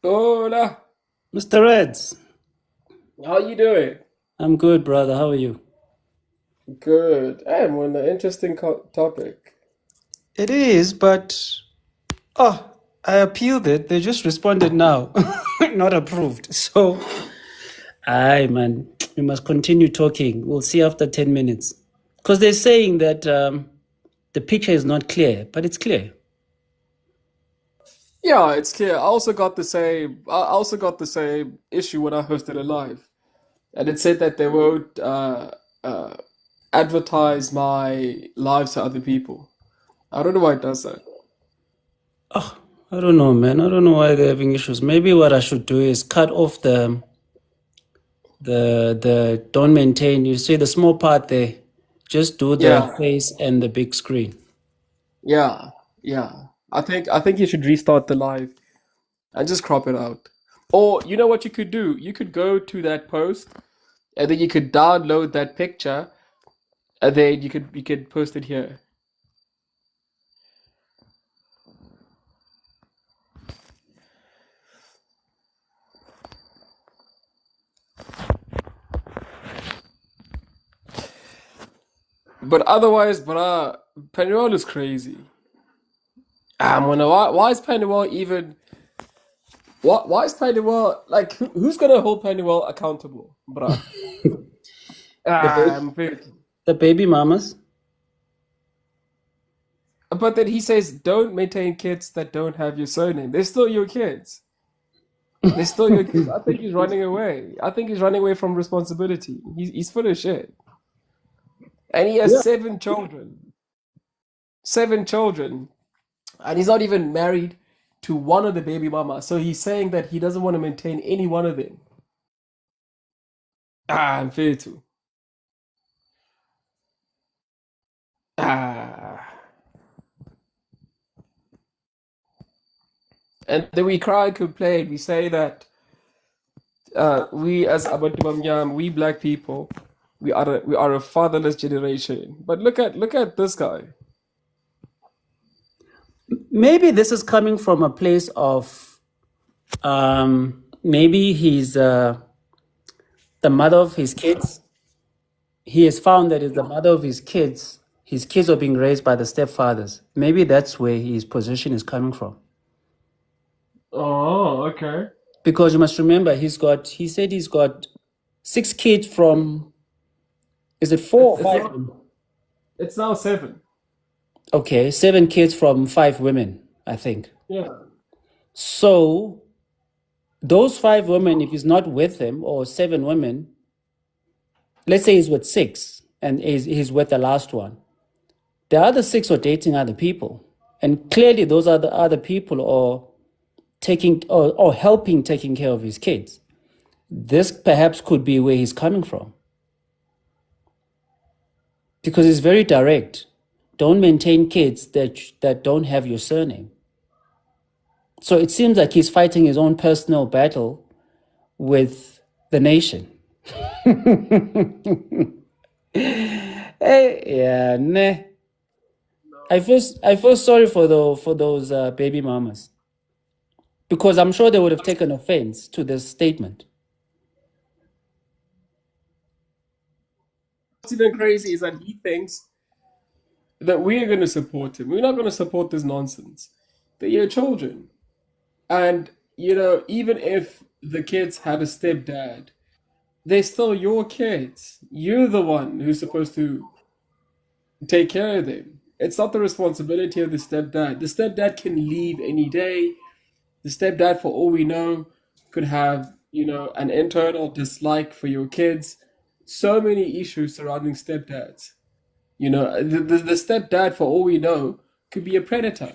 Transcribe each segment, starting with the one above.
Hola, Mr. Reds, how you doing? I'm good, brother. How are you? Good. I'm on an interesting topic. It is, but oh, I appealed it. They just responded now, not approved. So, aye, man, we must continue talking. We'll see after 10 minutes. Because they're saying that the picture is not clear, but it's clear. Yeah, it's clear. I also got the same issue when I hosted a live, and it said that they won't uh, advertise my lives to other people. I don't know why it does that. Oh, I don't know, man. I don't know why they're having issues. Maybe what I should do is cut off the don't maintain. You see the small part there. Just do the Yeah, face and the big screen. yeah, yeah. I think you should restart the live and just crop it out. Or you know what you could do? You could go to that post and then you could download that picture and then you could post it here. But otherwise, Pennyroyal is crazy. Why is Pennyroyal even? Why is Pennyroyal like? Who's gonna hold Pennyroyal accountable, bruh? The I'm very. The baby mamas. But then he says, don't maintain kids that don't have your surname. They're still your kids. They're still your kids. I think he's running away. I think he's running away from responsibility. He's full of shit, and he has Yeah. 7 children. 7 children. And he's not even married to one of the baby mama. So he's saying that he doesn't want to maintain any one of them. I'm fair to. Ah. And then we cry and complain. We say that we as Abantu Bamyam, we black people, we are a fatherless generation. But look at this guy. Maybe this is coming from a place of Maybe he's the mother of his kids. He has found that is the mother of his kids. His kids are being raised by the stepfathers. Maybe that's where his position is coming from. Oh, okay. Because you must remember, he said he's got 6 kids from, is it four It's or it's five? not. It's now 7. Okay, 7 kids from 5 women, I think. Yeah. So those 5 women, if he's not with them, or 7 women, let's say he's with 6 and he's with the last one. The other 6 are dating other people. And clearly those other people are taking or helping taking care of his kids. This perhaps could be where he's coming from. Because it's very direct. Don't maintain kids that don't have your surname. So it seems like he's fighting his own personal battle with the nation. Yeah, nah. I feel sorry for those baby mamas because I'm sure they would have taken offense to this statement. What's even crazy is that he thinks that we are going to support him. We're not going to support this nonsense. They're your children. And, even if the kids had a stepdad, they're still your kids. You're the one who's supposed to take care of them. It's not the responsibility of the stepdad. The stepdad can leave any day. The stepdad, for all we know, could have, an internal dislike for your kids. So many issues surrounding stepdads. The stepdad, for all we know, could be a predator.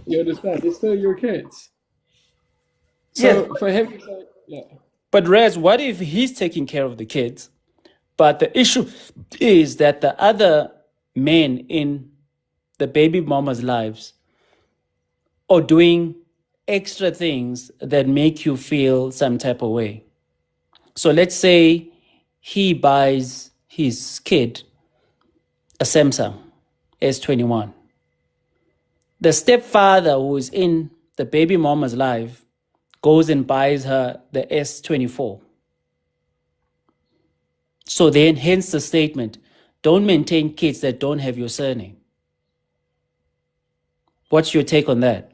You understand? They're still your kids. Yes, So for him to say, yeah. but Rez, what if he's taking care of the kids, but the issue is that the other men in the baby mamas' lives are doing extra things that make you feel some type of way. So let's say he buys his kid a Samsung S21. The stepfather who is in the baby mama's life goes and buys her the S24. So then, hence the statement, don't maintain kids that don't have your surname. What's your take on that?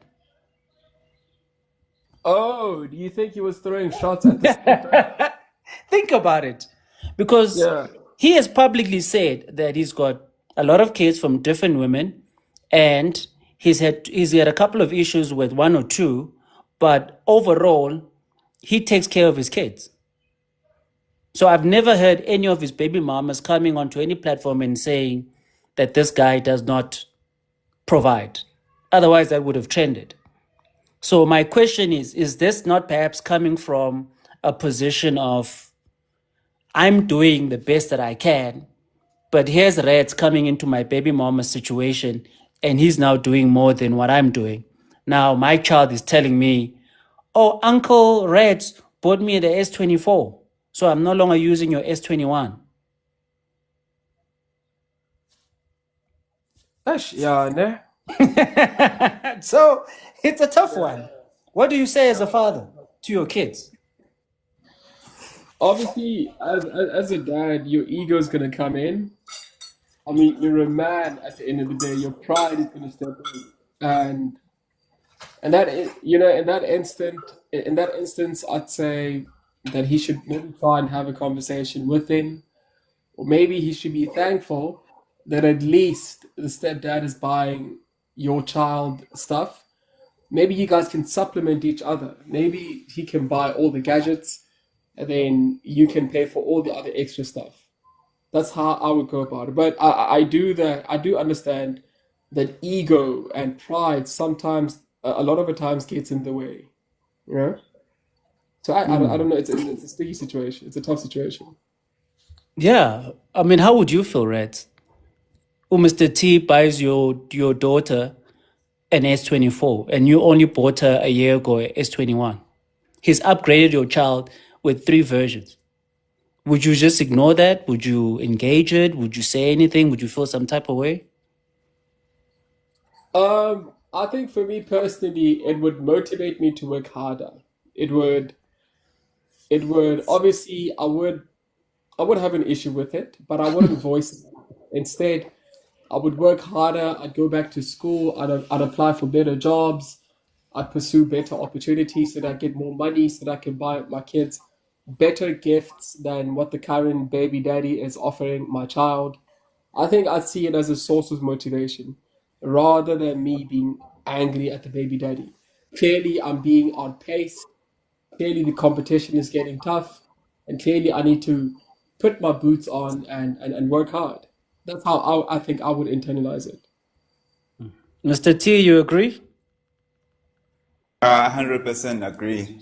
Oh, do you think he was throwing shots at the stepdad? Think about it. Because Yeah. he has publicly said that he's got a lot of kids from different women and he's had a couple of issues with one or two, but overall, he takes care of his kids. So I've never heard any of his baby mamas coming onto any platform and saying that this guy does not provide. Otherwise, that would have trended. So my question is this not perhaps coming from a position of I'm doing the best that I can, but here's Reds coming into my baby mama's situation and he's now doing more than what I'm doing. Now my child is telling me, oh, Uncle Reds bought me the S24, so I'm no longer using your S21. Yeah, ne? So it's a tough one. What do you say as a father to your kids? Obviously, as a dad, your ego's gonna come in. I mean, you're a man at the end of the day. Your pride is gonna step in, and in that instance, I'd say that he should maybe try and have a conversation with him, or maybe he should be thankful that at least the stepdad is buying your child stuff. Maybe you guys can supplement each other. Maybe he can buy all the gadgets, and then you can pay for all the other extra stuff. That's how I would go about it. But I do understand that ego and pride sometimes, a lot of the times, gets in the way. You know. So I don't know. It's a sticky situation. It's a tough situation. Yeah, I mean, how would you feel, Reds? Oh, Mr. T buys your daughter an S24 and you only bought her a year ago a S21. He's upgraded your child with 3 versions. Would you just ignore that? Would you engage it? Would you say anything? Would you feel some type of way? I think for me personally, it would motivate me to work harder. It would, it would obviously, I would have an issue with it, but I wouldn't voice it. Instead, I would work harder. I'd go back to school. I'd apply for better jobs. I'd pursue better opportunities so that I get more money so that I can buy my kids better gifts than what the current baby daddy is offering my child. I think I'd see it as a source of motivation rather than me being angry at the baby daddy. Clearly, I'm being outpaced. Clearly, the competition is getting tough. And clearly, I need to put my boots on and work hard. That's how I think I would internalize it. Mr. T, you agree? 100% agree.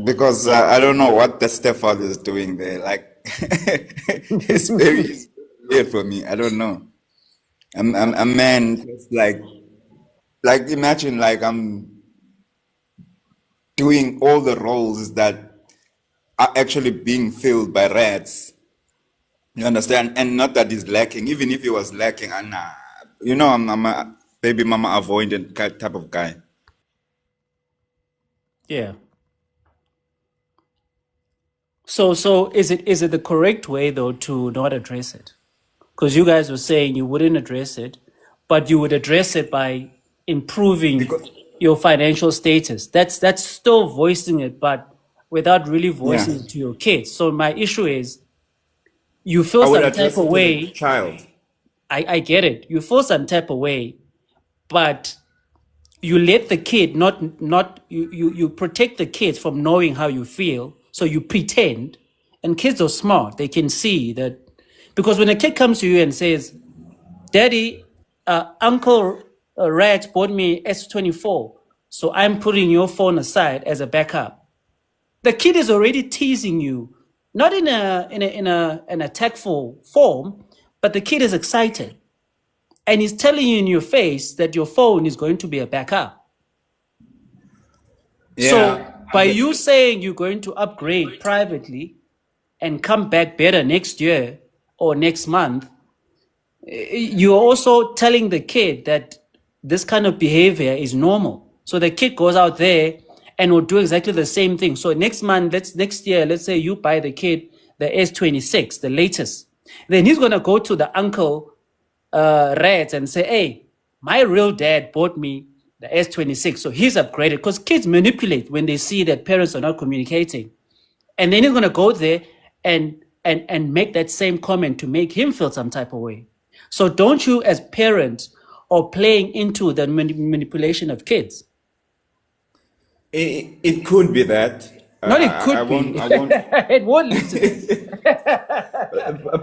Because I don't know what the stepfather is doing there. Like, it's weird for me. I don't know. I'm a man, just like imagine like I'm doing all the roles that are actually being filled by rats. You understand? And not that he's lacking. Even if he was lacking, and I'm a baby mama avoidant type of guy. Yeah. So is it the correct way though to not address it? Because you guys were saying you wouldn't address it, but you would address it by improving Because your financial status. That's still voicing it, but without really yeah, voicing it to your kids. So my issue is you feel I would some type address of it to the way. child. I get it. You feel some type of way, but you let the kid not you protect the kids from knowing how you feel, so you pretend. And kids are smart, they can see that, because when a kid comes to you and says, daddy, uncle Rat bought me S24, so I'm putting your phone aside as a backup, the kid is already teasing you, not in an tactful form, but the kid is excited and he's telling you in your face that your phone is going to be a backup. So Yeah, by you saying you're going to upgrade privately and come back better next year or next month, you're also telling the kid that this kind of behavior is normal. So the kid goes out there and will do exactly the same thing. So next year, let's say you buy the kid the S26, the latest. Then he's going to go to the uncle Reds and say, hey, my real dad bought me the S26. So he's upgraded, because kids manipulate when they see that parents are not communicating. And then he's going to go there and make that same comment to make him feel some type of way. So don't you as parents are playing into the manipulation of kids? it could be that. Not it I could won't. be. I won't. It won't lead to this.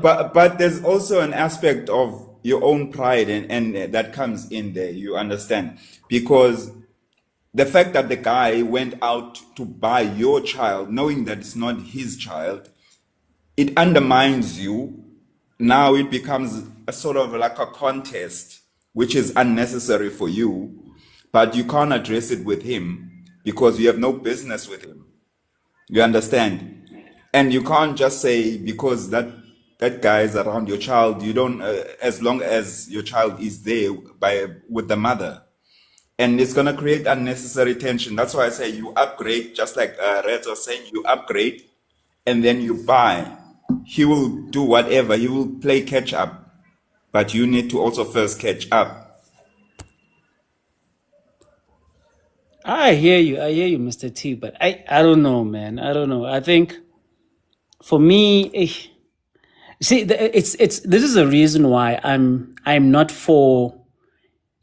But there's also an aspect of your own pride and that comes in there. You understand? Because the fact that the guy went out to buy your child, knowing that it's not his child, it undermines you. Now it becomes a sort of like a contest, which is unnecessary for you, but you can't address it with him because you have no business with him. You understand? And you can't just say because that guy is around your child, you don't, as long as your child is there with the mother. And it's going to create unnecessary tension. That's why I say you upgrade, just like Red was saying, you upgrade and then you buy. He will do whatever. He will play catch up. But you need to also first catch up. I hear you, Mr. T, but I don't know, man. I don't know. I think for me, see, it's this is a reason why I'm not for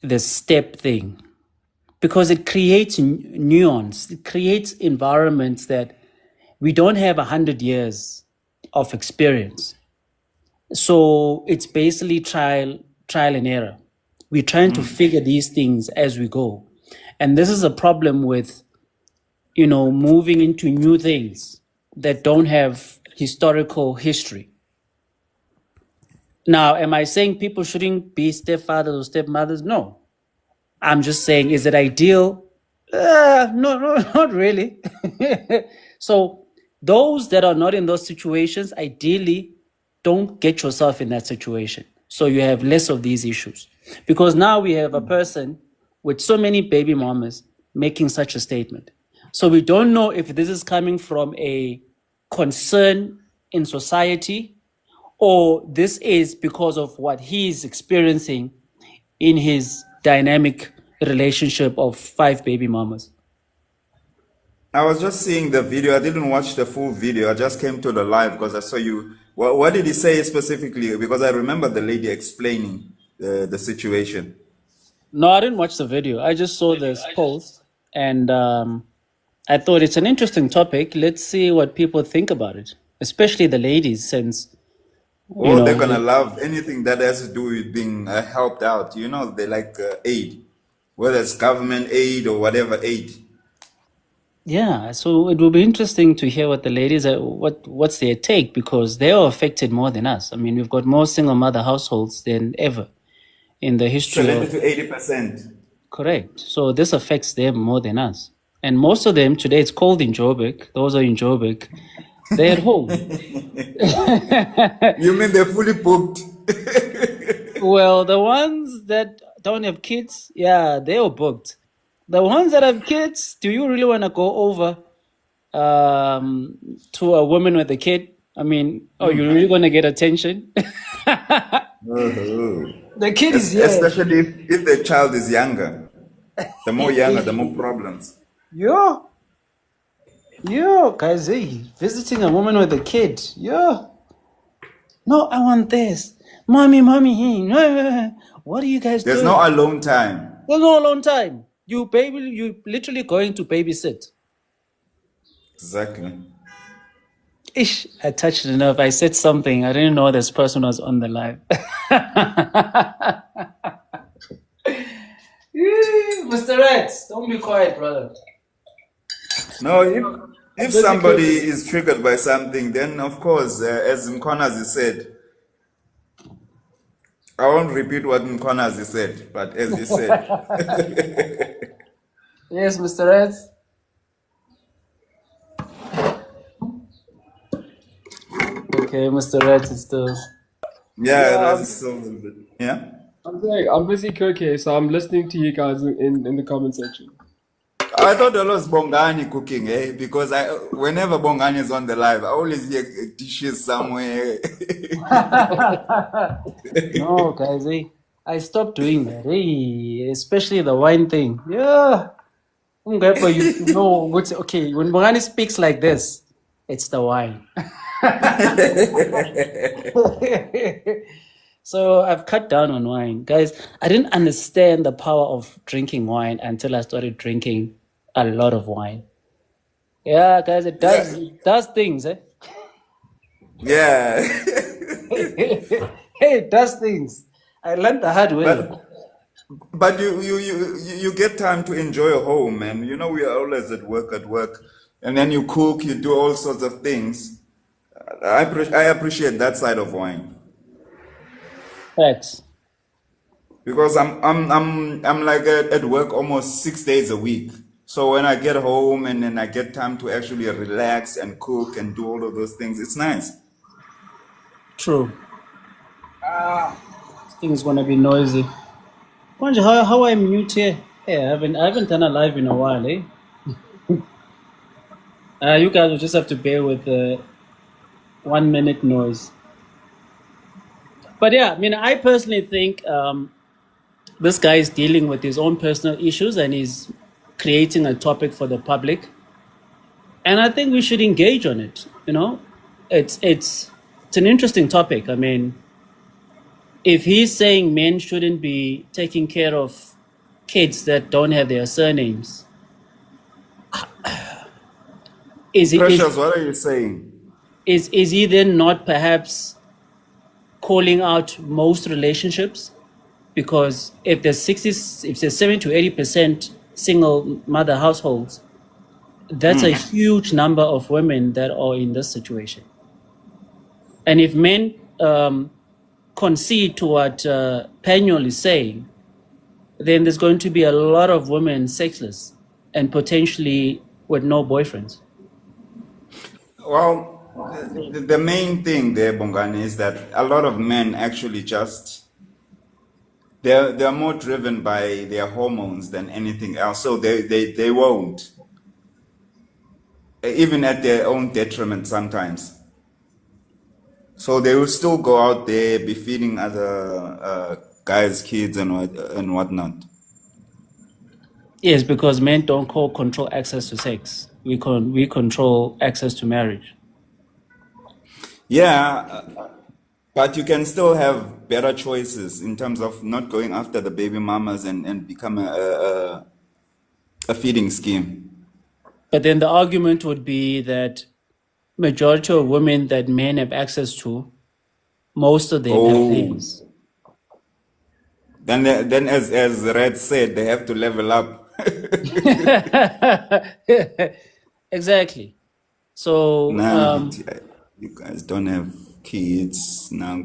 the step thing, because it creates nuance. It creates environments that we don't have 100 years of experience. So it's basically trial and error. We're trying to figure these things as we go. And this is a problem with, moving into new things that don't have historical history. Now, am I saying people shouldn't be stepfathers or stepmothers? No. I'm just saying, is it ideal? No, not really. So those that are not in those situations, ideally, don't get yourself in that situation. So you have less of these issues. Because now we have a person with so many baby mamas making such a statement. So we don't know if this is coming from a concern in society or this is because of what he's experiencing in his dynamic relationship of 5 baby mamas. I was just seeing the video. I didn't watch the full video. I just came to the live because I saw you. What did he say specifically? Because I remember the lady explaining the situation. No, I didn't watch the video. I just saw this post and I thought it's an interesting topic. Let's see what people think about it, especially the ladies, since, you Oh, they're know, gonna love anything that has to do with being helped out. You know, they like aid, whether it's government aid or whatever aid. yeah, so it will be interesting to hear what the ladies are, what's their take, because they are affected more than us. I mean, we've got more single mother households than ever in the history 70 of. to 80%. Correct. So this affects them more than us. And most of them today, it's cold in Joburg. Those are in Joburg. They're at home. You mean they're fully booked? Well, the ones that don't have kids, yeah, they are booked. The ones that have kids, do you really want to go over to a woman with a kid? I mean, are you really going to get attention? The kid is here. Especially if the child is younger. The more younger, the more problems. Yo, guys, hey, visiting a woman with a kid. Yo, no, I want this. Mommy, hey. What are you guys There's doing? no alone time. There's no alone time. You literally going to babysit. Exactly. Ish, I touched it enough. I said something. I didn't know this person was on the live. Mr. Rex, don't be quiet, brother. No, if somebody is triggered by something, then of course, as Mkonazi said, I won't repeat what Mkonazi said, but as he said. Yes, Mr. Rex. Okay, Mr. Rex is still. Yeah, that's so good. Yeah? I'm busy cooking, so I'm listening to you guys in the comment section. I thought it was Bongani cooking, because whenever Bongani is on the live, I always hear dishes somewhere. No, guys, I stopped doing that. Especially the wine thing. Yeah. You know, okay, when Bongani speaks like this, it's the wine. So I've cut down on wine. Guys, I didn't understand the power of drinking wine until I started drinking a lot of wine. Yeah, guys, it does things, eh? Yeah. Hey, it does things. I learned the hard way. But you get time to enjoy home, and you know we are always at work, and then you cook, you do all sorts of things. I appreciate that side of wine. Facts. Because I'm like at work almost 6 days a week. So when I get home and then I get time to actually relax and cook and do all of those things, it's nice. True. This thing's gonna be noisy. Wonder how I mute here. Hey, I haven't done a live in a while, eh? You guys will just have to bear with the 1 minute noise. But yeah, I mean, I personally think this guy is dealing with his own personal issues and he's creating a topic for the public. And I think we should engage on it. You know, it's an interesting topic. I mean, if he's saying men shouldn't be taking care of kids that don't have their surnames, Precious, what are you saying? Is he then not perhaps calling out most relationships? Because if there's 70 to 80% single mother households, that's a huge number of women that are in this situation. And if men concede to what Peniel is saying, then there's going to be a lot of women sexless and potentially with no boyfriends. Well, the main thing there, Bongani, is that a lot of men actually just they're more driven by their hormones than anything else. So they won't, even at their own detriment sometimes. So they will still go out there, be feeding other guys, kids, and whatnot. Yes, because men don't control access to sex. We control access to marriage. Yeah, but you can still have better choices in terms of not going after the baby mamas and become a feeding scheme. But then the argument would be that majority of women that men have access to, most of them have Oh, babies. then as Red said, they have to level up. Exactly. So Nah, you guys don't have kids now.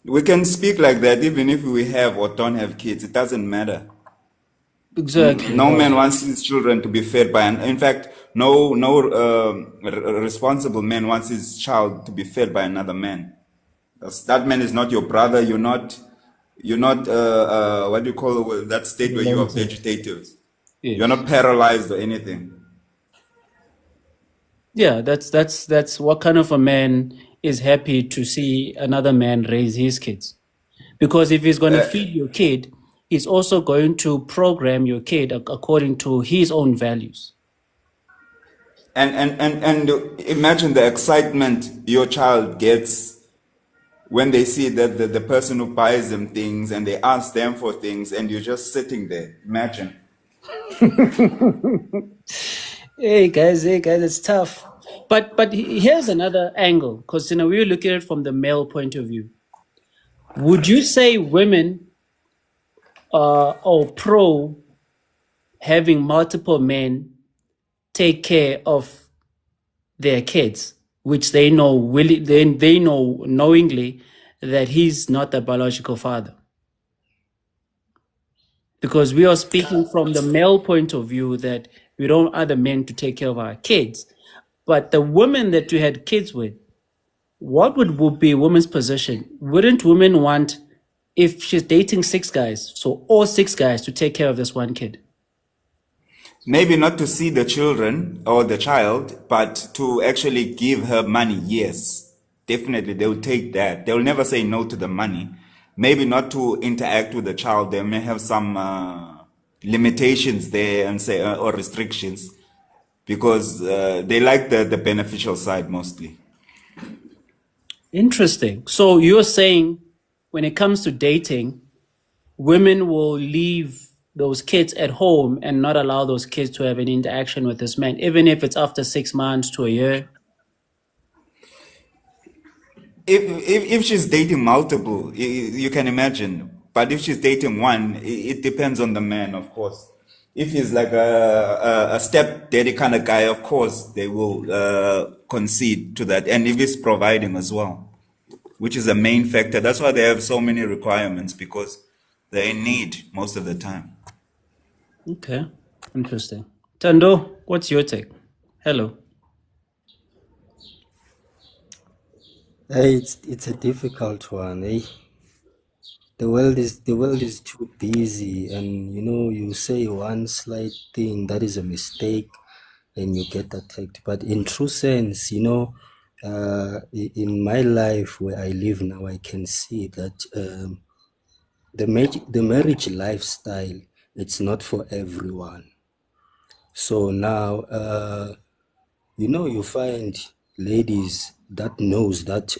We can speak like that even if we have or don't have kids. It doesn't matter. exactly. No man wants his children to be fed by an. In fact, no responsible man wants his child to be fed by another man. That man is not your brother. You're not. You're not. What do you call that state where you are Relative. vegetative? You're Yes. not paralyzed or anything. Yeah, that's what kind of a man is happy to see another man raise his kids. Because if he's going to feed your kid, he's also going to program your kid according to his own values. And imagine the excitement your child gets when they see that the person who buys them things and they ask them for things and you're just sitting there. Imagine. Hey guys, it's tough. But here's another angle, because we look at it from the male point of view. Would you say women are pro having multiple men take care of their kids, which they know they know knowingly that he's not the biological father? Because we are speaking from the male point of view that we don't want other men to take care of our kids. But the women that you had kids with, what would be a woman's position? Wouldn't women want, if she's dating 6 guys, so all 6 guys to take care of this one kid? Maybe not to see the children or the child, but to actually give her money. Yes, definitely they'll take that. They'll never say no to the money. Maybe not to interact with the child. They may have some limitations there and say or restrictions because they like the beneficial side mostly. Interesting. So you're saying when it comes to dating, women will leave those kids at home and not allow those kids to have an interaction with this man, even if it's after 6 months to a year? If she's dating multiple, you can imagine. But if she's dating one, it depends on the man, of course. If he's like a step daddy kind of guy, of course they will concede to that. And if he's providing as well, which is a main factor. That's why they have so many requirements because they're in need most of the time. Okay, interesting. Tando, what's your take? Hello. Hey, it's a difficult one, eh? The world is too busy, and you say one slight thing that is a mistake, and you get attacked. But in true sense, in my life where I live now, I can see that the marriage lifestyle, it's not for everyone. So now, you find ladies that knows that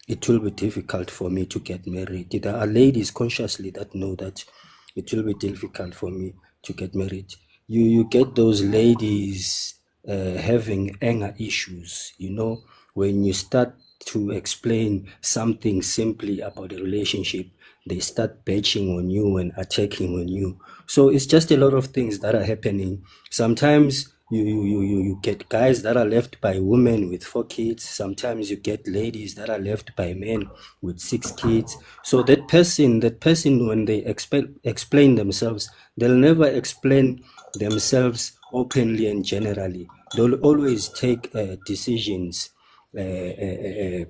it will be difficult for me to get married. There are ladies consciously that know that it will be difficult for me to get married. You get those ladies having anger issues, when you start to explain something simply about a relationship, they start batching on you and attacking on you. So it's just a lot of things that are happening. Sometimes you get guys that are left by women with 4 kids. Sometimes you get ladies that are left by men with 6 kids. So that person, when they explain themselves, they'll never explain themselves openly and generally. They'll always take decisions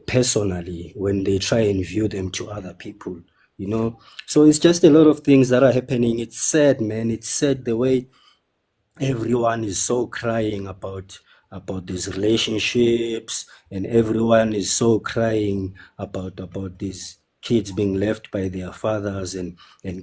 personally when they try and view them to other people. you know. So it's just a lot of things that are happening. It's sad, man. It's sad the way everyone is so crying about these relationships, and everyone is so crying about these kids being left by their fathers, and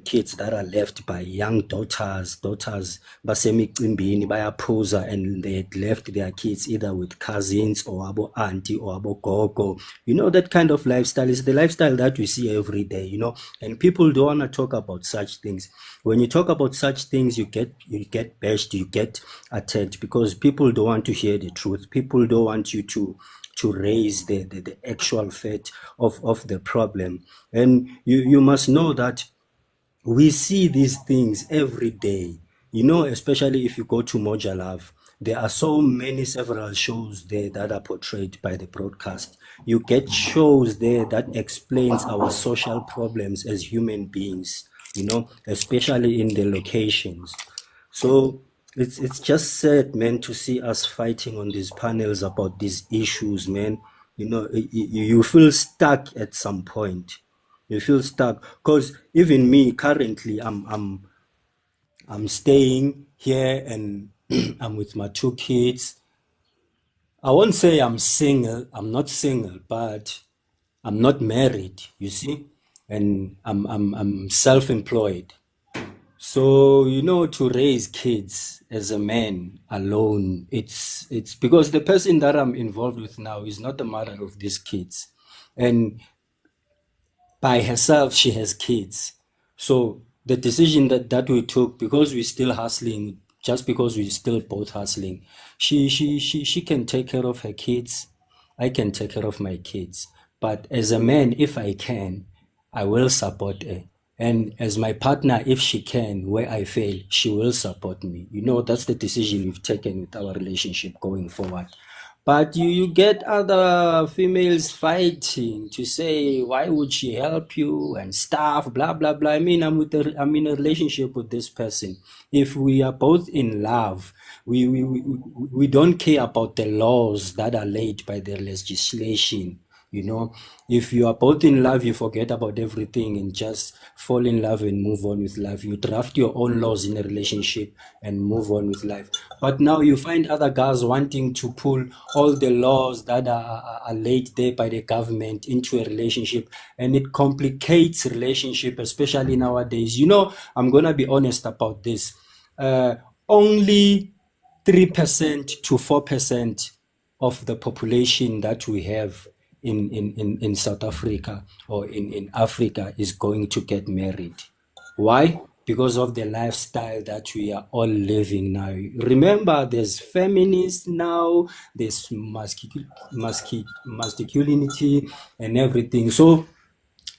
kids that are left by young daughters basemicimbini bayaphuza, and they had left their kids either with cousins or abo auntie or abo gogo. You know, that kind of lifestyle is the lifestyle that we see every day, you know, and people don't want to talk about such things. When you talk about such things, you get bashed, you get attacked, because people don't want to hear the truth. People don't want you to raise the actual fact of the problem. And you must know that we see these things every day, you know, especially if you go to Moja Love. There are so many several shows there that are portrayed by the broadcast. You get shows there that explains our social problems as human beings, you know, especially in the locations. So it's just sad, man, to see us fighting on these panels about these issues, man. You know, you feel stuck at some point. You feel stuck, because even me currently, I'm staying here, and I'm with my two kids. I won't say I'm single. I'm not single, but I'm not married. You see, and I'm self-employed. So, you know, to raise kids as a man alone, it's because the person that I'm involved with now is not the mother of these kids. And by herself, she has kids. So the decision that we took, because we're still hustling, just because we're still both hustling, she can take care of her kids. I can take care of my kids. But as a man, if I can, I will support her. And as my partner, if she can, where I fail, she will support me. You know, that's the decision we've taken with our relationship going forward. But you get other females fighting to say, why would she help you and stuff, blah, blah, blah. I mean, I'm in a relationship with this person. If we are both in love, we don't care about the laws that are laid by the legislation. You know, if you are both in love, you forget about everything and just fall in love and move on with life. You draft your own laws in a relationship and move on with life. But now you find other guys wanting to pull all the laws that are laid there by the government into a relationship, and it complicates relationship, especially nowadays. You know, I'm gonna be honest about this. Only 3% to 4% of the population that we have in South Africa or in Africa is going to get married. Why? Because of the lifestyle that we are all living now. Remember, there's feminists now, there's masculinity and everything. So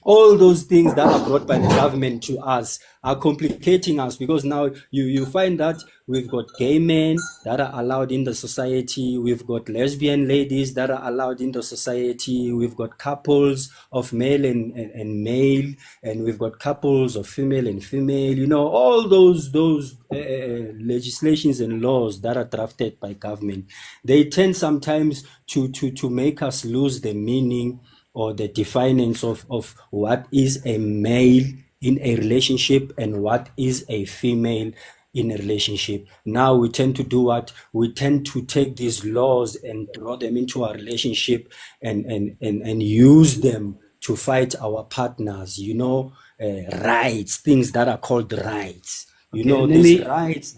all those things that are brought by the government to us are complicating us, because now you find that we've got gay men that are allowed in the society, we've got lesbian ladies that are allowed in the society, we've got couples of male and male, and we've got couples of female and female. You know, all those legislations and laws that are drafted by government, they tend sometimes to make us lose the meaning or the definance of what is a male in a relationship and what is a female in a relationship. Now we tend to do what? We tend to take these laws and draw them into our relationship and use them to fight our partners, you know, rights, things that are called rights. You Okay, know, let these me. rights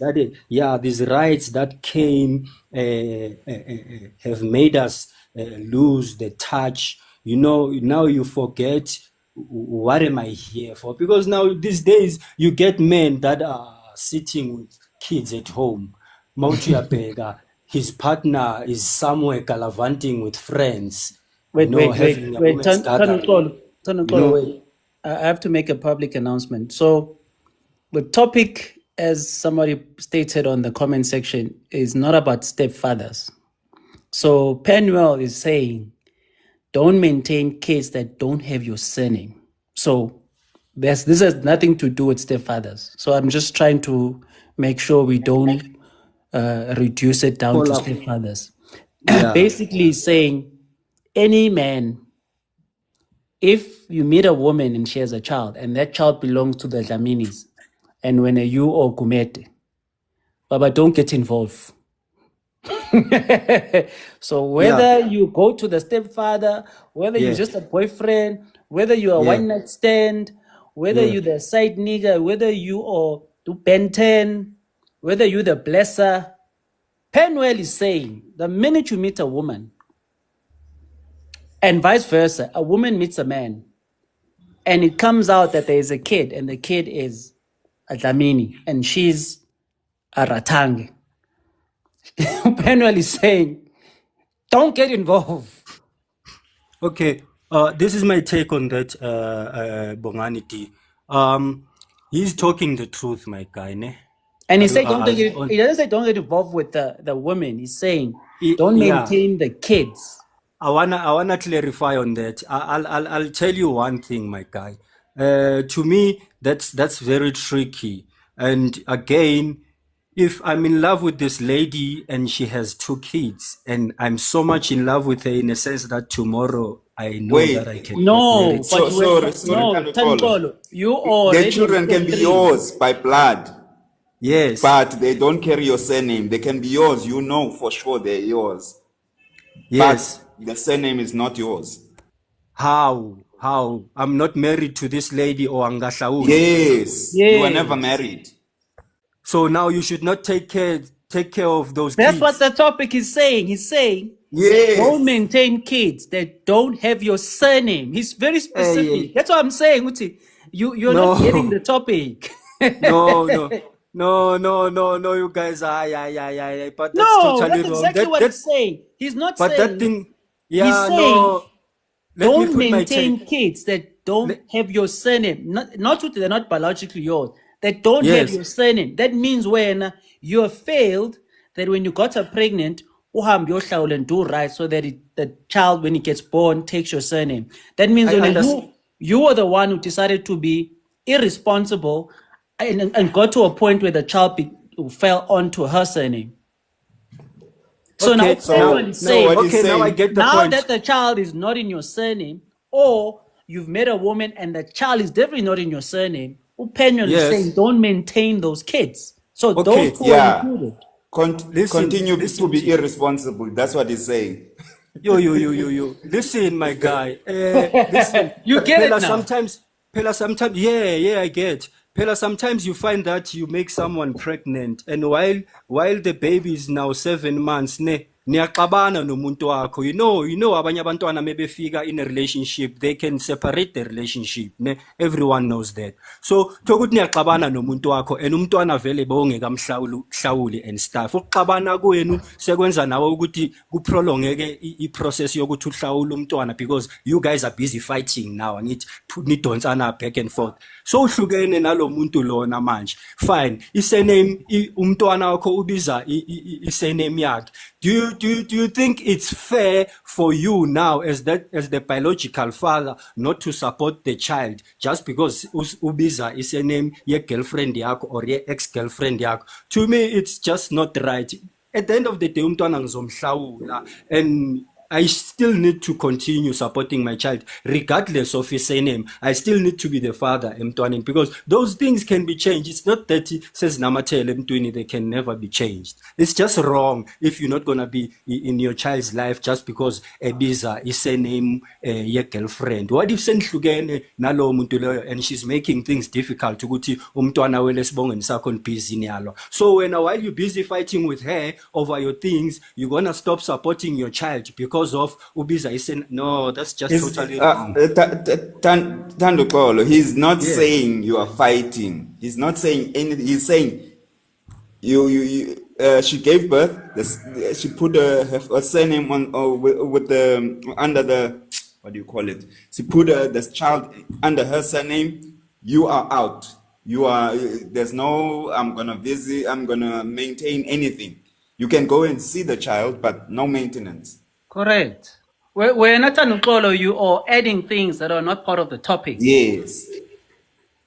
these rights that came have made us lose the touch. You know, now you forget, what am I here for? Because now these days you get men that are sitting with kids at home. Mautu Bega, his partner is somewhere gallivanting with friends, you Wait, know, wait, wait, having a wait. women's gathering, you Tanukolo, know. wait. I have to make a public announcement. So the topic, as somebody stated on the comment section, is not about stepfathers. So Penuel is saying, don't maintain kids that don't have your surname. So this has nothing to do with stepfathers. So I'm just trying to make sure we don't reduce it down to Call up. stepfathers. Yeah. Basically saying any man if you meet a woman and she has a child, and that child belongs to the Dlaminis, and when you or Gumete, Baba, don't get involved. So Yeah, whether you go to the stepfather, whether you're yeah, just a boyfriend, whether you're a yeah, one night stand, whether yeah. you're the side nigga, whether you are to Ben 10, whether you're the blesser, Penwell is saying the minute you meet a woman, and vice versa, a woman meets a man, and it comes out that there is a kid, and the kid is a Dlamini, and she's a Ratangi. Penwell is saying, don't get involved. Okay, this is my take on that, Bonganity. He's talking the truth, my guy. Ne? And I he do, said, don't get on, he doesn't say don't get involved with the women. He's saying don't yeah, maintain the kids. I wanna clarify on that. I'll tell you one thing, my guy. To me, that's very tricky. And again, if I'm in love with this lady and she has 2 kids, and I'm so much in love with her in a sense that tomorrow I know that I Wait, can get No, married. but so you were sorry, no Tandukolo. Tanpolo. You The already children can be agree. yours by blood, Yes, but they don't carry your surname. They can be yours, you know for sure they're yours, but yes. the surname is not yours. How? How? I'm not married to this lady or Angahlauli. Yes, you were never Yes. married. So now you should not take care of those That's what kids. the topic is saying. He's saying don't Yes. maintain kids that don't have your surname. He's very Hey, specific. hey. That's what I'm saying, Uti. You're not getting the No, topic. no, no, no, you guys are, yeah. But that's No, totally that's wrong. exactly what That, he's saying. He's not but that saying, thing, he's yeah, saying no. Let me don't put my take. maintain kids that don't Le- have your surname. Not that they're not biologically yours, that don't have yes, your surname. That means when you have failed, that when you got her pregnant, uhambe uyohlawula and do right so that the child, when it gets born, takes your surname. That means I when understand. you are the one who decided to be irresponsible and got to a point where the child fell onto her surname. So now Okay, Penwell So, is so saying, what he's okay, now I saying, get the now point. that the child is not in your surname, or you've met a woman and the child is definitely not in your surname, Penwell is saying Yes. don't maintain those kids. So those Okay, two are yeah, included. listen, continue to be irresponsible. That's what he's saying. yo. Listen, my guy. Listen, You get it Pella. now. Sometimes, yeah, I get. Pella, sometimes you find that you make someone pregnant, and while the baby is now 7 months, niyaxabana nomuntu wakho. You know, abanye abantwana mebefika in a relationship, they can separate the relationship. Everyone knows that. So, thokuthi niyaxabana nomuntu wakho, and umntwana vele bowungekamhlawuli and stuff. Ukuxabana kwenu sekwenza nawe ukuthi kuprolongeke i-process yokuthi uhlawule umntwana because you guys are busy fighting now. Angithi nidonsana back and forth. So uhlukene nalo muntu lona manje. Fine. Isename umntwana wakho ubiza isename yakhe. Do you think it's fair for you now as the biological father not to support the child just because ubiza isename ye girlfriend yakho or ye ex-girlfriend yakho? To me, it's just not right. At the end of the day, umntwana ngizomhlawula, and I still need to continue supporting my child, regardless of his surname. I still need to be the father, Mtwanin, because those things can be changed. It's not that he says Namatel Mtwini, they can never be changed. It's just wrong if you're not gonna be in your child's life just because Ebiza is surname your girlfriend. What if senhlukene nalo muntu loyo and she's making things difficult ukuthi umntwana wele sibongeni sakho busy nyalo. So while you're busy fighting with her over your things, you're gonna stop supporting your child because of ubiza isen. No, that's just totally wrong. Tandukolo, he's not Yeah. saying you are fighting. He's not saying anything. He's saying she gave birth. She put her surname on with the under the, what do you call it? She put the child under her surname. You are out. You are. There's no. I'm gonna visit. I'm gonna maintain anything. You can go and see the child, but no maintenance. Correct. We're not Tanukolo, you are adding things that are not part of the topic. Yes.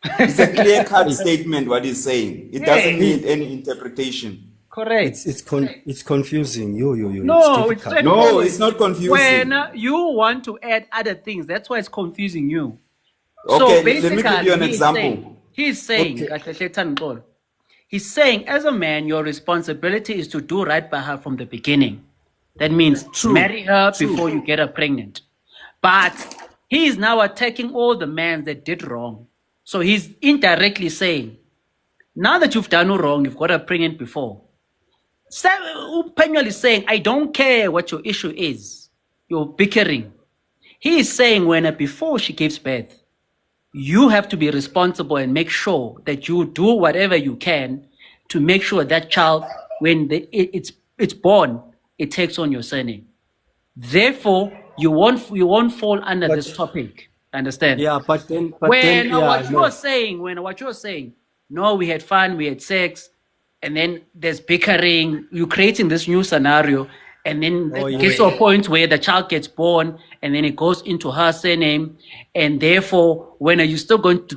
It's a clear-cut statement what he's saying. It doesn't Yeah. need any interpretation. Correct. It's confusing. It's No, it's difficult. No, straightforward. it's not confusing. When you want to add other things, that's why it's confusing you. So Okay, basically, let me give you an example. He's saying, he's saying, as a man, your responsibility is to do right by her from the beginning. That means marry her before you get her pregnant. But he is now attacking all the men that did wrong. So he's indirectly saying, now that you've done wrong, you've got her pregnant before. Penuel is saying, I don't care what your issue is. You're bickering. He is saying before she gives birth, you have to be responsible and make sure that you do whatever you can to make sure that child, when it's born, it takes on your surname. Therefore, you won't fall under this topic. Understand? Yeah, but What no. you're saying, no, we had fun, we had sex, and then there's bickering, you're creating this new scenario, and then it gets to a point where the child gets born, and then it goes into her surname, and therefore, when are you still going to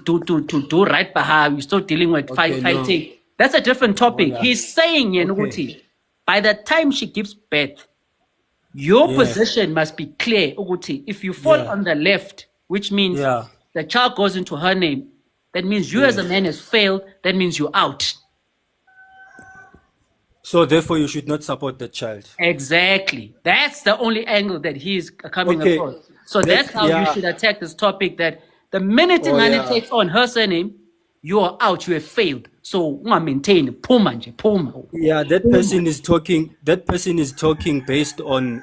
do right by her? You're still dealing with fighting. That's a different topic. He's saying, Yenuguti, by the time she gives birth, your position must be clear, Uguti. If you fall on the left, which means the child goes into her name, that means you as a man has failed. That means you're out. So therefore, you should not support the child. Exactly. That's the only angle that he's coming across. So that's how you should attack this topic, that the minute Nani takes on her surname, you are out, you have failed. So maintain puma. Yeah, that person is talking. That person is talking based on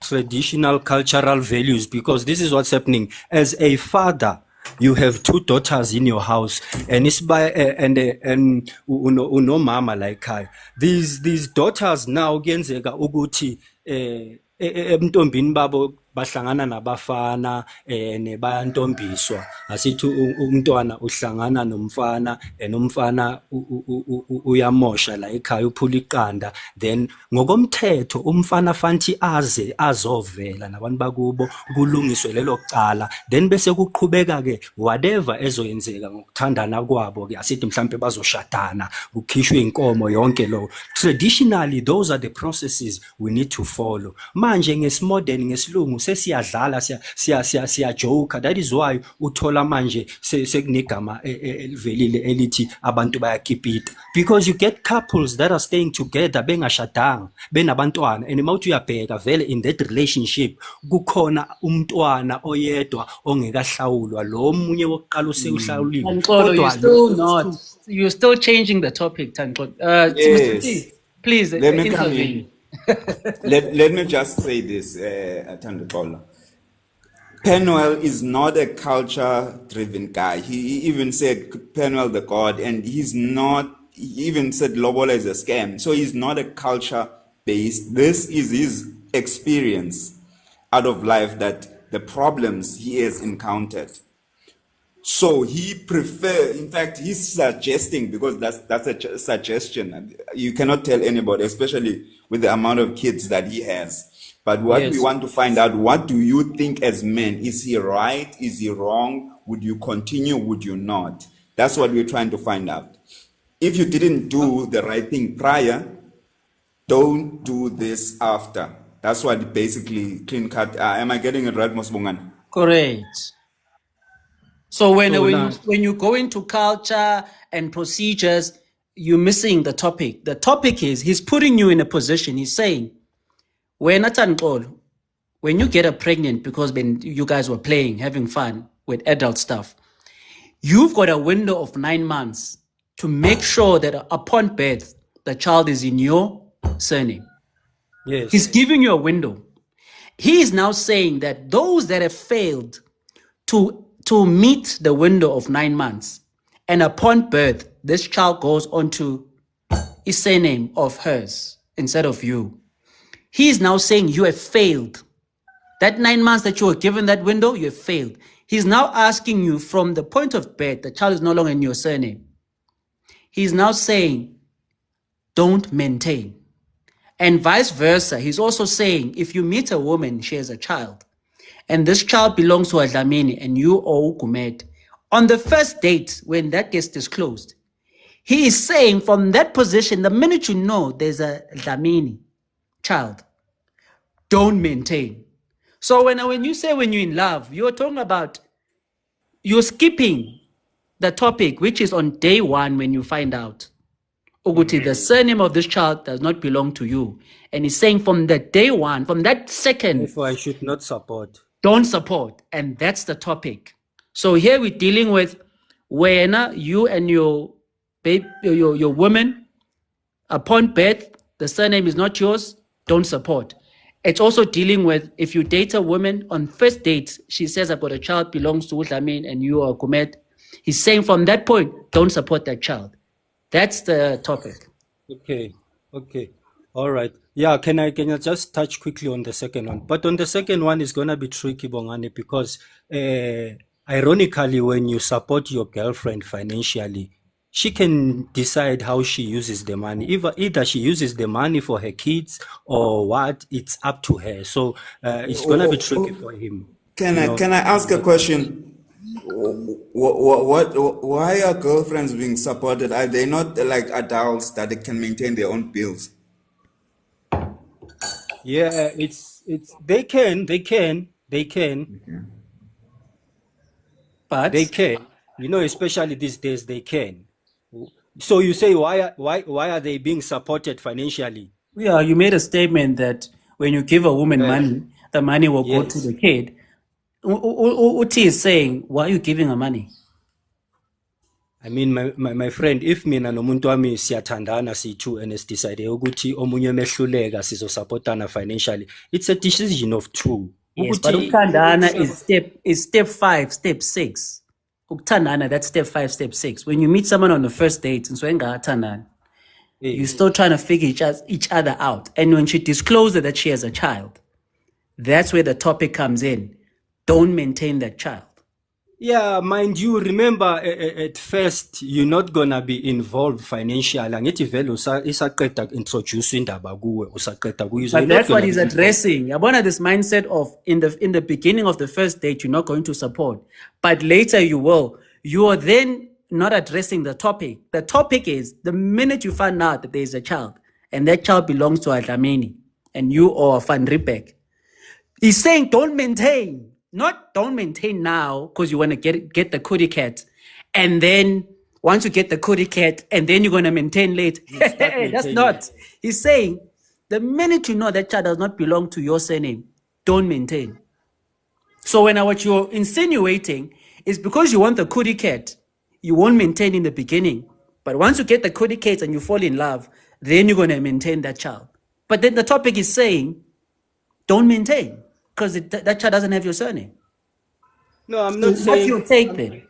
traditional cultural values, because this is what's happening. As a father, you have two daughters in your house, and it's by and uno mama like I. These daughters now kenzeka ukuthi emntombini babo bahlangana nabafana nebayantombiswa, asithi umntwana uhlangana nomfana nomfana uyamosha la ekhaya uphula iqanda, then ngokomthetho umfana fanti aze azovela nabantu bakubo kulungiswe lelo cala, then bese kuqhubeka ke whatever ezoyenzeka ngokuthandana kwabo ke, asithi mhlambe bazoshadana kukhishwe inkomo yonke lo. Traditionally those are the processes we need to follow. Manje ngesimodern ngesilungu sesiyadlala siyajoke. That is why uthola manje sekunegama elivelile elithi abantu bayakipita, because you get couples that are staying together bengashadanga benabantwana, and mawuthi uyabheka vele in that relationship kukhona umntwana oyedwa ongekahlawulwa, lo munye wokuqala useuhlawuliwe. Kodwa you're still changing the topic, Tanko. Yes. Mr. T, please Let me come intervene. Let me just say this, Atando. Penuel is not a culture-driven guy. He even said Penuel the God, and he even said Lobola is a scam. So he's not a culture-based. This is his experience out of life, that the problems he has encountered. So he in fact, he's suggesting, because that's a suggestion. You cannot tell anybody, especially with the amount of kids that he has. But what we want to find out, what do you think as men? Is he right? Is he wrong? Would you continue? Would you not? That's what we're trying to find out. If you didn't do the right thing prior, don't do this after. That's what basically clean cut. Am I getting it right, Mosbungan? Correct. So when you go into culture and procedures, you're missing the topic. The topic is, he's putting you in a position. He's saying, when you get her pregnant, because when you guys were playing, having fun with adult stuff, you've got a window of 9 months to make sure that upon birth, the child is in your surname. Yes. He's giving you a window. He is now saying that those that have failed to meet the window of 9 months, and upon birth, this child goes onto a surname of hers instead of you. He is now saying you have failed. That 9 months that you were given that window, you have failed. He's now asking you from the point of birth, the child is no longer in your surname. He's now saying, don't maintain. And vice versa. He's also saying, if you meet a woman, she has a child, and this child belongs to a Dlamini and you owe Gumet, on the first date, when that gets disclosed, He is saying from that position, the minute you know there's a Dlamini child, don't maintain. So when you say when you're in love, you're talking about, you're skipping the topic, which is on day one when you find out. Uguti, the surname of this child does not belong to you. And he's saying from the day one, from that second, Therefore, I should not support. don't support. And that's the topic. So here we're dealing with when you and your babe, your woman, upon birth, the surname is not yours, don't support. It's also dealing with if you date a woman on first date, she says, I've got a child, belongs to Utlamin, and you are Kumet. He's saying from that point, don't support that child. That's the topic. Okay. All right. Yeah, can I just touch quickly on the second one? But on the second one, it's gonna be tricky, Bongani, because ironically, when you support your girlfriend financially, she can decide how she uses the money. Either she uses the money for her kids or what, it's up to her. So it's gonna be tricky for him. Can I ask a question? Why are girlfriends being supported? Are they not like adults that they can maintain their own bills? Yeah, it's they can. But They can, especially these days, they can. So you say why are they being supported financially? yeah, you made a statement that when you give a woman money, the money will go to Yes. the kid. Uti is saying, why are you giving her money? I mean, my friend, if mina nomuntu wami siyathandana siyi-two and sidecide ukuthi omunye mehluleka sizosupportana financially, it's a decision of two. Yes, but Ukandana is step 5, step 6. Ukuthandana, that's step 5, step 6. When you meet someone on the first date, and so you're still trying to figure each other out. And when she discloses that she has a child, that's where the topic comes in. Don't maintain that child. Yeah, mind you, remember at first you're not gonna be involved financially. Angithi vele isaqeda introduce indaba kuwe, usaqeda kuyizwa. But that's what he's addressing. Yabona, this mindset of in the beginning of the first date, you're not going to support, but later you will. You are then not addressing the topic. The topic is the minute you find out that there is a child and that child belongs to a Dlamini and you are Van Riebeck. He's saying don't maintain. Not don't maintain now because you want to get the cootie cat. And then once you get the cootie cat and then you're going to maintain later. That's not. He's saying the minute you know that child does not belong to your surname, don't maintain. So when what you're insinuating is because you want the cootie cat, you won't maintain in the beginning. But once you get the cootie cat and you fall in love, then you're going to maintain that child. But then the topic is saying don't maintain. Because that child doesn't have your surname. No, I'm not saying. What's your take then?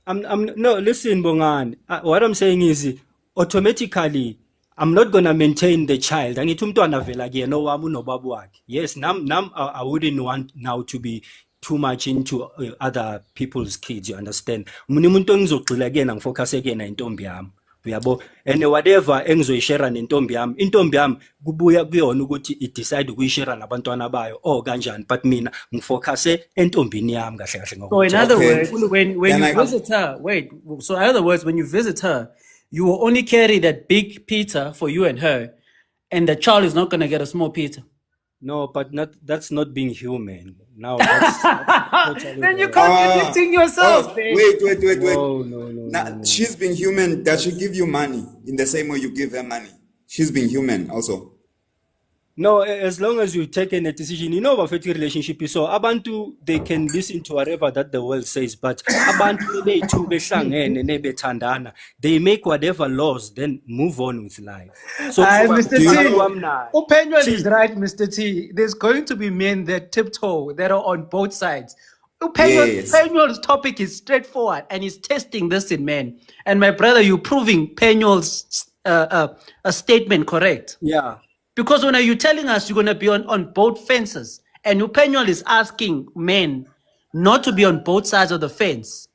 No, listen, Bongan. What I'm saying is, automatically, I'm not gonna maintain the child. Angithi umntwana vela kuyena owami unobaba wakhe. Yes, I wouldn't want now to be too much into other people's kids. You understand? Mina umuntu engizogxila kuyena ngifocus kuyena intombi yami. Uyabo, and whatever engizoyishare nentombi yami, intombi yami kubuya kuyona ukuthi idecide ukuyishare nabantwana bayo or kanjani, but mina ngifocuse entombini yami kahle kahle ngokuthi. So in other words, when you visit her, so in other words, when you visit her, you will only carry that big pizza for you and her, and the child is not going to get a small pizza. No, but that's not being human. Now that's totally then you're contradicting yourself. Wait. No. Now, she's being human. Does she give you money in the same way you give her money? She's being human also. No, as long as you take a decision, about relationship, so abantu, they can listen to whatever that the world says, but abantu they make whatever laws, then move on with life. So Mr. T, Upenyol is right, Mr. T. There's going to be men that tiptoe, that are on both sides. Penyol's topic is straightforward, and he's testing this in men. And my brother, you're proving Penyol's a statement correct. Yeah. Because when are you telling us you're going to be on both fences? And Upenyol is asking men not to be on both sides of the fence.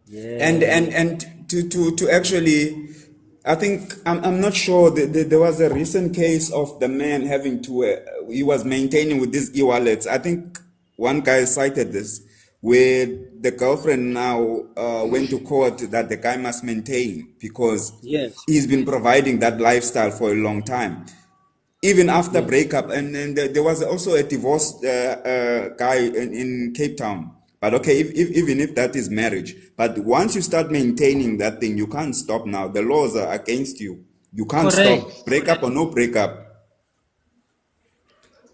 Yeah. And to actually, I think, I'm not sure, there was a recent case of the man having to, he was maintaining with these e-wallets. I think one guy cited this, where the girlfriend now went to court that the guy must maintain because Yes, he's been providing that lifestyle for a long time. Even after yes. breakup, and then there was also a divorced guy in Cape Town. But okay, even if that is marriage, but once you start maintaining that thing, you can't stop now. The laws are against you. You can't Correct. stop, breakup or no breakup.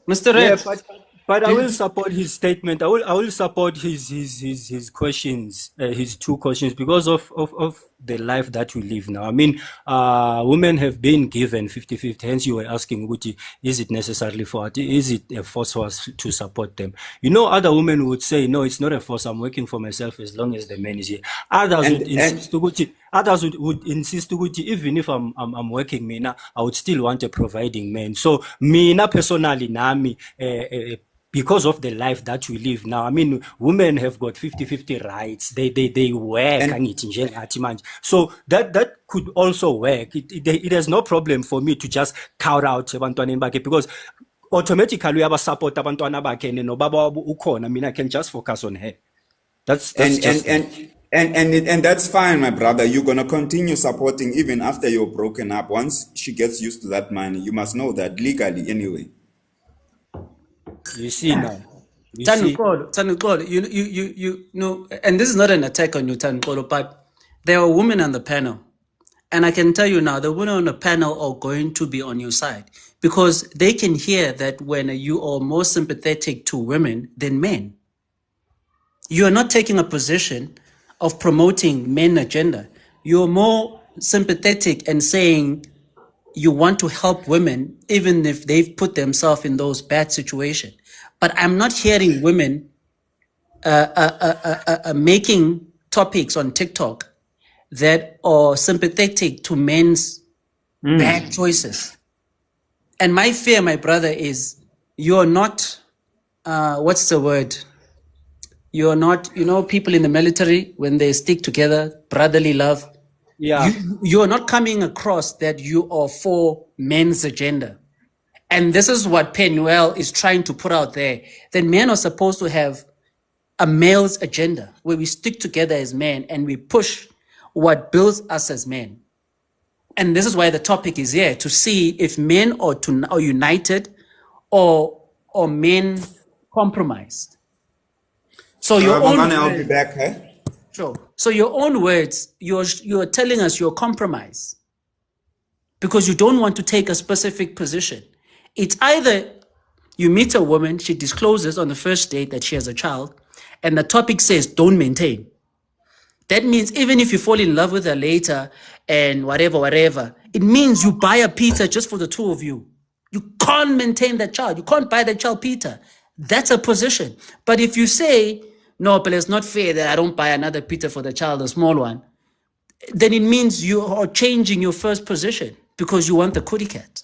Mr. Yeah, Red, but I do, will support his statement. I will support his questions, his two questions, because of the life that we live now. I mean, women have been given 50-50. Hence, you were asking, Guti, is it necessarily for it? Is it a force for us to support them? You know, other women would say, no, it's not a force. I'm working for myself as long as the man is here. Others would insist, And Guti. Others would insist, Guti, even if I'm working, Mina, I would still want a providing man. So, Mina personally, Nami, because of the life that we live now. I mean, women have got 50-50 rights. They work and and it. So that could also work. It has no problem for me to just count out abantwana bakhe, because automatically support abantwana bakhe and nobaba wabo ukhona. I mean, I can just focus on her. That's and just and it. and that's fine, my brother. You're gonna continue supporting even after you're broken up. Once she gets used to that money, you must know that legally anyway. You see now. You see. Tanukolo, you know, and this is not an attack on you, Tanukolo, but there are women on the panel. And I can tell you now, the women on the panel are going to be on your side because they can hear that when you are more sympathetic to women than men. You are not taking a position of promoting men agenda. You're more sympathetic and saying you want to help women even if they've put themselves in those bad situations. But I'm not hearing women making topics on TikTok that are sympathetic to men's bad choices. And my fear, my brother, is you're not, what's the word? You're not, you know, people in the military, when they stick together, brotherly love, Yeah. you're not coming across that you are for men's agenda. And this is what Penuel is trying to put out there, that men are supposed to have a male's agenda where we stick together as men and we push what builds us as men. And this is why the topic is here, to see if men are united or men compromised. So your own Bongani, I'll be words, back. Eh? sure. So your own words, you're telling us you're compromised because you don't want to take a specific position. It's either you meet a woman, she discloses on the first date that she has a child, and the topic says don't maintain. That means even if you fall in love with her later and whatever, it means you buy a pizza just for the two of you. You can't maintain that child. You can't buy that child pizza. That's a position. But if you say, no, but it's not fair that I don't buy another pizza for the child, a small one, then it means you are changing your first position because you want the kitty cat.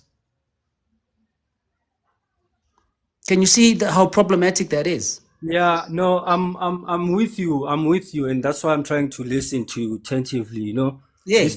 Can you see how problematic that is? Yeah, no, I'm with you. I'm with you, and that's why I'm trying to listen to you attentively. You know, Yes.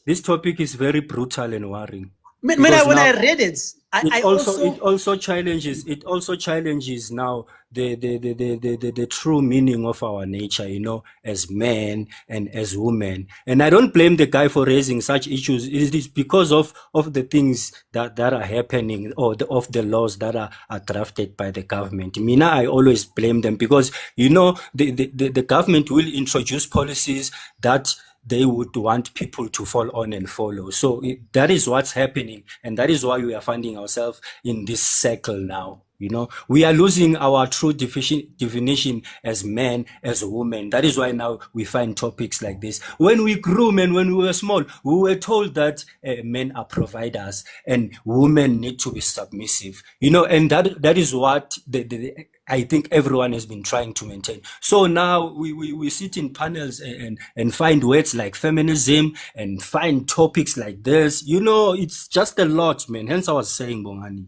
this topic is very brutal and worrying When because I now read it, I it also also challenges now the true meaning of our nature, you know, as men and as women. And I don't blame the guy for raising such issues. It is because of the things that are happening, or of the laws that are drafted by the government. Mina, I always blame them because, you know, the government will introduce policies that they would want people to fall on and follow. So that is what's happening. And that is why we are finding ourselves in this circle now. You know, we are losing our true definition as men, as women. That is why now we find topics like this. When we grew, men, when we were small, we were told that men are providers and women need to be submissive. You know, and that is what I think everyone has been trying to maintain. So now we sit in panels and find words like feminism and find topics like this. You know, it's just a lot, man. Hence I was saying, Bongani.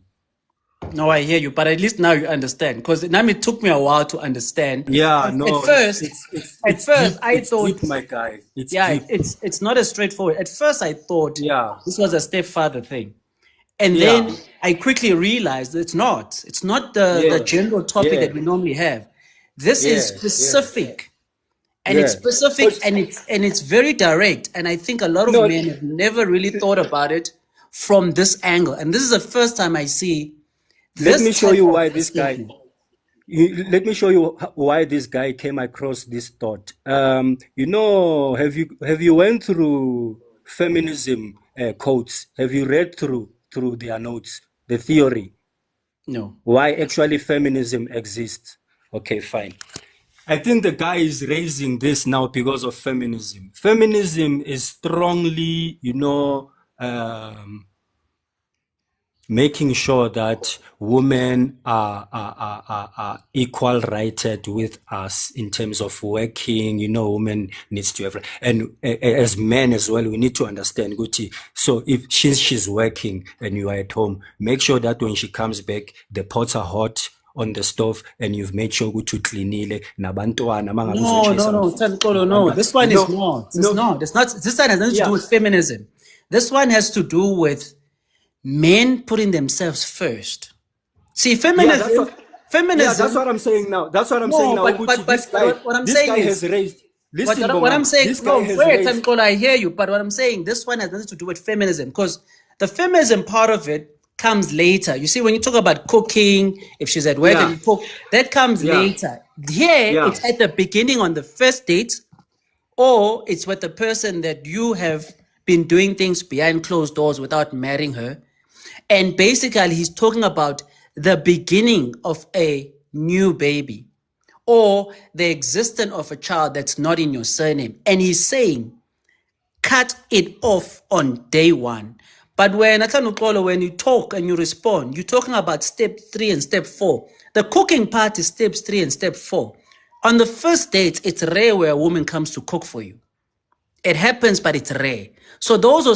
No, I hear you, but at least now you understand. Because it took me a while to understand. Yeah, At no, first, it's deep. I It's thought, deep, my guy. It's yeah, deep. it's not as straightforward. At first, I thought Yeah, this was a stepfather thing, and yeah, then I quickly realized it's not. It's not the yeah, general topic yeah. that we normally have. This is Yes, yes, specific, and it's yeah. specific, But and it's very direct. And I think a lot of no, men have never really thought about it from this angle. And this is the first time I see let this me show type you of why a this guy. statement. Let me show you why this guy came across this thought. You know, have you went through feminism quotes? Have you read through their notes, the theory, No. why actually feminism exists? Okay, fine. I think the guy is raising this now because of feminism. Feminism is strongly, making sure that women are equal righted with us in terms of working. Women needs to have, and as men as well, we need to understand, Guti. So if she's working and you are at home, make sure that when she comes back, the pots are hot on the stove and you've made sure ukuthi ucleanile nabantwana mangabe No, no, uzochase no, Tankolo, no. abantwana. This one is not. It's No, not. It's not. This one has nothing to do yeah. with feminism. This one has to do with men putting themselves first. See, Yeah, that's what. Yeah, that's feminism. what I'm saying now. That's what I'm saying No, now. Uguchi, what I'm this saying guy is, has raised. Listen, what I'm Bongam, saying, this guy no, has wait, raised. Tankola, I hear you, but what I'm saying, this one has nothing to do with feminism, because the feminism part of it comes later. You see, when you talk about cooking, if she's at work and Yeah, you cook, that comes yeah, later. Here, yeah. it's at the beginning on the first date, or it's with the person that you have been doing things behind closed doors without marrying her. And basically, he's talking about the beginning of a new baby or the existence of a child that's not in your surname. And he's saying, cut it off on day one. But when you talk and you respond, you're talking about step 3 and step 4. The cooking part is steps 3 and step 4. On the first date, it's rare where a woman comes to cook for you. It happens, but it's rare. So those are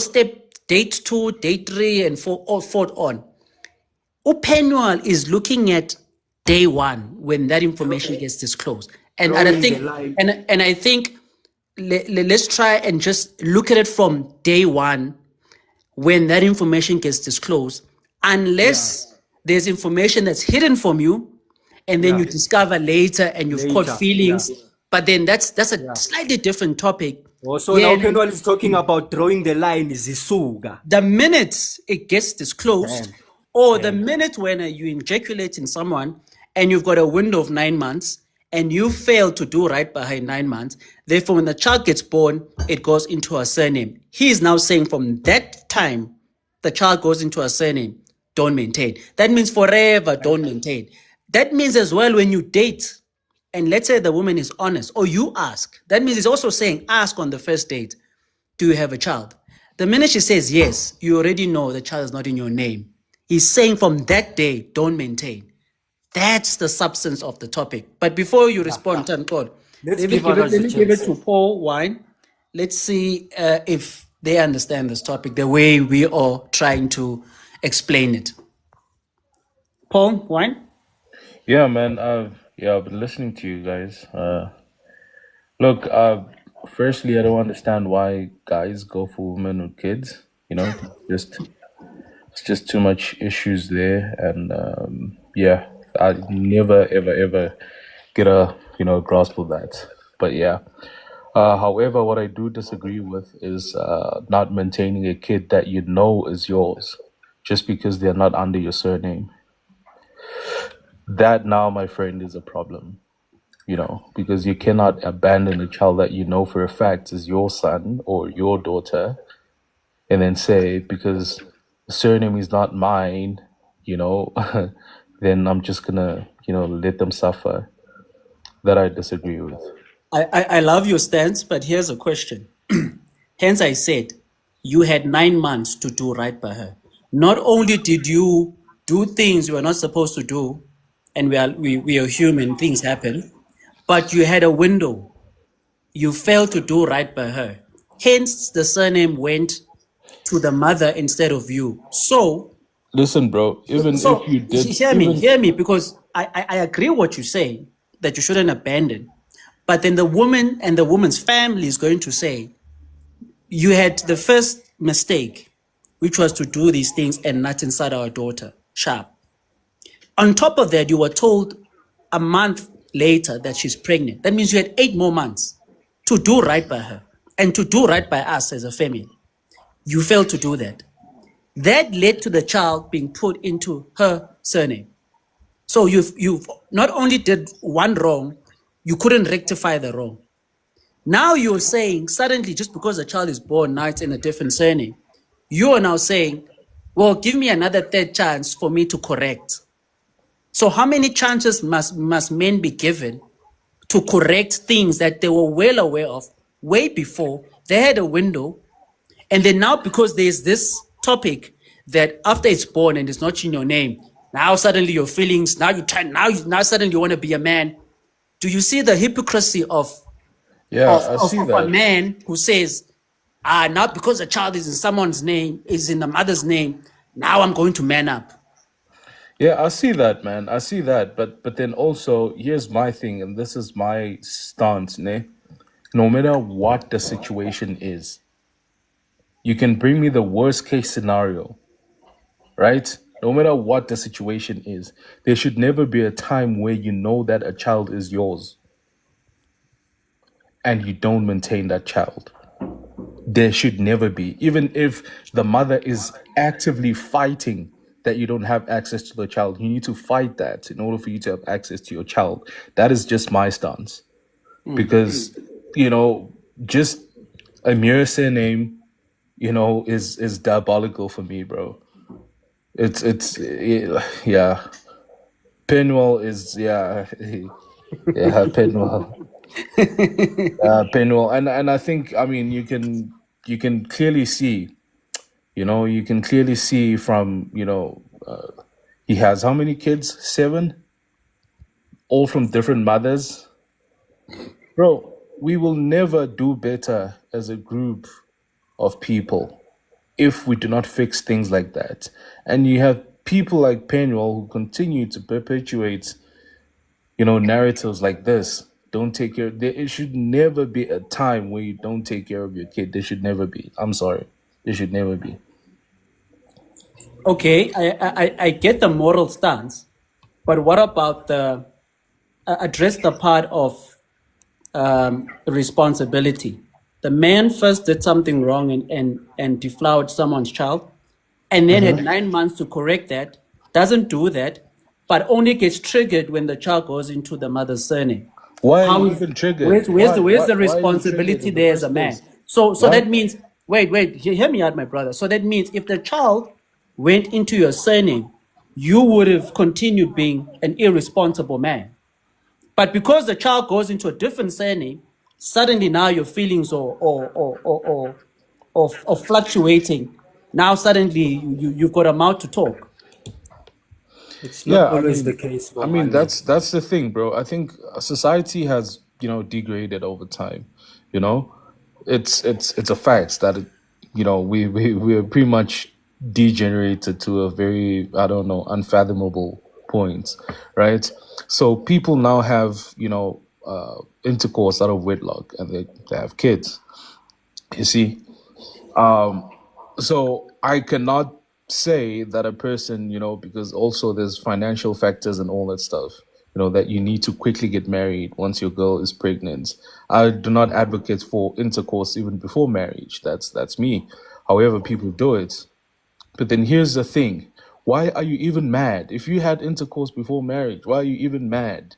date 2, date 3, and 4, or 4 on. Upenual is looking at day 1 when that information gets disclosed. And I Drawing the think, line. and I think let's try and just look at it from day 1 when that information gets disclosed, Yeah, unless there's information that's hidden from you and then yeah. you discover later and you've caught Later, yeah, feelings. But then that's a yeah. slightly different topic. Also, Yeah, now Penwal is talking about drawing the line is Isuga. the minute it gets disclosed, Damn, or the damn. minute when you ejaculate in someone and you've got a window of 9 months and you fail to do right by her in 9 months, therefore when the child gets born, it goes into her surname. He is now saying from that time, the child goes into her surname, don't maintain. That means forever, don't maintain. That means as well when you date, and let's say the woman is honest, or you ask, that means it's also saying ask on the first date, do you have a child? The minute she says yes, you already know the child is not in your name. He's saying from that day, don't maintain. That's the substance of the topic. But before you respond, Claude, Let's let me give give it, others let a me give it chance. to Paul Wine. Let's see if they understand this topic the way we are trying to explain it. Paul Wine? Yeah, man. I've been listening to you guys. Look, firstly, I don't understand why guys go for women with kids. Just it's just too much issues there, and yeah, I never ever ever get a grasp of that. But yeah. However, what I do disagree with is not maintaining a kid that you know is yours just because they're not under your surname. That now, my friend, is a problem. Because you cannot abandon a child that you know for a fact is your son or your daughter and then say, because the surname is not mine, you know, then I'm just gonna, let them suffer. That I disagree with. I love your stance, but here's a question. Hence, I said you had 9 months to do right by her. Not only did you do things you were not supposed to do, and we are human, things happen, but you had a window. You failed to do right by her. Hence, the surname went to the mother instead of you. So, Listen, bro, even if you did, even hear me, because I agree what you say, that you shouldn't abandon. But then the woman and the woman's family is going to say, you had the first mistake, which was to do these things and not inside our daughter. Sharp. On top of that, you were told a month later that she's pregnant. That means you had 8 more months to do right by her and to do right by us as a family. You failed to do that. That led to the child being put into her surname. So you've not only did one wrong, you couldn't rectify the wrong. Now you're saying suddenly, just because a child is born, now it's in a different surname, you are now saying, well, give me another third chance for me to correct. So how many chances must men be given to correct things that they were well aware of way before they had a window? And then now, because there's this topic that after it's born and it's not in your name, now suddenly your feelings, now suddenly you want to be a man. Do you see the hypocrisy of Yeah, I see a that. man who says, not because the child is in someone's name, is in the mother's name, now I'm going to man up? Yeah, I see that, man. I see that. But then also, here's my thing, and this is my stance, ne? No matter what the situation is, you can bring me the worst case scenario, right? No matter what the situation is, there should never be a time where you know that a child is yours and you don't maintain that child. There should never be. Even if the mother is actively fighting that you don't have access to the child, you need to fight that in order for you to have access to your child. That is just my stance. Because, just a mere surname, is diabolical for me, bro. Yeah. Penwell is, yeah. Yeah, Penwell. Penwell. And I think, I mean, you can clearly see, from, he has how many kids? 7? All from different mothers. Bro, we will never do better as a group of people if we do not fix things like that. And you have people like Penwell who continue to perpetuate, narratives like this. Don't take care. It should never be a time where you don't take care of your kid. There should never be. I'm sorry. There should never be. Okay, I get the moral stance, but what about the address the part of responsibility? The man first did something wrong and deflowered someone's child, and then had 9 months to correct that. Doesn't do that, but only gets triggered when the child goes into the mother's surname. Why are How you is even triggered? where's the Why are you triggered responsibility in the there as a first man? place? So Why? that means wait, hear me out, my brother. So that means if the child went into your surname, you would have continued being an irresponsible man. But because the child goes into a different surname, suddenly now your feelings or fluctuating. Now suddenly you've got a mouth to talk. It's not Yeah, I always the mean, case, I mean Bongani. that's the thing, bro. I think society has degraded over time. You know, it's a fact that we're pretty much degenerated to a very, I don't know, unfathomable point, right? So people now have intercourse out of wedlock and they have kids. You see, so I cannot say that a person, because also there's financial factors and all that stuff, that you need to quickly get married once your girl is pregnant. I do not advocate for intercourse even before marriage. That's me. However, people do it. But then here's the thing. Why are you even mad? If you had intercourse before marriage, why are you even mad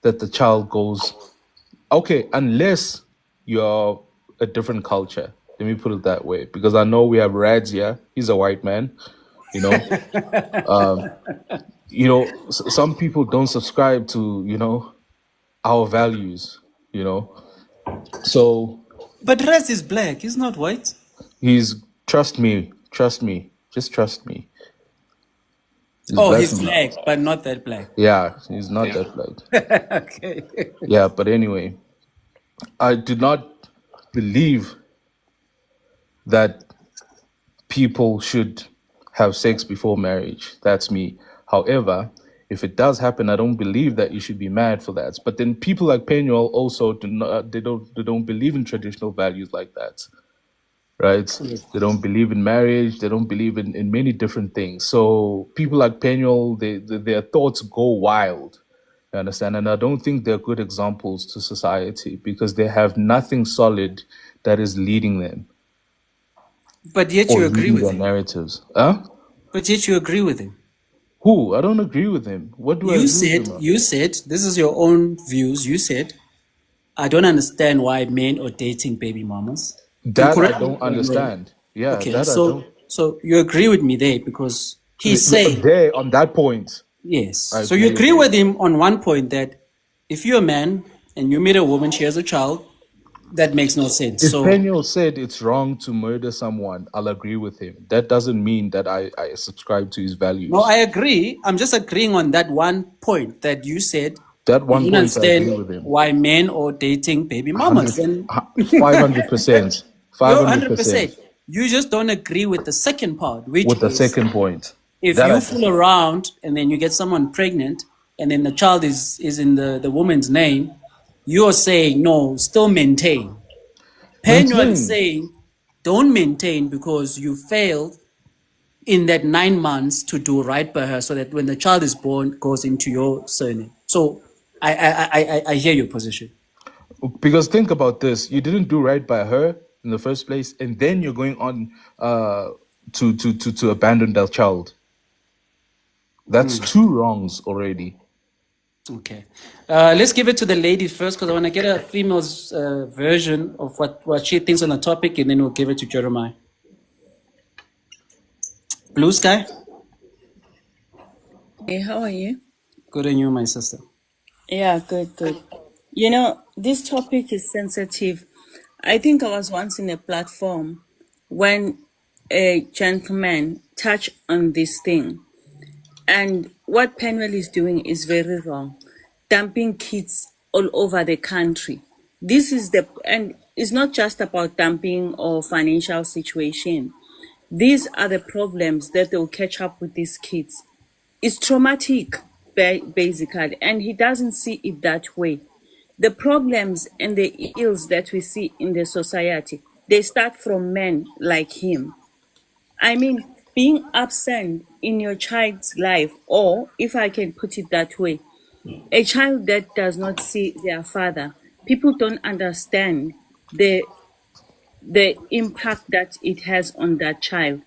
that the child goes? Okay, unless you're a different culture. Let me put it that way. Because I know we have Rads here. He's a white man. You know, some people don't subscribe to, our values, So But Rez is black. He's not white. trust me, just trust me. He's Oh, black. he's black, but not that black. Yeah, he's not that black. Okay. Yeah, but anyway, I do not believe that people should have sex before marriage. That's me. However, if it does happen, I don't believe that you should be mad for that. But then people like Penuel also they don't believe in traditional values like that, right? They don't believe in marriage. They don't believe in many different things. So people like Penuel, their thoughts go wild You understand? And I don't think they're good examples to society because they have nothing solid that is leading them But yet or you agree leading with their him. narratives. Huh? But yet you agree with him. Who? I don't agree with him. What do I agree with him on? You said, this is your own views. You said, I don't understand why men are dating baby mamas. Can That I correct me don't if I'm wrong. understand. Yeah, Okay, that I don't. so you agree with me there because he's saying, There, on that point, yes. I So you agree with agree you. with him on one point that if you're a man and you meet a woman, she has a child, that makes no sense. If So Peniel said it's wrong to murder someone, I'll agree with him. That doesn't mean that I subscribe to his no, I values. agree. I'm just agreeing on that one point that you said That you one don't point, I agree understand with him. why men are dating baby mamas. 100, And 500%. you're 100%. 500%. You just don't agree with the second part, which With the is second point. if That I you fool disagree. around and then you get someone pregnant and then the child is in the woman's name, you're saying no, still maintain. Penuel is Maintain. saying don't maintain because you failed in that 9 months to do right by her so that when the child is born goes into your surname. So I hear your position. Because think about this. You didn't do right by her in the first place, and then you're going on to abandon that child. That's two wrongs already. Okay. Let's give it to the lady first because I want to get a female's version of what she thinks on the topic and then we'll give it to Jeremiah. Blue Sky? Hey, how are you? Good on you, my sister. Yeah, good, good. You know, this topic is sensitive. I think I was once in a platform when a gentleman touched on this thing. And what Penwell is doing is very wrong. Dumping kids all over the country. And it's not just about dumping or financial situation. These are the problems that they'll catch up with these kids. It's traumatic, basically, and he doesn't see it that way. The problems and the ills that we see in the society, they start from men like him. I mean, being absent in your child's life, or if I can put it that way, a child that does not see their father, people don't understand the the impact that it has on that child.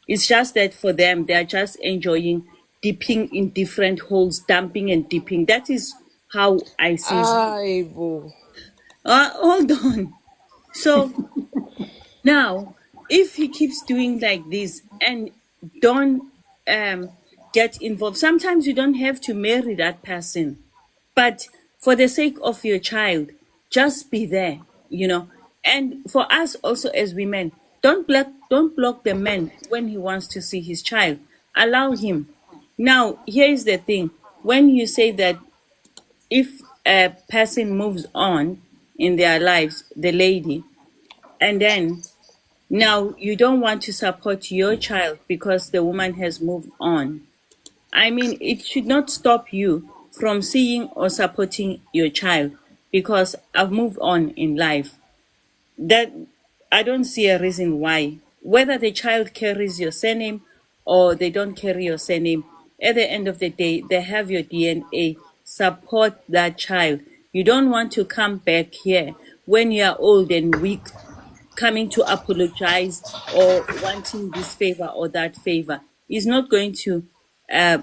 It's just that for them, they are just enjoying dipping in different holes, dumping and dipping. That is how I see it. Aibo. Hold on. So now, if he keeps doing like this and don't get involved, sometimes you don't have to marry that person. But for the sake of your child, just be there, you know. And for us also as women, don't block the man when he wants to see his child. Allow him. Now, here is the thing. When you say that if a person moves on in their lives, the lady, and then now you don't want to support your child because the woman has moved on. I mean, it should not stop you from seeing or supporting your child because I've moved on in life. That I don't see a reason why. Whether the child carries your surname or they don't carry your surname, at the end of the day, they have your DNA. Support that child. You don't want to come back here when you are old and weak, coming to apologize or wanting this favor or that favor. Is not going to uh,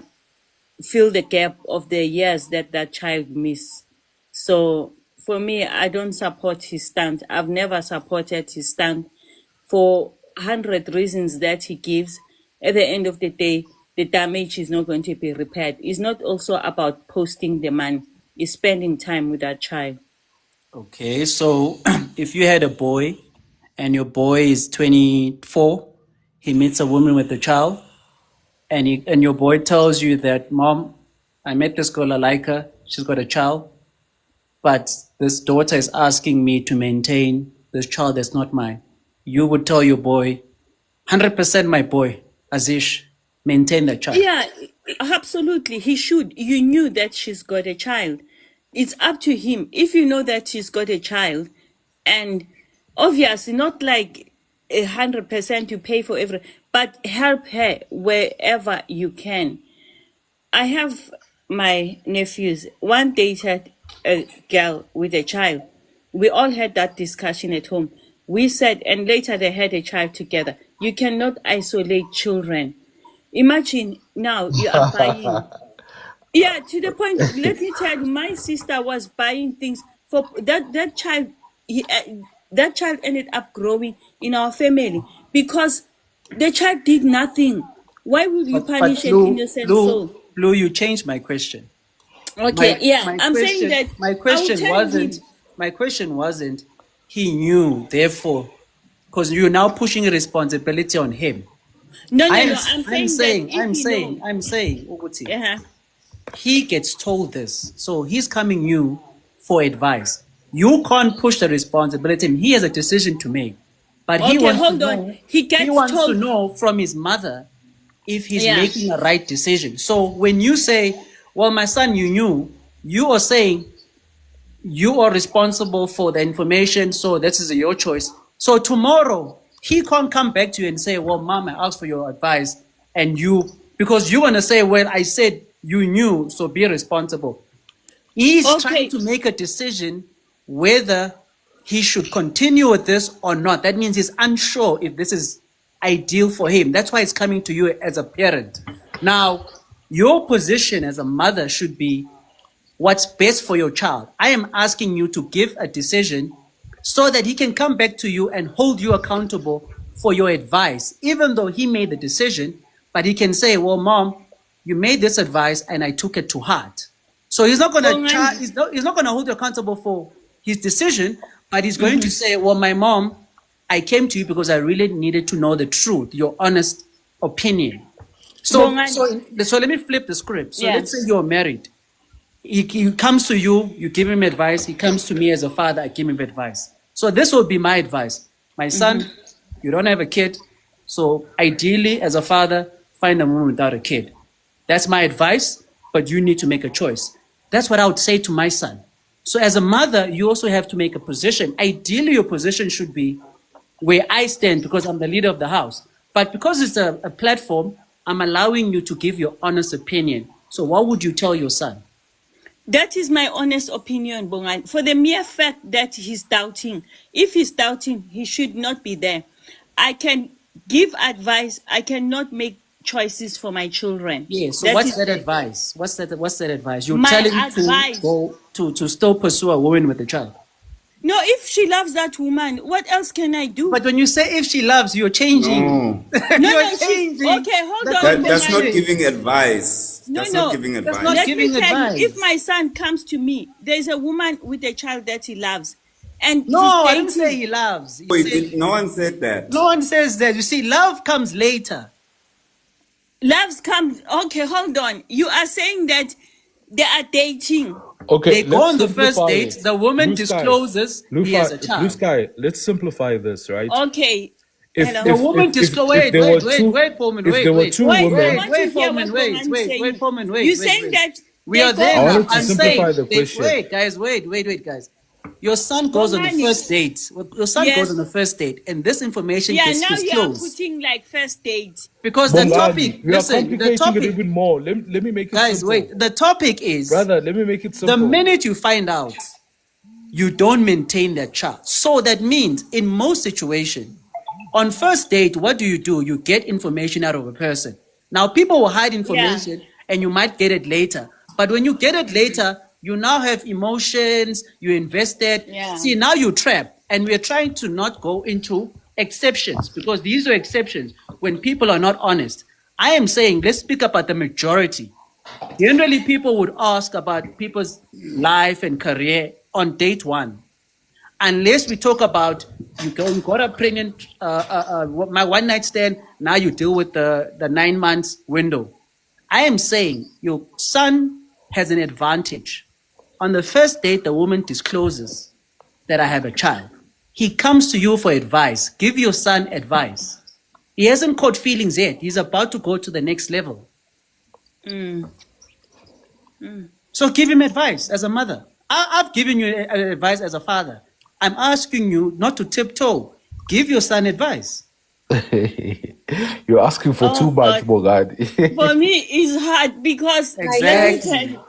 fill the gap of the years that that child miss. So for me, I don't support his stand. I've never supported his stand for 100 reasons that he gives. At the end of the day, the damage is not going to be repaired. It's not also about posting the man. It's spending time with that child. Okay, so if you had a boy and your boy is 24, he meets a woman with a child, and your boy tells you that, Mom, I met this girl, I like her, she's got a child, but this daughter is asking me to maintain this child that's not mine. You would tell your boy, 100% my boy, Azish, maintain the child. Yeah, absolutely. He should. You knew that she's got a child. It's up to him. If you know that she's got a child, and obviously not like 100% you pay for every, but help her wherever you can. I have my nephews. One dated a girl with a child. We all had that discussion at home. We said, and later they had a child together. You cannot isolate children. Imagine now you are buying. Yeah, to the point. Let me tell you, my sister was buying things for that child. That child ended up growing in our family because the child did nothing. Why would you But punish an innocent soul? Blue, you changed my question. Okay, yeah, I'm saying that My I will question tell wasn't. him. My question wasn't. He knew, therefore, because you're now pushing responsibility on him. No, no, I'm. no. I'm I'm saying that saying. if you know, Uguti, uh-huh. he gets told this, so he's coming you for advice. You can't push the responsibility. He has a decision to make, but he Okay, wants to hold on. know. He He gets wants to told, know from his mother if he's yeah. making a right decision. So when you say, "Well, my son, you knew," you are saying you are responsible for the information. So this is your choice. So tomorrow he can't come back to you and say, "Well, mom, I asked for your advice," and because you want to say, "Well, I said you knew, so be responsible." He's trying Okay, to make a decision whether he should continue with this or not. That means he's unsure if this is ideal for him. That's why he's coming to you as a parent. Now, your position as a mother should be what's best for your child. I am asking you to give a decision so that he can come back to you and hold you accountable for your advice, even though he made the decision, but he can say, "Well, mom, you made this advice and I took it to heart." So he's not going to he's not going to hold you accountable for his decision, but he's going to say, "Well, my mom, I came to you because I really needed to know the truth, your honest opinion." So let me flip the script. So yeah. let's say you're married. He comes to you, you give him advice. He comes to me as a father, I give him advice. So this would be my advice. My son, you don't have a kid. So ideally, as a father, find a woman without a kid. That's my advice, but you need to make a choice. That's what I would say to my son. So as a mother, you also have to make a position. Ideally, your position should be where I stand because I'm the leader of the house. But because it's a platform, I'm allowing you to give your honest opinion. So what would you tell your son? That is my honest opinion, Bongan. For the mere fact that he's doubting, if he's doubting, he should not be there. I can give advice. I cannot make choices for my children. Yeah, so That what's is that advice? What's that advice? You're my telling to advice. go to still pursue a woman with a child. No, if she loves that woman, what else can I do? But when you say if she loves, you're changing. No, You're changing. Okay, hold on. that's not Bongan. giving advice. No, That's no. not giving That's advice. not Let giving me tell advice. you, if my son comes to me, there's a woman with a child that he loves, and No, he's I dating. didn't say he loves. You Wait, said- no one said that. no one says that. You see, love comes later. Loves comes. Okay, hold on. You are saying that they are dating. Okay, They go on the first simplify date. it. The woman Blue Sky. discloses he has a Blue child. Sky, let's simplify this, right? Okay. If Hello. The if woman if discloses. if there were two Wait, Pullman, if there were two Wait, I women, want to hear Pullman, what Bongan is saying. Pullman, You're saying that We they are go there I on now. wanted to I'm simplify saying, the question. wait, guys. Your son goes on the Bongan first is- date. Your son Yes. goes on the first date, and this information Yeah, gets now you are disclosed. putting like first date. Because the Bongani, topic, we are listen, the complicating it topic, even more. Let me make it guys, simple. wait. The topic is Brother, let me make it the simple. minute you find out you don't maintain that child. So that means in most situations, on first date, what do? You get information out of a person. Now, people will hide information and you might get it later. But when you get it later, you now have emotions, you invested. Yeah. See, now you're trapped. And we're trying to not go into exceptions because these are exceptions when people are not honest. I am saying, let's speak about the majority. Generally, people would ask about people's life and career on date one. Unless we talk about you got a pregnant, my one night stand, now you deal with the 9 months window. I am saying your son has an advantage. On the first date, the woman discloses that I have a child. He comes to you for advice. Give your son advice. He hasn't caught feelings yet. He's about to go to the next level. So give him advice as a mother. I've given you advice as a father. I'm asking you not to tiptoe. Give your son advice. You're asking for too Oh much, God. Bogad. For me, it's hard because let me tell Exactly. you,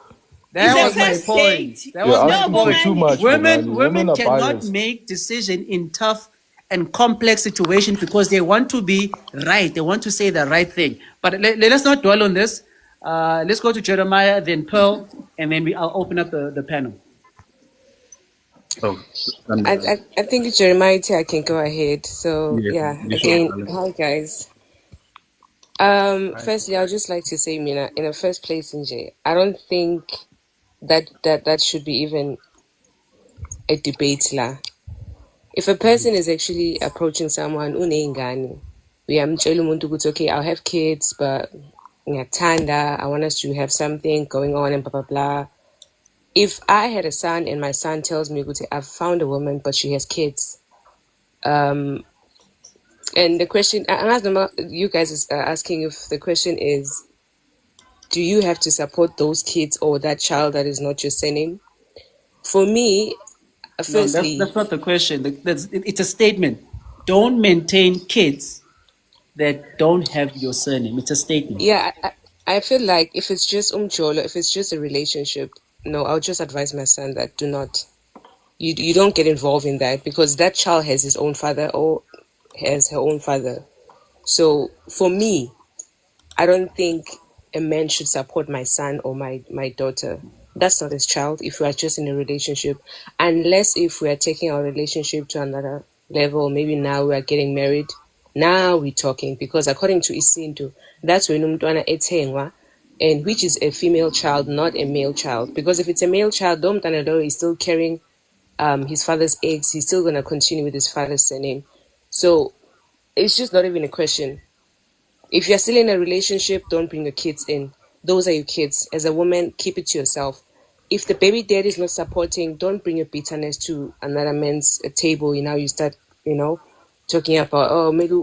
That it's a was my first point. date. That You're was my No, asking for point. too Bongani. much, Bogani. Women Women are cannot biased. make decision in tough and complex situations because they want to be right. They want to say the right thing. But let's not dwell on this. Let's go to Jeremiah, then Pearl, and then I'll open up the panel. Oh, I think Jeremiah I can go ahead. So yeah, yeah, you sure, again, darling? hi guys. Firstly, I'd just like to say, Mina, in the first place, Nj, I don't think that should be even a debate lah. If a person is actually approaching someone, unengani, we am umuntu ukuthi, okay, I'll have kids, but ngiyakuthanda, I want us to have something going on and blah blah blah. If I had a son and my son tells me, ukuthi, I've found a woman, but she has kids, and the question, you guys is asking if the question is, do you have to support those kids or that child that is not your surname? For me, No, firstly, that's not the question. It's a statement. Don't maintain kids that don't have your surname. It's a statement. yeah, I feel like if it's just umjolo, if it's just a relationship, no, I'll just advise my son that do not. You don't get involved in that because that child has his own father or has her own father. So for me, I don't think a man should support my son or my daughter. That's not his child if we are just in a relationship. Unless if we are taking our relationship to another level, maybe now we are getting married. Now we're talking because according to Isintu, that's when umntwana ethengwa, and which is a female child, not a male child. Because if it's a male child, Dom Tanado is still carrying his father's eggs. He's still gonna continue with his father's surname. So it's just not even a question. If you're still in a relationship, don't bring your kids in. Those are your kids. As a woman, keep it to yourself. If the baby daddy is not supporting, don't bring your bitterness to another man's table. You start, talking about, oh, maybe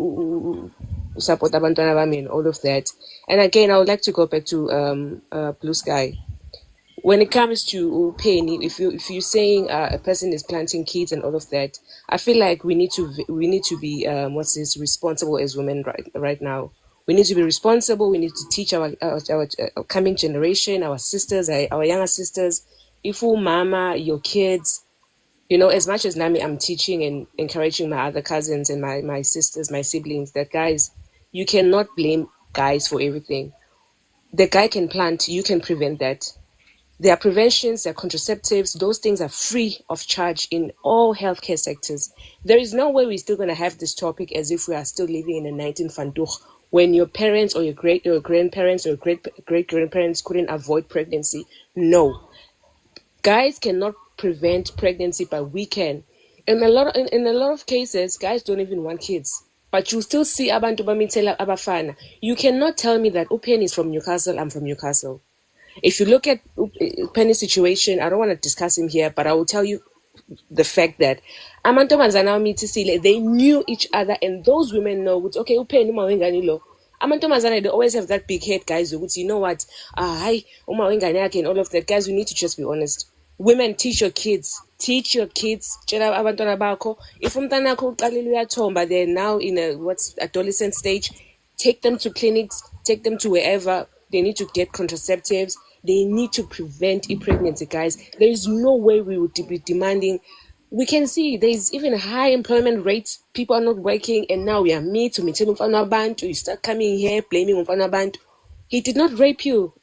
support abantwana bami and all of that. And again, I would like to go back to Blue Sky. When it comes to pain, if you're saying a person is planting kids and all of that, I feel like we need to be responsible as women right now. We need to be responsible. We need to teach our coming generation, our sisters, our younger sisters, ifu mama, your kids. As much as Nami, I'm teaching and encouraging my other cousins and my sisters, my siblings, that guys, you cannot blame guys for everything. The guy can plant, you can prevent that. There are preventions, there are contraceptives. Those things are free of charge in all healthcare sectors. There is no way we're still going to have this topic as if we are still living in a 19 Fanduch when your parents or your grandparents or great grandparents couldn't avoid pregnancy. No, guys cannot prevent pregnancy, but we can. In a lot of cases, guys don't even want kids. But you still see abantu bamitela abafana. You cannot tell me that Upen is from Newcastle, I'm from Newcastle. If you look at Penny's situation, I don't want to discuss him here, but I will tell you the fact that amantombazana amitisile, they knew each other, and those women know, okay, Upen uma wengani lo. Amantombazana, they always have that big head, guys. You know what? Hi, uma wengani yake and all of that, guys. We need to just be honest. Women, teach your kids. Teach your kids. Tshela abantwana bakho. If umntwana wakho uqalile uyathomba, they're now in a adolescent stage. Take them to clinics. Take them to wherever. They need to get contraceptives. They need to prevent pregnancy, guys. There is no way we would be demanding. We can see there's even high employment rates. People are not working, and now we are made to maintain umfana bantu. You start coming here blaming umfana bantu. He did not rape you.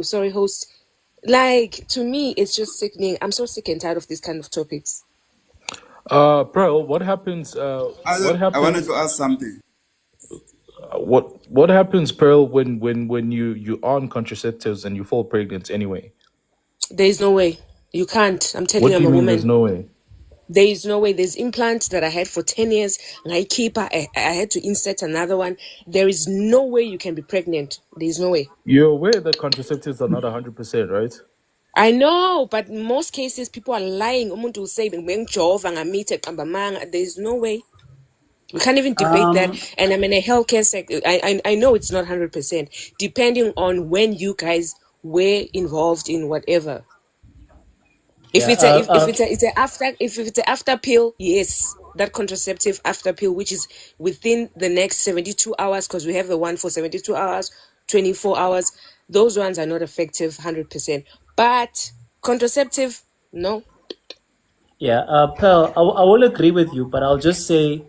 Sorry, host. Like, to me, it's just sickening. I'm so sick and tired of these kind of topics. Pearl, what happens? What I wanted happens? to ask something. What happens, Pearl, when you are on contraceptives and you fall pregnant anyway? There is no way. You can't. I'm telling What you, do I'm you a mean? There's woman. no way. There is no way. There's implants that I had for 10 years. I had to insert another one. There is no way you can be pregnant. There is no way. You're aware that contraceptives are not 100%, right? I know, but in most cases, people are lying. Umuntu will say, there is no way. We can't even debate that. And I'm in a healthcare sector. I know it's not 100%, depending on when you guys were involved in whatever. If Yeah. it's a after pill, yes, that contraceptive after pill, which is within the next 72 hours, because we have the one for 72 hours, 24 hours, those ones are not effective 100%. But contraceptive, no. Yeah, Pearl, I will agree with you, but I'll just say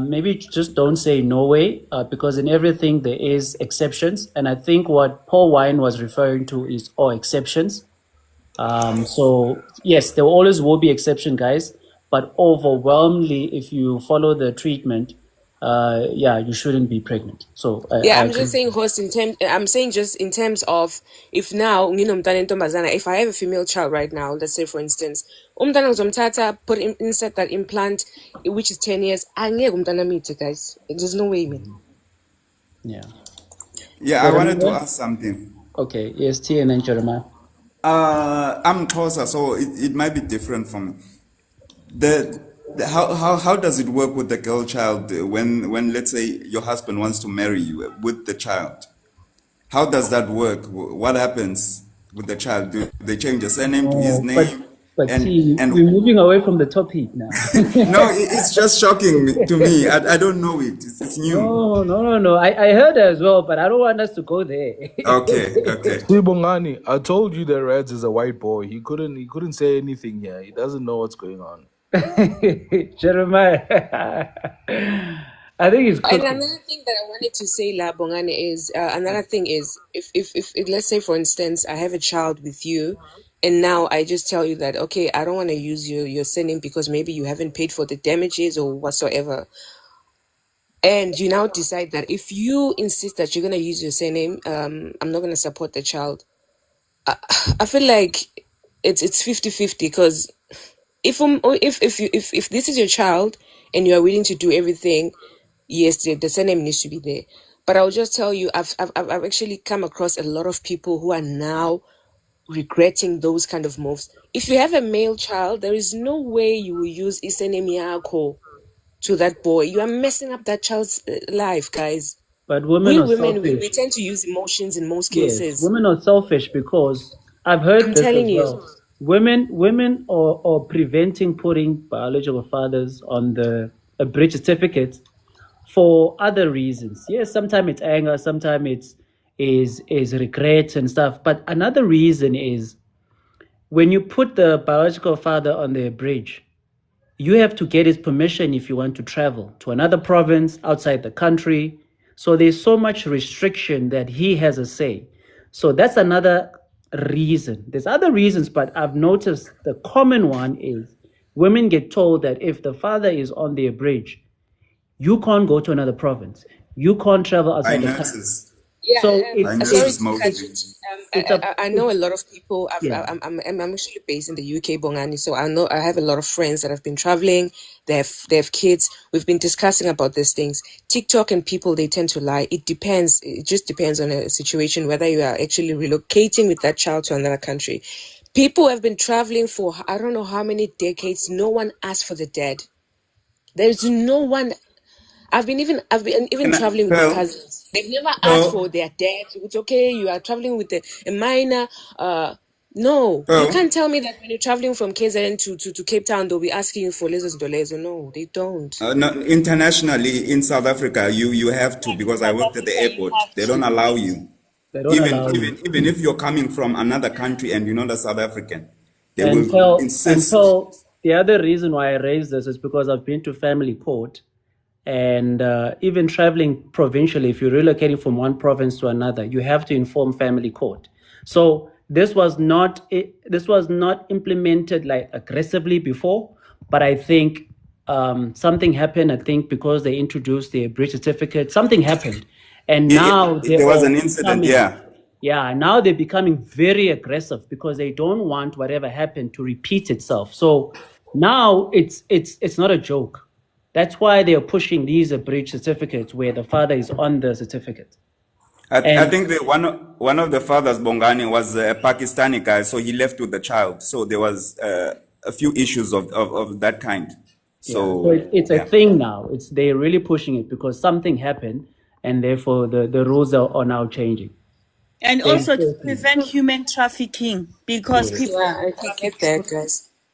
maybe just don't say no way because in everything there is exceptions. And I think what Paul Wine was referring to is all exceptions. So, yes, there always will be exception, guys, but overwhelmingly, if you follow the treatment, you shouldn't be pregnant. So, Yeah, I I'm agree. just saying host in terms. I'm saying just in terms of if now if I have a female child right now, let's say for instance, insert that implant, which is 10 years, angeke umntana meet, guys. There's no way, man. Yeah. Yeah, I wanted to Jeremiah? ask something. Okay, EST and then Jeremiah. I'm closer, so it might be different from how does it work with the girl child when let's say your husband wants to marry you with the child? How does that work? What happens with the child? Do they change the surname to his Oh, name? but T, And we're moving away from the topic now. no, it's just shocking to me. I don't know it. It's new. No. I heard as well, but I don't want us to go there. Okay. See, Bongani, I told you that Reds is a white boy. He couldn't say anything here. He doesn't know what's going on. Jeremiah, I think it's And cooking. another thing that I wanted to say, La Bongane, is another thing is if let's say for instance I have a child with you, and now I just tell you that okay, I don't want to use your surname because maybe you haven't paid for the damages or whatsoever, and you now decide that if you insist that you're gonna use your surname, I'm not gonna support the child. I feel like it's 50-50 because if this is your child and you are willing to do everything, yes, the surname needs to be there. But I'll just tell you, I've actually come across a lot of people who are now regretting those kind of moves. If you have a male child, there is no way you will use surname yako to that boy. You are messing up that child's life, guys. But women We are women, we selfish. tend to use emotions in most Yes, cases. women are selfish because I've heard I'm this telling as you. well. Women are preventing putting biological fathers on the a birth certificate for other reasons. Yes, sometimes it's anger, sometimes it's is regret and stuff. But another reason is when you put the biological father on the bridge, you have to get his permission if you want to travel to another province outside the country. So there's so much restriction that he has a say. So that's another reason. There's other reasons, but I've noticed the common one is women get told that if the father is on their bridge, you can't go to another province. You can't travel By outside the country. nurses. Yeah, So By sorry nurses to cut mostly. you. it's a I know a lot of people. yeah. I'm actually based in the UK, Bongani, so I have a lot of friends that have been traveling. They have kids. We've been discussing about these things. TikTok and people, they tend to lie. It depends. It just depends on a situation whether you are actually relocating with that child to another country. People have been traveling for I don't know how many decades. No one asked for the dad. There's no one. I've been even Can I, traveling with the Pearl, cousins. They've never asked for Pearl, their dad. It's okay. You are traveling with a minor. No, you Pearl, can't tell me that when you're traveling from KZN to Cape Town, they'll be asking you for lezos dolezo. No, they don't. no, internationally in South Africa, you have to In because I South worked at the Africa, you airport. have They don't to. allow you. They don't allow you. Even if you're coming from another country and you're not a South African, they will insist. Until the other reason why I raised this is because I've been to family court and even traveling provincially, if you're relocating from one province to another, you have to inform family court. So this was not implemented like aggressively before, but I think something happened. I think because they introduced the birth certificate, something happened, and now they There was are an incident, becoming yeah. yeah, now they're becoming very aggressive because they don't want whatever happened to repeat itself. So now it's not a joke. That's why they are pushing these abridged certificates where the father is on the certificate. I And think one of the fathers, Bongani, was a Pakistani guy, so he left with the child. So there was a few issues of that kind. so it's a Yeah. thing now. They're really pushing it because something happened, and therefore the rules are now changing. And They're also to enforcing it. prevent human trafficking because Yes. people Yeah, are I get trafficked. that, guys.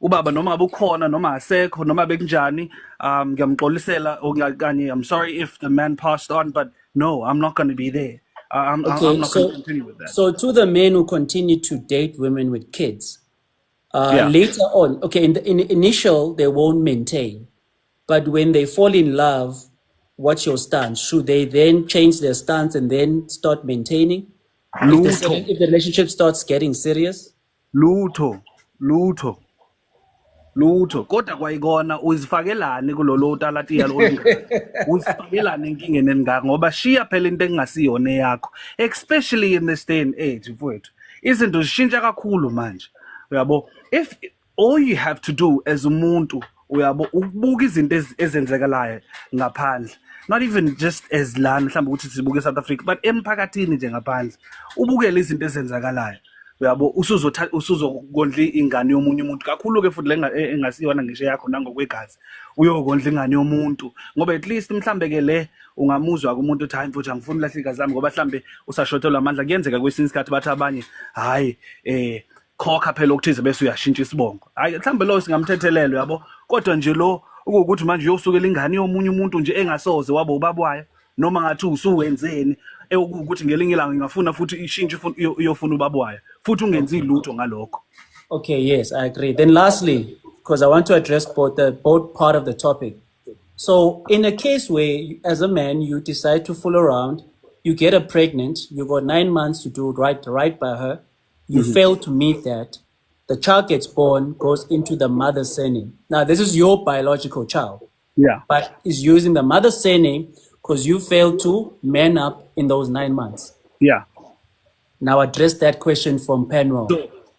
ubaba noma ngabe ukhona noma asekho noma bekunjani ngiyamxolisela okanye I'm sorry if the man passed on, but no, I'm not going to be there. I'm Okay, not going to continue with that. so to the men who continue to date women with kids, Yeah. later on, okay, in initial they won't maintain, but when they fall in love, what's your stance? Should they then change their stance and then start maintaining? Lutho. If the relationship starts getting serious? Lutho. Kodwa kwayikona uzifakelani kulolo talatiya lolingaka. Uzifakelani enkingeni engaka ngoba shiya phela into engasiyona yakho, especially in this day and age mfowethu. Izinto zishintsha kakhulu manje. Uyabo, if all you have to do as umuntu uyabo ukubuka izinto ezenzekalayo ngaphandle, not even just as lana mhlawumbe ukuthi sibuke eSouth Africa, but emphakathini nje ngaphandle ubukele izinto ezenzekalayo. Uyabo usuzokondla ingane yomunye umuntu kakhulu ke futhi engasiyona ngisho yakho nangokwegazi uyokondla ingane yomuntu ngoba at least mhlambe ke le ungamuzwa kumuntu uthi hayi mfuthu angifuni lahla igazi lami ngoba mhlambe usashothelwa amandla. Kuyenzeka kwesinye isikhathi bathi abanye hayi khokha phela okuthize bese uyashintsha isibongo. Hayi mhlambe lo singamthethelelo yabo, kodwa nje lo ukuthi manje uyosukela ingane yomunye umuntu nje engasoze wabo ubabwayo noma ngathi usuwenzeni ukuthi ngelinye ilanga ngingafuna futhi ishintshe uyofuna ubabwayo futhi ungenzi lutho ngalokho. Okay, yes, I agree. Then lastly, because I want to address both part of the topic. So in a case where as a man you decide to fool around, you get her pregnant, you got 9 months to do right by her, you fail to meet that, the child gets born, goes into the mother's surname. Now this is your biological child. Yeah. But is using the mother's surname because you failed to man up in those 9 months. Yeah. Now address that question from Penwell.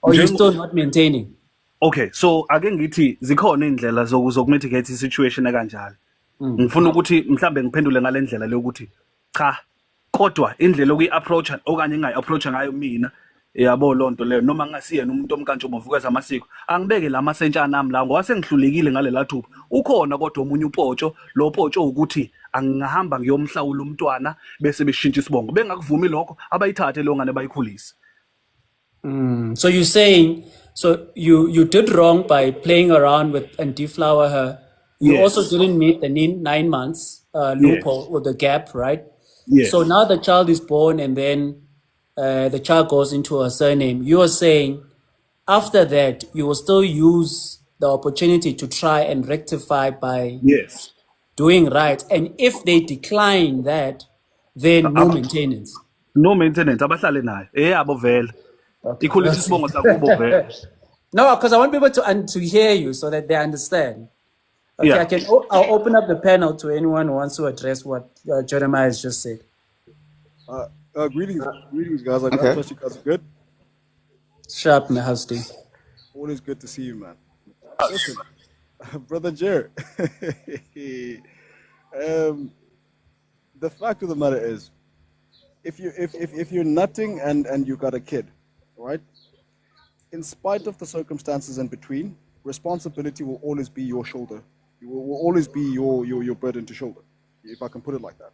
Or you're still not maintaining? Okay, so ake ngithi zikhona indlela zokumitigate situation ekanjalo. Ngifuna ukuthi mhlambe ngiphendule ngale ndlela lokuthi cha, kodwa indlela okuyi-approach okanye engayi-approach ngayo mina yabo lonto leyo noma ngasiyena umuntu omkantsho ovukeza amasiko angibeke la masentshana ami la ngoba sengihlulekile ngalela thuba. Ukhona kodwa omunye upotsho, lo potsho ukuthi angihamba ngiyomhlawula umntwana bese beshintsha isibongo. Bengakuvumi lokho abayithathe lo ngane bayikhulise. So you're saying, so you did wrong by playing around with and deflower her. You also didn't meet the 9 months loophole or the gap, right? Yes. So now the child is born and then the child goes into her surname. You are saying after that, you will still use the opportunity to try and rectify by doing right. And if they decline that, then no maintenance. No maintenance. Abahlale nayo. Abo vele. Ikhulisa isibongo sakubo vele. No, because I want people to hear you so that they understand. Okay, I'll open up the panel to anyone who wants to address what Jeremiah has just said. Greetings, guys. I trust you guys are good. Sharp, Mahasti. Always good to see you, man. Listen, brother Jared. The fact of the matter is, if you're nutting and you got a kid, right? In spite of the circumstances in between, responsibility will always be your shoulder. It will always be your burden to shoulder, if I can put it like that.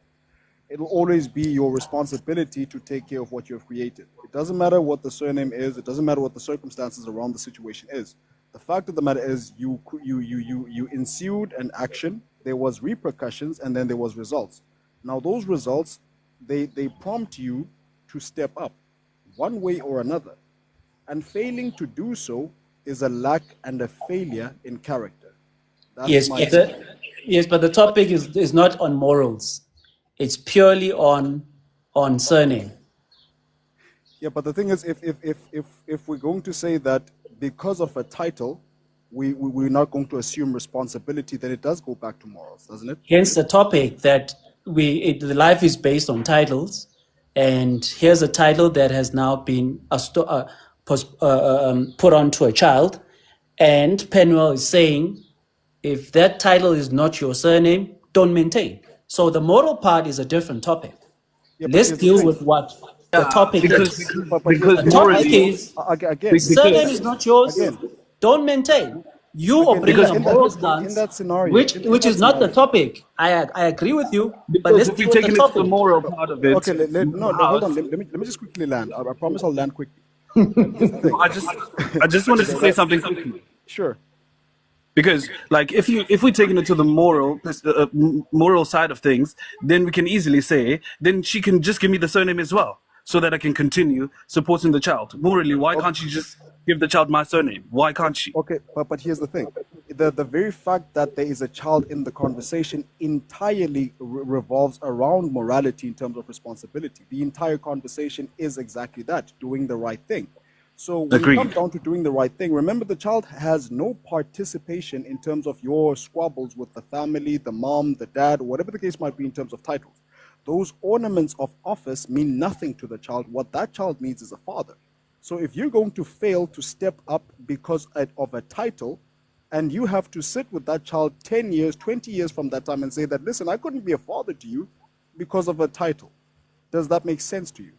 It will always be your responsibility to take care of what you have created. It doesn't matter what the surname is. It doesn't matter what the circumstances around the situation is. The fact of the matter is you ensued an action. There was repercussions, and then there was results. Now those results, they prompt you to step up, one way or another. And failing to do so is a lack and a failure in character. Yes, but the topic is not on morals. It's purely on surname. Yeah, but the thing is, if we're going to say that because of a title, we're not going to assume responsibility, then it does go back to morals, doesn't it? Hence the topic that the life is based on titles, and here's a title that has now been put onto a child, and Penwell is saying, if that title is not your surname, don't maintain. So the moral part is a different topic. Yeah, let's deal with what the topic is. Because the topic is, again, surname is not yours, don't maintain. You are bringing a moral stance, in that scenario, which is not the topic. I agree with you, but let's be taking it to the moral part of it. Okay, hold on. Let me just quickly land. I promise I'll land quickly. I just wanted to say something quickly. Sure. Because, like, if we're taking it to the moral side of things, then we can easily say, then she can just give me the surname as well, so that I can continue supporting the child. Morally, why can't she just give the child my surname? Why can't she? Okay, but here's the thing: the very fact that there is a child in the conversation entirely revolves around morality in terms of responsibility. The entire conversation is exactly that: doing the right thing. So when it comes Agreed. down to doing the right thing, remember the child has no participation in terms of your squabbles with the family, the mom, the dad, whatever the case might be in terms of titles. Those ornaments of office mean nothing to the child. What that child needs is a father. So if you're going to fail to step up because of a title, and you have to sit with that child 10 years, 20 years from that time and say that, listen, I couldn't be a father to you because of a title. Does that make sense to you?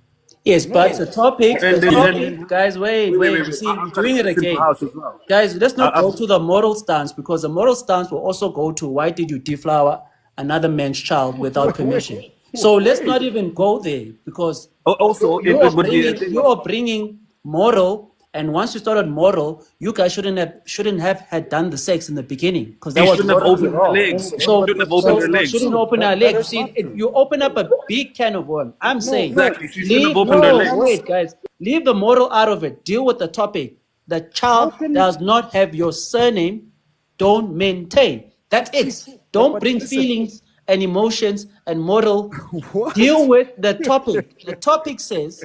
Yes, but No. the topic, And guys, wait. You see, you're I've got a doing it question for again. House as well. Guys, let's not go I've, to the moral stance, because the moral stance will also go to why did you deflower another man's child without permission? So let's not even go there, because also, you it are would be a bringing thing you of are bringing moral, and once you started moral, you guys shouldn't have had done the sex in the beginning, because that you was shouldn't have morally opened her wrong. legs. You So shouldn't have opened her we legs. shouldn't True. open our That legs. You is see, not if true. you open up a big can of worms, I'm saying No. Exactly. She shouldn't have opened her legs. wait, guys, leave the moral out of it. Deal with the topic. The How child can does not have your surname. Don't maintain. That's it. Don't but bring listen, feelings and emotions and moral. Deal what? with the topic. The topic says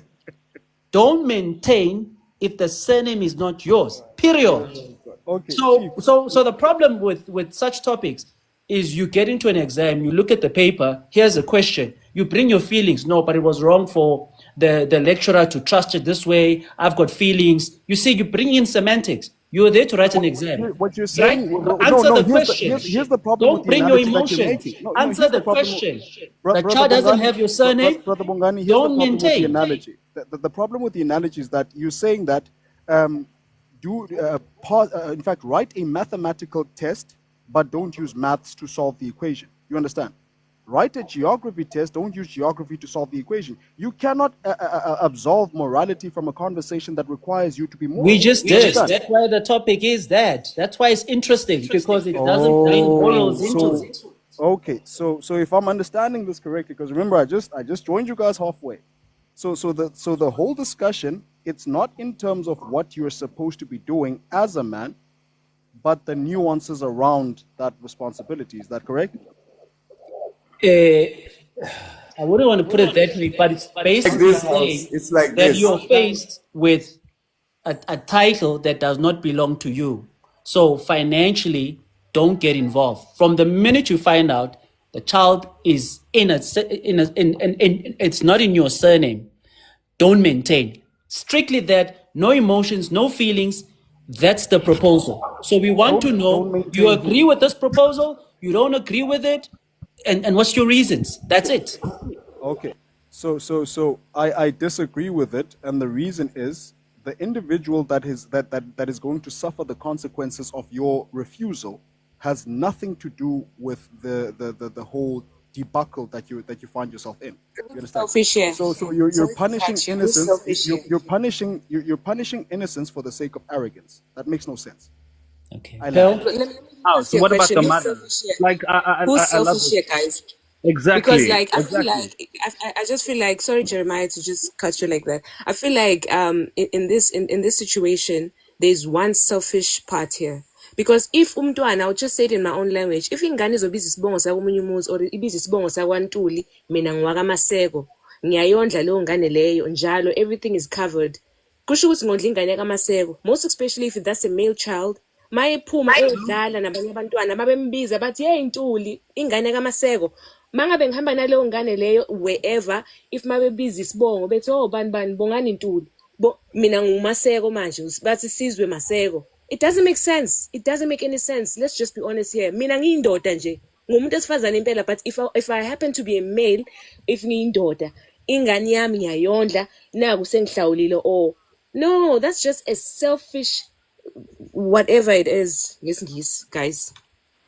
don't maintain if the surname is not yours. Oh Period. my God. Okay, Chief. So the problem with such topics is you get into an exam, you look at the paper, here's a question, you bring your feelings. No, but it was wrong for the lecturer to trust it this way. I've got feelings. You see, you bring in semantics. You're there to write an exam. What you're Right? saying, no, Answer no. the question. Here's the problem with Don't the bring your analogy that you're emotions. making. No, no. Answer Here's the the problem, question. The brother child doesn't Bongani, have your surname. brother Bongani. Here's the Don't problem with the maintain. analogy. The problem with the analogy is that you're saying that um, in fact, write a mathematical test, but don't use maths to solve the equation. You understand? Write a geography test, don't use geography to solve the equation. You cannot absolve morality from a conversation that requires you to be We moral. just You did. understand? That's why the topic is that. That's why it's interesting, because it doesn't bring Oh, morals into so it. okay. So if I'm understanding this correctly, because remember I just joined you guys halfway. So the whole discussion, it's not in terms of what you're supposed to be doing as a man, but the nuances around that responsibility. Is that correct? I wouldn't want to put it that way, but it's Like basically this house. saying It's like that this. you're faced with a title that does not belong to you. So financially, don't get involved. From the minute you find out the child is it's not in your surname, don't maintain. Strictly that, no emotions, no feelings. That's the proposal. So we want to Don't know, you maintain agree who? with this proposal, you don't agree with it, and what's your reasons? That's it. Okay. So I disagree with it, and the reason is the individual that is going to suffer the consequences of your refusal has nothing to do with the whole debacle that you find yourself in. You understand? Selfish here. So you're Sorry to punishing cut you. Who's innocence. selfish You're here? you're punishing you're punishing innocence for the sake of arrogance. That makes no sense. Okay. I land. Pearl? Let me House. ask So you a what about question. the Who's mother? selfish here? Like, Who's I love selfish this. here, guys? Because Exactly. like I feel Exactly. like I just feel like, sorry Jeremiah to just cut you like that. I feel like in this situation there's one selfish part here. Because if umntwana, I'll just say it in my own language, if ingane izobiza isibongo sakomunye umuzi or ibiza isibongo sakwaNtuli, mina ngiwakaMaseko, ngiyayondla leyo ngane leyo njalo, everything is covered. Kusho ukuthi ngondla ingane yakaMaseko, most especially if that's a male child. Mayephuma eyodlala nabanye abantwana babembiza bathi hey Ntuli, ingane kaMaseko. Mangabe ngihamba naleyo ngane leyo wherever, if mabebiza isibongo bethi oh bani bongani Ntuli. Mina nguMaseko manje, bathi Sizwe Maseko. It doesn't make sense. It doesn't make any sense. Let's just be honest here. Mina ngiyindoda nje. Ngumuntu esifazane impela, but if I happen to be a male, if ngiyindoda, ingane yami ngiyayondla, naku sengihlawulile or no, that's just a selfish whatever it is. Yes, guys.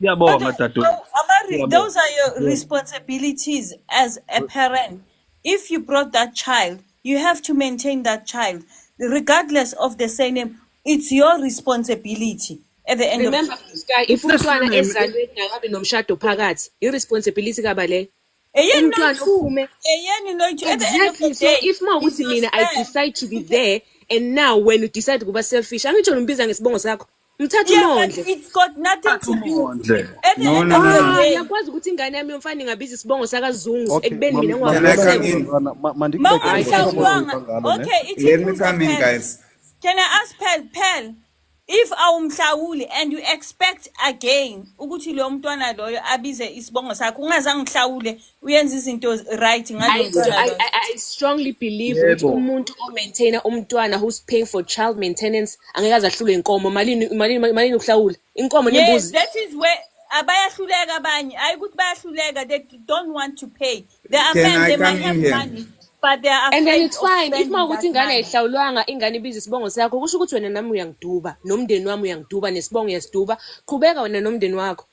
Siyabonga Okay, so dadewethu. Amari, Siyabonga. those are your responsibilities as a parent. If you brought that child, you have to maintain that child, regardless of the surname. It's your responsibility at the end of the Remember, day. Sky, if It's the umntwana surname. ezalwe kungakabi nomshado phakathi, irresponsibility kaba le. Again, no Umntwana two. uphume. Again, no two. At the end of Exactly. the So day, if it's mawukuthi your mina I sperm. decide to be there, and now when you decide to be selfish, angitsho ngimbiza ngesibongo sakho. Mthatha Yeah, but umondle. it's got nothing to do. At the No, end no, of no, the no. day, Ngiyakwazi ukuthi ingane yami yomfana ingabiza isibongo sakazungu Okay, ekubeni mina Can I come ngingawakwazi. in? Hayi, hlawumbi. okay, Let me come in, guys. Can I ask Pel, if awumhlawuli and you expect again ukuthi lo mntwana loyo abize isibongo sakho ungazange uhlawule uyenza izinto right ngalo mntwana loyo. I strongly believe ukuthi umuntu o-maintainer umntwana who's paying for child maintenance angeke aze ahlule inkomo. Malini ukuhlawula inkomo Yes, nembuzi. that is where abayahluleka abanye. Hayi ukuthi bayahluleka, they don't want to pay. They are Can men, I they come might have in here? money, but they are And then afraid it's of fine. If spending mawukuthi that ingane money. ayihlawulwanga ingane ibiza isibongo sakho kusho ukuthi wena nami uyangiduba nomndeni wami uyangiduba nesibongo uyasiduba qhubeka wena nomndeni wakho.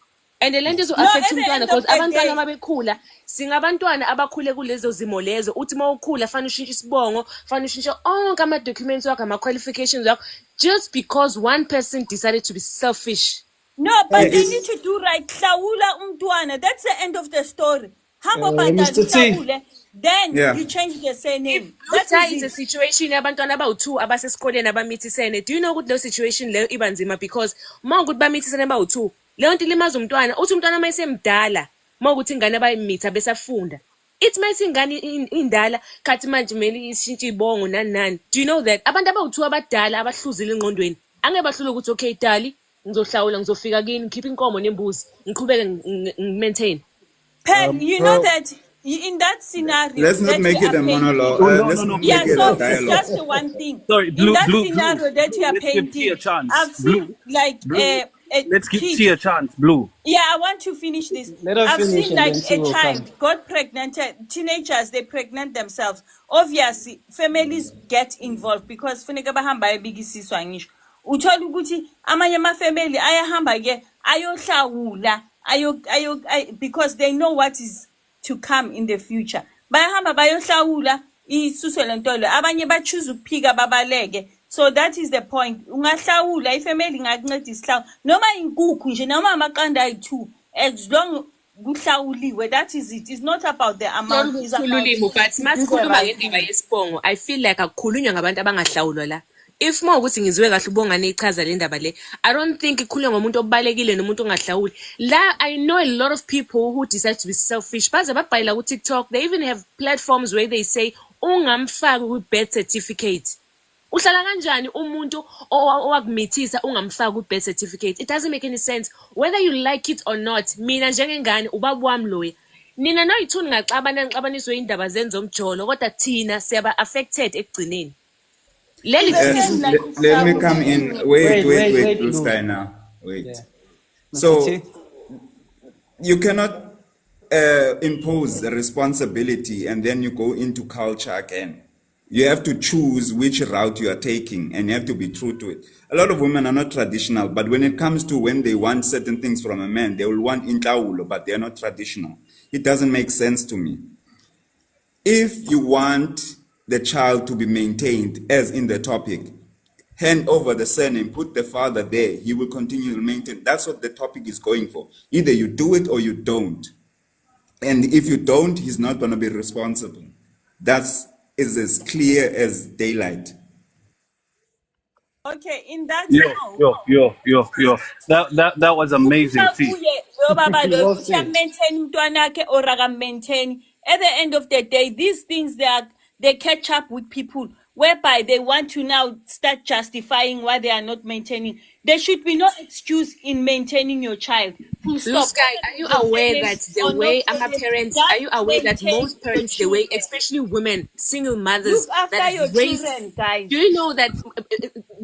And le nto No, izo-affect at the umntwana end because of the abantwana day, mabekhula singabantwana abakhule kulezo zimo lezo uthi mawukhula fanele ushintshe isibongo fanele ushintshe onke ama-documents wakho ama-qualifications wakho just because one person decided to be selfish. no, but they need to do right. Hlawula umntwana. That's the end of the story. Hamba bhatala Mr. T. uhlawule, then Yeah. you change the surname. Blue That Sky is is a it. situation yabantwana abawu-2 abasesikoleni abamithisene. Do you know ukuthi leyo situation leyo iba nzima because mawukuthi bamithisene bawu-2 leyo nto ilimaza umntwana uthi umntwana uma esemdala mawukuthi ingane abayimitha besafunda ithi uma ithi ingane indala khathi manje kumele ishintshe ibongo nani. Do you know that abantu abawu-2 abadala abahluzile engqondweni angeke bahlule ukuthi okay dali ngizohlawula ngizofika kini ngikhiphe inkomo nembuzi ngiqhubeke ngi-maintain. Pel, you know that in that scenario, Let's not that make you it are a painting. monologue. Let's make Yeah, it so a it's dialogue. just the one thing. Sorry, In Blue, that Blue, scenario that you are let's give T painting, a chance. I've seen like Blue, a let's give kid. T a chance, Blue. Yeah, I want to finish this. Let her I've finish seen and like then T a will child come. got pregnant. Teenagers, they pregnant themselves. Obviously, families get involved because funeka bahamba ebikisiswa ngisho. Uthola ukuthi amanye ama-family ayahamba ke ayohlawula because they know what is to come in the future. Bayahamba bayohlawula isuswe lento le. Abanye choose ukuphika babaleke. So that is the point. Ungahlawula ifamily ingakunceda isihlawu noma inkukhu nje noma amaqanda ayi2 as long kuhlawuliwe. That is it. It's not about the amount. It's about But to do the masikhuluma right ngendaba thing. yesibongo I feel like akukhulunywa ngabantu abangahlawulwa la. If mawukuthi ngizwe kahle ubongane ichaza le ndaba le I don't think ikhulunywa ngomuntu obalekile nomuntu ongahlawuli. La I know a lot of people who decide to be selfish. Baze babhayila ku TikTok. They even have platforms where they say ungamfaki ku birth certificate. Uhlala kanjani umuntu owakumithisa ungamfaki ku birth certificate? It doesn't make any sense whether you like it or not. Mina njengengane ubaba wami loya nina noyithuni ngaxabaniswe indaba zenzomjolo kodwa thina siyaba affected ekugcineni. Let me come in. Wait, Blue Blue. Sky now. Wait. Yeah. So Mr. T. you cannot impose a responsibility and then you go into culture again. You have to choose which route you are taking and you have to be true to it. A lot of women are not traditional, but when it comes to when they want certain things from a man, they will want intlawulo, but they are not traditional. It doesn't make sense to me. If you want the child to be maintained, as in the topic, hand over the surname, put the father there, he will continue to maintain. That's what the topic is going for. Either you do it or you don't. And if you don't, he's not going to be responsible. That is as clear as daylight. Okay, in that Yo. That was amazing, T. Well said. maintain mntwanakhe or maintain. At the end of the day, these things they catch up with people whereby they want to now start justifying why they are not maintaining. There should be no excuse in maintaining your child. Full Blue stop. Sky, are you aware that the way parents, are you aware that most parents, the way, especially women, single mothers, look after that your raise, children, guys. do you know that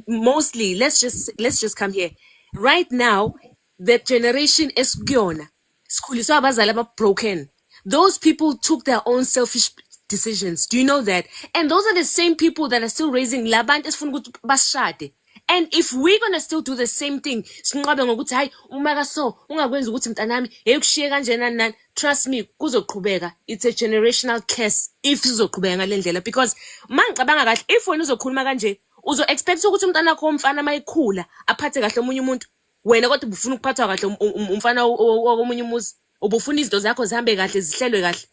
mostly, let's just come here. Right now, the generation is gone. Skhuliswa abazali broken. Those people took their own selfish decisions. Do you know that? And those are the same people that are still raising labant esifuna ukuthi bashade. And if we're gonna still do the same thing, sinqabe ngokuthi hayi umaka so ungakwenza ukuthi mntanami eyokushiye kanjena nani, trust me kuzoqhubeka. It's a generational curse if sizoqhubeka ngalendlela because mangicabanga kahle if wena uzokhuluma kanje uzo expect ukuthi umntana wakho omfana mayikhula aphathe kahle omunye umuntu. wena kodwa ubufuna ukuphathwa kahle umfana womunye umuzi ubufuna izinto zakho zihambe kahle zihlelwe kahle.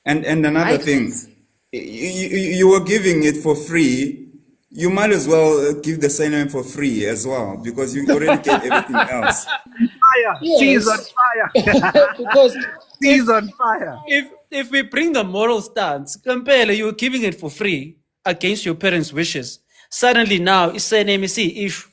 And another thing, you were giving it for free. You might as well give the surname for free as well, because you already get everything else. Fire. She's on fire. Because She's on fire. if we bring the moral stance, Kampela, you're giving it for free against your parents' wishes. Suddenly now, it's surname is issue.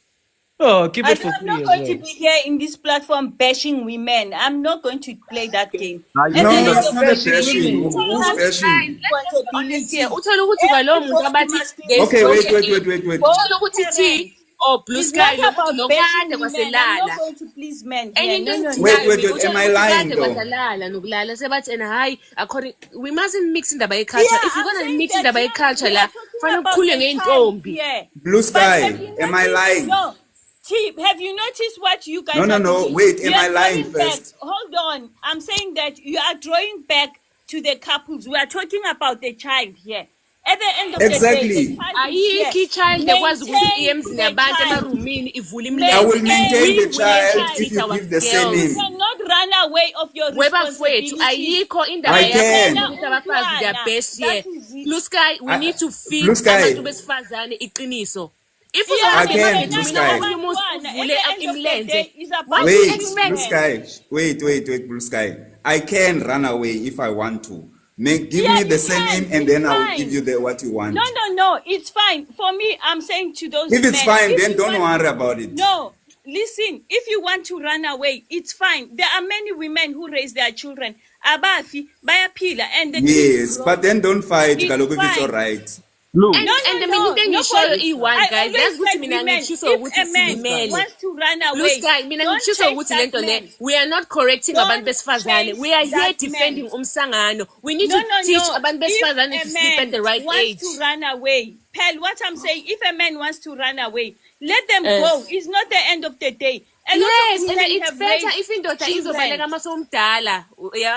Oh, keep it for I'm free not as going well. to be here in this platform bashing women. I'm not going to play that game. Now, At you the No, end no, of it's the not a bashing bashing. women. Who's Guys, bashing? let's be honest here. responsibility. Uthola ukuthi kwalowo muntu Everybody abathi must take there is Okay, wait. uthola ukuthi T or Blue It's not Sky lo muntu about lo bashing kade women. I'm not kwaselala. going to please men Enye here. into No, no, engithi no. nayo Wait. uthola Am I ukuthi lying kade though? kwasalala nokulala sebathi and hayi according we mustn't mix indaba ye-culture. Yeah, If you're I'm gonna saying mix that indaba we ye-culture are la talking fanele about kukhulunywe the child ngey'ntombi. here. Blue But have Sky, you am I noticed? lying? No. T, have you noticed what you guys No. are doing? Wait, You am I are lying drawing back. first? Hold on. I'm saying that you are drawing back to the couples. We are talking about the child here. At the end of the day, the Exactly. child is here. Ayikho i-child ekwazi ukuthi iye Maintain emzini the yabantu child. emarumini ivule I imilenze. will maintain We the will child if protect you our give the girls. You surname. cannot run away of your Webafowethu responsibilities. ayikho indaba I yabantu can. ukuthi abafazi they are best here. That is it. Blue Sky, we need to feed Blue Sky, abantu besifazane iqiniso. If Yeah, uzokwazi I can, emakethe Blue mina Sky. omunye umuzi at uvule the end of the imilenze. day, it's about What do you Wait, expect? Blue women. Sky. Wait, Blue Sky. I can run away if I want to. Give Yeah, me the you surname can. and It's then I will give fine. you what you want. No. It's fine. For me, I'm saying to those If men. it's fine, if then you don't want- worry about it. No, listen. If you want to run away, it's fine. There are many women who raise their children. Abafi, bayaphila, and the kids Yes, grow. but then don't fight, It's Kaloku, if it's fine. alright. Look, And mina into engishoyo iyi-one I guys. Yazi always ukuthi said mina women, ngitshiso if ukuthi a man siyimele. wants to run Blue away, Sky, mina don't ngitshiso chase ukuthi that lento le man. we are not correcting abantu Don't besifazane. chase We are here that defending man. umsangano. We need No. to teach abantu besifazane If to a sleep at the man right wants age. to run away, Pearl, what I'm saying, if a man wants to run away, let them Eh. go. It's not the end of the day. A lot Yes, of and women it's have better raised if indoda children. izobaleka masomdala.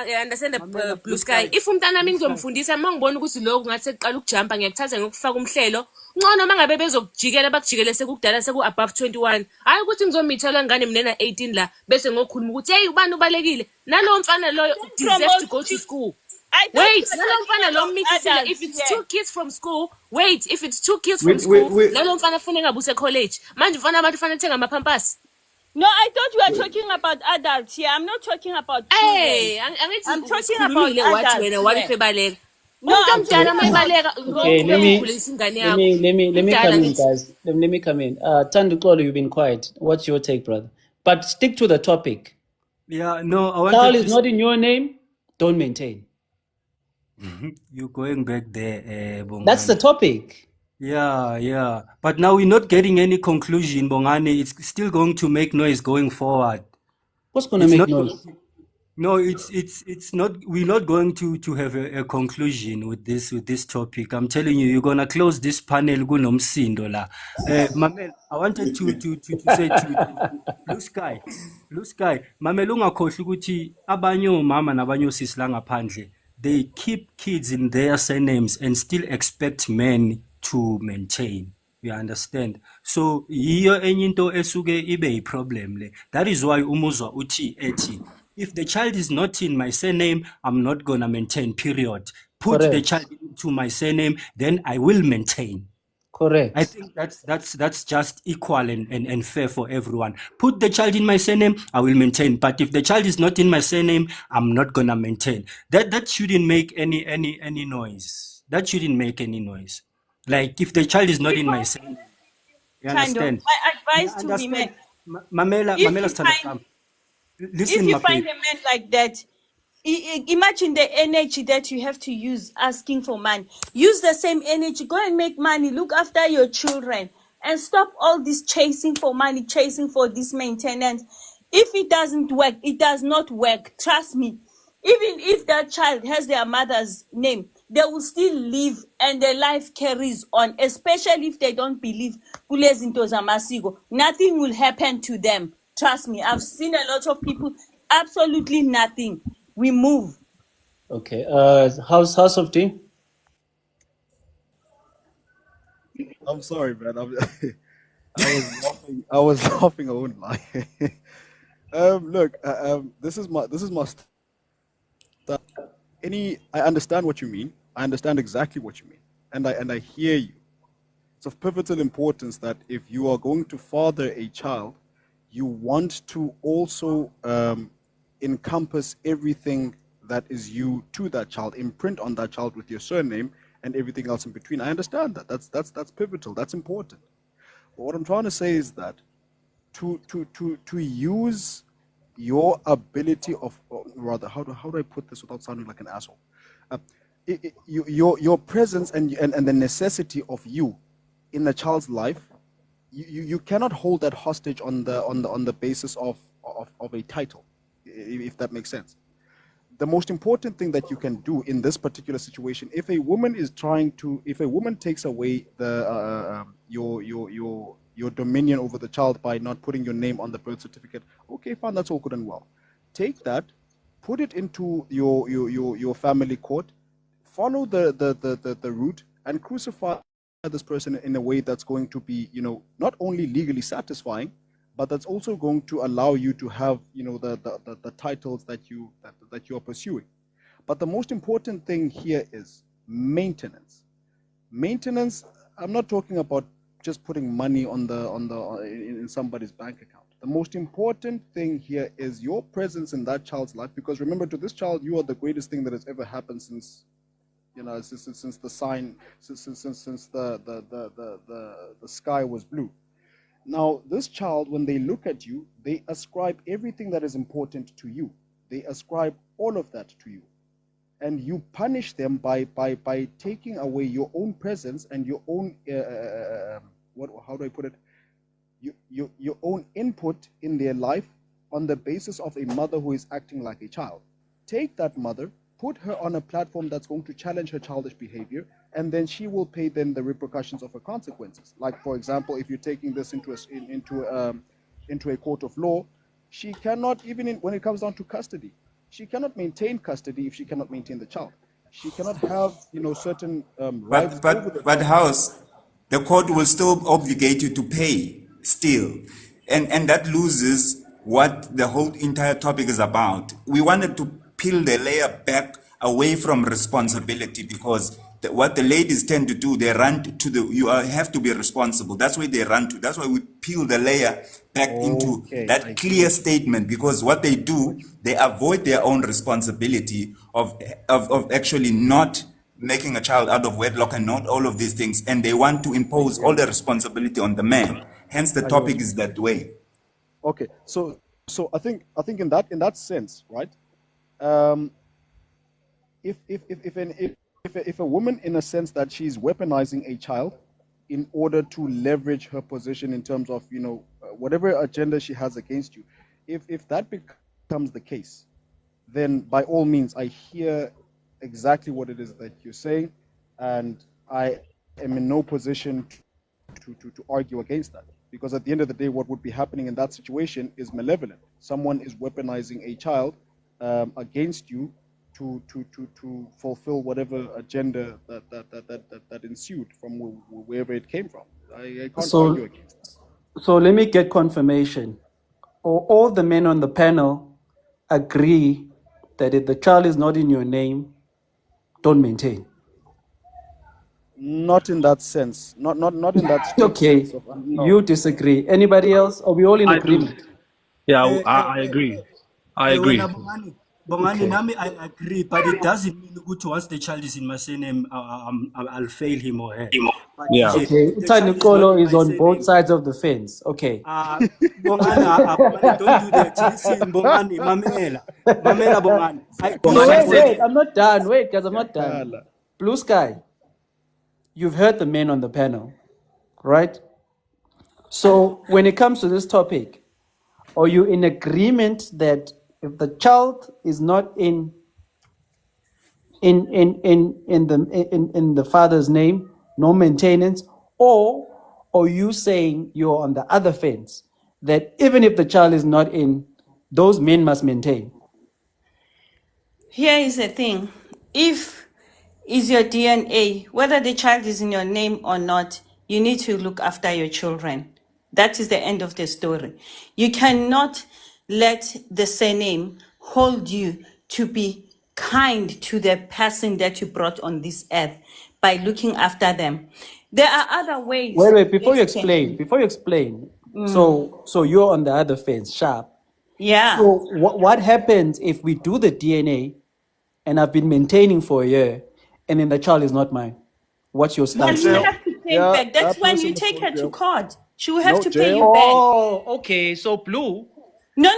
You understand the Blue Sky? If umntana wami ngizomfundisa mangibona ukuthi lokhu ngathi sekuqala ukujumpa ngiyakuthatha ngokufaka umhlelo. Ngcono mangabe bezokujikela bakujikele sekudala seku above 21. Hayi ukuthi ngizomithela ngane mina na 18 la bese ngokhuluma ukuthi hey ubani ubalekile. Nalowo mfana loyo deserves to go to school. I thought Wait, you were nalo mfana talking lo about mithisile adults if it's here. 2 kids from school. Wait, if it's 2 kids from Wait, school, wait. nalo mfana funa ngabuse college. Manje mfana abantu fanele thenga amapampers. No, I thought you were talking about adults here. I'm not talking about children. Hey, I'm angithi talking about ukhulumile wathi adults wena here. wake ebaleka. No, Umuntu I'm omdala talking mayibaleka about Okay, grown let me ukhulisa ingane let yakho. me let me Umdala come in, ngithi. guys. Let me come in. Tandukolo, you've been quiet. What's your take, brother? But stick to the topic. Yeah, no, I Child wanted is to. not in your name. Don't maintain. You're going back there, That's the Bongani. topic. Yeah. But now we're not getting any conclusion, Bongani. It's still going to make noise going forward. What's gonna It's make not. noise? No, it's not. We're not going to have a conclusion with this topic. I'm telling you, you're gonna close this panel. Kunomsindo la. Mamel, I wanted to say to Blue Sky. Mamel, ungakhohlwa ukuthi abanye omama nabanye osisi la ngaphandle, they keep kids in their surnames and still expect men to maintain. You understand? So yiyo enye into esuke ibe problem le. That is why umuzwa uthi ethi if the child is not in my surname, I'm not gonna maintain, period. Put the Correct. child into my surname, then I will maintain. I Correct. think that's just equal and fair for everyone. Put the child in my surname, I will maintain. But if the child is not in my surname, I'm not gonna maintain. That shouldn't make any noise. That shouldn't make any noise. Like if the child is not in my surname, you kind of. understand? My advice to Understand? women: Mamela if you Sithandwa find sami. Listen, if you my find baby. a man like that, imagine the energy that you have to use asking for money. Use the same energy. Go and make money. Look after your children. And stop all this chasing for money, chasing for this maintenance. If it doesn't work, it does not work. Trust me. Even if that child has their mother's name, they will still live and their life carries on, especially if they don't believe kule zinto zamasiko. Nothing will happen to them. Trust me. I've seen a lot of people, absolutely nothing. We move. Okay. House of Tea. I'm sorry, man. I was laughing. I was laughing. I won't lie. Look, this is my I understand what you mean. I understand exactly what you mean, and I hear you. It's of pivotal importance that if you are going to father a child, you want to also encompass everything that is you to that child, imprint on that child with your surname and everything else in between. I understand that. That's pivotal. That's important. But what I'm trying to say is that to use your ability of, or rather, how do I put this without sounding like an asshole? Uh, your presence and the necessity of you in the child's life, you cannot hold that hostage on the basis of a title, if that makes sense. The most important thing that you can do in this particular situation, if a woman takes away your dominion over the child by not putting your name on the birth certificate, okay, fine, that's all good and well. Take that, put it into your family court, follow the route, and crucify this person in a way that's going to be, not only legally satisfying, but that's also going to allow you to have, the titles that you are pursuing. But the most important thing here is maintenance. Maintenance. I'm not talking about just putting money in somebody's bank account. The most important thing here is your presence in that child's life, because remember, to this child, you are the greatest thing that has ever happened since, since the sign, since the sky was blue. Now, this child, when they look at you, they ascribe everything that is important to you. They ascribe all of that to you. And you punish them by taking away your own presence and your own, how do I put it? Your own input in their life on the basis of a mother who is acting like a child. Take that mother, put her on a platform that's going to challenge her childish behavior, and then she will pay then the repercussions of her consequences. Like, for example, if you're taking this into a court of law, she cannot, when it comes down to custody, she cannot maintain custody if she cannot maintain the child. She cannot have, certain rights over the But child. house, the court will still obligate you to pay still, and that loses what the whole entire topic is about. We wanted to peel the layer back away from responsibility, because what the ladies tend to do, they run to have to be responsible. That's why they run to. That's why we peel the layer back into Okay, I that clear get you. statement, because what they I got do, you. they avoid their own responsibility of actually not making a child out of wedlock and not all of these things, and they want to I impose hear all you. the responsibility on the man. Hence the I hear what topic you're is saying. that way. Okay, so I think in that sense, right? Um, if a woman, in a sense that she's weaponizing a child in order to leverage her position in terms of, whatever agenda she has against you, if that becomes the case, then by all means, I hear exactly what it is that you're saying, and I am in no position to argue against that. Because at the end of the day, what would be happening in that situation is malevolent. Someone is weaponizing a child against you to fulfill whatever agenda that ensued from wherever it came from. I can't argue So, against that. so let me get confirmation. All the men on the panel agree that if the child is not in your name, don't maintain. Not in that sense. Not in that strict sense Okay, of you no. disagree. Anybody else? Are we all in I do. agreement? Yeah, Eh, eh, I eh, agree. I wena agree. Bongani, Bongani, Okay. nami I agree, but it doesn't mean ukuthi once the child is in my surname, I'll fail him or her. But Yeah. nje, Okay. if the child is not Utanikolo in is my on both surname, sides of the fence. Okay. Bongani, Bongani, don't do that. Listen, Bongani, Mamela, Bongani. So This is Bongani, wait, what. wait, I'm not done. Wait, guys, I'm not done. Yakhala. Blue Sky, you've heard the men on the panel, right? So when it comes to this topic, are you in agreement that if the child is not in the father's name, no maintenance, or are you saying you're on the other fence that even if the child is not in, those men must maintain? Here is the thing. If is your DNA, whether the child is in your name or not, you need to look after your children. That is the end of the story. You cannot let the surname hold you to be kind to the person that you brought on this earth by looking after them. There are other ways Wait, before that you you can explain. So you're on the other fence, sharp. Yeah. So what happens if we do the DNA and I've been maintaining for a year and then the child is not mine? What's your Well, stance you there? Jail. have to pay Yeah, back. That's that when you person must take go to her to jail. court. She will have No, to pay you jail. back. Oh, okay. So Blue. No.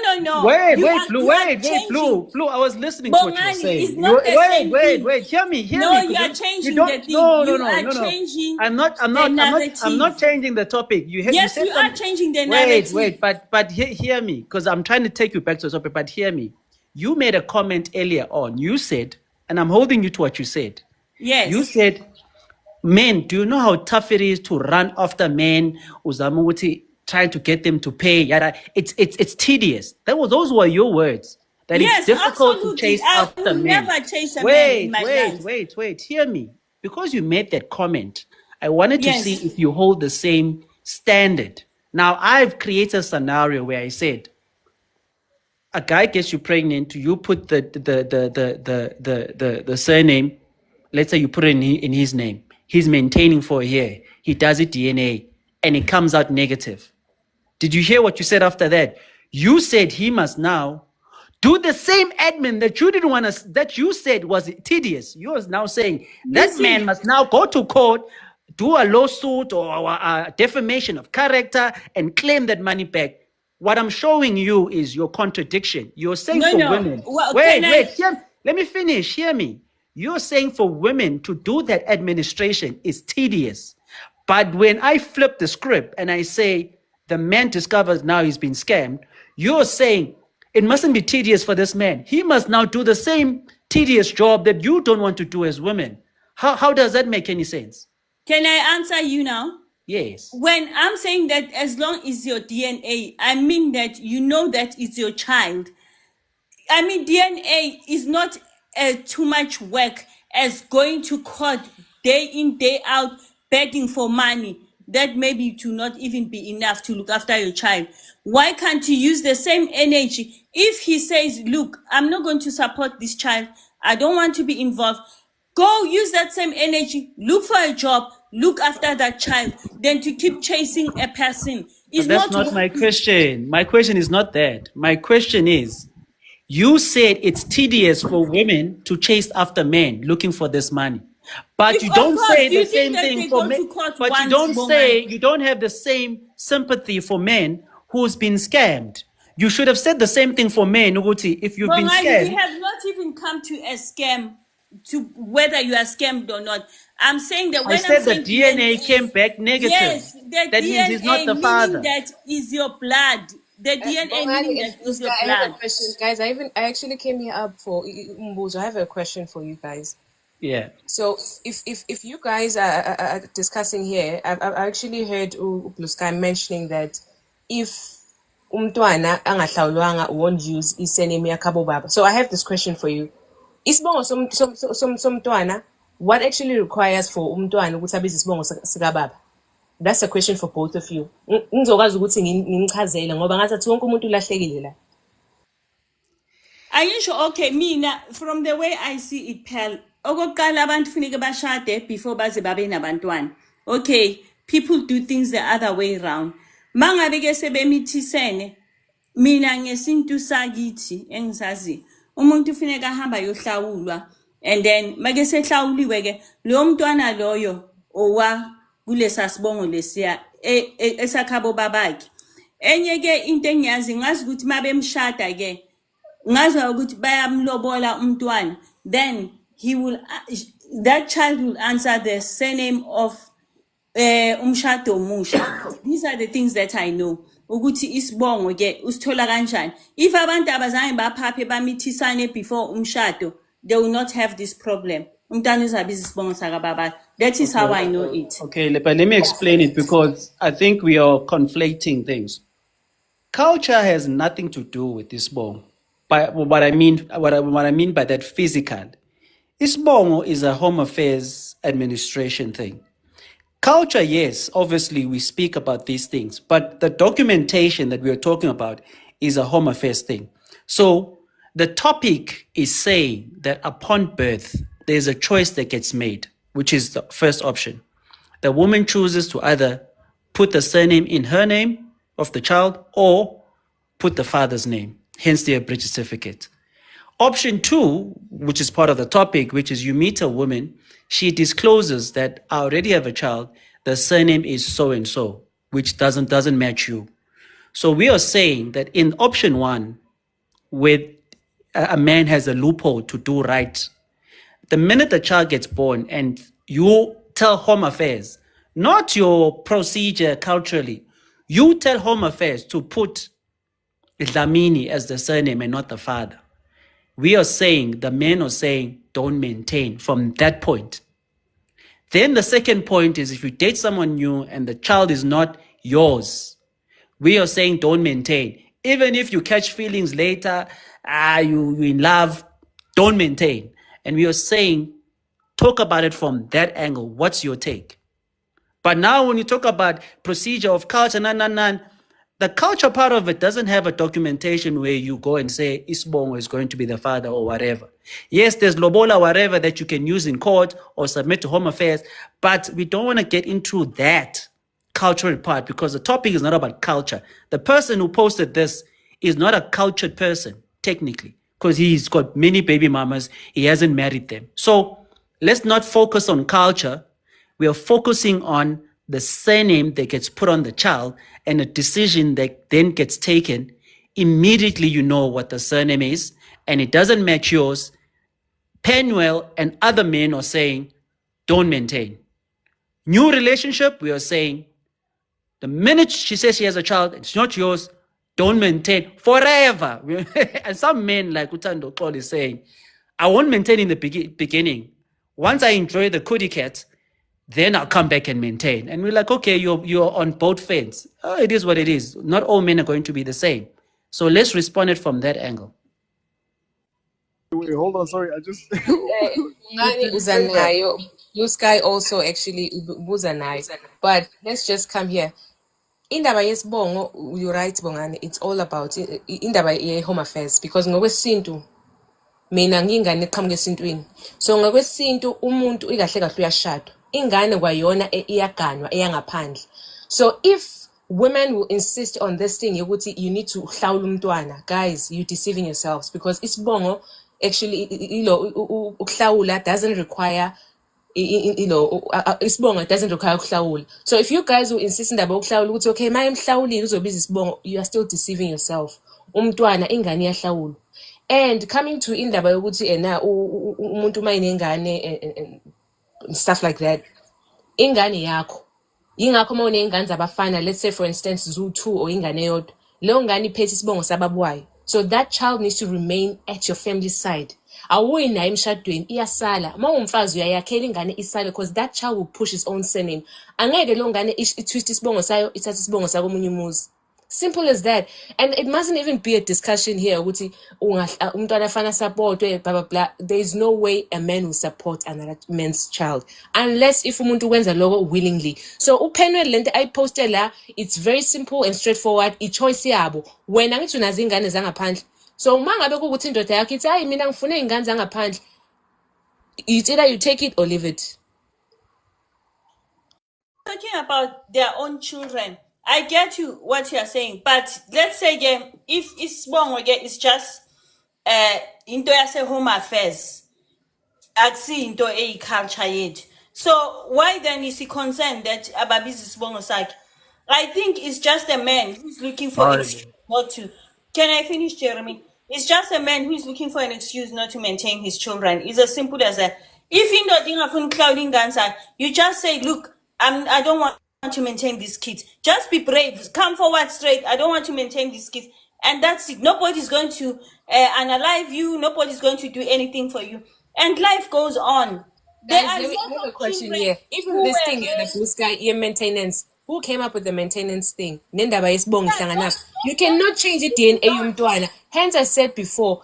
Blue, You are Blue, changing. Blue. I was listening to what you were Bongani is saying. not the same thing. Hear me, No, you because are you changing the don't. thing. You are No. changing the I'm not narrative. changing the topic. You Yes, said you are something. changing the narrative. But hear me, because I'm trying to take you back to the topic. But hear me. You made a comment earlier on. You said, and I'm holding you to what you said. You Yes. said, men, do you know how tough it is to run after men? Uzamuti trying to get them to pay. Yada. It's tedious. Those were your words. That it's Yes, difficult to absolutely. chase I after will men. never chase a man in my life. Wait. Hear me. Because you made that comment, I wanted to see Yes. if you hold the same standard. Now I've created a scenario where I said a guy gets you pregnant, you put the surname, let's say you put it in his name. He's maintaining for a year. He does it DNA and it comes out negative. Did you hear what you said after that? You said he must now do the same admin that you didn't want to, that you said was tedious. You're now saying You that man see, must now go to court, do a lawsuit or a defamation of character and claim that money back. What I'm showing you is your contradiction. You're saying for no. women, Well, can I? let me finish. Hear me. You're saying for women to do that administration is tedious. But when I flip the script and I say the man discovers now he's been scammed, you're saying it mustn't be tedious for this man. He must now do the same tedious job that you don't want to do as women. How does that make any sense? Can I answer you now? Yes. When I'm saying that as long as your DNA, I mean that you know that it's your child. I mean, DNA is not too much work as going to court day in, day out, begging for money. That maybe to not even be enough to look after your child. Why can't you use the same energy? If he says, look, I'm not going to support this child, I don't want to be involved, go use that same energy, look for a job, look after that child, than to keep chasing a person. It's But that's not not my worth. question. My question is not that. My question is, you said it's tedious for women to chase after men looking for this money. But If you of don't course, say do the you think same that thing they for go men. to court But you once, don't say, Bongan? you don't have the same sympathy for men who's been scammed. You should have said the same thing for men, Uguti, if you've been Bongani, we scammed. have not even come to a scam, to whether you are scammed or not. I'm saying that I when I'm said the saying DNA DNA, came back negative. yes, the That means he's not DNA the meaning father. that is your blood. The DNA Bongani meaning and that is Oscar, your I have a blood. question, guys. I actually came here up for Umbuzo. I have a question for you guys. Yeah. So if you guys are discussing here, I've actually heard Blue Sky mentioning that if umntwana angahlawulwanga won't use isurname yakhabo baba. So I have this question for you. Isibongo somntwana, what actually requires for umntwana ukuthi abize isibongo sika baba? That's a question for both of you. Ngizokwazi ukuthi ngimchazele ngoba ngathi wonke umuntu ulahlekile la. Are you sure? Okay, mina, from the way I see it, Pal, okokuqala abantu funeka bashade before baze babe nabantwana. Okay, people do things the other way around. Mangabe ke sebemithisene, mina ngesintu sakithi engisazi, umuntu funeka ahamba yohlawulwa, and then make sehlawuliwe ke lo mntwana loyo owa kulesa sibongo lesiya esakhabo babakhe. Enye ke into engiyazi ngazi ukuthi mabemshada ke ngazwa ukuthi bayamlobola umntwana, then he will that child will answer the surname of umshado omusha. These are the things that I know ukuthi isibongo ke usithola kanjani. If abantu abazange baphaphe bamithisane before umshado, they will not have this problem. Umntwana uzabiza isibongo sakababa. That is how I know it. Okay, but let me explain it because I think we are conflating things. Culture has nothing to do with Isbongo. But what I mean by that physical. Isbongo is a home affairs administration thing. Culture, yes, obviously we speak about these things, but the documentation that we are talking about is a home affairs thing. So the topic is saying that upon birth, there's a choice that gets made, which is the first option. The woman chooses to either put the surname in her name of the child or put the father's name, hence their birth certificate. Option 2, which is part of the topic, which is you meet a woman, she discloses that I already have a child, the surname is so and so, which doesn't match you. So we are saying that in option 1, where a man has a loophole to do right, the minute the child gets born and you tell Home Affairs, not your procedure culturally, you tell Home Affairs to put Dlamini as the surname and not the father. We are saying, the men are saying, don't maintain from that point. Then the second point is if you date someone new and the child is not yours, we are saying don't maintain. Even if you catch feelings later, you in love, don't maintain. And we are saying, talk about it from that angle. What's your take? But now when you talk about procedure of culture, the culture part of it doesn't have a documentation where you go and say Isbongo is going to be the father or whatever. Yes, there's lobola, whatever, that you can use in court or submit to Home Affairs, but we don't want to get into that cultural part because the topic is not about culture. The person who posted this is not a cultured person, technically, because he's got many baby mamas, he hasn't married them. So let's not focus on culture. We are focusing on the surname that gets put on the child and a decision that then gets taken. Immediately you know what the surname is and it doesn't match yours. Penwell and other men are saying, don't maintain. New relationship, we are saying, the minute she says she has a child, it's not yours, don't maintain forever. And some men like Utando Paul is saying, I won't maintain in the beginning. Once I enjoy the cootie cat, then I'll come back and maintain. And we're like, okay, you're on both fence. Oh, it is what it is. Not all men are going to be the same. So let's respond it from that angle. Wait, hold on. Sorry, I just. Ngani uzanayo. Blue Sky also actually uzanayo. But let's just come here. Indaba yesibongo, you're right, Bongani. It's all about indaba ye Home Affairs because ngokwesintu mina ngingane eqhamuke esintwini. So ngokwesintu umuntu ikahle kahle uyashadwa. Ingane kwayona iyaganwa eyangaphandle. So if women will insist on this thing ukuthi you need to hlawula umntwana, guys, you're deceiving yourselves because isibongo actually ukuhlawula doesn't require isibongo doesn't require ukuhlawula. So if you guys will insist indaba ukuhlawula ukuthi okay maye mhlawulile uzobiza isibongo, you are still deceiving yourself. Umntwana ingane iyahlawula. And coming to indaba yokuthi umuntu mayinengane and stuff like that, ingane yakho ingakho uma uney'ngane zabafana, let's say for instance zu-2 or ingane eyodwa, leyo ngane iphethe isibongo sababwayo. So that child needs to remain at your family side. Awuyi naye emshadweni, iyasala. Uma umfazi uyayakhela ingane isale because that child will push his own surname. Angeke leyo ngane itwist isibongo sayo ithathe isibongo sakomunye umuzi. Simple as that. And it mustn't even be a discussion here. Umntwana fana support, blah, blah, blah. There is no way a man will support another man's child. Unless if umuntu wenza logo willingly. So, upenwe lente I posted la, it's very simple and straightforward. I-choice yabo. Wena ngithi unazo ingane zangaphandle. So, uma ngabe kukuthi indoda yakho ithi, hayi mina ngifuna iy'ngane zangaphandle. It's either you take it or leave it. Talking about their own children, I get you what you're saying, but let's say again, if it's wrong again, it's just into yase Home Affairs, akusi into culture yet. So why then is he concerned that Ababi's is bongo sakhe? I think it's just a man who's looking for an excuse not to. Can I finish, Jeremy? It's just a man who's looking for an excuse not to maintain his children. It's as simple as that. If you know clouding guns, you just say, look, I don't want to maintain these kids. Just be brave. Come forward straight. I don't want to maintain these kids. And that's it. Nobody's going to unalive you. Nobody's going to do anything for you. And life goes on. There are a question here. Even this thing, the Blue Sky, your maintenance. Who came up with the maintenance thing? You cannot change the DNA umntwana. Hence, I said before,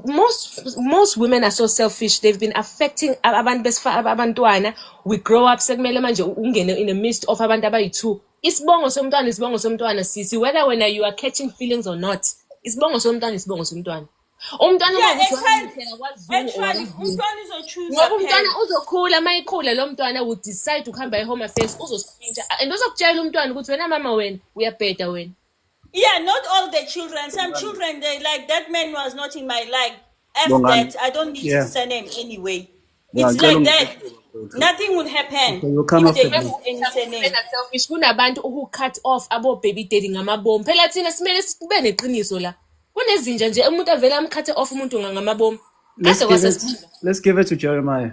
most women are so selfish. They've been affecting abantwana. We grow up sekumele manje ungene in the midst of abantu abayi-2. Isibongo somntwana sisi, whether when you are catching feelings or not. Isibongo somntwana. Umntwana Yeah, phela actually, umntwana uzochoose ngoba umntwana phela. uzokhula mayikhula lo mntwana will decide ukuhamba e-home affairs uzoshintsha and uzokutshela umntwana ukuthi wena mama wena uyabheda wena. Yeah, not all the children. Some children, they like, that man was not in my life. F Bongani. that. I don't need Yeah. his surname anyway. Yeah, It's like that. Nothing would happen Okay, we'll come if they after use this. any surname. Selfish kunabantu who cut off abo baby daddy ngamabomu. Phela thina simele sibe neqiniso la. Kunezinja nje umuntu avela amkhathe off umuntu ngamabomu. Let's give it to Jeremiah.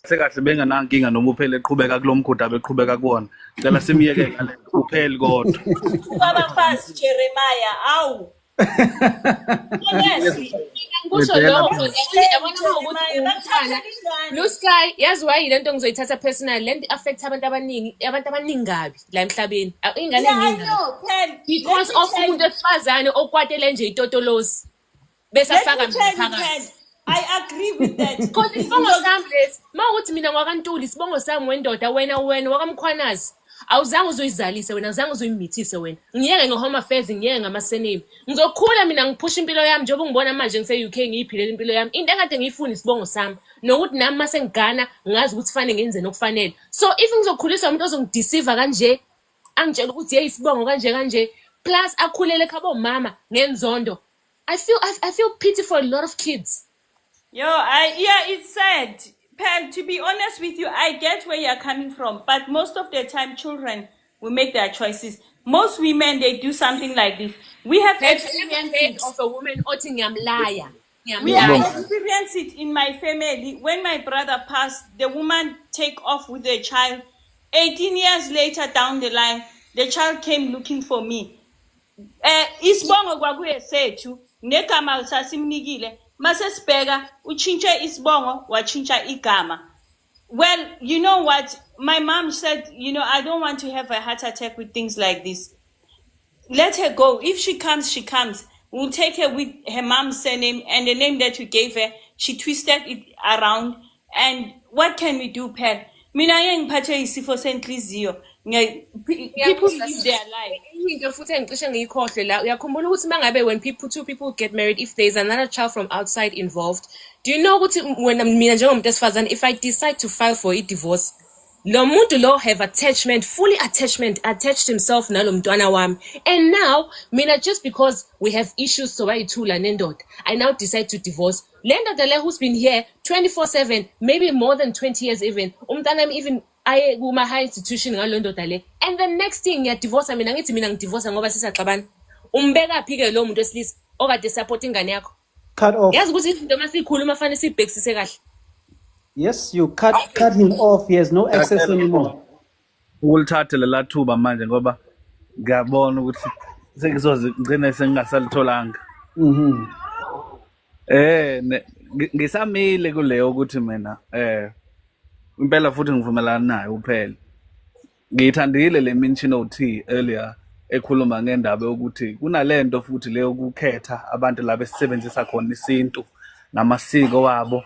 Sekahle benganankinga noma uphele eqhubeka kulomkhuda beqhubeka kuwona. Ngicela simiyeke ngale uphele kodwa. Baba fast Jeremiah. Ow. Honestly. Ngisho lokho yabona ukuthi umntwana Blue Sky yazi why lento ngizoyithatha personal lento affect abantu abaningi kabi la emhlabeni ingane eningi because of umuntu esifazane okwatele nje itotolosi bese afaka phakathi. I agree with that. Because isibongo sami lesi mawuthi mina ngwakaNtuli isibongo sami wendoda wena wakamkhwanazi awuzange uzoyizalise wena azange uzoyimithise wena ngiyeke nge-home affairs ngiyeke ngama-surname ngizokhula mina ngiphusha impilo yami njengoba ngibona manje ngise-UK ngiyiphilela impilo yami into ekade ngiyifuna isibongo sami nokuthi nami mase ngigana ngazi ukuthi fanele ngenze nokufanele so if ngizokhuliswa umuntu ozongideceive kanje angitshela ukuthi ye isibongo kanje plus akhulele khabo mama ngenzondo I feel pity for a lot of kids. It's sad. Pam, to be honest with you, I get where you're coming from, but most of the time, children will make their choices. Most women, they do something like this. We have experienced it of a woman liar. We have experienced it in my family. When my brother passed, the woman take off with the child. 18 years later down the line, the child came looking for me. Isibongo kwakuye sethu negama usasimnikile mase sibheka uchinche isibongo wachincha igama. Well, you know what, my mom said, I don't want to have a heart attack with things like this. Let her go. If she comes, she comes. We'll take her with her mom's surname and the name that we gave her. She twisted it around. And what can we do, Pat? Mina ngiphathe isifo senhliziyo. People live their life. When two people get married, if there's another child from outside involved, do you know what when if I decide to file for a divorce, lo muntu lo have fully attached himself nalo mntwana wami. And now, mina just because we have issues so I now decide to divorce. Lenda who's been here 24/7, maybe more than 20 years even. Even I my high institution ngalondodale. And the next thing ya divorce mina ngidivorce ngoba sisaxabana. Umbeka phi ke lo muntu wesilisa okade supporting ingane yakho. Cut off. Yazi ukuthi izinto masikhuluma fanele sibhekisise kahle. Yes, you cut him off. He has no access anymore. Ulithathe lela thuba manje ngoba ngiyabona ukuthi ngigcine sengingasalitholanga. Ngisamile kuleyo ukuthi mina impela futhi ngivumelana naye uphela. Ngiyithandile le mention othi earlier ekhuluma ngendaba yokuthi kunalento futhi leyo ukukhetha abantu laba esebenzisa khona isintu namasiko wabo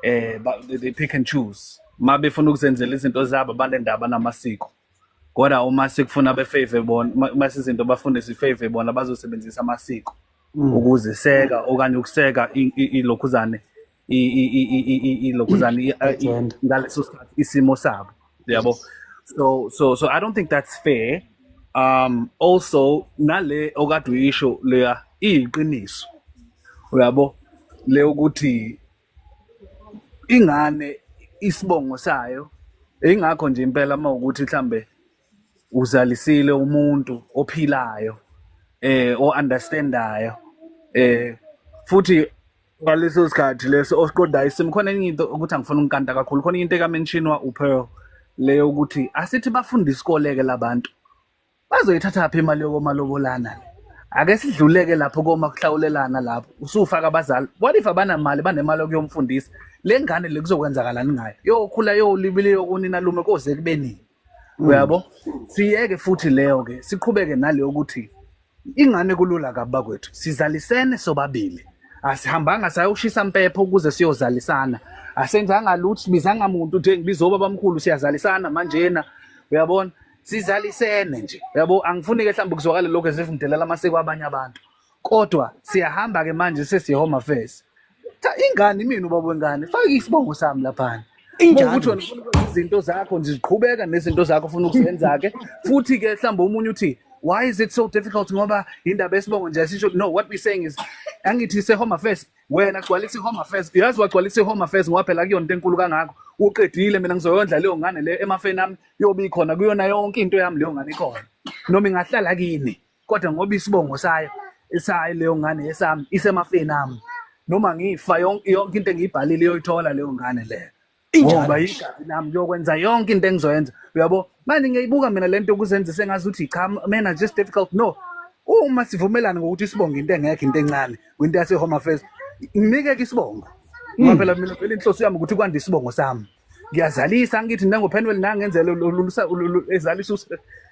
they pick and choose. Mabe funa ukuzenzela izinto zabo balendaba namasiko. Kodwa uma sikufuna befavor bona mase izinto bafunda sifavor bona bazosebenzisa amasiko ukuze seka okanye ukuseka ilokhuzane ilokhuzane ngaleso sikhathi isimo sabo yabo. So I don't think that's fair. Also nale okade uyisho leya iqiniso uyabo le ukuthi ingane isibongo sayo ingakho nje impela uma ukuthi mhlambe uzalisile umuntu ophilayo o understandayo futhi ngaleso sikhathi leso osiqondayo isikhona enye into ukuthi angifuna ukukanta kakhulu khona into ekamentionwa uPearl leyo ukuthi asithi bafunda isikole ke labantu bazoyithatha phi imali yokomalobolana ake sidluleke lapho koma kuhlawulelana lapho usufaka abazali what if abanamali banemali yokuyomfundisa le ngane lekuzokwenzakalani ngayo yokhula yolibile yokunina lume koze kubeni uyabo siyeke futhi leyo ke siqhubeke naleyo ukuthi ingane kulula kabi kwethu sizalisene sobabili asihambanga sayoshisa impepho ukuze siyozalisana asenzanga lutho sibizanga umuntu uthi ngibiza obabamkhulu siyazalisana manjena uyabona sizalisene nje yabo angifuni ke mhlawumbe kuzwakala lokho esifundelela amasiko abanye abantu kodwa siyahamba ke manje sesihome affairs ingane mina ubaba wengane faka isibongo sami laphana ukuthi wena ufuna ukwenza izinto zakho nje ziqhubeka nezinto zakho ufuna ukuzenza ke futhi ke mhlawumbe umunye uthi why is it so difficult ngoba indaba esibongo nje sisho no what we saying is angithi se home affairs wena gcwalisa home affairs uyazi wagcwalisa home affairs ngoba phela kuyona into enkulu kangako uqedile mina ngizoyondla leyo ngane le emafeni ami yobi khona kuyona yonke into yami leyo ngane ikhona noma ingahlala kini kodwa ngoba isibongo sayo leyo ngane yesami isemafeni ami noma ngifa yonke into engiyibhalile yoyithola leyo ngane leyo ngoba igazi nami yokwenza yonke into engizoyenza uyabo manje ngiyayibuka mina lento ukuzenza sengazi uthi cha mina just difficult no uma sivumelana ngokuthi isibongo into engekho into encane kwinto yase home affairs nginike ke isibongo ngoba phela mina vele inhloso yami ukuthi kwande isibongo sami ngiyazalisa ngithi nangophenwele nangenzela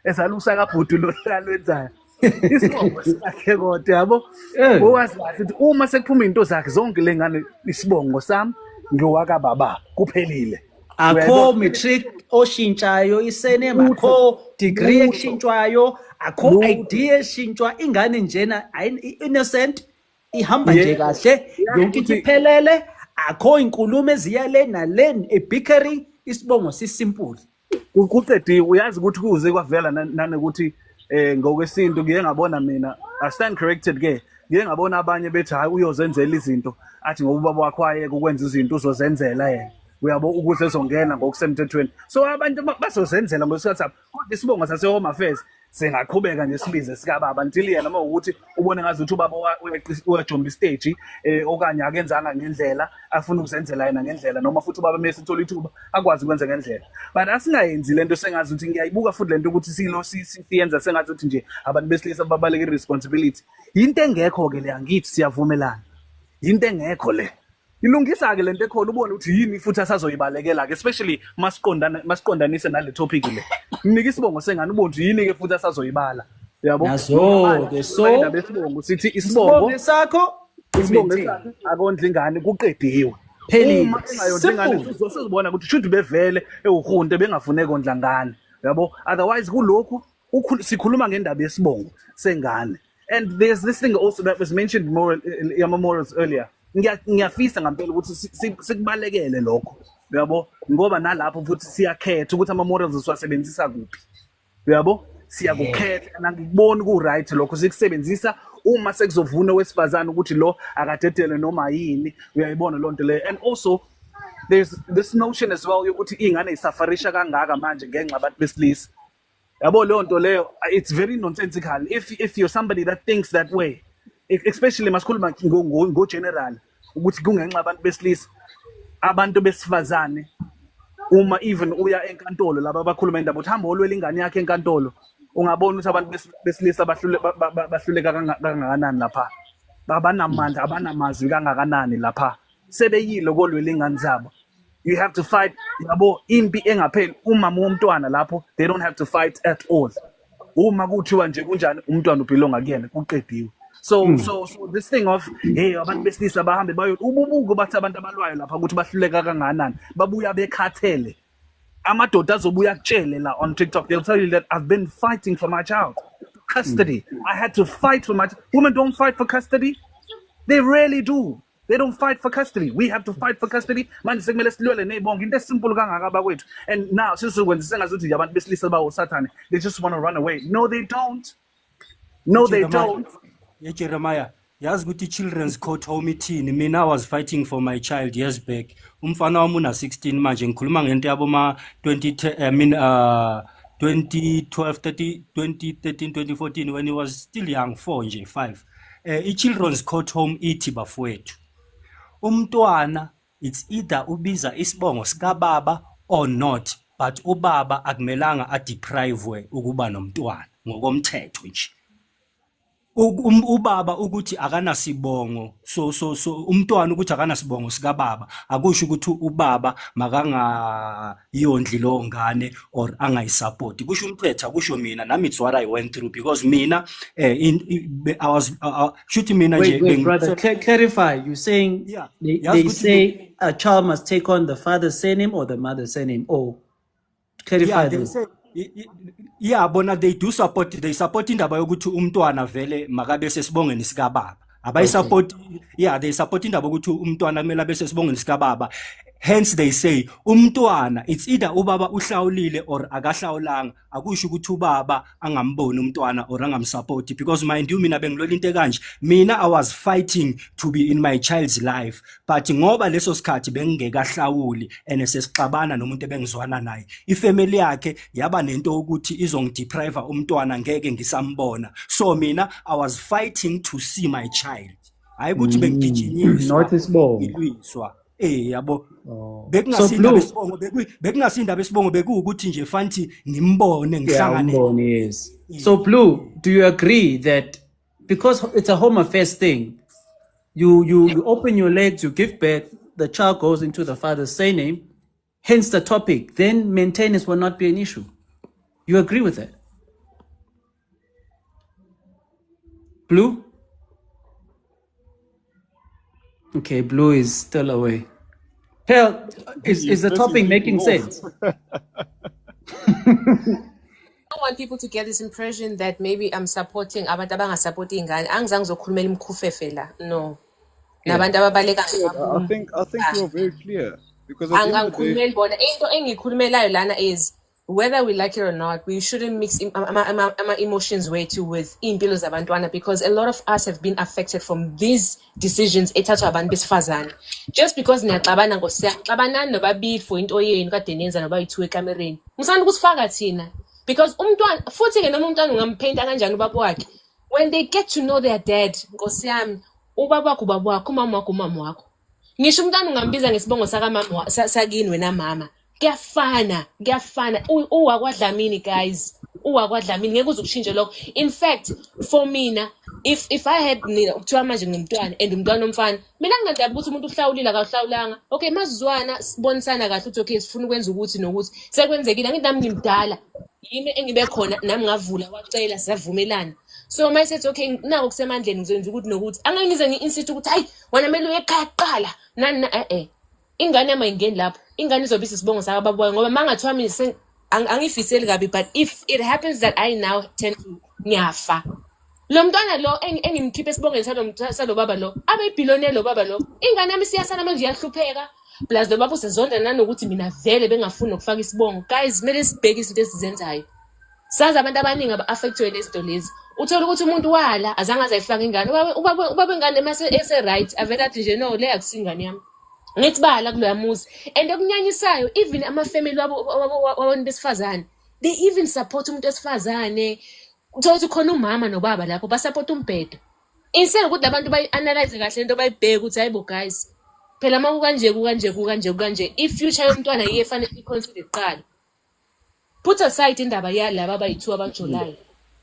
ezalusa kabhudu lo lwenzayo isibongo sakhe kodwa yabo owazi kahle ukuthi uma sekuphuma into zakhe zonke lengane isibongo sami ngiwaka baba kuphelile akho matric oshintshayo isene akho degree eshintshwayo akho idea eshintshwa ingane njena innocent ihamba nje kahle yonke into iphelele akho inkulumo eziyale nale ebickering isibongo sisimple kuqediwe uyazi ukuthi kuze kwavela nanokuthi ngokwesintu ngiye ngabona mina I stand corrected ke ngiye ngabona abanye bethi hayi uyozenzela izinto athi ngoba ubaba wakho ayeke ukwenza izinto uzozenzela yena uyabo ukuze ezongena ngokusemthethweni so abantu basozenzela ngosikhathi lapho kodwa isibongo sase home affairs singaqhubeka nje sibize sika baba until yena uma ukuthi ubone ngazi ukuthi ubaba uyajomba istage okanye akenzanga ngendlela afuna ukuzenzela yena ngendlela noma futhi ubaba mase ithola ithuba akwazi ukwenza ngendlela but asingayenzi lento sengazi ukuthi ngiyayibuka futhi lento ukuthi siyenza sengazi ukuthi nje abantu besilisa babaleke responsibility into engekho ke le angithi siyavumelana into engekho le ilungisa ke lento ekhona ubone ukuthi yini futhi asazoyibalekela ke especially masiqondanise nale topic le nginika isibongo sengane ubone ukuthi yini ke futhi asazoyibala yabo nazo ke so indaba esibongo sithi isibongo sakho akondla ingane kuqediwe phelile uma engayondla ingane uzosibona ukuthi should bevele ewuhunte bengafune kondla ngane yabo otherwise kulokhu sikhuluma ngendaba yesibongo sengane and there's this thing also that was mentioned more morals earlier ngiyafisa ngempela ukuthi sikubalekele lokho uyabo ngoba nalapho futhi siyakhetha ukuthi ama morals siwasebenzisa kuphi uyabo siyakukhetha nangikubona ku right lokho sikusebenzisa uma sekuzovuna wesifazana ukuthi lo akadedele noma yini uyayibona lonto le and also there's this notion as well ukuthi ingane isafarisha kangaka manje ngenxa abantu besilisa yabo lonto leyo it's very nonsensical if you're somebody that thinks that way especially masikhuluma ngo general ukuthi kungenxa abantu besilisa abantu besifazane uma even uya enkantolo laba abakhuluma indaba uthi hamba olwela ingane yakhe enkantolo ungabona ukuthi abantu besilisa bahluleka kangakanani lapha abanamandla abanamazwi kangakanani lapha sebeyile kolwela ingane zabo you have to fight yabo impi engapheli uma umntwana lapho they don't have to fight at all uma kuthiwa nje kunjani umntwana ubelonga kuyena kuqediwe so this thing of hey abantu besilisa bahambe bayo ububuko bathi abantu abalwayo lapha ukuthi bahluleka kangakanani babuya bekhathele amadoda azobuya kutshele la on TikTok they'll tell you that I've been fighting for my child custody I had to fight for my women don't fight for custody they really do they don't fight for custody we have to fight for custody manje sekumele silwele nezibongo into esimple kangaka bakwethu and now sisukwenza sengazuthi abantu besilisa bawo sathane they just want to run away no they don't Yeah, Jeremiah, yazi ukuthi children's court home ithini mina I was fighting for my child years back umfana wami una 16 manje ngikhuluma ngento yabo ma 2012 2013 2014 when he was still young 4 nje 5 i-children's court home ithi bafowethu umntwana it's either ubiza isibongo sika baba or not but ubaba akumelanga adeprive ukuba nomntwana ngokomthetho nje ubaba ukuthi akanasibongo so umntwana ukuthi akanasibongo sika baba akusho ukuthi ubaba makangayondli lo ngane or angayisupport kusho umthetho akusho mina nami it's what I went through because mina I was shoot mina nje Wait, brother, clarify. You're saying yeah they say a child must take on the father's surname or the mother's surname. Oh, clarify yeah they this. say yeah bona they support indaba yokuthi umntwana vele makabe sesibongeni sika baba abayisupport yeah they support indaba ukuthi umntwana kumele abe sesibongeni sika baba. Hence they say umntwana it's either ubaba uhlawulile or akahlawulanga akusho ukuthi ubaba angamboni umntwana or angamsupport because mind you mina bengilola into ekanje mina I was fighting to be in my child's life but ngoba leso sikhathi bengingekahlawuli sesixabana nomuntu ebengizwana naye ifamily yakhe yaba nento ukuthi izongideprive umntwana ngeke ngisambona so mina I was fighting to see my child hayi ukuthi bengigijinyiswa Not isibongo. ngilwiswa yabo So bekungasindaba Blue, esibongo bekungasindaba esibongo bekuwukuthi nje fanti ngimbone ngihlangane yes. So Blue, do you agree that because it's a home affairs thing, you open your legs, you give birth, the child goes into the father's surname, hence the topic, then maintenance will not be an issue. You agree with that? Blue? Okay, Blue is still away. Hell, is the topic making sense? I don't want people to get this impression that maybe I'm supporting abantu abangasupporting ingane. Angizange ngizokhulumela imkhufefe la. No. Nabantu ababaleka I think you're very clear because at the end of the day, angikhulumeli bona. Into engikhulumelayo lana is whether we like it or not, we shouldn't mix ama emotions wethu with impilo zabantwana because a lot of us have been affected from these decisions ethathwa abantu besifazane. Just because niyaxabana ngosixabanani nobabili for into yenu kade nenza noba yi2 ekamereni. Ngisanda ukusifaka thina because umntwana futhi ke noma umntwana ungampainta kanjani ubaba wakhe when they get to know their dad Nkosi yami ubaba wakho ubaba wakho umama wakho umama wakho. Ngisho umntwana ungambiza ngesibongo saka mama sakini wena mama. Kuyafana uwakwadlamini guys uwakwadlamini ngeke uzukushintshe lokho in fact for mina if I had kuthiwa manje ngimntwana and umntwana omfana mina nginandaba ukuthi umuntu uhlawulile akahlawulanga okay masizwana sibonisana kahle ukuthi okay sifuna ukwenza ukuthi nokuthi sekwenzekile ngithi nami ngimdala yimi engibe khona nami ngavula wacela siyavumelana so mayisethi okay nako kusemandleni ngizoyenza ukuthi nokuthi angangize ngi-insist ukuthi hayi wena kumele uye ekhaya kuqala nani ingane yami ayingeni lapho ingane izobisa isibongo saka baba wayo ngoba mangathiwa mina angifiseli kabi but if it happens that I now tend to nyafa lo mntwana lo engimkhiphe isibongeni salo baba lo abayibhilone lo baba lo ingane yami siyasana manje iyahlupheka plus lo baba usezonda nanokuthi mina vele bengafuni ukufaka isibongo guys kumele sibheke izinto esizenzayo sazi abantu abaningi aba-affectwe lezinto lezi uthola ukuthi umuntu wala azange azayifaka ingane ubaba ingane mase ese-right avele athi nje no le akusingane yami ngithi bala kuloya muzi and okunyanyisayo even ama-family wabantu besifazane they even support umuntu wesifazane uthola ukuthi khona umama nobaba lapho basupport umbhedo instead ukuthi abantu bayi-analyze kahle into bayibheke ukuthi hayibo guys phela uma kukanje if future yomntwana yiye fanele iconsider kuqala put aside indaba yalaba abayi-2 abajolayo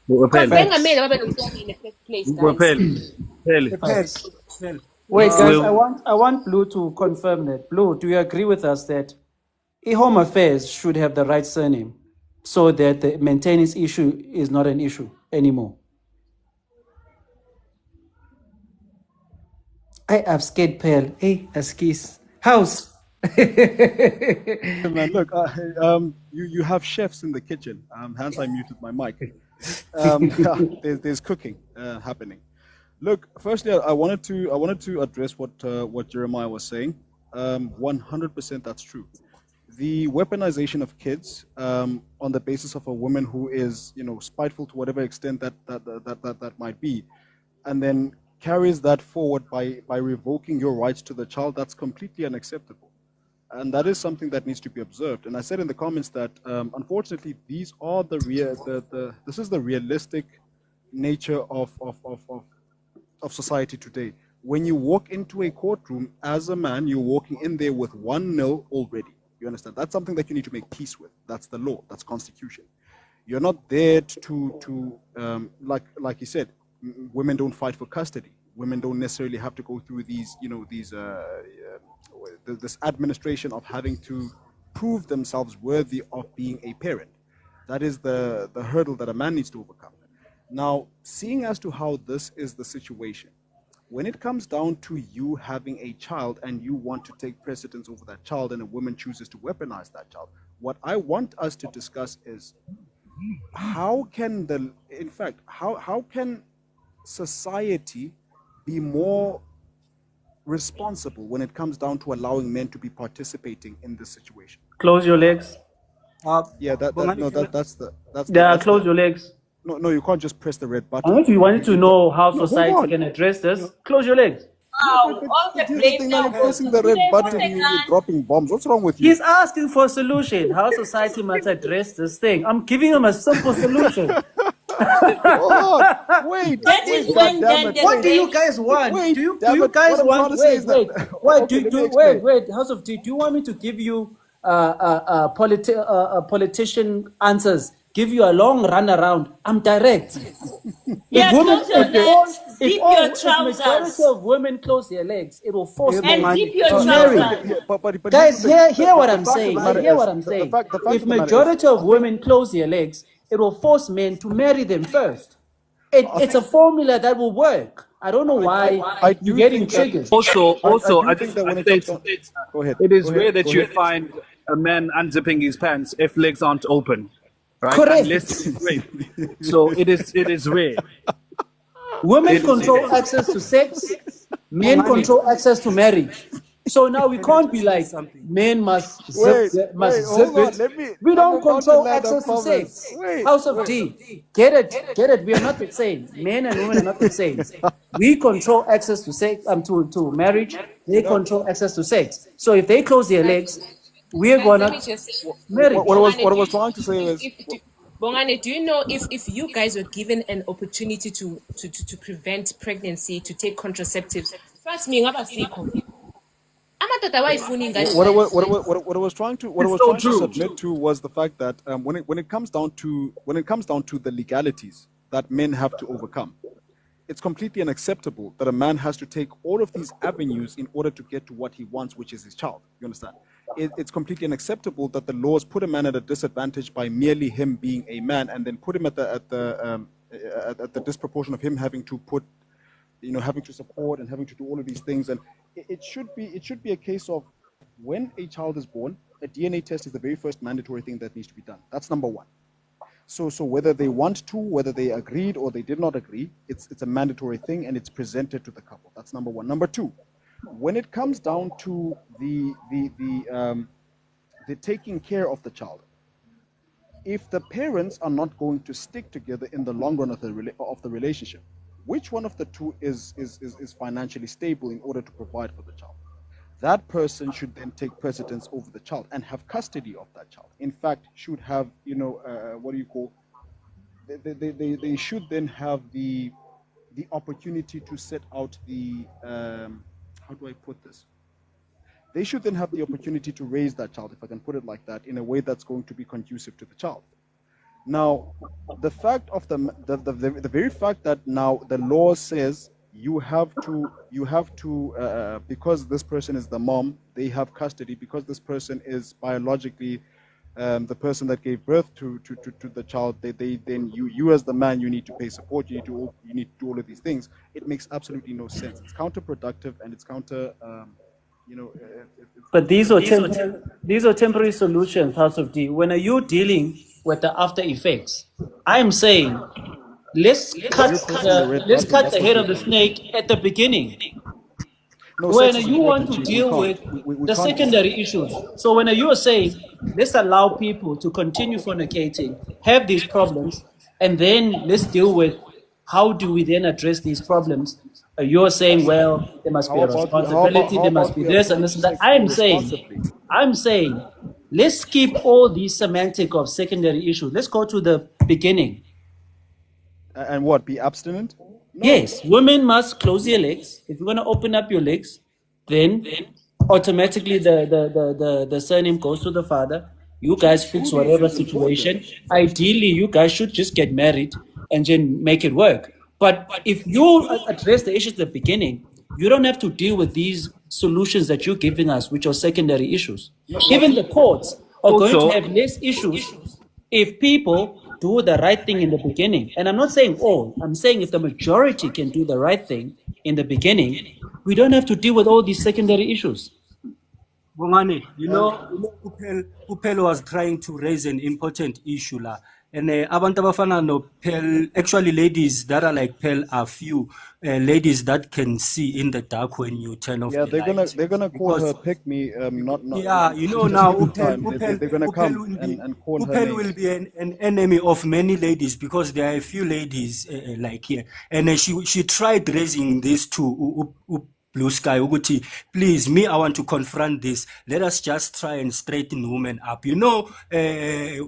because bengamele babe nomntwana in the first place guys. Wait, guys, I want Blue to confirm that. Blue, do you agree with us that Home Affairs should have the right surname so that the maintenance issue is not an issue anymore? I've scared Pearl. Hey, Askis. House. man, look, you have chefs in the kitchen. Hence I muted my mic. There's cooking happening. Look, firstly, I wanted to address what Jeremiah was saying. 100% that's true. The weaponization of kids on the basis of a woman who is, spiteful to whatever extent that might be, and then carries that forward by revoking your rights to the child, that's completely unacceptable. And that is something that needs to be observed. And I said in the comments that unfortunately these are this is the realistic nature of society today. When you walk into a courtroom as a man, you're walking in there with 1-0 already. You understand? That's something that you need to make peace with. That's the law. That's constitution. You're not there to like you said, women don't fight for custody. Women don't necessarily have to go through these, this administration of having to prove themselves worthy of being a parent. That is the hurdle that a man needs to overcome. Now, seeing as to how this is the situation, when it comes down to you having a child and you want to take precedence over that child and a woman chooses to weaponize that child, what I want us to discuss is how can society be more responsible when it comes down to allowing men to be participating in this situation? Close your legs. Yeah, that's Close your legs. No, you can't just press the red button. And if you wanted to know how hold society on. can address this, close your legs. Wow, all the Here's the blame thing, now now you're goes pressing to the red them, button, oh my you're God. dropping bombs. What's wrong with you? He's asking for a solution, how society must address this thing. I'm giving him a simple solution. Hold on. Wait, That is when then the What do you blame. guys want? Wait, Do you damn it, guys what I'm want? trying to say Wait, is that- wait, wait, Okay, let me wait, explain. wait. House of Tea, do you want me to give you politician answers? Give you a long run around. I'm direct. Yeah, close your legs, zip your If trousers. majority of women close their legs, it will force And men zip your to marry. trousers. But Guys, here's the thing. hear what The I'm fact of saying. the matter Hear is- what I'm the saying. fact of If the matter is- majority of women close their legs, it will force men to marry them first. It's a formula that will work. I don't know why I you're do getting think that- triggered. Also, I do think that when it comes down, go ahead. it is Go rare ahead, that go you ahead. find a man unzipping his pants if legs aren't open, right? Correct. Unless it's rape. So it is rare. Women control access to sex, men control access to marriage. So now we can't be like men must Wait, zip hold on. it. We don't control access to sex. House of D, get it. We are not the same. Men and women are not the same. We control access to sex, to marriage. They control access to sex. So if they close their legs, we're Guys, gonna let me just marry. What I was trying to say is, Bongani, do you know if you guys were given an opportunity to prevent pregnancy, to take contraceptives, trust me, ngaba sikho. Amadoda awayifuni ingane, what guys. I was trying to submit to was the fact that when it comes down to the legalities that men have to overcome, it's completely unacceptable that a man has to take all of these avenues in order to get to what he wants, which is his child. You understand? It's completely unacceptable that the laws put a man at a disadvantage by merely him being a man, and then put him at the disproportion of him having to put, having to support and having to do all of these things. And it should be a case of when a child is born, a DNA test is the very first mandatory thing that needs to be done. That's number one. So whether they want to, whether they agreed or they did not agree, it's a mandatory thing and it's presented to the couple. That's number one. Number two, when it comes down to the taking care of the child, if the parents are not going to stick together in the long run of the relationship, which one of the two is financially stable in order to provide for the child? That person should then take precedence over the child and have custody of that child. In fact, should have, they should then have the opportunity to set out the, how do I put this? They should then have the opportunity to raise that child, if I can put it like that, in a way that's going to be conducive to the child. Now, the fact of the very fact that now the law says you have to because this person is the mom, they have custody, because this person is biologically the person that gave birth to the child, then you as the man, you need to pay support, you need to do all of these things. It makes absolutely no sense. It's counterproductive and it's counter But these are temporary solutions, House of D. When are you dealing with the after effects? I'm saying let's cut the head of the snake at the beginning. When you want to deal with the secondary issues. So when you are saying let's allow people to continue fornicating, have these problems, and then let's deal with how do we then address these problems. You're saying, well, there must be a responsibility, there must be this and this and that. I'm saying, let's skip all these semantic of secondary issues. Let's go to the beginning. And what, be abstinent? No. Yes, women must close their legs. If you're going to open up your legs, then automatically the surname goes to the father. You guys fix whatever situation. Ideally, you guys should just get married and then make it work. But if you address the issues at the beginning, you don't have to deal with these solutions that you're giving us, which are secondary issues. Even the courts are going to Also, have less issues if people do the right thing in the beginning. And I'm not saying all, I'm saying if the majority can do the right thing in the beginning, we don't have to deal with all these secondary issues. Bongani, Upel was trying to raise an important issue la. And abantu abafana no Pel, actually ladies that are like Pel are few ladies that can see in the dark when you turn off Yeah, the light. they're gonna call her Because pick me. Not. yeah, you know Just now give them time. They're gonna come and call her Upel will names. be an enemy of many ladies because there are a few ladies like here, and she tried raising this to Blue Sky Uguti. Please, me, I want to confront this. Let us just try and straighten women up. You know,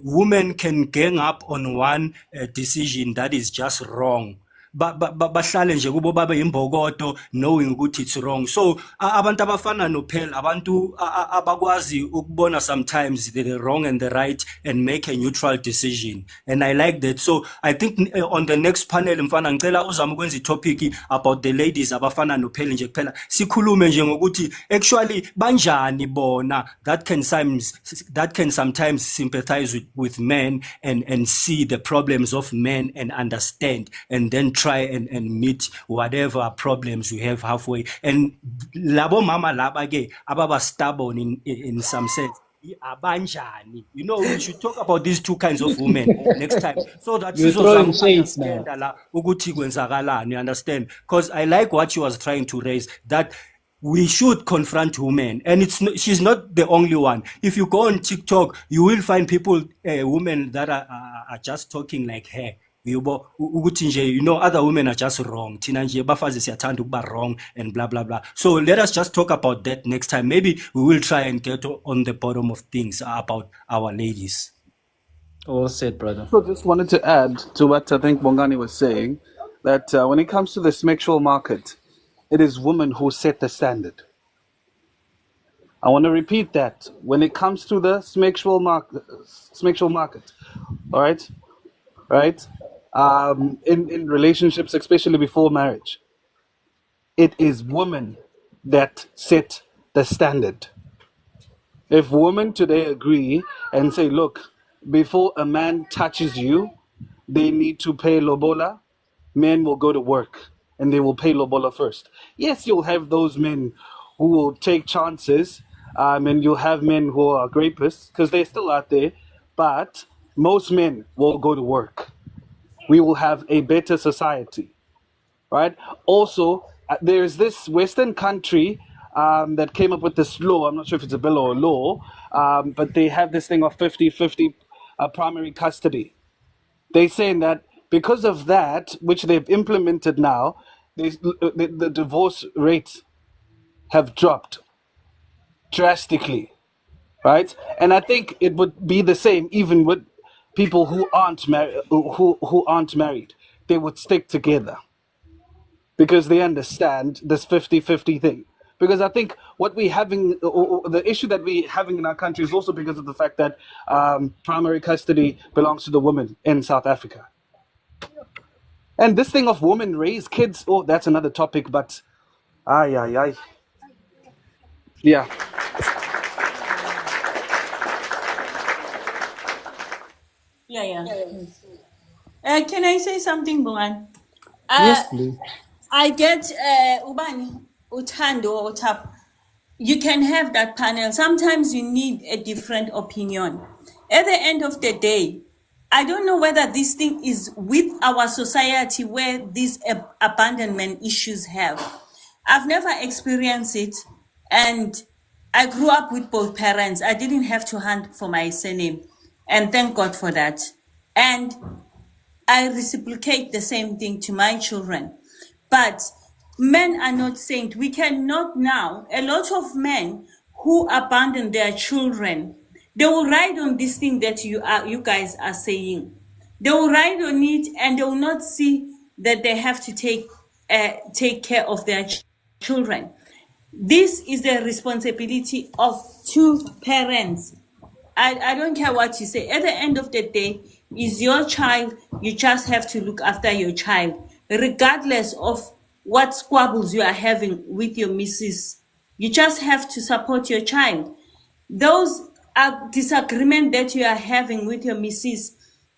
women can gang up on one decision that is just wrong. Bahlale nje kubo babe imbokodo knowing ukuthi it's wrong. So abantu abafana noPhel abantu abakwazi ukubona sometimes the wrong and the right and make a neutral decision, and I like that. So I think on the next panel mfana ngicela uzama ukwenza itopic about the ladies abafana noPhel nje kuphela sikhulume nje ngokuthi actually banjani bona that can sometimes sympathize with men and see the problems of men and understand and then try and meet whatever problems we have halfway. And labo mama laba ke ababa stubborn in some sense. Abanjani. You know, we should talk about these two kinds of women next time so that You're throwing shades now. understand la ukuthi kwenzakalani, you understand? Because I like what she was trying to raise, that we should confront women, and she's not the only one. If you go on TikTok, you will find people, women that are just talking like her. You know, other women are just wrong. Thina nje bafazi siyathanda ukuba wrong and blah blah blah. So let us just talk about that next time. Maybe we will try and get on the bottom of things about our ladies. All said, brother. So just wanted to add to what I think Bongani was saying, that when it comes to the sexual market, it is women who set the standard. I want to repeat that. When it comes to the sexual market, all right, in relationships, especially before marriage, it is women that set the standard. If women today agree and say, look, before a man touches you, they need to pay lobola, men will go to work and they will pay lobola first. Yes, you'll have those men who will take chances, and you'll have men who are rapists, because they're still out there, but most men will go to work. We will have a better society, right? Also, there's this Western country that came up with this law. I'm not sure if it's a bill or a law, but they have this thing of 50-50 primary custody. They're saying that because of that, which they've implemented now, the divorce rates have dropped drastically, right? And I think it would be the same even with people who aren't married. Who aren't married, they would stick together because they understand this 50-50 thing. Because I think what we having, or the issue that we having in our country is also because of the fact that primary custody belongs to the women in South Africa. And this thing of women raise kids, oh, that's another topic, but yeah. Yeah, can I say something, Bongani? Yes, please. I get Ubani, Utando, or Tap. You can have that panel. Sometimes you need a different opinion. At the end of the day, I don't know whether this thing is with our society where these abandonment issues have. I've never experienced it, and I grew up with both parents. I didn't have to hunt for my surname, and thank God for that. And I reciprocate the same thing to my children. But men are not saints. We cannot now, a lot of men who abandon their children, they will ride on this thing that you guys are saying. They will ride on it and they will not see that they have to take care of their children. This is the responsibility of two parents. I don't care what you say. At the end of the day, is your child. You just have to look after your child. regardless of what squabbles you are having with your missus. You just have to support your child. Those disagreement that you are having with your missus,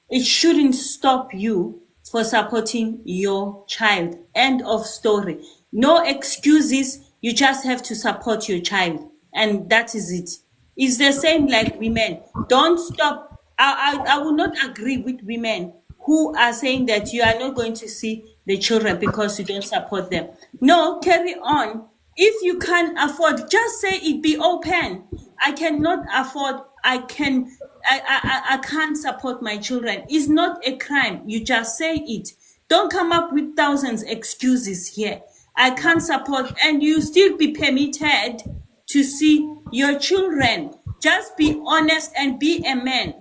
it shouldn't stop you for supporting your child. End of story. No excuses. You just have to support your child, and that is it. It's the same like women. Don't stop. I will not agree with women who are saying that you are not going to see the children because you don't support them. No, carry on. If you can't afford, just say it, be open. I cannot afford, I can't support my children. It's not a crime. You just say it. Don't come up with thousands excuses here. I can't support, and you still be permitted to see your children. Just be honest and be a man.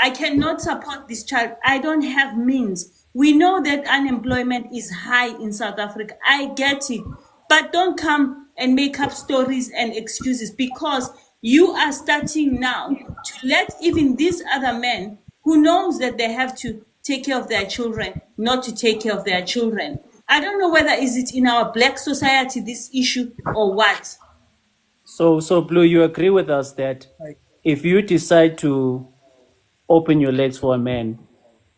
I cannot support this child. I don't have means. We know that unemployment is high in South Africa. I get it. But don't come and make up stories and excuses, because you are starting now to let even these other men who knows that they have to take care of their children, not to take care of their children. I don't know whether is it in our black society, this issue, or what. So Blue, you agree with us that if you decide to open your legs for a man,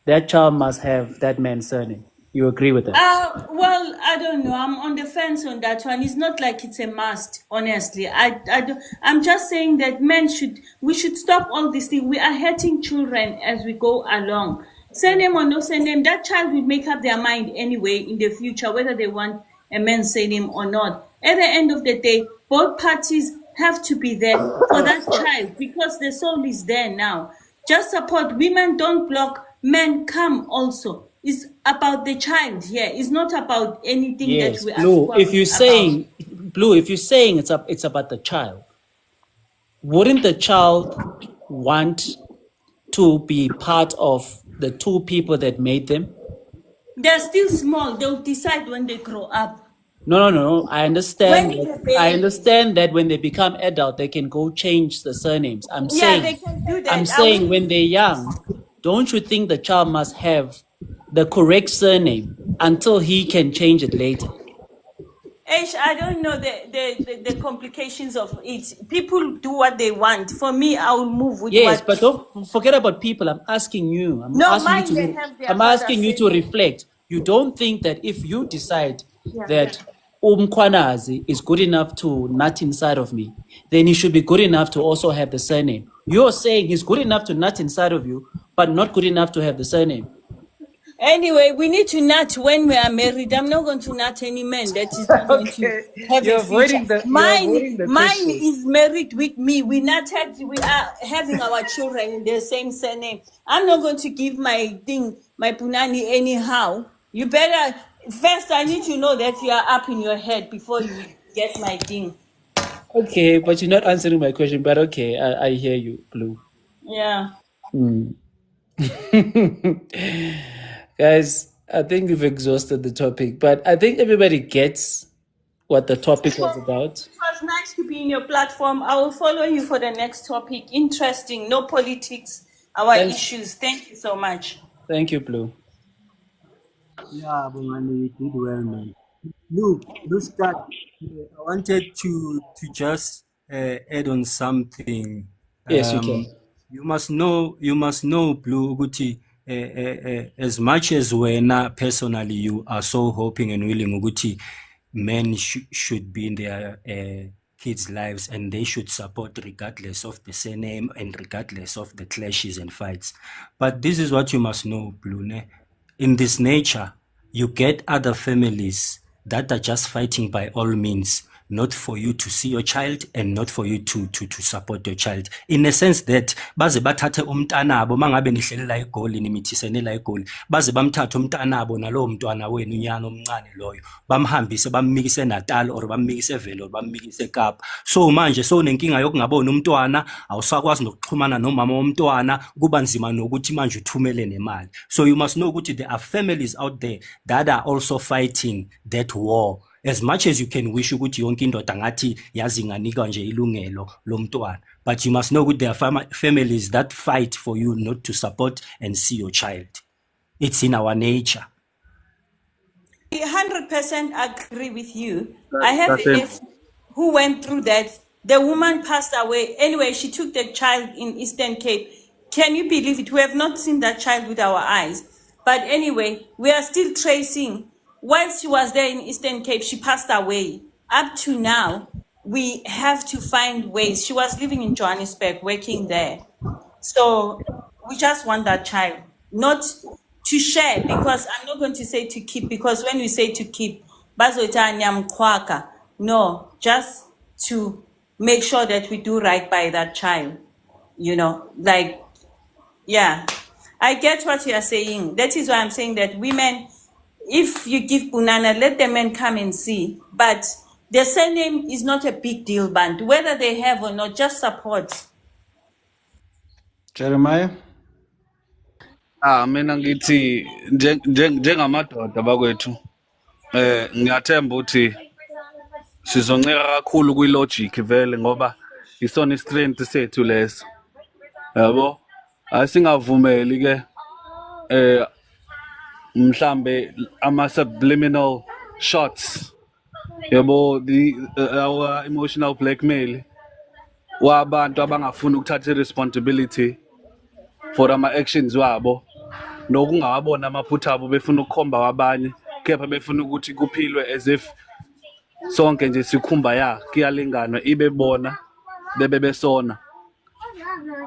that child must have that man's surname. You agree with that? Well, I don't know. I'm on the fence on that one. It's not like it's a must, honestly. I'm just saying that we should stop all this thing. We are hurting children as we go along. Surname or no surname, that child will make up their mind anyway in the future, whether they want a man's surname or not. At the end of the day, both parties have to be there for that child, because the soul is there now. Just support. Women don't block. Men come also. It's about the child here. It's not about anything Yes, that we Blue. are If you're about. saying Blue, if you're saying it's about the child, wouldn't the child want to be part of the two people that made them? They're still small. They'll decide when they grow up. No. I understand. When they're I babies. understand that when they become adult, they can go change the surnames. I'm Yeah, saying, they can do that. I'm saying when they're young, don't you think the child must have the correct surname until he can change it later? I don't know the complications of it. People do what they want. For me, I will move with Yes, what. but don't forget about people. I'm asking you. No, mine, they have their I'm father's asking you to surname. reflect. You don't think that if you decide Yeah. that Kwanazi is good enough to nut inside of me, then he should be good enough to also have the surname. You're saying he's good enough to nut inside of you, but not good enough to have the surname. Anyway, we need to nut when we are married. I'm not going to nut any man that is not going to have You're a future. avoiding the Mine question. is married with me. We are having our children in the same surname. I'm not going to give my punani anyhow. You better first. I need to know that you are up in your head before you get my thing. Okay, but you're not answering my question. But okay, I hear you, Blue. Yeah. Guys, I think we've exhausted the topic, but I think everybody gets what the topic was about. It was nice to be in your platform. I will follow you for the next topic. Interesting. No politics. Our issues. Thank you so much. Thank you, Blue. Yeah, Bongani, you did well, man. Look, start. I wanted to just add on something. Yes, you can. You must know, Blue Uguti. As much as wena personally you are so hoping and willing Uguti, men should be in their kids' lives and they should support regardless of the surname and regardless of the clashes and fights. But this is what you must know, Blue. In this nature, you get other families that are just fighting by all means, not for you to see your child and not for you to support your child. In a sense that baze bathathe umntanabo mangabe nihleli la egoli nimithisene la egoli baze bamthathe umntanabo nalowo mntwana wenu unyana omncane loyo bamhambise bammikise eNatal or bammikise eVelo or bammikise eKapa. So manje nenkinga yokungabona umntwana awusakwazi nokuxhumana nomama womntwana kuba nzima nokuthi manje uthumele nemali. So you must know ukuthi there are families out there that are also fighting that war. As much as you can wish ukuthi yonke indoda ngathi yazi nganika nje ilungelo lomntwana, but you must know ukuthi there are families that fight for you not to support and see your child. It's in our nature. 100% agree with you. I have That's a it. nephew who went through that. The woman passed away. Anyway, she took the child in Eastern Cape. Can you believe it? We have not seen that child with our eyes. But anyway, we are still tracing. While she was there in Eastern Cape, she passed away. Up to now, we have to find ways. She was living in Johannesburg, working there. So we just want that child, not to share, because I'm not going to say to keep, because when we say to keep, bazoita nyamkwaka. No, just to make sure that we do right by that child. Like, yeah. I get what you are saying. That is why I'm saying that women, if you give Punana, let the men come and see. But the surname is not a big deal, band. Whether they have or not, just support. Jeremiah? Mina ngithi njengamadoda bakwethu ngiyathemba ukuthi sizonceka kakhulu kwi-logic vele ngoba isona istrength sethu leso. Yabo? Asingavumeli ke mhlambe ama-subliminal shots. Yabo, our emotional blackmail wabantu abangafuni ukuthatha i-responsibility for ama-actions wabo nokungawabona amaphutha abo befuna ukukhomba wabanye kepha befuna ukuthi kuphilwe as if sonke nje sikhumba kuyalinganwa ibe bona bebe besona.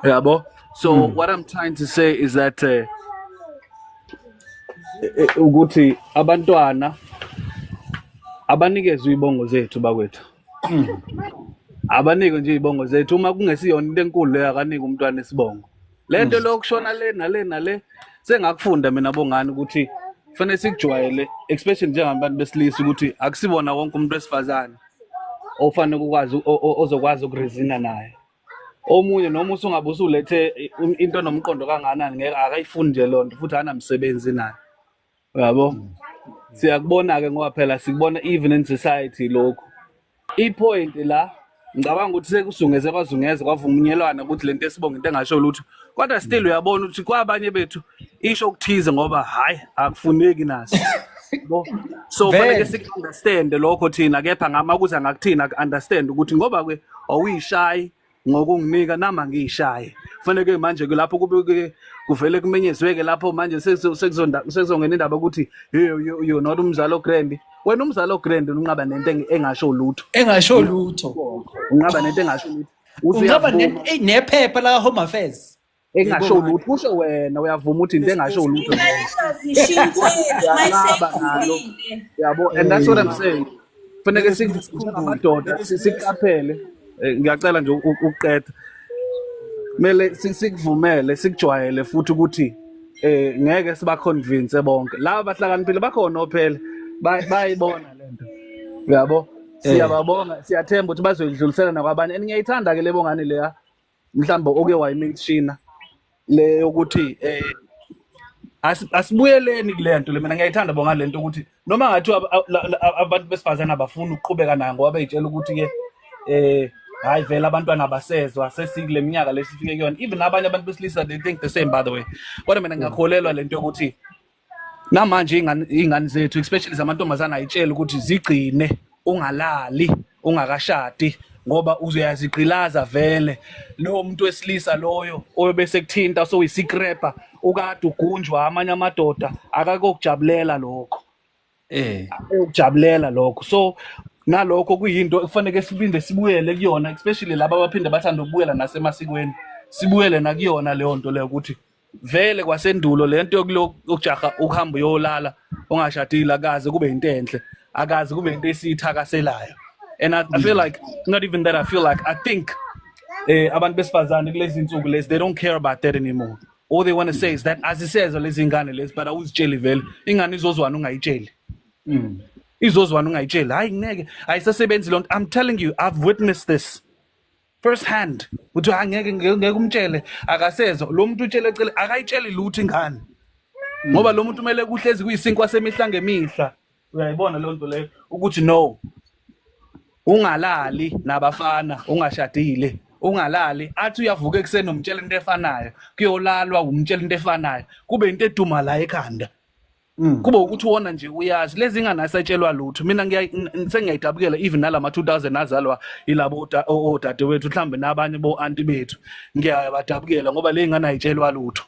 Yabo? So what I'm trying to say is that ukuthi abantwana abanikezwe ibongo zethu bakwethu. Abanike nje ibongo zethu uma kungesiyona into enkulu leyo akanika umntwana isibongo. Lento lokushona le nale sengakufunda mina bongani ukuthi kufanele sikujwayele, especially njengabantu besilisa, ukuthi akusibona wonke umuntu wesifazane ofanele ukwazi ozokwazi ukurezina naye. Omunye noma usungabe usulethe into nomqondo kanganani ngeke akayifundi nje lonto futhi anamsebenzi naye. Yabo? Siyakubona ke ngoba phela sikubona even in society lokho. I-point la ngicabanga ukuthi sekusungeze bazungeze kwavunyelwana ukuthi lento esibonga into engasho lutho. Kodwa still uyabona ukuthi kwabanye bethu isho ukuthize ngoba hayi akufuneki naso. So fanele sik-understand lokho thina, kepha ngamakuza ngakuthina ku-understand ukuthi ngoba ke awuyishayi ngokunginika nama ngiyishaye. Kufanele manje ke lapho kuvele kumenyezweke lapho manje sekuzongena indaba ukuthi you not umzalo grand. Wena umzalo grand ungaba nento engasho lutho. Engasho lutho. Ungaba nento engasho lutho. Ungaba nephepha la Home Affairs. Engasho lutho. Kusho wena uyavuma ukuthi into engasho lutho. Yabo, and that's what I'm saying. Kufanele sikamadoda sikuqaphele. Ngiyacela nje ukuqeda. Mele sikuvumele sikujwayele futhi ukuthi ngeke siba convince bonke. Laba bahlakaniphile bakhona ophela bayibona lento. Uyabo? Siyababonga, siyathemba ukuthi bazoyidlulisela nakwabanye. And ngiyayithanda ke lebo ngane leya mhlawumbe oke wayimention le ukuthi asibuyeleni kulento le. Mina ngiyayithanda bonga lento ukuthi noma ngathi abantu besifazana abafuna ukuqhubeka nayo ngoba beyitshela ukuthi ke hayi vele abantwana abasezwa sesikule minyaka lesifike kuyona. Even abanye abantu besilisa they think the same, by the way. Kodwa mina ngiyakholelwa lento yokuthi namanje ingane zethu especially zamantombazana ayitshela ukuthi zigcine ungalali ungakashadi ngoba uzuyazigqilaza vele lo muntu wesilisa loyo obese kuthinta so uyisikrepha ukade ugunjwa amanye amadoda akakokujabulela lokho ukujabulela lokho. So nalokho kuyinto kufanele sibinde sibuyele kuyona, especially laba abaphinde bathanda ukubuyela nasemasikweni. Sibuyele nakuyona leyo nto leyo ukuthi vele kwasendulo lento yokujaha ukuhamba uyolala ongashadile akaze kube into enhle, akaze kube into esithakaselayo. And I feel like not even that, I think abantu besifazane kulezi insuku lezi they don't care about that anymore. All they want to say is that azisezwe lezi ingane lezi but awuzitsheli vele ingane izozwana ungayitsheli. Izozwana ungayitsheli hayi ngeke ayisasebenzi lonto. I'm telling you, I've witnessed this first hand. Uthi ngeke umtshele akasezwa lo muntu utshele ecele akayitsheli lutho ingane ngoba lo muntu kumele kuhlezi kuyisinkwa semihla ngemihla. Uyayibona lonto leyo ukuthi no, ungalali nabafana ungashadile, ungalali athi uyavuka ekseni umtshela into efanayo kuyolalwa umtshela into efanayo kube into eduma la ekhanda. kuba ukuthi wona nje uyazi lezi ngane asatshelwa lutho mina sengiyayidabukela even nalama 2000 azalwa ilabo odadewethu mhlambe nabanye bo auntie bethu ngiyabadabukela ngoba le ngane ayitshelwa lutho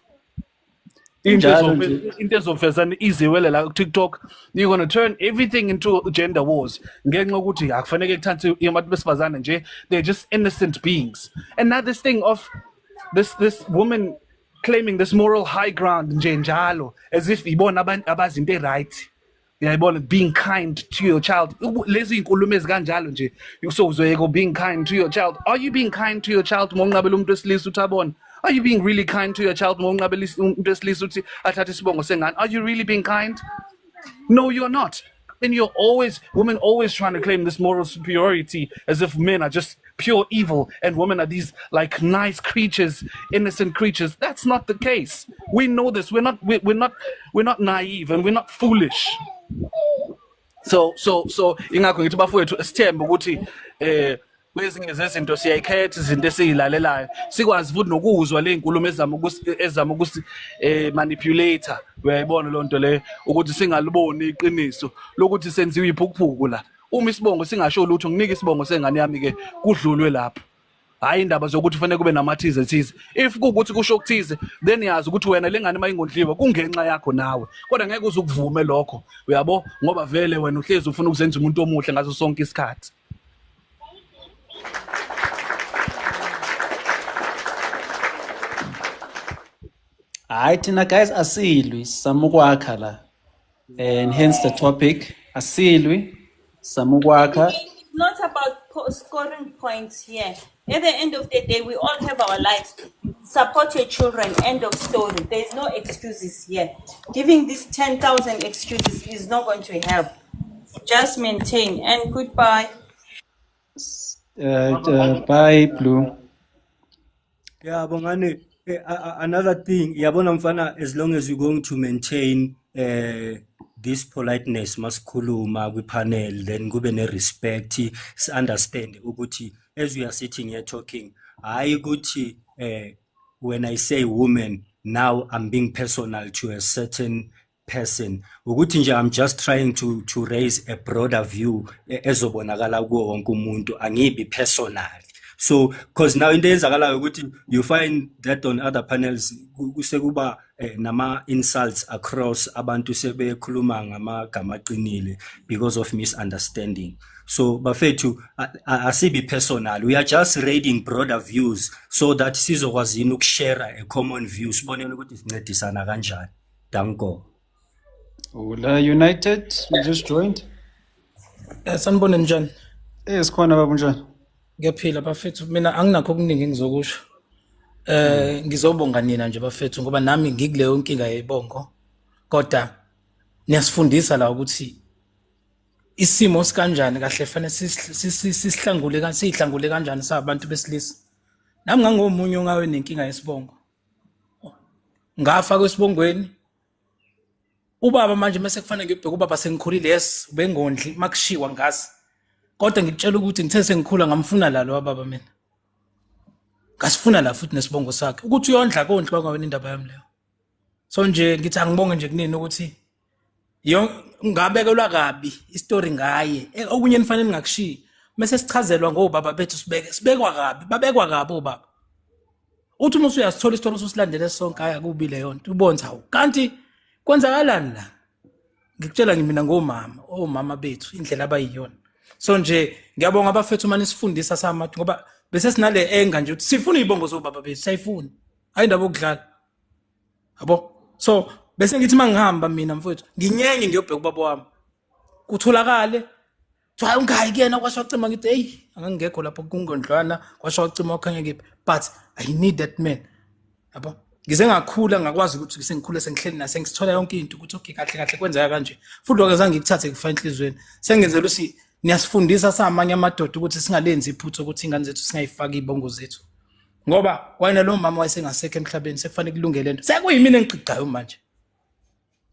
into ezofezana iziwele la ku TikTok you're going to turn everything into gender wars ngenxa ukuthi akufanele kuthanthe abantu besifazane nje they're just innocent beings and now this thing of this woman claiming this moral high ground nje njalo as if ibona abazinto right uyayibona being kind to your child lezi inkulumo ezikanjalo nje usozoyeka being kind to your child are you being kind to your child monqabela umuntu wesilisa uthi abona are you being really kind to your child monqabela umuntu wesilisa uthi athathe isibongo sengane are you really being kind no you're not and women always trying to claim this moral superiority as if men are just pure evil and women are these like nice creatures, innocent creatures. That's not the case. We know this. We're not naive and we're not foolish. So ingakho ngithi bafowethu esithembe ukuthi kwezinye zezinto siyayikhetha izinto esizilalelayo sikwazi futhi nokuzwa le nkulumo ezama ukuthi manipulator uyayibona lonto le ukuthi singaliboni iqiniso lokuthi senziwe iphukuphuku la uma isibongo singasho lutho nginika isibongo sengane yami ke kudlulwe lapho hayi indaba zokuthi fanele kube namathize thize if kuukuthi kusho ukuthize then yazi ukuthi wena lengane mayingondliwa kungenxa yakho nawe kodwa ngeke uzukuvume lokho uyabo ngoba vele wena uhlezi ufuna ukuzenza umuntu omuhle ngaso sonke isikhathi. Hayi thina guys asilwi samukwakha la and hence the topic asilwi samukwakha. It's not about scoring points here. At the end of the day, we all have our lives. Support your children. End of story. There is no excuses here. Giving these 10,000 excuses is not going to help. Just maintain and goodbye. Bye, Blue. Yeah, Bongani. Another thing, yabona mfana, as long as you're going to maintain this politeness, maskuluma, we panel, then kube ne respect, understand ukuthi as we are sitting here talking, ukuthi when I say woman, now I'm being personal to a certain person. Ukuthi nje I'm just trying to raise a broader view ezobonakala kuwo wonke umuntu, angibi personal. So, because now in days you find that on other panels, kusekuba nama insults across abantu sebe khuluma ngamagama aqinile because of misunderstanding. So, bafethu asibi personal. We are just raising broader views so that sizokwazi ukushare a common view. Sibonele ukuthi sincedisana kanjani. Danko. Ula United, we just joined. Sanibona njani? Sikhona baba njani? Ngiyaphila bafethu mina anginakho okuningi engizokusho ngizobonga nina nje bafethu ngoba nami ngikuleyo inkinga yebongo kodwa niyasifundisa la ukuthi isimo sikanjani kahle fanele sihlangule kanjani sabantu besilisa nami ngangomunye ongawe nenkinga yesibongo ngafa kwesibongweni ubaba manje mase kufanele ngibheke ubaba sengikhulile yes ubengondli makushiwa ngazi kodwa ngitshela ukuthi ngithe sengikhula ngamfuna lalo wababa mina ngasifuna la futhi nesibongo sakhe ukuthi uyondla kondli kwangawena indaba yami leyo so nje ngithi angibonge nje kunini ukuthi ngabekelwa kabi istory ngaye okunye nifanele ningakushiyi mase sichazelwa ngobaba bethu sibekwa kabi babekwa kabi obaba uthi uma usuyasithola istory ususilandele sonke aya kubile yonto ubonza hawo kanti kwenzakalani la ngikutshela ngimina omama bethu indlela abayiyona. So nje ngiyabonga abafethu manje sifundisa samathi ngoba bese sinale enga nje ukuthi sifuna izibongo zobaba bethu sayifuna ayindaba okudlala yabo so bese ngithi mangihamba mina mfowethu nginyenye ngiyobheka ubaba wami kutholakale hayi ungayi kuyena kwasho wacima ngithi hey angangekho lapho kungondlwana kwasho wacima wakhanya kephi but I need that man yabo ngize ngakhula ngakwazi ukuthi sengikhule sengihleli na sengisithola yonke into ukuthi okay kahle kwenzeka kanje futhi wakazange ngikuthathe kufa enhlizweni sengenzela usi niyasifundisa samanye amadoda ukuthi singalenzi iphutho ukuthi ingane zethu singayifaki izibongo zethu ngoba kwayena lo mama wayesengasekho emhlabeni sekufanele kulungele lento sekuyimina engiqiqayo manje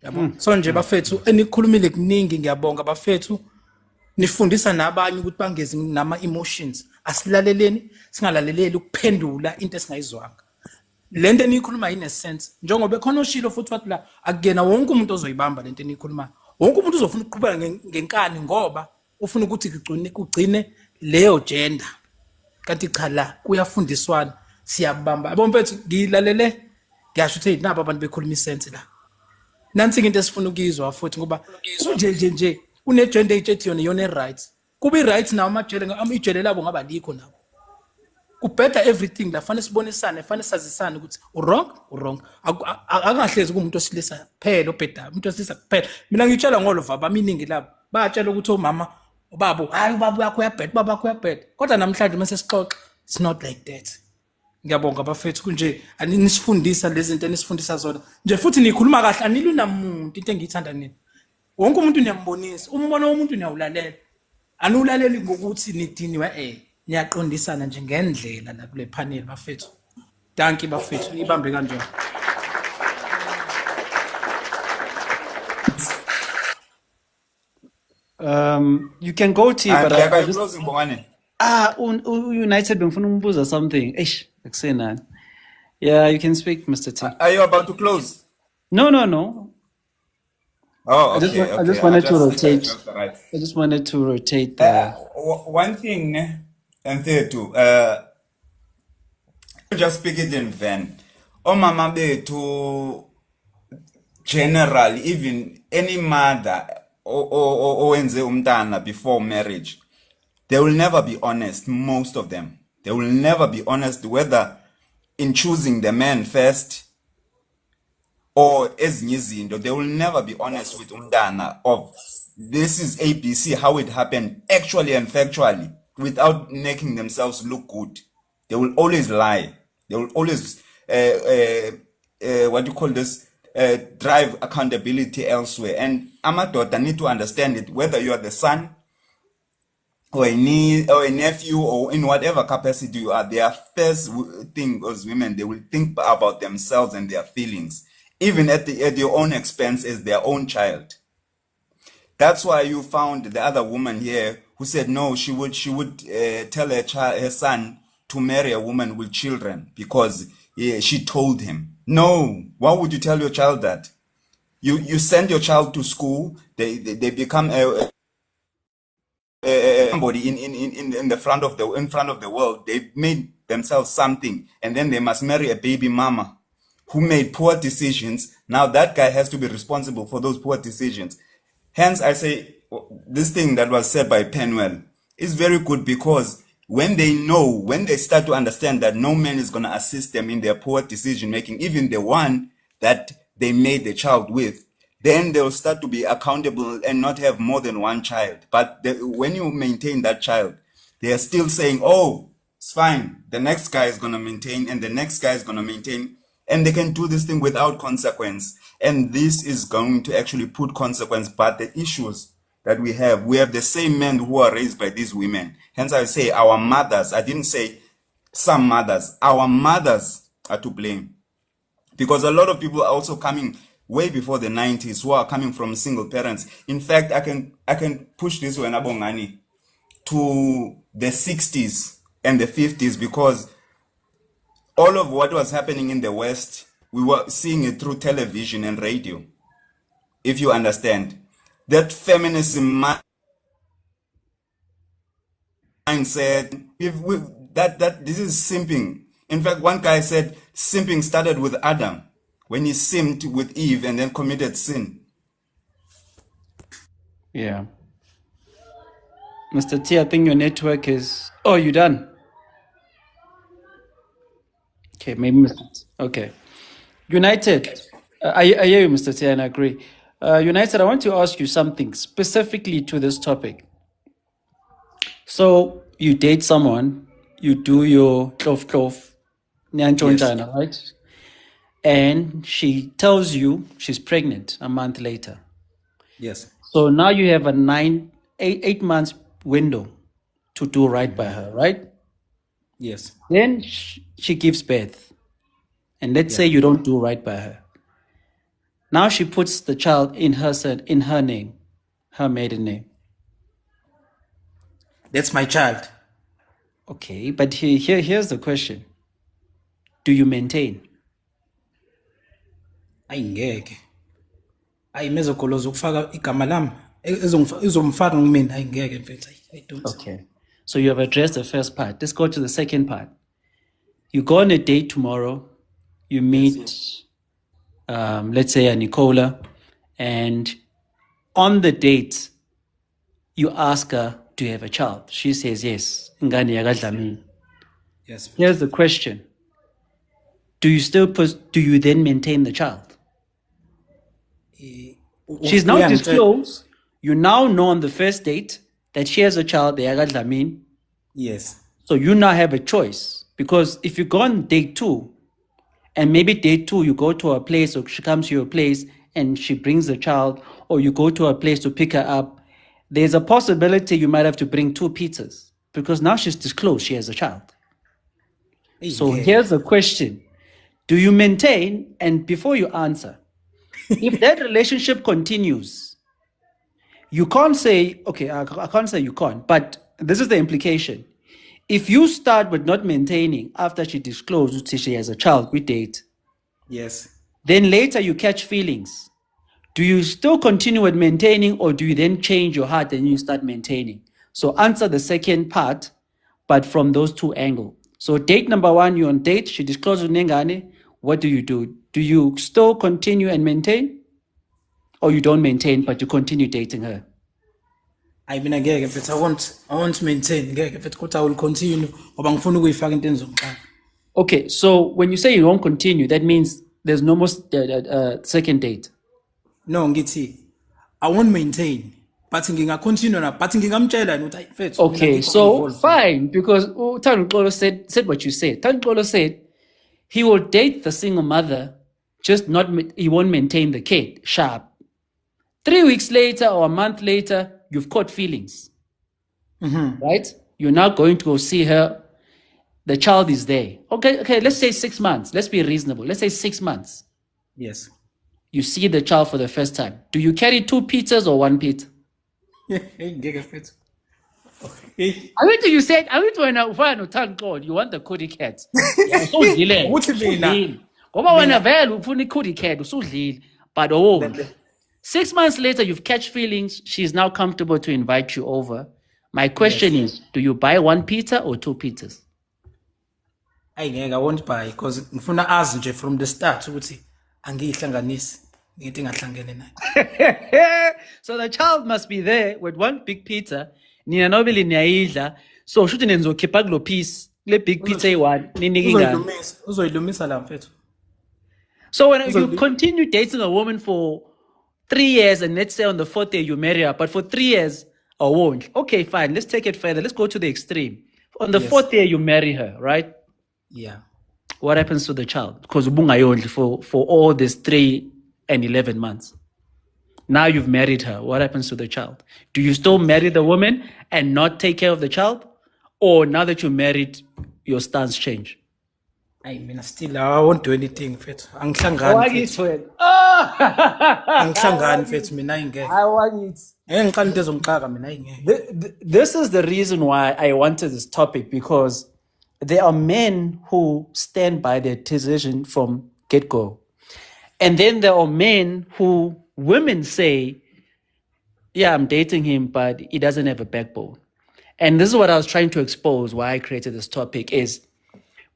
yabo so nje bafethu enikhulumile kuningi ngiyabonga bafethu nifundisa nabanye ukuthi bangezi nama emotions asilaleleni singalaleleli ukuphendula into esingayizwanga lento eniyikhuluma inesense njengoba ekhona oshilo futhi wathi la akuyena wonke umuntu ozoyibamba lento eniyikhulumayo. Wonke umuntu uzofuna ukuqhubeka ngenkani ngoba ufuna ukuthi kugcine leyo gender. Kanti cha la kuyafundiswana siyabamba. Yabo mfethu ngilalele ngiyasho ukuthi nabo abantu bekhuluma isense la. Nansi into esifuna ukuyizwa futhi ngoba kunje une-gender ethi yona rights. Kuba i-rights nawo ijele labo ngaba likho nabo. Kubheda everything la fanele sibonisane fanele sazisane ukuthi wrong akungahlezi kumuntu osilisa kuphela obheda umuntu osilisa kuphela. Mina ngitshela ngolova abaminingi labo batshela ukuthi omama ubaba hayi ubaba yakho uyabheda ubaba yakho uyabheda kodwa namhlanje mase sixoxa it's not like that. Ngiyabonga bafethu kunje anisifundisa lezi zinto enisifundisa zona nje futhi nikhuluma kahle anilwi namuntu into engiyithanda nini. Wonke umuntu niyambonisa umbono womuntu niyawulalela anulaleli ngokuthi nidiniwe niyaqondisana nje ngendlela la kule panel bafethu. Danki bafethu ibambe kanjalo. You can go to but I just closing Bongani. United bengifuna umbuza something. Akusenani. Yeah, you can speak, Mr. T. Are you about to close? No. Oh, okay. I just wanted to rotate. Right. I just wanted to rotate. One thing, and there too. Just speak it in vain. Mama to generally, even any mother or umntana before marriage, they will never be honest. Most of them, they will never be honest whether in choosing the man first or as nyizindo. They will never be honest with umntana of this is ABC, how it happened actually and factually, without making themselves look good. They will always lie. They will always what do you call this? Drive accountability elsewhere. And amadoda need to understand it, whether you are the son or a nephew or in whatever capacity you are. Their first thing as women, they will think about themselves and their feelings, even at your own expense as their own child. That's why you found the other woman here who said no, she would tell her son to marry a woman with children because she told him. No, why would you tell your child that? You send your child to school, they become somebody in the front of the world. They made themselves something, and then they must marry a baby mama who made poor decisions. Now that guy has to be responsible for those poor decisions. Hence, I say this thing that was said by Penwell is very good, because when they start to understand that no man is going to assist them in their poor decision making, even the one that they made the child with, then they'll start to be accountable and not have more than one child. But when you maintain that child, they are still saying, oh, it's fine. The next guy is going to maintain, and the next guy is going to maintain. And they can do this thing without consequence. And this is going to actually put consequence. But the issues that we have the same men who are raised by these women. Hence I say our mothers, I didn't say some mothers, our mothers are to blame. Because a lot of people are also coming way before the 90s who are coming from single parents. In fact, I can push this one abongani to the 60s and the 50s, because all of what was happening in the West, we were seeing it through television and radio. If you understand that feminism mindset, that this is simping. In fact, one guy said simping started with Adam when he sinned with Eve and then committed sin. Yeah. Mr. T, I think your network is... Oh, you done? Okay, maybe Mr. T. Okay. United, I hear you, Mr. T, and I agree. United, I want to ask you something specifically to this topic. So you date someone, you do your klof, nyanchonjana, right? And she tells you she's pregnant a month later. Yes. So now you have a 8 months window to do right by her, right? Yes. Then she gives birth. And let's say you don't do right by her. Now she puts the child in her name, her maiden name. That's my child. Okay, but here's the question. Do you maintain? ayingeke mezogoloza ukufaka igama lami izomfaka ngimina ayingeke mfethu I don't. Okay. So you have addressed the first part. Let's go to the second part. You go on a date tomorrow. You meet, let's say, a Nicola, and on the date, you ask her, do you have a child? She says yes. Ingane yakadlamini. Yes. Here's the question. Do you then maintain the child? She's now disclosed. You now know on the first date that she has a child, yakadlamini. Yes. So you now have a choice, because if you go on date 2, and maybe date 2, you go to a place, or she comes to your place and she brings the child, or you go to a place to pick her up, there's a possibility you might have to bring 2 pizzas, because now she's disclosed she has a child. So here's the question. Do you maintain? And before you answer, if that relationship continues, you can't say, okay, I can't say you can't, but this is the implication. If you start with not maintaining after she disclosed she has a child, we date. Yes. Then later you catch feelings. Do you still continue with maintaining, or do you then change your heart and you start maintaining? So answer the second part, but from those 2 angles. So date number 1, you're on date, she discloses Nengane. What do? Do you still continue and maintain? Or you don't maintain, but you continue dating her? I mean, ngeke mfethu I want to maintain ngeke mfethu kodwa I will continue ngoba ngifuna ukuyifaka into enizongixaka. Okay, so when you say you won't continue, that means there's no more second date. No, ngithi I won't maintain, but nginga-continue na, but ngingamtshela ukuthi mfethu. Okay, so fine, because Thanxolo said what you said. Thanxolo said he will date the single mother, just he won't maintain the kid. Sharp. 3 weeks later or a month later, you've caught feelings, right? You're now going to go see her. The child is there. Okay, let's say 6 months. Let's be reasonable. Let's say 6 months. Yes. You see the child for the first time. Do you carry 2 pizzas or 1 pizza? Ngeke mfethu. I went to you said, I went to an you want the cootie cat. Yeah, usudlile. Uthi mina. Ngoba wena vele ufuna i-cootie cat, usudlile. But 6 months later, you've catch feelings. She's now comfortable to invite you over. My question is, do you buy 1 pizza or 2 pizzas? I won't buy, because ngifuna azi nje from the start ukuthi angiyihlanganisi ngithi ngahlangene naye. So the child must be there with 1 big pizza. Nina nobili niyayidla. So shuthi nizokhipha kulo piece, le big pizza eyi-1 ninike ingane. Uzoyilumisa la mfethu. So when you continue dating a woman for 3 years, and let's say on the 4th day you marry her, but for 3 years, I won't. Okay, fine. Let's take it further. Let's go to the extreme. On the 4th year, you marry her, right? Yeah. What happens to the child? Because for all these 3 and 11 months. Now you've married her. What happens to the child? Do you still marry the woman and not take care of the child? Or now that you're married, your stance change? I mean, still, I won't do anything, mfethu. Angihlangani mfethu. Angihlangani mfethu mina ayingeke. This is the reason why I wanted this topic, because there are men who stand by their decision from get-go. And then there are men who women say, yeah, I'm dating him, but he doesn't have a backbone. And this is what I was trying to expose, why I created this topic, is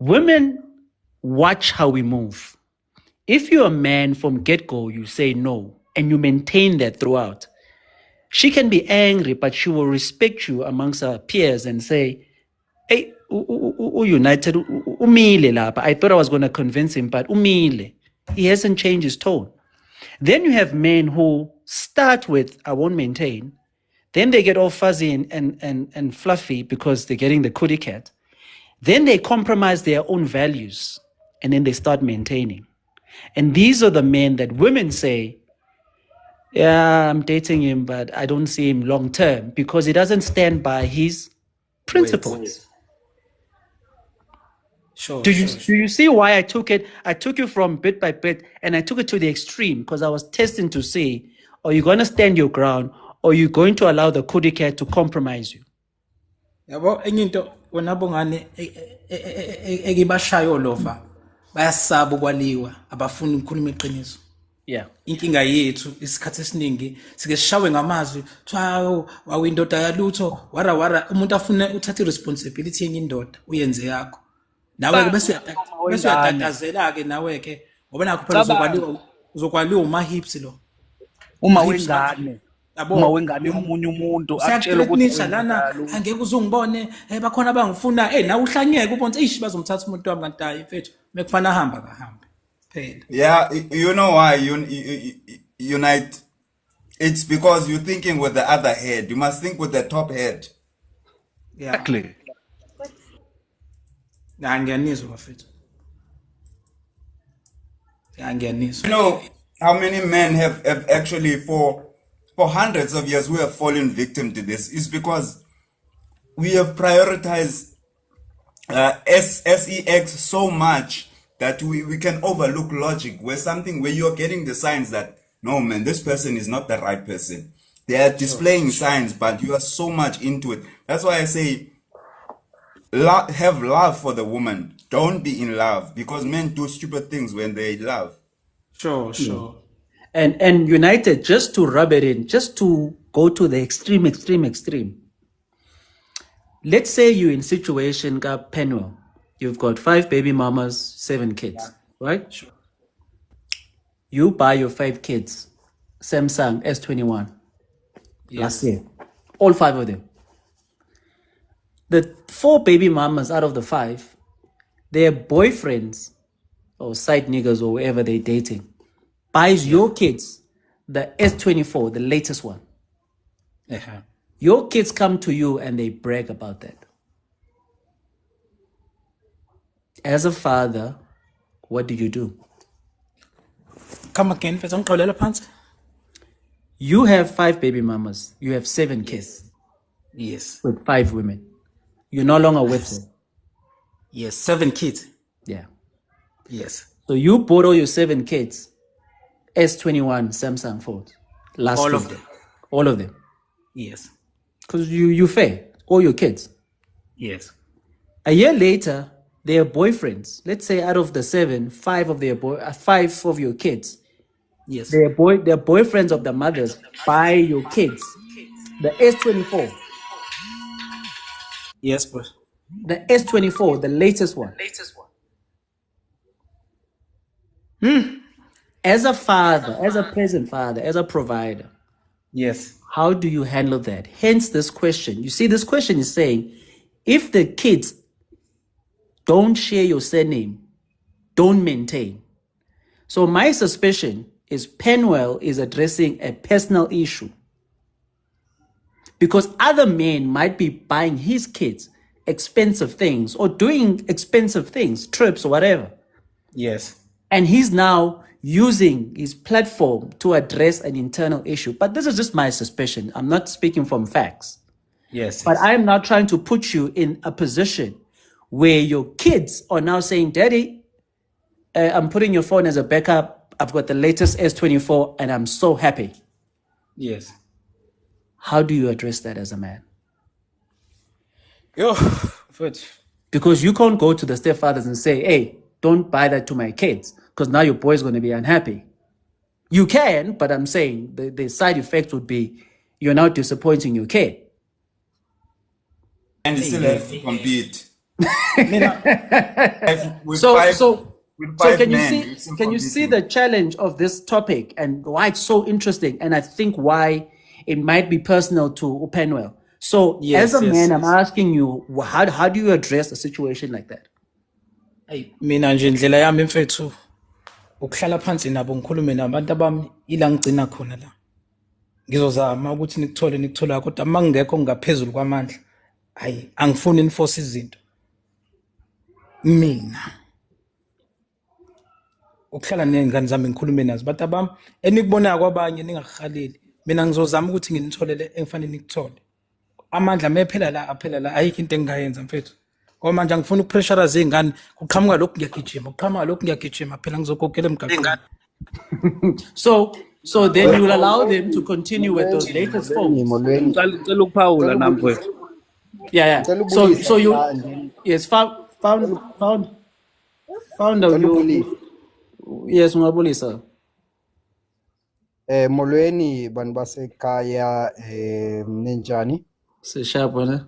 women watch how we move. If you're a man from get-go, you say no, and you maintain that throughout. She can be angry, but she will respect you amongst her peers and say, hey, United, umile lapha. I thought I was going to convince him, but umile. He hasn't changed his tone. Then you have men who start with, I won't maintain. Then they get all fuzzy and fluffy because they're getting the cootie cat. Then they compromise their own values, and then they start maintaining. And these are the men that women say, yeah, I'm dating him, but I don't see him long term, because he doesn't stand by his principles. Sure. Do you see why I took it? I took you from bit by bit, and I took it to the extreme, because I was testing to see, are you going to stand your ground, or are you going to allow the cootie cat to compromise you? Yabo enye into wena bongane ekibashayo lova bayasaba ukwaliwa abafuni ukukhuluma iqiniso. Yeah. Inkinga yethu isikhathi esiningi sike sishawe ngamazwi kuthiwa awuyindoda yalutho wara umuntu afune uthatha i-responsibility yenye indoda uyenze yakho nawe-ke bese uyatatazela-ke nawe-ke ngoba nakho phela uzokwaliwa uma-hips lo uma Ma-hips wengane yabo uma wengane yomunye umuntu akutshela ukuthi seyakuthreatenisha uyindoda lana yalutho. angeke uze ungibone bakhona abangifuna nawe uhlanyeke ubone ish bazomthatha umuntu wami kanti hayi mfethu mekufana ahamba kahambe phela. Yeah, you know why unite. It's because you're thinking with the other head. You must think with the top head. Yeah. Exactly. Ngiyanizwa bafethu. Ngiyanizwa. You know how many men have actually for hundreds of years we have fallen victim to this? It's because we have prioritized sex so much that we can overlook logic, where you're getting the signs that no man, this person is not the right person. They are displaying signs, but you are so much into it. That's why I say have love for the woman. Don't be in love, because men do stupid things when they love. Sure. And United, just to rub it in, just to go to the extreme. Let's say you're in situation, Penwell. You've got 5 baby mamas, 7 kids, right? Sure. You buy your 5 kids Samsung S21 last year. All 5 of them. The 4 baby mamas out of the 5, their boyfriends or side niggas or whoever they're dating buys your kids the S24, the latest one. Uh-huh. Your kids come to you and they brag about that. As a father, what do you do? Come again, mfethu ngixolela phansi. You have 5 baby mamas. You have 7 kids. Yes. With 5 women. You're no longer with them. Yes, 7 kids. Yeah. Yes. So you bought all your 7 kids S21 Samsung phones. All of them. All of them. Yes. Because you fair. All your kids. Yes. A year later, their boyfriends, let's say out of the 7, 5 of your kids, Yes. their boyfriends of the mothers buy your kids the S24. Yes, boss. The S24, the latest one. As a father, as a present father, as a provider, Yes. how do you handle that? Hence this question. You see, this question is saying, if the kids don't share your surname, don't maintain. So my suspicion is Penwell is addressing a personal issue. Because other men might be buying his kids expensive things or doing expensive things, trips or whatever. Yes. And he's now using his platform to address an internal issue. But this is just my suspicion. I'm not speaking from facts. Yes. But I am now trying to put you in a position where your kids are now saying, Daddy, I'm putting your phone as a backup. I've got the latest S24 and I'm so happy. Yes. How do you address that as a man? Yo, foot. Because you can't go to the stepfathers and say, hey, don't buy that to my kids because now your boy's going to be unhappy. You can, but I'm saying the side effect would be you're now disappointing your kid. And you still have to compete. Can you see the challenge of this topic and why it's so interesting? And I think why it might be personal to Penwell. So as a man, I'm asking you, how do you address a situation like that? Hey, mina nje indlela yami mfethu ukuhlala phansi nabo ngikhulume nabantu abami ila ngicina khona la. Ngizozama ukuthi nikuthola kodwa mangingekho ngaphezulu kwamandla. Hayi, angifuni enforce izinto. Mina ukuhlala nezingane zami ngikhulume nazo bathi abami enikubona kwabanye ningakhaleli mina ngizozama ukuthi nginitholele engifanele nikuthole amandla mephela la aphela la ayikho into engingayenza mfethu ngoba manje angifuni ukupressurize izingane kuqhamuka lokhu ngiyagijima phela ngizogogela emgaqweni. So then you will allow them to continue with those latest phones. Ngicela ukuphawula nami mfethu. Yeah. So you yes found out you yes ungabulisa. Molweni bantu basekhaya ninjani? Sharp, ne?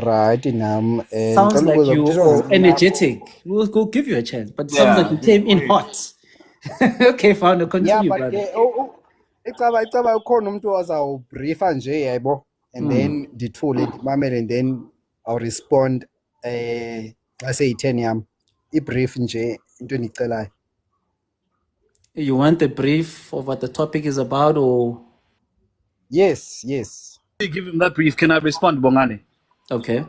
Right nam Sounds ngicela like ukubuza you kuthiwa are energetic. We'll give you a chance, but it sounds like Yeah, you came in we, hot. Okay, founder, yeah, continue, but brother. icaba ukhona umuntu ozawubriefa nje yebo, and then ndithule ndimamele, and then I'll respond xa seyi-10 yam, ibrief nje into endiyicelayo. You want the brief of what the topic is about, or Yes. You give him that brief. Can I respond, Bongani? okay?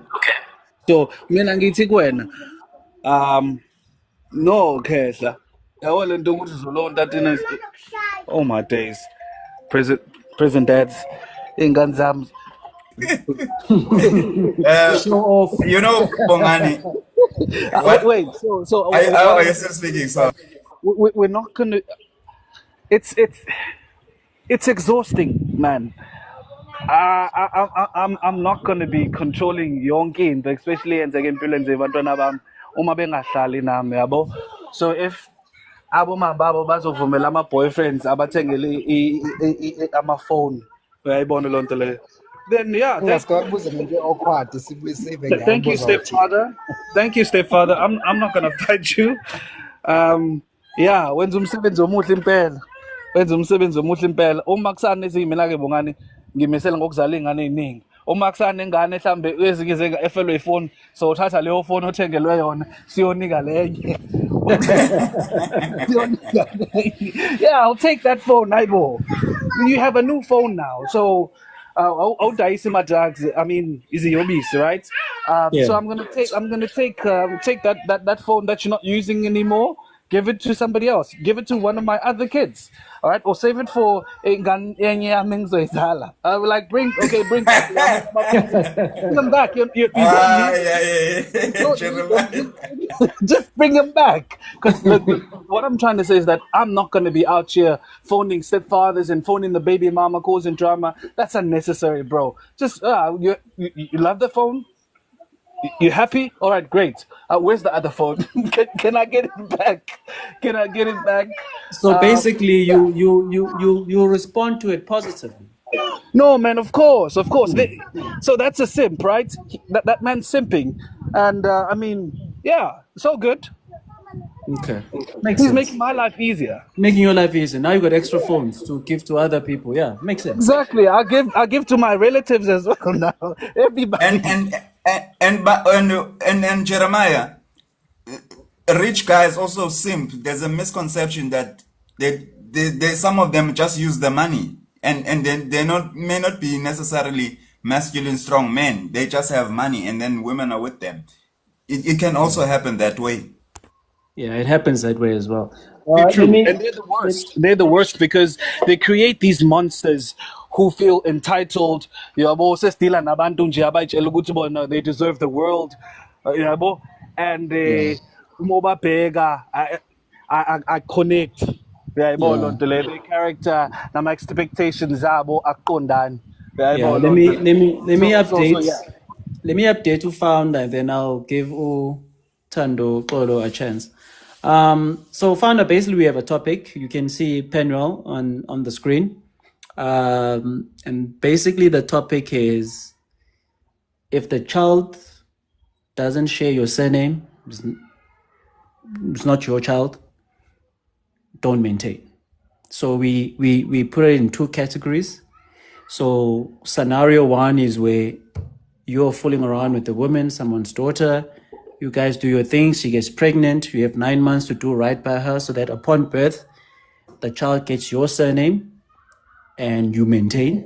So, mina ngithi kuwena, no khehla. Yabo lento ukuthi uzolonda thina. Oh my days. Prison dads. Iy'ngane zami. Show off. you know, Bongani, what? Wait. So Are what you I'm still saying speaking? is So, that we're not gonna. It's exhausting, man. I'm not gonna be controlling yonke into, especially yenzeka empilweni zebantwana bami uma bengahlali nami, yabo. So if abomababo bazovumela ama-boyfriends abathengele amafoni, uyayibona loo nto leyo, then yeah, Ungaske wabuze nento awkward sive ngayo thank you, uba uzawuthini. stepfather. Thank you, stepfather. I'm not gonna fight you. Yeah, wenza umsebenzi omuhle impela. Wenza umsebenzi omuhle impela. Uma kusane mina ke Bongani ngimisela ngokuzala izingane eziningi. Uma kusane ingane mhlambe ezike efelwe ifoni, so uthatha leyo phone othengelwe yona, siyonika lenye. Siyonika lenye. Yeah, I'll take that phone, Aibo. You have a new phone now. So awudayisi ama-drugs. I mean, iziyobisi, right? Yeah. So I'm gonna take that phone that you're not using anymore. Give it to somebody else. Give it to one of my other kids. All right, or save it for I will like bring back bring them back. You don't need yeah. Jeremiah. just bring them back. Because what I'm trying to say is that I'm not going to be out here phoning stepfathers and phoning the baby mama, causing drama. That's unnecessary, bro. Just you love the phone. You happy? All right, great. Where's the other phone? Can I get it back? Can I get it back? So basically, Yeah. you respond to it positively. No, man. Of course. So that's a simp, right? That man's simping, and I mean, yeah, so good. Okay, makes He's sense. making my life easier. Making your life easier. Now you got extra phones to give to other people. Yeah, makes sense. Exactly. I give to my relatives as well now. Everybody. And Jeremiah, rich guys also simp. There's a misconception that they some of them just use the money, and then may not be necessarily masculine strong men. They just have money, and then women are with them. It can also happen that way. Yeah, it happens that way as well. True. And they're the worst. They're the worst because they create these monsters who feel entitled. Yabo, sesitila nabantu nje abayitshela ukuthi bona they deserve the world. Yabo, and uma ubabheka, I connect. Yabo, loo nto leyo. Their character nama expectations zabo akuqondani. Yeah, Yabo, let loo me nto update. yeah. Let me update to founder, and then I'll give Tando Xolo a chance. So founder, basically we have a topic. You can see Penwell on the screen. And basically the topic is if the child doesn't share your surname, it's not your child, don't maintain. So we put it in two categories. So scenario one is where you're fooling around with a woman, someone's daughter. You guys do your thing. She gets pregnant. You have 9 months to do right by her so that upon birth, the child gets your surname and you maintain.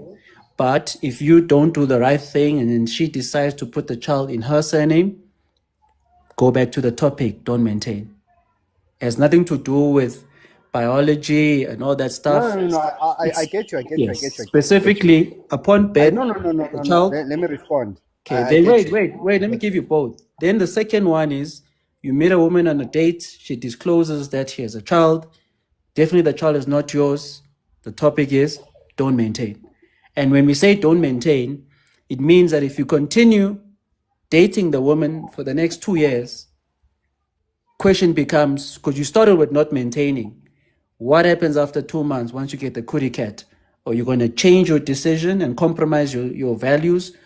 But if you don't do the right thing and then she decides to put the child in her surname, go back to the topic, don't maintain. It has nothing to do with biology and all that stuff. No. I get you. Yes, specifically upon birth, No. the child. Let me respond. Okay, then wait. Let me give you both. Then the second one is you meet a woman on a date. She discloses that she has a child. Definitely the child is not yours. The topic is don't maintain. And when we say don't maintain, it means that if you continue dating the woman for the next 2 years, question becomes, because you started with not maintaining, What happens after 2 months once you get the cootie cat? Are you going to change your decision and compromise your values?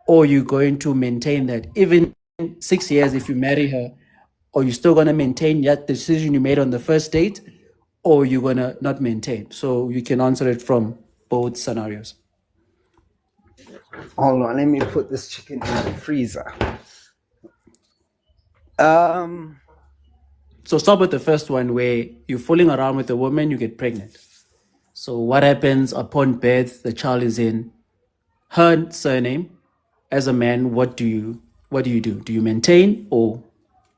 Or you're going to maintain that even 6 years if you marry her, or you're still going to maintain that decision you made on the first date, or you're going to not maintain? So you can answer it from both scenarios. Hold on, let me put this chicken in the freezer. So start with the first one where you're fooling around with a woman, you get pregnant. So what happens upon birth? The child is in her surname. As a man, what do you do? Do you maintain or?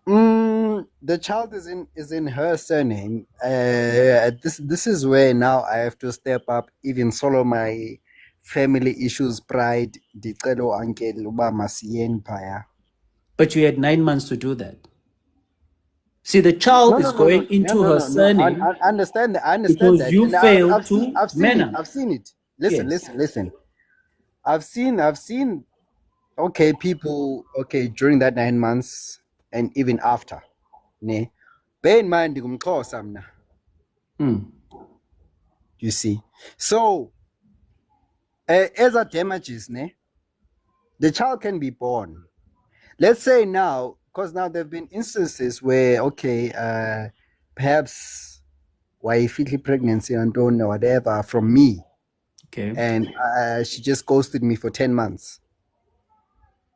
The child is in her surname. This is where now I have to step up, even solo my family issues pride. Dicelo uncle uba masiyeni phaya. But you had 9 months to do that. See, the child is going into her surname. I understand because that. you And failed I've to seen it. manage. I've seen it. Listen, Yes. listen. I've seen. Okay, people. Okay, during that 9 months and even after, ne. Bear in mind, ngumXhosa mna. You see, so as a damages, ne, the child can be born. Let's say now, because now there have been instances where, okay, perhaps wifey pregnancy and don't know whatever from me, Okay. and she just ghosted me for 10 months.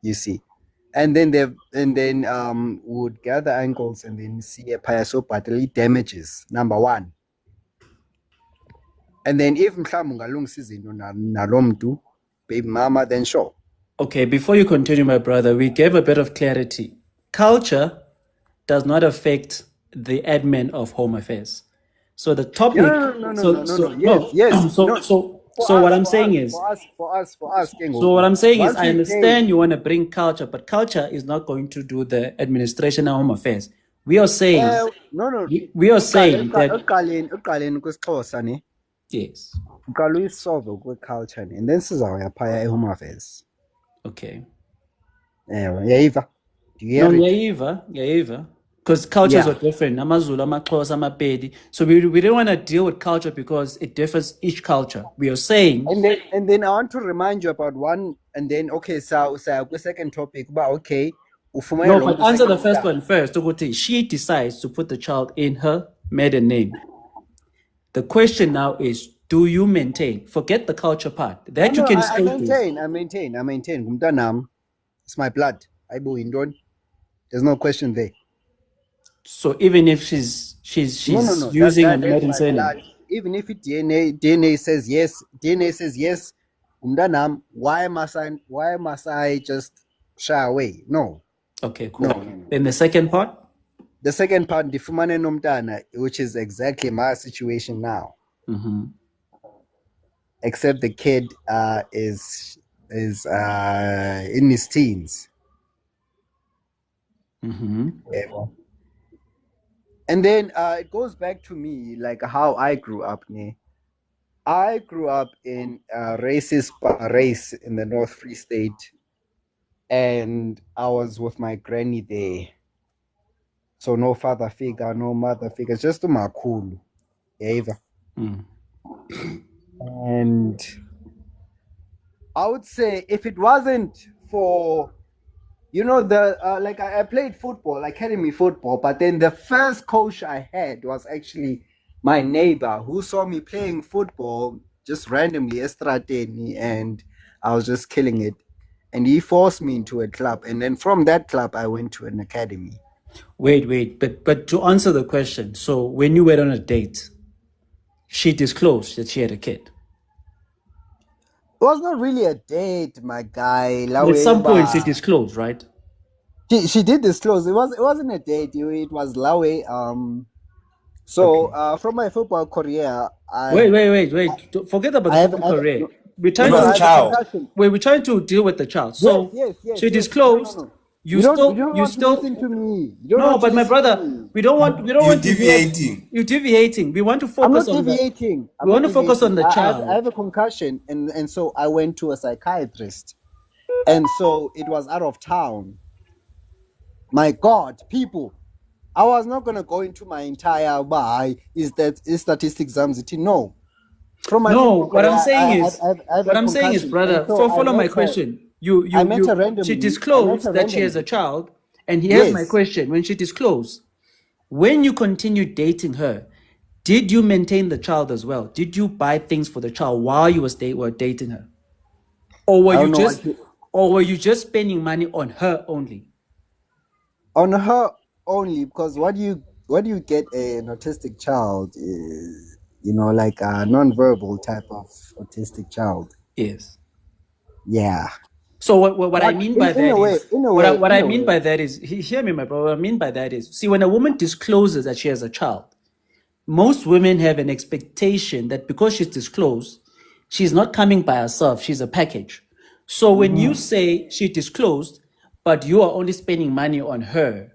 You see, and then would gather ankles and then see a payaso partly damages. Number one. And then if mhlawumbe ungalungisa izinto nalo mntu, baby mama, then sure. Okay, before you continue, my brother, we gave a bit of clarity. Culture does not affect the admin of Home Affairs. So the topic. No. Yes. So what I'm saying is. For us. So what I'm saying is, I understand you want to bring culture, but culture is not going to do the administration of Home Affairs. We are saying. We are saying that. Uqaleni kwesiXhosa ne. Yes. Uqala uyisolve kwe-culture and then sizawuya phaya e-Home Affairs. Okay. Yayiva. Do you hear it? Yayiva. Because cultures are different. Amazulu, amaXhosa, amapedi. So we don't want to deal with culture because it differs each culture. We are saying. And then I want to remind you about one. And then okay, so the second topic. But okay, no, but answer the first one first. She decides to put the child in her maiden name. The question now is, do you maintain? Forget the culture part. That you can still do. I maintain. Ngumntanam. It's my blood. There's no question there. So even if she's using a maiden surname, even if it DNA says yes, umntanam, why must I just shy away? No. Okay, cool. No. Then the second part? The second part, ndifumane nomntana, which is exactly my situation now. Mm-hmm. Except the kid is in his teens. Mm-hmm. Yeah. And then it goes back to me, like how I grew up. I grew up in a racist race in the North Free State, and I was with my granny there. So no father figure, no mother figure, just umakhulu. Eva. And I would say if it wasn't for, like I played football, academy football, but then the first coach I had was actually my neighbor who saw me playing football just randomly, estradeni, and I was just killing it. And he forced me into a club. And then from that club, I went to an academy. Wait. But to answer the question, so when you went on a date, she disclosed that she had a kid. It was not really a date, my guy. At some point, she disclosed, right? She did disclose. It wasn't a date. It was Lawe. So from my football career, Wait. Forget about the football career. We're trying to deal with the child. So yes. she disclosed. No. You still listen to me. But my brother, we don't want. You're deviating. You're deviating. We want to focus on. I'm not deviating. We want to focus on the child. I have a concussion, and so I went to a psychiatrist, and so it was out of town. My God, people, I was not gonna go into my entire why is statistics exams. No. From my No, Facebook, what I'm saying is, I have what a I'm saying is, concussion, and brother, so I follow my met her. question. I met her She randomly. disclosed that she has a child, and here's my Yes. question: when she disclosed, when you continued dating her, did you maintain the child as well? Did you buy things for the child while you were dating her, or I don't know what were you just spending money on her only? on her only, because what do you get an autistic child is, like a non-verbal type of autistic child. Yes. Yeah. So what I But mean by in that a way, is in a what way, what in I a mean way, by that is hear me, my brother. What I mean by that is, see, when a woman discloses that she has a child, most women have an expectation that because she's disclosed, she's not coming by herself, she's a package. So when you say she disclosed, but you are only spending money on her,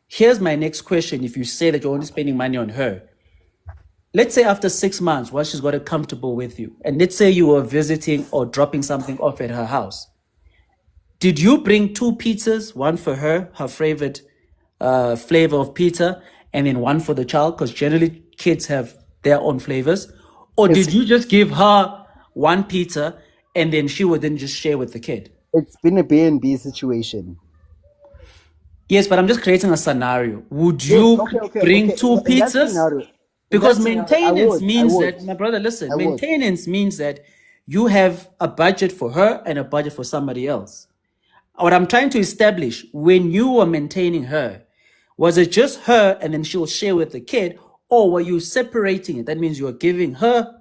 here's my next question. If you say that you're only spending money on her, let's say after 6 months, once she's got it comfortable with you, and let's say you were visiting or dropping something off at her house, did you bring 2 pizzas, one for her favorite flavor of pizza, and then one for the child? Because generally kids have their own flavors. Or it's did you just give her one pizza and then she would then just share with the kid? it's been a B&B situation. Yes, but I'm just creating a scenario. Would Yes. you Okay. bring 2 In that pizzas? scenario, Because I maintenance would. means that, my brother, listen, I would. maintenance means that you have a budget for her and a budget for somebody else. What I'm trying to establish, when you were maintaining her, was it just her and then she'll share with the kid, or were you separating it? That means you're giving her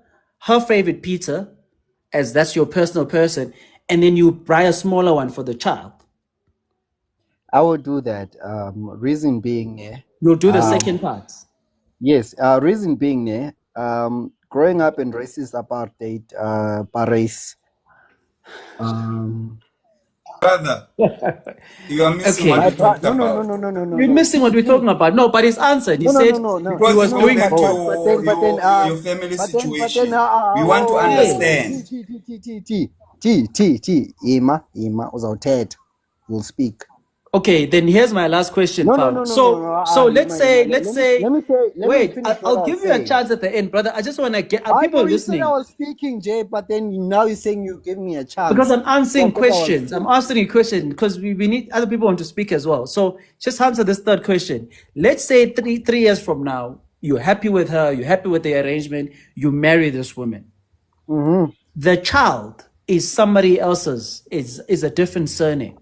her favorite pizza, as that's your personal person, and then you buy a smaller one for the child. I would do that. Reason being, You'll do the second part. yes. Reason being, growing up in racist apartheid, Paris. Brother, you are missing what Okay. we talked No. about. You're missing what we're talking about. No, but he's answered. He said he Because was you go doing back both. to your family situation. We want to understand. Ima, uzawuthetha. You'll speak. Okay, then here's my last question, fam. So let's say, Let me wait, finish what I'll I was give you a saying. chance at the end, brother. I just want to get, I people know are you said listening. I was speaking, Jay, but then now you're saying you give me a chance. Because I'm answering Because I was questions. I'm answering a question because we need other people want to speak as well. So just answer this third question. Let's say three years from now, you're happy with her, you're happy with the arrangement, you marry this woman. The child is somebody else's, is a different surname.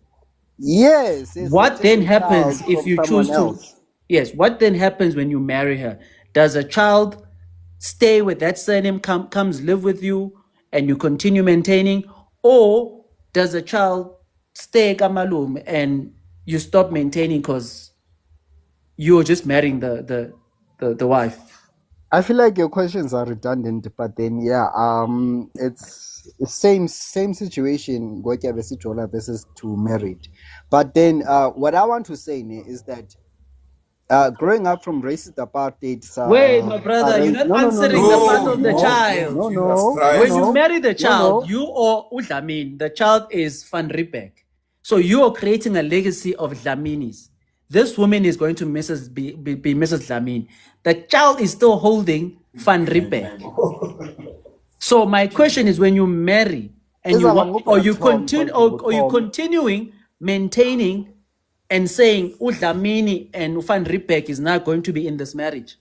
Yes. What then happens if you choose to? Else. Yes. What then happens when you marry her? Does a child stay with that surname, comes live with you, and you continue maintaining, or does a child stay kamalum and you stop maintaining because you're just marrying the wife? I feel like your questions are redundant, but then it's the same situation, Goitya versus Jola versus to married. But then what I want to say is that growing up from racist apartheid, Wait, my brother, you're not answering the part of the child. When you marry the child, you or Udlamin, the child is Van Riebeck. So you are creating a legacy of Dlaminis. This woman is going to be Mrs. Dlamin. The child is still holding Van Riebeck. So my question is, when you marry and you continuing maintaining and saying Udlamini and Van Riebeck is not going to be in this marriage?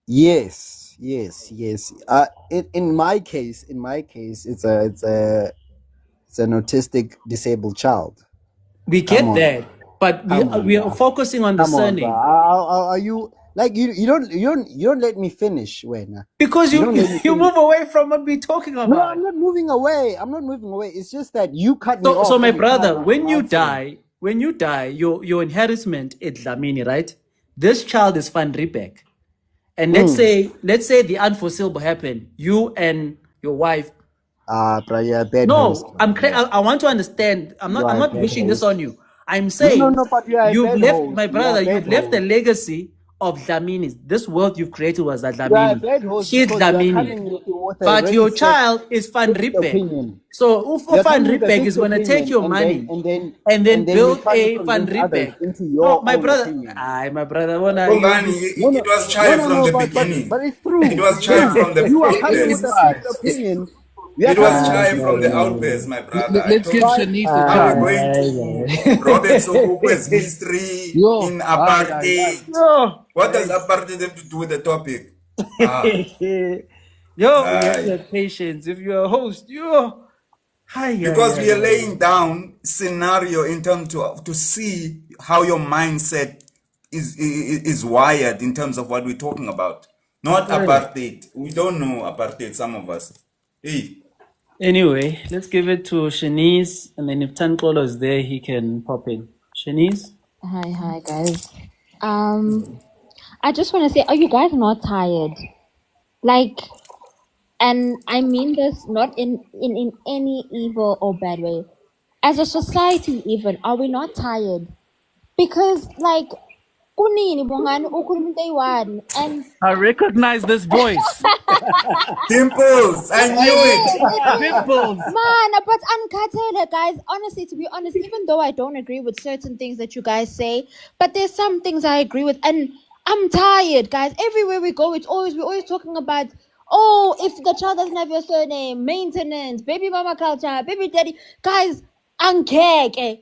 Yes. In my case, it's an autistic disabled child. We get that, but we are focusing on the surname. Are you like you don't let me finish when because you move away from what we're talking about. No, I'm not moving away. It's just that you cut me off. So my brother, when you die, your inheritment is Dlamini, right? This child is Van Riebeck. And let's say the unforeseeable happened. You and your wife. Bad no, I want to understand. I'm not wishing this on you. I'm saying but you are you've left, host. my brother. You've left a legacy of Dlaminis. This world you've created was a You are a Dlamini. bad host She's because you are Dlamini. coming with a But really your set, child is Van fixed Riebeck. opinion. So You're Van coming with a Riebeck fixed is going to take opinion, your money and and then then you're build trying to a Van convince others Riebeck. into No, your my own brother. opinion. Aye, my brother. Wanna Bongani, No, no, it was no, Chai no, from no, the but beginning. it's It true. was It's Chai true. from the You are coming with outburst. a fixed opinion. We are It was coming with a Chai fixed from the opinion. outburst, my brother. I Let's told give you. Try, Shanice a Now we're chance. going to Robert Sobukwe's history Yo, in aye, aye, aye. apartheid. Yo, What does apartheid have to do with the topic? Ah, yo, we have to aye. have patience. If you're a host, yo. Hi, Because we are laying down scenario in terms to see how your mindset is wired in terms of what we're talking about. Not apartheid. We don't know apartheid, some of us. Hey. Anyway, let's give it to Shanice, and then if Tankolo is there, he can pop in. Shanice? Hi, guys. I just want to say, are you guys not tired? Like, and I mean this not in any evil or bad way. As a society, even, are we not tired? Because, like, kunini bongani ukhuluma into eyi-one, and I recognize this voice. Dimples, I knew it. Dimples. Man, but unkatele, guys. Honestly, to be honest, even though I don't agree with certain things that you guys say, but there's some things I agree with, and I'm tired, guys. Everywhere we go, we're always talking about, oh, if the child doesn't have your surname, maintenance, baby mama culture, baby daddy, guys. Angeke,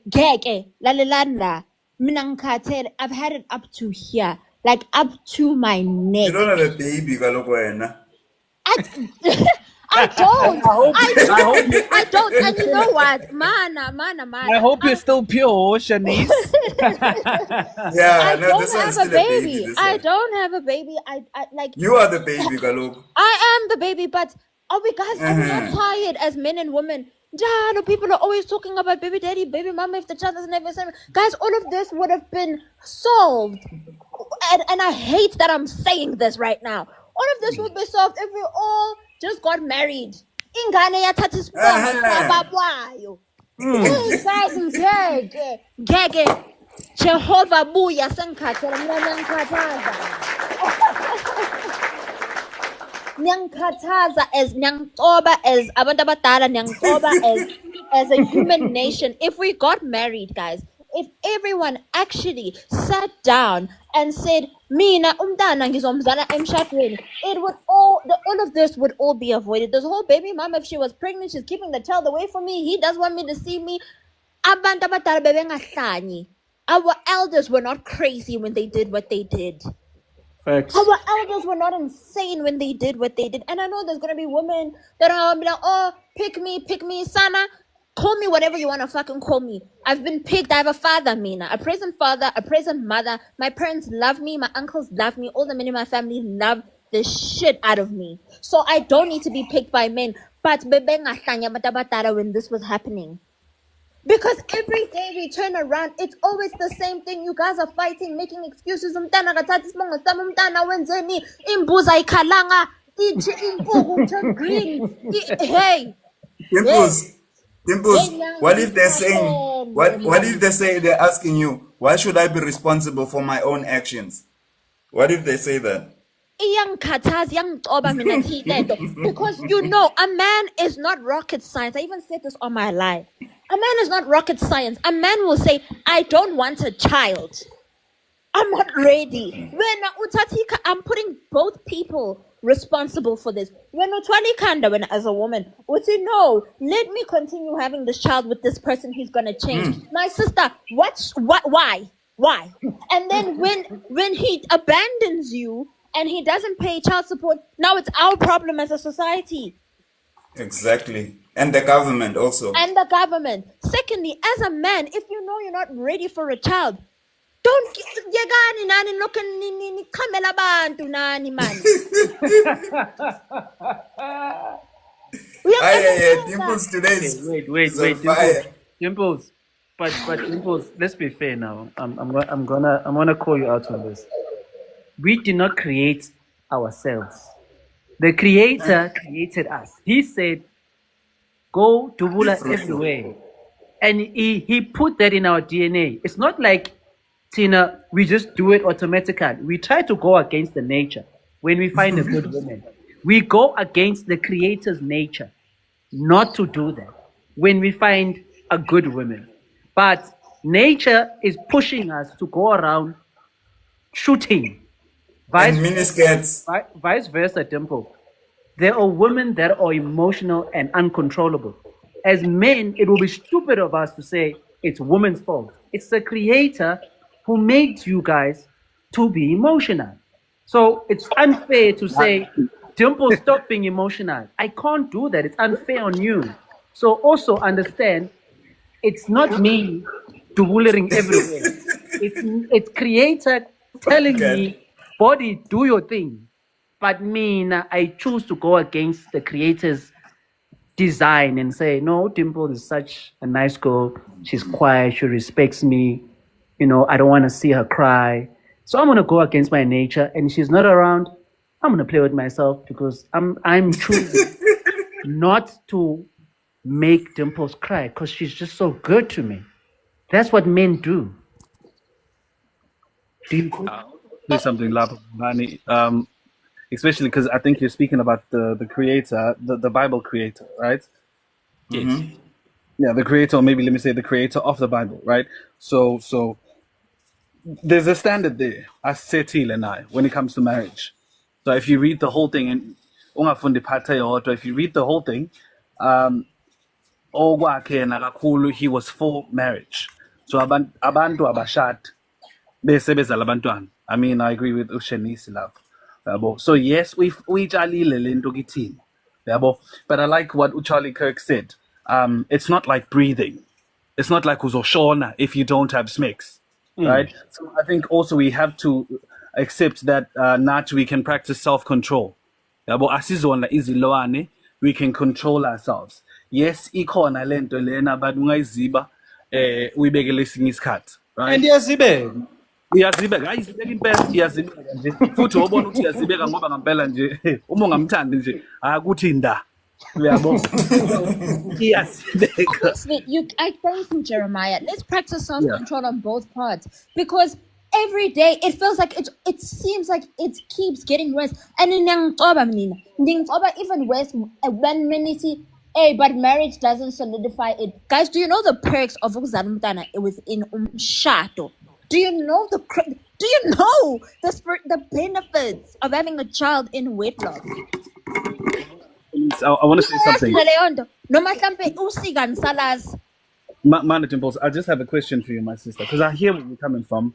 lalelanda. Mina ngikhathele. I've had it up to here, like up to my You neck. don't have a baby, kaloku wena. I, I don't. I hope you. I don't. And you know what? Mana. I hope you're still pure, Shanice. Yeah, I no, don't this have one's a still a baby. baby. This I one. don't have a baby. I like. You are the baby, kaloku. I am the baby, but are we not tired as men and women? Jalo, people are always talking about baby daddy, baby mama, if the child doesn't have a son. Guys, all of this would have been solved. And I hate that I'm saying this right now. All of this would be solved if we all just got married. Ingane yathatha isibongo sababwayo. Hey guys, ngeke. Jehovah buya sengikhathele mina niyangikhathaza as niyangitoba as abantu abadala niyangitoba as a human nation. If we got married, guys, if everyone actually sat down and said mina umntana ngizomzala emshadweni, it would all of this would all be avoided. This whole baby mama, if she was pregnant, she's keeping the child away from me, he does want me to see me. Abantu abadala bebengahlanyi. Our elders were not crazy when they did what they did. Facts. Our elders were not insane when they did what they did. And I know there's going to be women that are going to be like, oh, pick me, Sana. Call me whatever you want to fucking call me. I've been picked. I have a father, Mina. A present father, a present mother. My parents love me. My uncles love me. All the men in my family love the shit out of me. So I don't need to be picked by men. But when this was happening. Because every day we turn around, it's always the same thing. You guys are fighting, making excuses. Umntana akathathi isibongo sami, umntana wenzeni, imbuzi ayikhalanga, ithi impuku turn green. Hey. Dimples, Hey, what if they're saying, what if they're asking you, why should I be responsible for my own actions? What if they say that? Because you know, a man is not rocket science. I even said this on my live. A man is not rocket science. A man will say, I don't want a child. I'm not ready. I'm putting both people responsible for this. When as a woman, would say, no, let me continue having this child with this person. He's gonna change. My sister, why? And then when he abandons you and he doesn't pay child support, now it's our problem as a society. Exactly. And the government also. And the government. Secondly, as a man, if you know you're not ready for a child, don't yegani nani look ni kamela bantu nani man. Dimples today is wait, on fire. Dimples. But Dimples, let's be fair now. I'm gonna call you out on this. We did not create ourselves. The creator created us. He said, go dubula everywhere. And he put that in our DNA. It's not like Tina, we just do it automatically. We try to go against the nature when we find a good woman. We go against the creator's nature not to do that when we find a good woman. But nature is pushing us to go around shooting. And miniskirts. Vice versa, Dimple. There are women that are emotional and uncontrollable. As men, it will be stupid of us to say it's women's fault. It's the creator who made you guys to be emotional. So it's unfair to say, Dimple, stop being emotional. I can't do that. It's unfair on you. So also understand, it's not me dubuling everywhere. It's creator telling me, body, do your thing. But me, I choose to go against the creator's design and say, no, Dimple is such a nice girl. She's quiet. She respects me. You know, I don't want to see her cry. So I'm going to go against my nature. And she's not around. I'm going to play with myself because I'm choosing not to make Dimples cry because she's just so good to me. That's what men do. Do you Say something, Lapani? Especially because I think you're speaking about the creator, the Bible creator, right? Yes. Yeah, the creator, or maybe let me say the creator of the Bible, right? So there's a standard there, as Setil and I, when it comes to marriage. So if you read the whole thing, and if you read the whole thing, he was for marriage. So abantu abashad bese bezala abantwana. I mean, I agree with Ushenisi lapho. Yabo. So yes, we tshalile lento kithini. Yabo. But I like what Charlie Kirk said. It's not like breathing. It's not like uzoshona if you don't have smicks, right? So I think also we have to accept that not we can practice self-control. Yabo asizona izilwane, we can control ourselves. Yes, ikhona lento lena but ungayiziba uyibekele esinye isikhathi, right? And iyazibeka. Iyazibeka, hayi izibeka impela iyazibeka nje. Futhi wobona ukuthi iyazibeka ngoba ngempela nje uma ungamthandi nje akuthi nda. Uyabo? Iyazibeka. Honestly, I thank you, Jeremiah. Let's practice self-control on both parts because every day it feels like it seems like it keeps getting worse. And even worse when many see, hey, but marriage doesn't solidify it. Guys, do you know the perks of ukuzala it was in umshado? Do you know the benefits of having a child in wedlock? I want to say something. Mana Dimples, I just have a question for you, my sister, because I hear where you're coming from.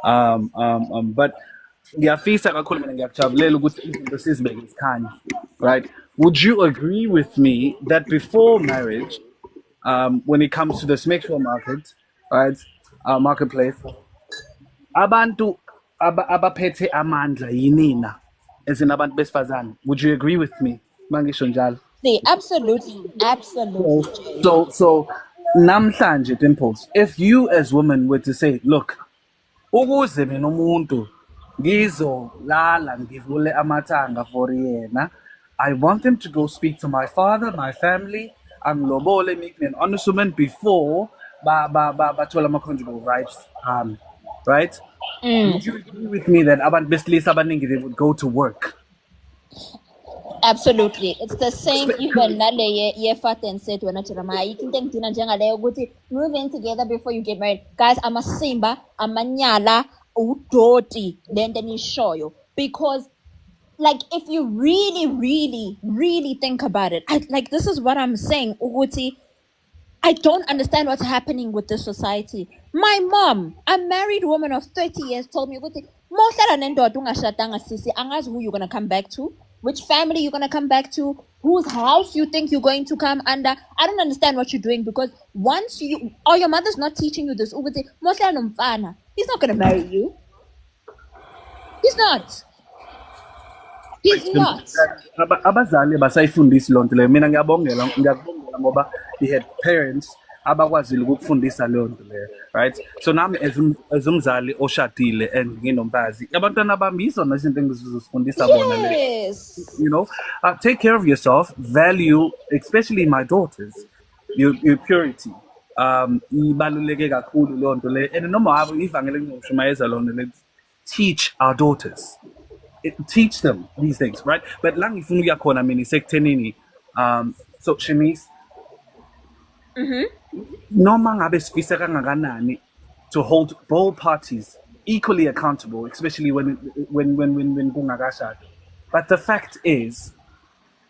But ngiyafisa kakhulu mina ngiyakujabulela ukuthi izinto sizibeke isikhanya, right? Would you agree with me that before marriage, when it comes to the sexual market, right, marketplace, abantu abaphethe amandla yinina as in abantu besifazane? Would you agree with me? Mangisho njalo. Absolutely. So namhlanje Dimples, if you as women were to say, look, ukuze mina umuntu ngizolala ngivule amathanga for yena, I want him to go speak to my father, my family, angilobole, make me an honest woman before bathola ama-conjugal rights, right? Would you agree with me that abantu besilisa abaningi they would go to work? Absolutely. It's the same even nale ye fat and said when Jeremiah moving together before you get married. Guys, I'm a simba, I'm a nyala, udoti, then you show you. Because like if you really think about it, this is what I'm saying, Uguti. I don't understand what's happening with this society. My mom, a married woman of 30 years, told me, who you're going to come back to, which family you're going to come back to, whose house you think you're going to come under. I don't understand what you're doing because once your mother's not teaching you this, he's not going to marry you. He's not. He's not. Abazali basayifundisi lonto le mina ngiyabongela ngoba he had parents abakwazile ukufundisa lonto le, right? So nami as umzali oshadile and nginomfazi abantwana bami izona izinto engizozifundisa bona le, you know, take care of yourself, value especially my daughters your purity, ibaluleke kakhulu leyo nto le, and noma ngabe ivangeli engizoshumayeza lona, let's teach our daughters. Teach them these things, right? But la ngifuna ukuya khona mina isekuthenini, so Shanice, noma ngabe sifisa kangakanani to hold both parties equally accountable, especially when kungakashadi. But the fact is,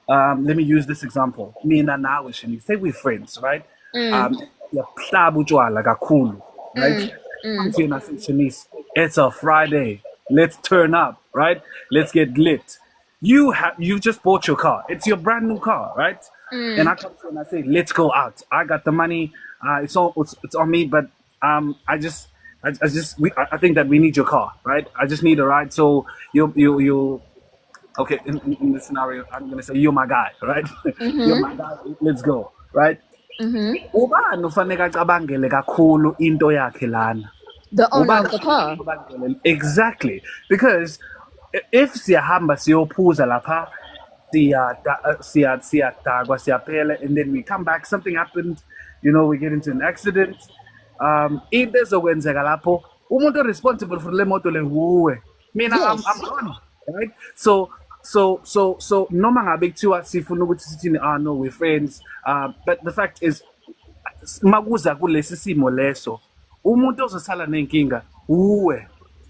let me use this example. Mina nawe Shanice, say we're friends, right? Yahlaba utshwala kakhulu, right? Come to you and I say, Shanice, it's a Friday. Let's turn up, right? Let's get lit. You just bought your car. It's your brand new car, right? And I come to you and I say, let's go out. I got the money. It's on me, but I think that we need your car, right? I just need a ride. So you okay, in this scenario, I'm gonna say you're my guy, right? You're my guy. Let's go, right? Ubani ufanele acabangele kakhulu into yakhe lana? The owner of the car. Exactly, because if siyahamba siyophuza lapha, siyadakwa siyaphela, and then we come back, something happened, we get into an accident, into ezokwenzeka lapho umuntu responsible for le moto le nguwe. Mina I'm gone, right? So noma ngabe kuthiwa sifuna ukuthi sithini, no, we're friends, but the fact is makuza kulesi simo leso umuntu ozosala nenkinga uwe.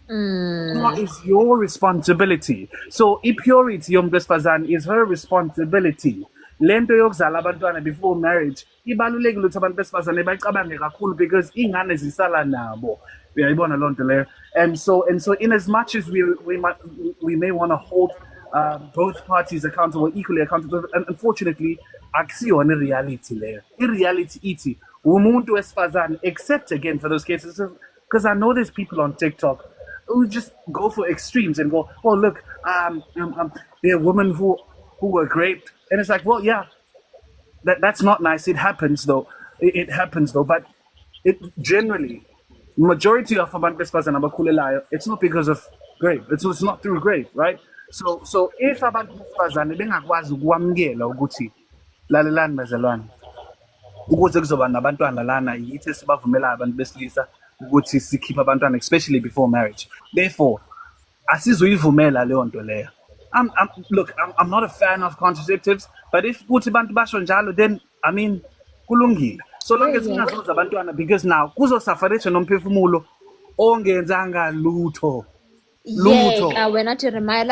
It's your responsibility. So impurity yomuntu wesifazane is her responsibility. Lento yokuzala abantwana before marriage ibalulekile ukuthi abantu besifazane bayicabange kakhulu, because ingane zisala nabo. Uyayibona loo nto leyo. And so in as much as we may want to hold both parties accountable, equally accountable, and unfortunately akusiyona reality leyo. I-reality ithi umuntu wesifazane, except again for those cases, because I know there's people on TikTok who just go for extremes and go, oh look, there are women who were raped, and it's like, well, yeah, that's not nice. It happens though. It happens though, but it generally, majority of abantu besifazane abakhulelayo, it's not because of rape. It's not through rape, right? So if abantu besifazane bengakwazi ukwamukela ukuthi lalelani bazalwane, ukuze kuzoba nabantwana lana, yithi sibavumela abantu besilisa ukuthi sikhipha abantwana, especially before marriage. Therefore, asizuyivumela leyo nto leyo. Look, I'm not a fan of contraceptives, but if kuthi bantu basho njalo, then I mean kulungile. So long as singazuza abantwana, because now kuzosafarisha nomphefumulo ongenzanga lutho. When I remind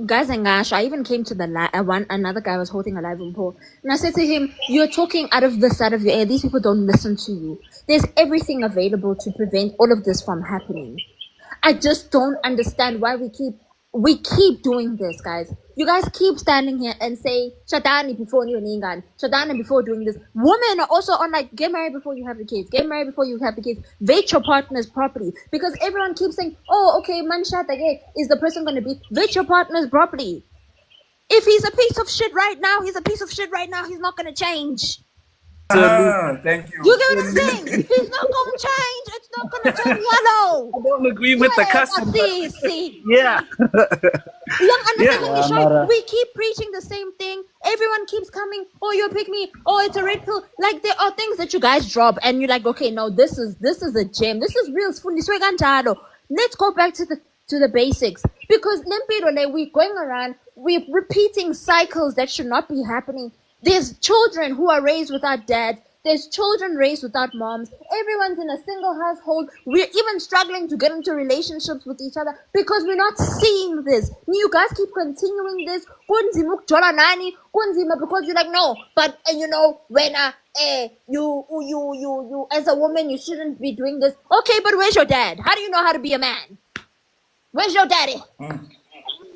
guys and gosh, I even came to the another guy was holding a live report, and I said to him, "You're talking out of the side of your ear. These people don't listen to you. There's everything available to prevent all of this from happening. I just don't understand why we keep doing this, guys. You guys keep standing here and say Shadani before you and Shadani before doing this. Women are also on like, get married before you have the kids, get married before you have the kids, vet your partner's property, because everyone keeps saying, oh, okay, man again, is the person going to be, vet your partner's property. If he's a piece of shit right now, he's a piece of shit right now. He's not going to change. Thank you. You get what I'm saying? He's not going to change. It's not going to turn yellow. I don't agree with the custom. Yeah. We keep preaching the same thing. Everyone keeps coming. Oh, you pick me. Oh, it's a red pill. Like there are things that you guys drop, and you're like, okay, no, this is a gem. This is real. Let's go back to the basics, because we're going around, we're repeating cycles that should not be happening. There's children who are raised without dads. There's children raised without moms. Everyone's in a single household. We're even struggling to get into relationships with each other because we're not seeing this. You guys keep continuing this. Because you're like, no, but when you as a woman, you shouldn't be doing this. Okay, but where's your dad? How do you know how to be a man? Where's your daddy?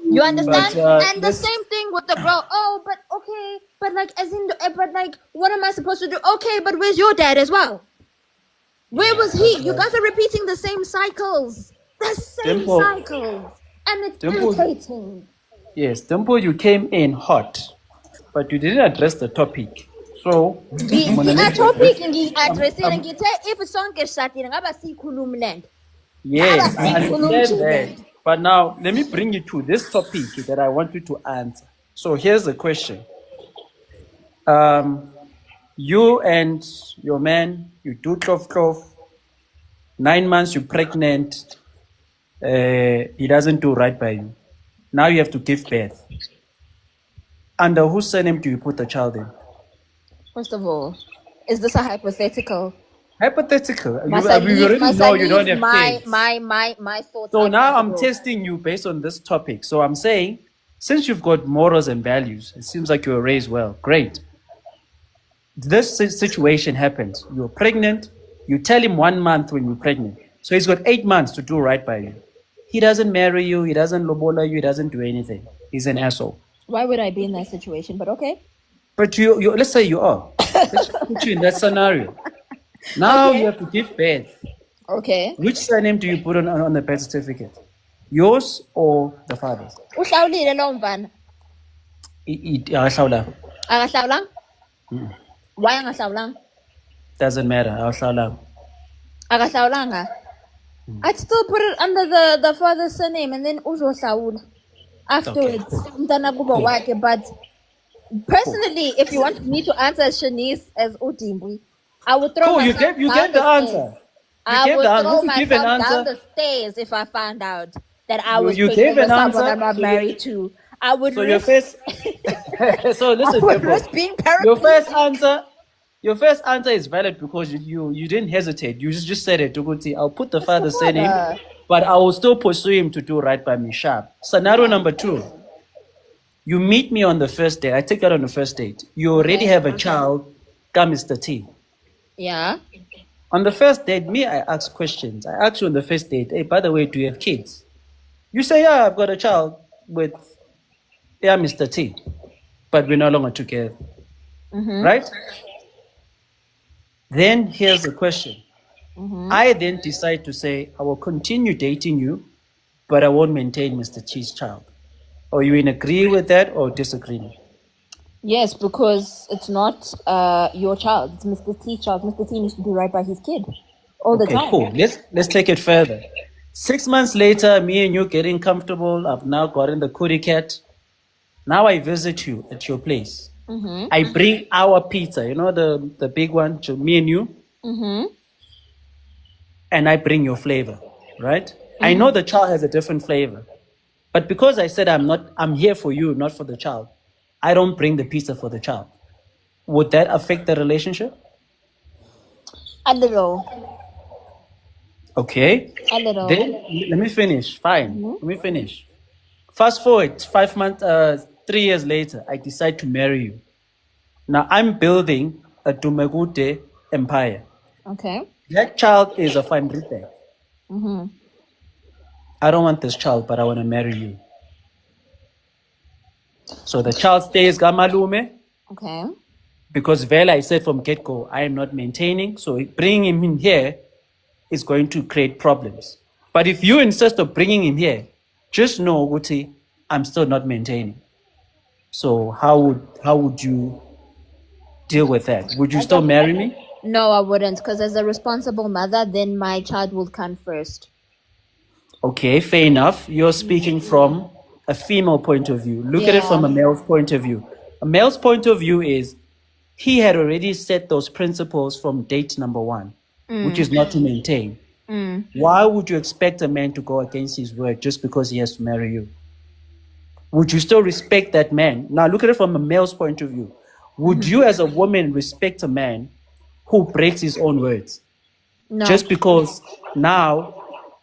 You understand? And the same thing with the girl. Oh, but okay, but what am I supposed to do? Okay, but where's your dad as well? Where was he? You guys are repeating the same cycles. Cycles. And it's irritating. Yes, Tempo, you came in hot, but you didn't address the topic. So, the topic if a song gets shut in, yes, I understand that. But now, let me bring you to this topic that I want you to answer. So here's the question. You and your man, you do clof. 9 months, you're pregnant. He doesn't do right by you. Now you have to give birth. Under whose surname do you put the child in? First of all, is this a hypothetical? Hypothetical. Must We I leave? already Must know I you don't leave have my kids. my thoughts So out now on I'm the door? testing you based on this topic. So I'm saying, since you've got morals and values, it seems like you were raised well. Great. This situation happens. You're pregnant. You tell him 1 month when you're pregnant. So he's got 8 months to do right by you. He doesn't marry you. He doesn't lobola you. He doesn't do anything. He's an asshole. Why would I be in that situation? But okay. But you let's say you are. Let's just put you in that scenario. Now Okay. you have to give birth. Okay. Which surname do you put on the birth certificate? Yours or the father's? Uhlawulile lo mfana. Akahlawulanga. Akahlawulanga? Why angahlawulanga? Doesn't matter. Akahlawulanga. Akahlawulanga. I'd still put it under the father's surname and then uzohlawula afterwards. Umntana kubo wakhe. But personally, if you want me to answer Shanice as Udimbwi, I would throw Cool, you myself gave down the stairs. answer. I would throw Once you give an myself down answer, the stairs if I found out that I was you pregnant gave an with someone answer. I'm not married to. I would So your risk. first. So I listen, would Deborah. risk being paraplegic. Your first answer is valid because you didn't hesitate. You just said it. Tuguti, I'll put the father's surname, but I will still pursue him to do right by me. Sharp. Scenario number 2. You meet me on the first date. I take that on the first date. You already have a child. Come, Mr. T. Yeah. On the first date, I ask questions. I ask you on the first date, hey, by the way, do you have kids? You say, yeah, I've got a child with, yeah, Mr. T. But we're no longer together. Right? Then here's the question. I then decide to say, I will continue dating you, but I won't maintain Mr. T's child. Are you in agree with that or disagreement? Yes, because it's not your child. It's Mr. T's child. Mr. T needs to do right by his kid all the time. Cool. Let's take it further. 6 months later, me and you getting comfortable. I've now gotten the kitty cat. Now I visit you at your place. I bring our pizza, you know, the big one, to me and you. And I bring your flavor, right? I know the child has a different flavor. But because I said I'm here for you, not for the child, I don't bring the pizza for the child. Would that affect the relationship? A little. Okay. A little. Then let me finish. Fine. Let me finish. Fast forward 5 months, 3 years later, I decide to marry you. Now I'm building a Dumegute empire. Okay. That child is a Fandrite. I don't want this child, but I want to marry you. So the child stays Gamalume. Okay. Because Vela, I said from get-go, I am not maintaining. So bringing him in here is going to create problems. But if you insist on bringing him here, just know, Guti, I'm still not maintaining. So how would you deal with that? Would you still marry me? No, I wouldn't, because as a responsible mother, then my child will come first. Okay, fair enough. You're speaking from a female point of view. Look at it from a male's point of view. A male's point of view is he had already set those principles from date number 1, which is not to maintain. Why would you expect a man to go against his word just because he has to marry you? Would you still respect that man? Now look at it from a male's point of view. Would you as a woman respect a man who breaks his own words? No. Just because now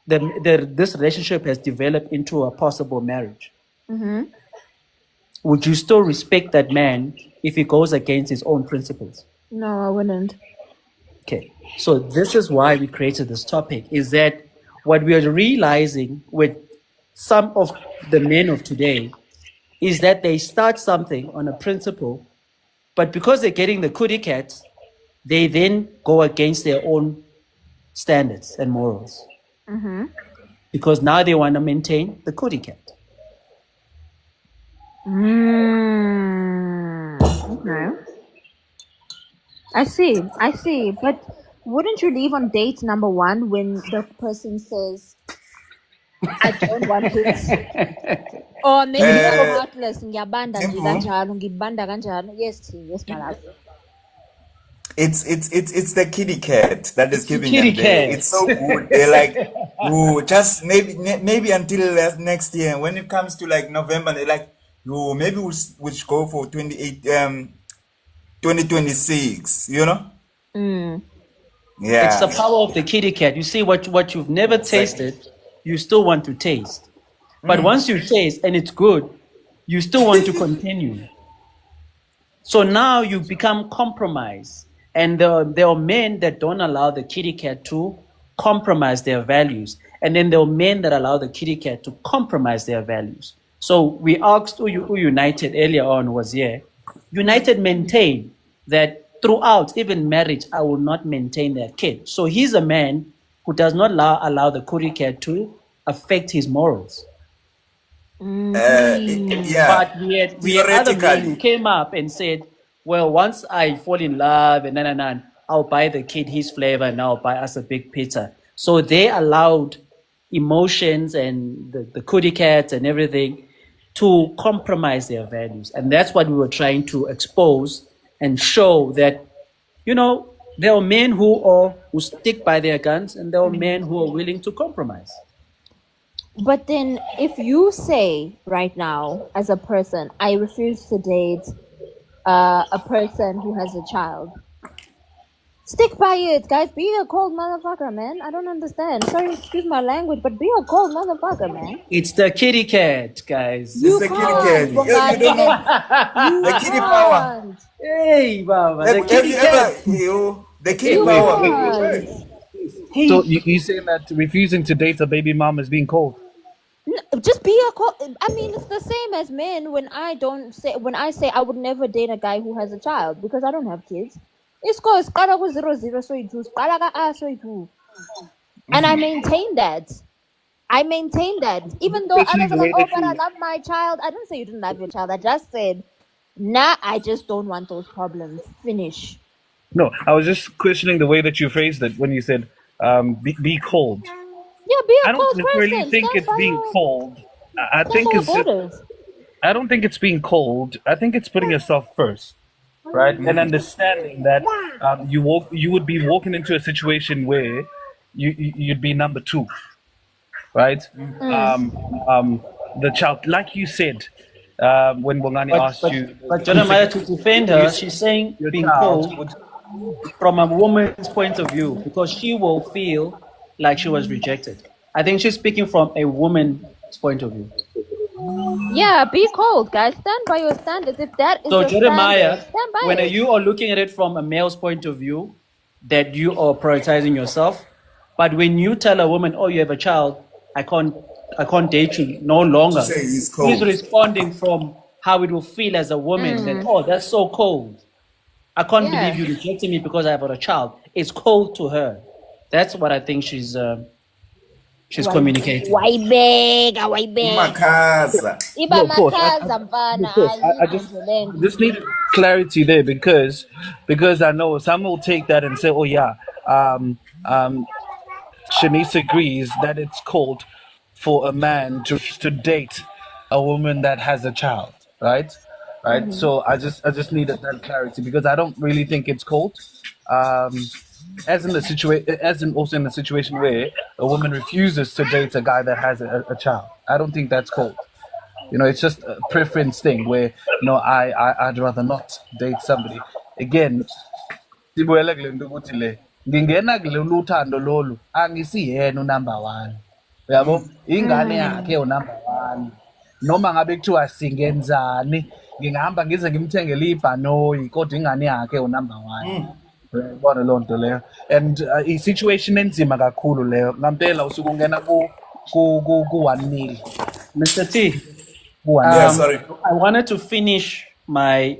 this relationship has developed into a possible marriage. Would you still respect that man if he goes against his own principles? No, I wouldn't. Okay, so this is why we created this topic, is that what we are realizing with some of the men of today is that they start something on a principle, but because they're getting the cootie cat, they then go against their own standards and morals. Because now they want to maintain the cootie cat. Okay. I see. But wouldn't you leave on date number 1 when the person says, I don't want kids? Or maybe you're heartless, ngiyabanda nje kanjalo, ngibanda kanjalo. Yes, my love. It's the kitty cat that is It's the keeping kitty them there. cat. It's so good. They're like, ooh, just maybe until next year. When it comes to like November, they're like, ooh, maybe we should go for 2026. You know? It's the Yeah, power of the kitty cat. You see, what you've never exactly. tasted, you still want to taste. But once you taste and it's good, you still want to continue. So now you become compromised. And there are men that don't allow the kitty cat to compromise their values. And then there are men that allow the kitty cat to compromise their values. So we asked who United earlier on was here. United maintained that throughout, even marriage, I will not maintain their kid. So he's a man who does not allow the kitty cat to affect his morals. Yeah, But we had other men who theoretically. came up and said, well, once I fall in love and I'll buy the kid his flavor and I'll buy us a big pizza. So they allowed emotions and the kitty cats and everything to compromise their values. And that's what we were trying to expose and show that, there are men who stick by their guns and there are men who are willing to compromise. But then, if you say right now, as a person, I refuse to date a person who has a child, stick by it, guys. Be a cold motherfucker, man. I don't understand. Sorry, excuse my language, but be a cold motherfucker, man. It's the kitty cat, guys. It's the kitty cat. You don't know the kitty power. Hey, Baba, the Have kitty you cat. ever the kitty power? So you saying that refusing to date a baby mom is being cold? Just be a cold. I mean, it's the same as men. When I say I would never date a guy who has a child because I don't have kids. It's called 0 so it was and I maintain that. Even though Especially others the are way like, oh, that but I you. love my child. I didn't say you didn't love your child. I just said, nah, I just don't want those problems. Finish. No, I was just questioning the way that you phrased it when you said be cold. Yeah, be a I don't cold necessarily person. think Stand it's by being cold. I stand by think your it's just. borders. I don't think it's being cold. I think it's putting yourself first, right? And understanding that you would be walking into a situation where you'd be number two, right? The child, like you said, when Bongani asked you, But the Jeremiah, to defend you her, said she's saying your being child cold would. from a woman's point of view because she will feel like she was rejected. I think she's speaking from a woman's point of view. Yeah, be cold, guys. Stand by your standards. If that is So your Jeremiah, standard, stand by when it. you are looking at it from a male's point of view, that you are prioritizing yourself, but when you tell a woman, "Oh, you have a child, I can't date you no To longer," say he's she's cold. responding from how it will feel as a woman. That that's so cold. I can't Yeah. believe you rejected me because I have got a child. It's cold to her. That's what I think she's communicating. Why beg? Why beg? Umakhaza. Iba No, of course. makhaza mfana. Of course. I just need clarity there because I know some will take that and say, oh yeah, Shanice agrees that it's cold for a man to date a woman that has a child, right? Right. So I just needed that clarity because I don't really think it's cold. Um, as in also in the situation where a woman refuses to date a guy that has a child. I don't think that's cold. It's just a preference thing where I'd rather not date somebody. Again, sibuyele kule nto ukuthi le ngingena kulolu uthando lolu angisiyena unumber one, uyabo ingane yakhe unumber one. Noma ngabe kuthiwa singenzani ngingahamba ngize ngimthengele ibhanoyi kodwa ingane yakhe unumber one. Uyayibona loo nto leyo and i-situation enzima kakhulu leyo ngampela usuke ungena ku-1 mil. Mr. T, Yeah, sorry. I wanted to finish my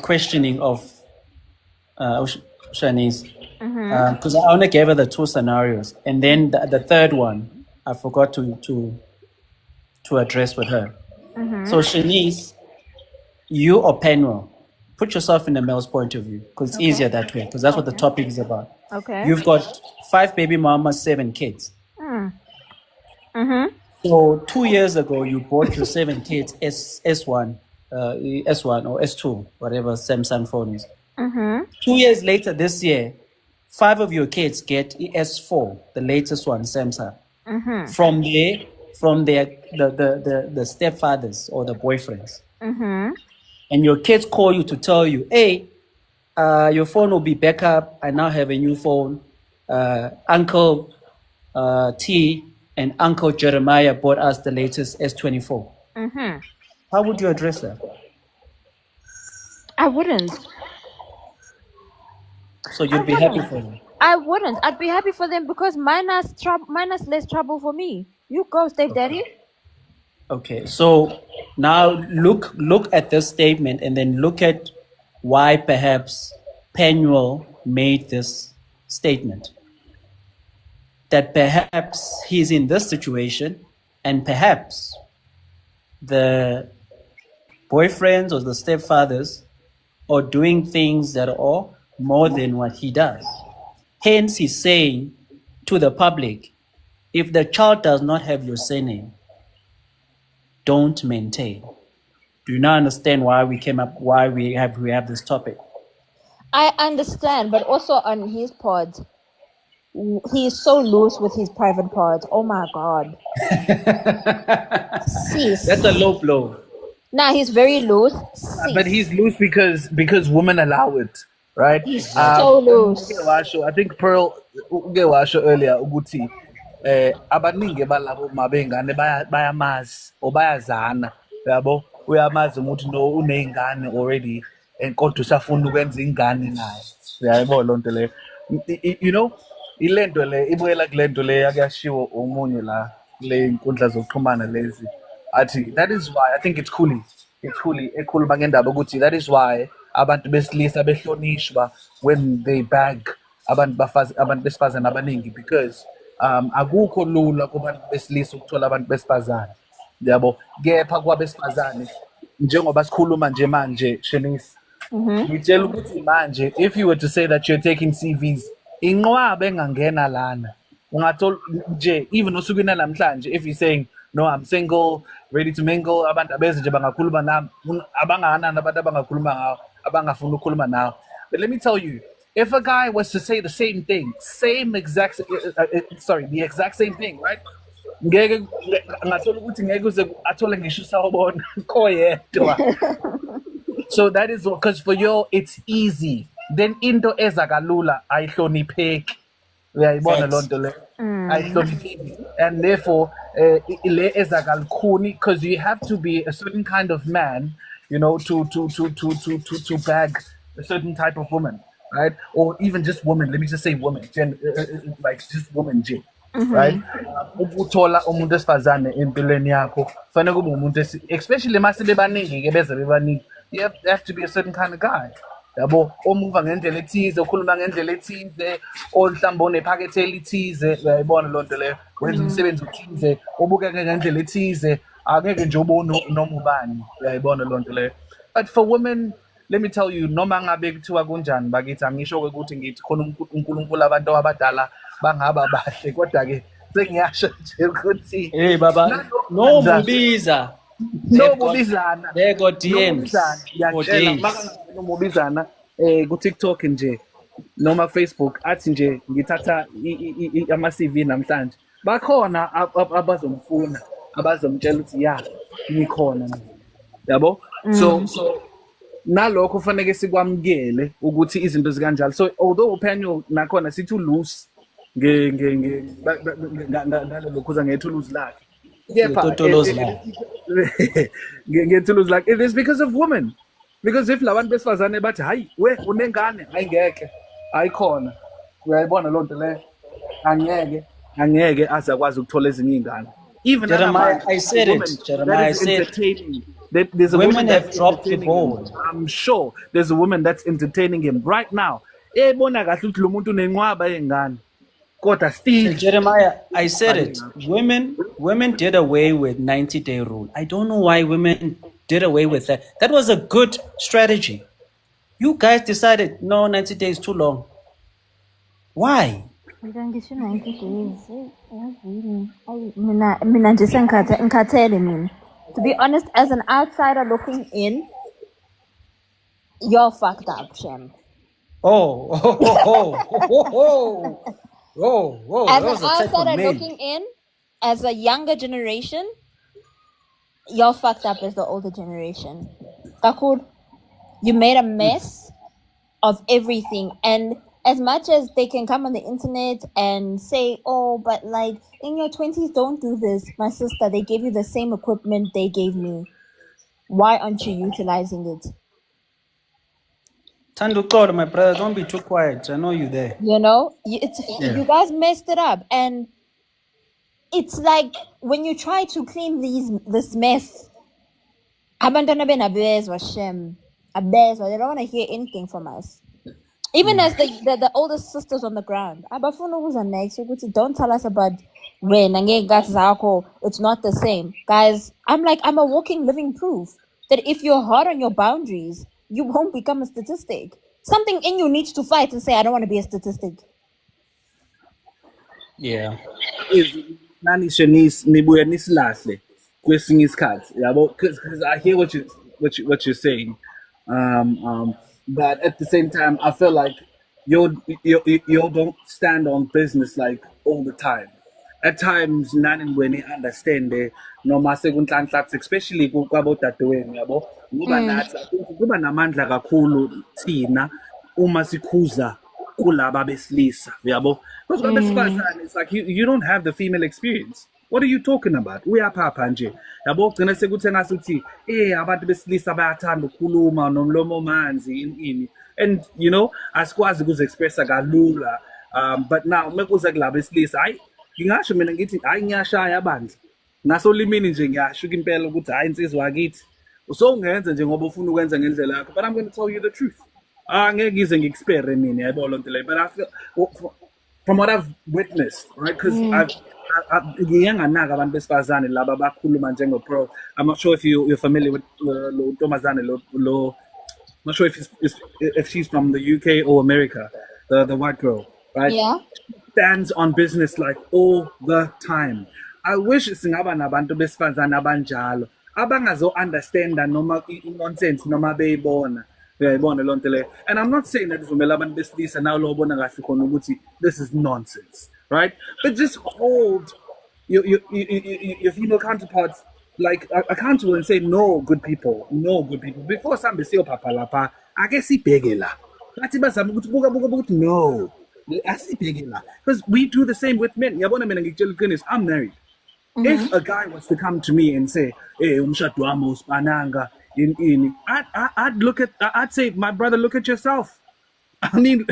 questioning of Shanice because I only gave her the 2 scenarios, and then the third one I forgot to address with her. So Shanice, you or Penwell, put yourself in the male's point of view because it's easier that way because that's what the topic is about. Okay. You've got 5 baby mamas, 7 kids. So 2 years ago, you bought your 7 kids S1 S1 or S2, whatever Samsung phone is. Mm-hmm. 2 years later, this year, 5 of your kids get S4, the latest one, Samsung. Mm-hmm. From the stepfathers or the boyfriends. Mm-hmm. And your kids call you to tell you, hey, your phone will be back up. I now have a new phone. Uncle T and Uncle Jeremiah bought us the latest S24. Mm-hmm. How would you address that? I wouldn't. So you'd be happy for them? I wouldn't. I'd be happy for them because minus less trouble for me. You go, stepdaddy. Okay, so now look at this statement and then look at why perhaps Penuel made this statement. That perhaps he's in this situation and perhaps the boyfriends or the stepfathers are doing things that are more than what he does. Hence, he's saying to the public, if the child does not have your surname, don't maintain. Do you now understand why we have this topic? I understand, but also on his part, he is so loose with his private parts. Oh my god. Sis. That's a low blow. Nah, he's very loose. But he's loose because women allow it, right? He's so loose. I think Pearl uke earlier ukuthi abaningi balabo mabengane bayamazi or bayazana, yabo uyamazi ukuthi no uneyingane already and kodwa usafuna ukwenza ingane naye. Uyayibona lonto le. You know, ilento le ibuyela kulento le yakuyashiwo umunye la le inkundla zokuxhumana lezi. Athi that is why I think it's cool ekhuluma ngendaba ukuthi that is why abantu besilisa behlonishwa when they bag abantu besifazane abaningi because akukho lula kubantu besilisa ukuthola abantu besifazane, yabo, kepha kwabesifazane njengoba sikhuluma nje manje Shanice ngitshela ukuthi manje if you were to say that you're taking CVs inqwabe engangena lana ungathola nje even osukwini namhlanje if you're saying no, I'm single, ready to mingle. Abantu abeze nje bangakhuluma nami, abangahanana abantu abangakhuluma ngawo, abangafuna ukukhuluma nawo. But let me tell you, if a guy was to say the same thing, the exact same thing, right? Ngeke ngathola ukuthi ngeke uze athole ngisho sawubona koyedwa. So that is because for you it's easy. Then into ezakalula ayihlonipheki. Uyayibona lonto le. And therefore because you have to be a certain kind of man, you know, to bag a certain type of woman, right? Or even just woman, let me just say woman, like just woman right? Ukuthola umuntu esifazane empilweni yakho fanele kube umuntu especially mase bebaningi ke beze bebaningi, you have to be a certain kind of guy, yabo, omuva ngendlela ethize, ukhuluma ngendlela ethize, mhlawumbe onephakethe elithize, uyayibona lonto leyo, wenza umsebenzi othize, obukeke ngendlela ethize, angeke nje ubone noma ubani, uyayibona lonto leyo. But for women, let me tell you, noma ngabe kuthiwa kunjani bakithi, angisho ukuthi ngithi khona uNkulunkulu abantu abadala bangaba bahle, kodwa ke sengiyasho nje ukuthi hey baba no mubizana they got DMs yatshela makangena umubizana ku TikTok nje noma Facebook athi nje ngithatha ama CV namhlanje bakhona abazomfuna abazomtshela ukuthi ya ngikhona, yabo. So nalokho kufanele sikwamukele ukuthi izinto zikanjalo. So although uPenyo nakhona sithi loose ngalokho ngethuluzi lakhe, ngethuluzi lakhe, it is because of women. Because if labantu besifazane bathi hayi we unengane, ayingeke ayikhona, uyayibona lonto le, angeke azakwazi ukuthola ezinye ingane. Even Jeremiah, I said it. Jeremiah said there's a women have dropped the ball. I'm sure there's a woman that's entertaining him right now. Ebona kahle ukuthi lo muntu unenqwaba yengane. Kodwa still Jeremiah, I said it. Women did away with 90-day rule. I don't know why women did away with that. That was a good strategy. You guys decided no, 90 days too long. Why? Ngisho 90 days. Mina nje ngikhathele mina. To be honest, as an outsider looking in, you're fucked up, Shem. Oh, oh, oh, oh, oh, oh, oh, As that an was attack on outsider men. looking in, as a younger generation, you're fucked up as the older generation. Kakur, you made a mess of everything. And as much as they can come on the internet and say, oh, but like in your 20s, don't do this. My sister, they gave you the same equipment they gave me. Why aren't you utilizing it? Tandu Kor, my brother, don't be too quiet. I know you there. You know, Yeah. you guys messed it up. And it's like when you try to clean this mess, abantwana benabezwa shem, abezwa, they don't want to hear anything from us. Even as the oldest sisters on the ground, abafuna ukuza next ukuthi don't tell us about wena ngey'nkathi zakho, it's not the same. Guys, I'm a walking living proof that if you're hard on your boundaries, you won't become a statistic. Something in you needs to fight and say, I don't want to be a statistic. Yeah. Is nani Shanice nibuya nisilahle kwesinye isikhathi yabo, because I hear what you're saying, but at the same time I feel like you don't stand on business like all the time. At times nani when understand noma sekunhlanhlathu, especially kwabodadewenu yabo, ngoba nathi I think kuba namandla kakhulu thina uma sikhuza kulaba besilisa yabo, because kwabesifazane it's like you don't have the female experience. What are you talking about? Uyaphapha nje yabo, ugcina sekuthi ngasuthi abantu besilisa bayathanda ukukhuluma nomlomo manzi ini, and you know asikwazi ukuziexpressa kalula, but now mekuza kulaba besilisa, hayi ngingasho mina ngithi hayi ngiyashaya bandla ngasolimini nje, ngiyasho impela ukuthi hayi insizwa yakithi usongenza nje ngoba ufuna ukwenza ngendlela yakho, but I'm going to tell you the truth. Angeke ngize ngi-expere mina yabo lonto leyo, but I feel from what I've witnessed, right, because ngiye nganaka abantu besifazane laba bakhuluma njengo-pro. I'm not sure if you're familiar with lo ntombazane lo I'm not sure if she's from the UK or America, the white girl, right? Yeah. Stands on business like all the time. I wish singaba nabantu besifazane abanjalo abangazo understanda noma nonsense noma beyibona. Uyayibona lonto leyo. And I'm not saying that uvumela abantu besilisa nawo lo bona kahle khona ukuthi this is nonsense, right? But just hold your female counterparts like accountable and say no, good people, before sambe siyopapa lapha ake sibheke la bathi bazama ukuthi buka ukuthi no asibheke la, because we do the same with men. Yabona mina ngikutshela iqiniso, I'm married. If a guy was to come to me and say, hey, umshado wami usipananga ini, I'd say, my brother, look at yourself. I mean,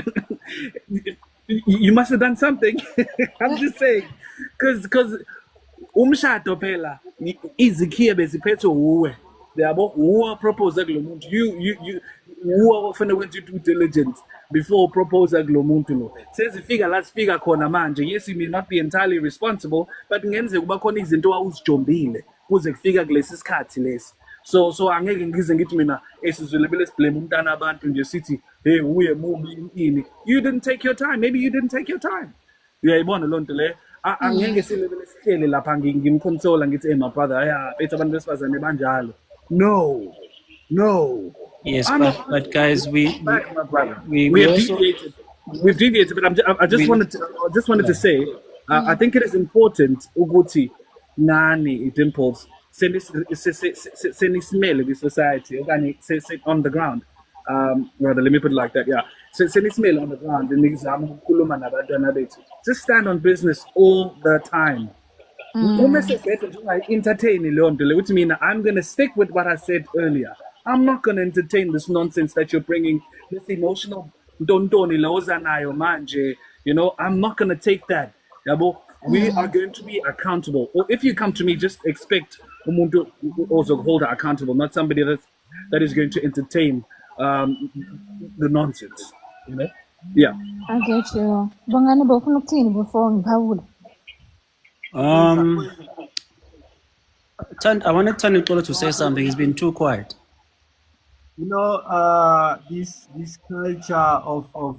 you must have done something. I'm just saying, because umshado phela izikhiye beziphethwe uwe yabo, uwe propose kulo muntu, you uwe kufanele wenze due diligence before propose kulo muntu lo. Sezifika la sifika khona manje, yes you may not be entirely responsible, but ngenzeka kuba khona izinto awuzijombile kuze kufika kulesi sikhathi lesi. So angeke ngize ngithi mina esizwelebele siblame umntana abantu nje sithi hey uye mubi ini. You didn't take your time, maybe you didn't take your time. Uyayibona lonto le angeke silebele sihlele lapha ngimconsola ngithi my brother bethu abantu besifazane banjalo. No. Yes, I'm not but guys, back, my brother. we We have also deviated. We've deviated, but I just we wanted to say, I think it is important ukuthi nani Dimples senismele the society okanye on the ground. Rather, let me put it like that. Yeah, senismele on the ground and nizama ukukhuluma nabantwana bethu. Just stand on business all the time. Uma sebhethe entertain leyo nto le, ukuthi mina I'm going to stick with what I said earlier. I'm not going to entertain this nonsense that you're bringing, this emotional ntontoni la oza nayo manje. You know, I'm not going to take that. Yabo, we are going to be accountable. Or if you come to me, just expect umuntu also hold her accountable, not somebody that is going to entertain the nonsense. You know? Yeah. I get you. Bongani bofuna ukuthini before ngiphawula? I wanted Tanitolo to say something. He's been too quiet. You know, this culture of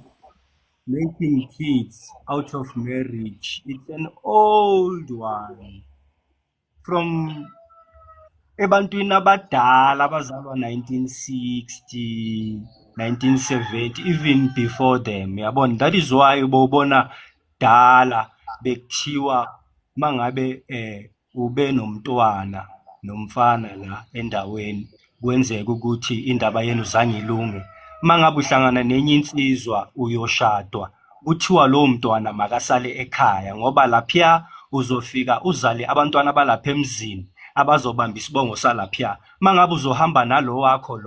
making kids out of marriage, it's an old one. From ebantwini abadala abazalwa 1960, 1970, even before them, yabona. That is why bobona dala bekuthiwa mangabe ube nomntwana nomfana la endaweni kwenzeka ukuthi indaba yenu zange ilunge, mangabe uhlangana nenye insizwa uyoshadwa, kuthiwa lo mntwana makasale ekhaya ngoba lapha uzofika uzale abantwana balapha emzini abazobamba isibongo salapha. Mangabe uzohamba nalo wakho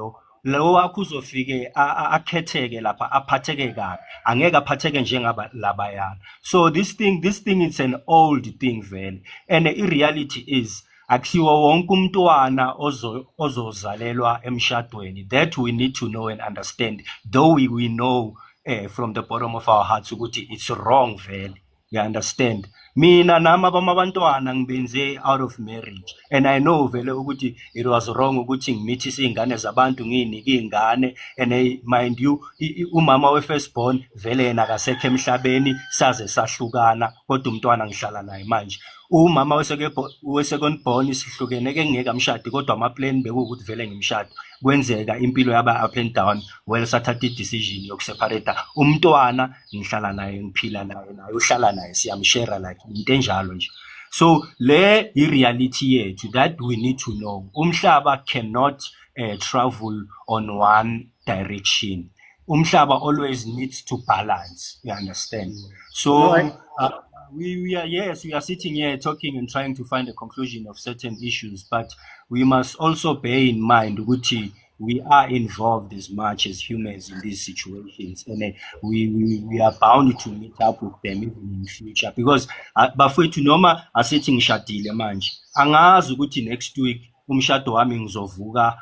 lo wakho uzofike akhetheke lapha aphatheke kabi, angeke aphatheke njengaba labayana. So this thing is an old thing vele, and i-reality is akusiwo wonke umntwana ozozalelwa emshadweni. That we need to know and understand, though we know from the bottom of our hearts ukuthi it's wrong vele. You understand? Mina nami abantwana ngibenze out of marriage, and I know vele ukuthi it was wrong ukuthi ngimithise izingane zabantu nginike izingane, and mind you umama we-firstborn vele yena akasekho emhlabeni saze sahlukana, kodwa umntwana ngihlala naye manje. Umama we-second born sihlukene ke ngeke amshadi, kodwa ama-plan bekuwukuthi vele ngimshado. Kwenzeka impilo yaba up and down, well sathatha i-decision yokuseparate. Umntwana ngihlala naye, ngiphila naye uhlala naye, siyamshare like into enjalo nje. So le i-reality yethu that we need to know. Umhlaba cannot travel on one direction. Umhlaba always needs to balance, you understand? So we are sitting here talking and trying to find a conclusion of certain issues, but we must also bear in mind ukuthi we are involved as much as humans in these situations, and we are bound to meet up with them even in the future, because bafowethu noma asithi ngishadile manje, angazi ukuthi next week umshado wami ngizovuka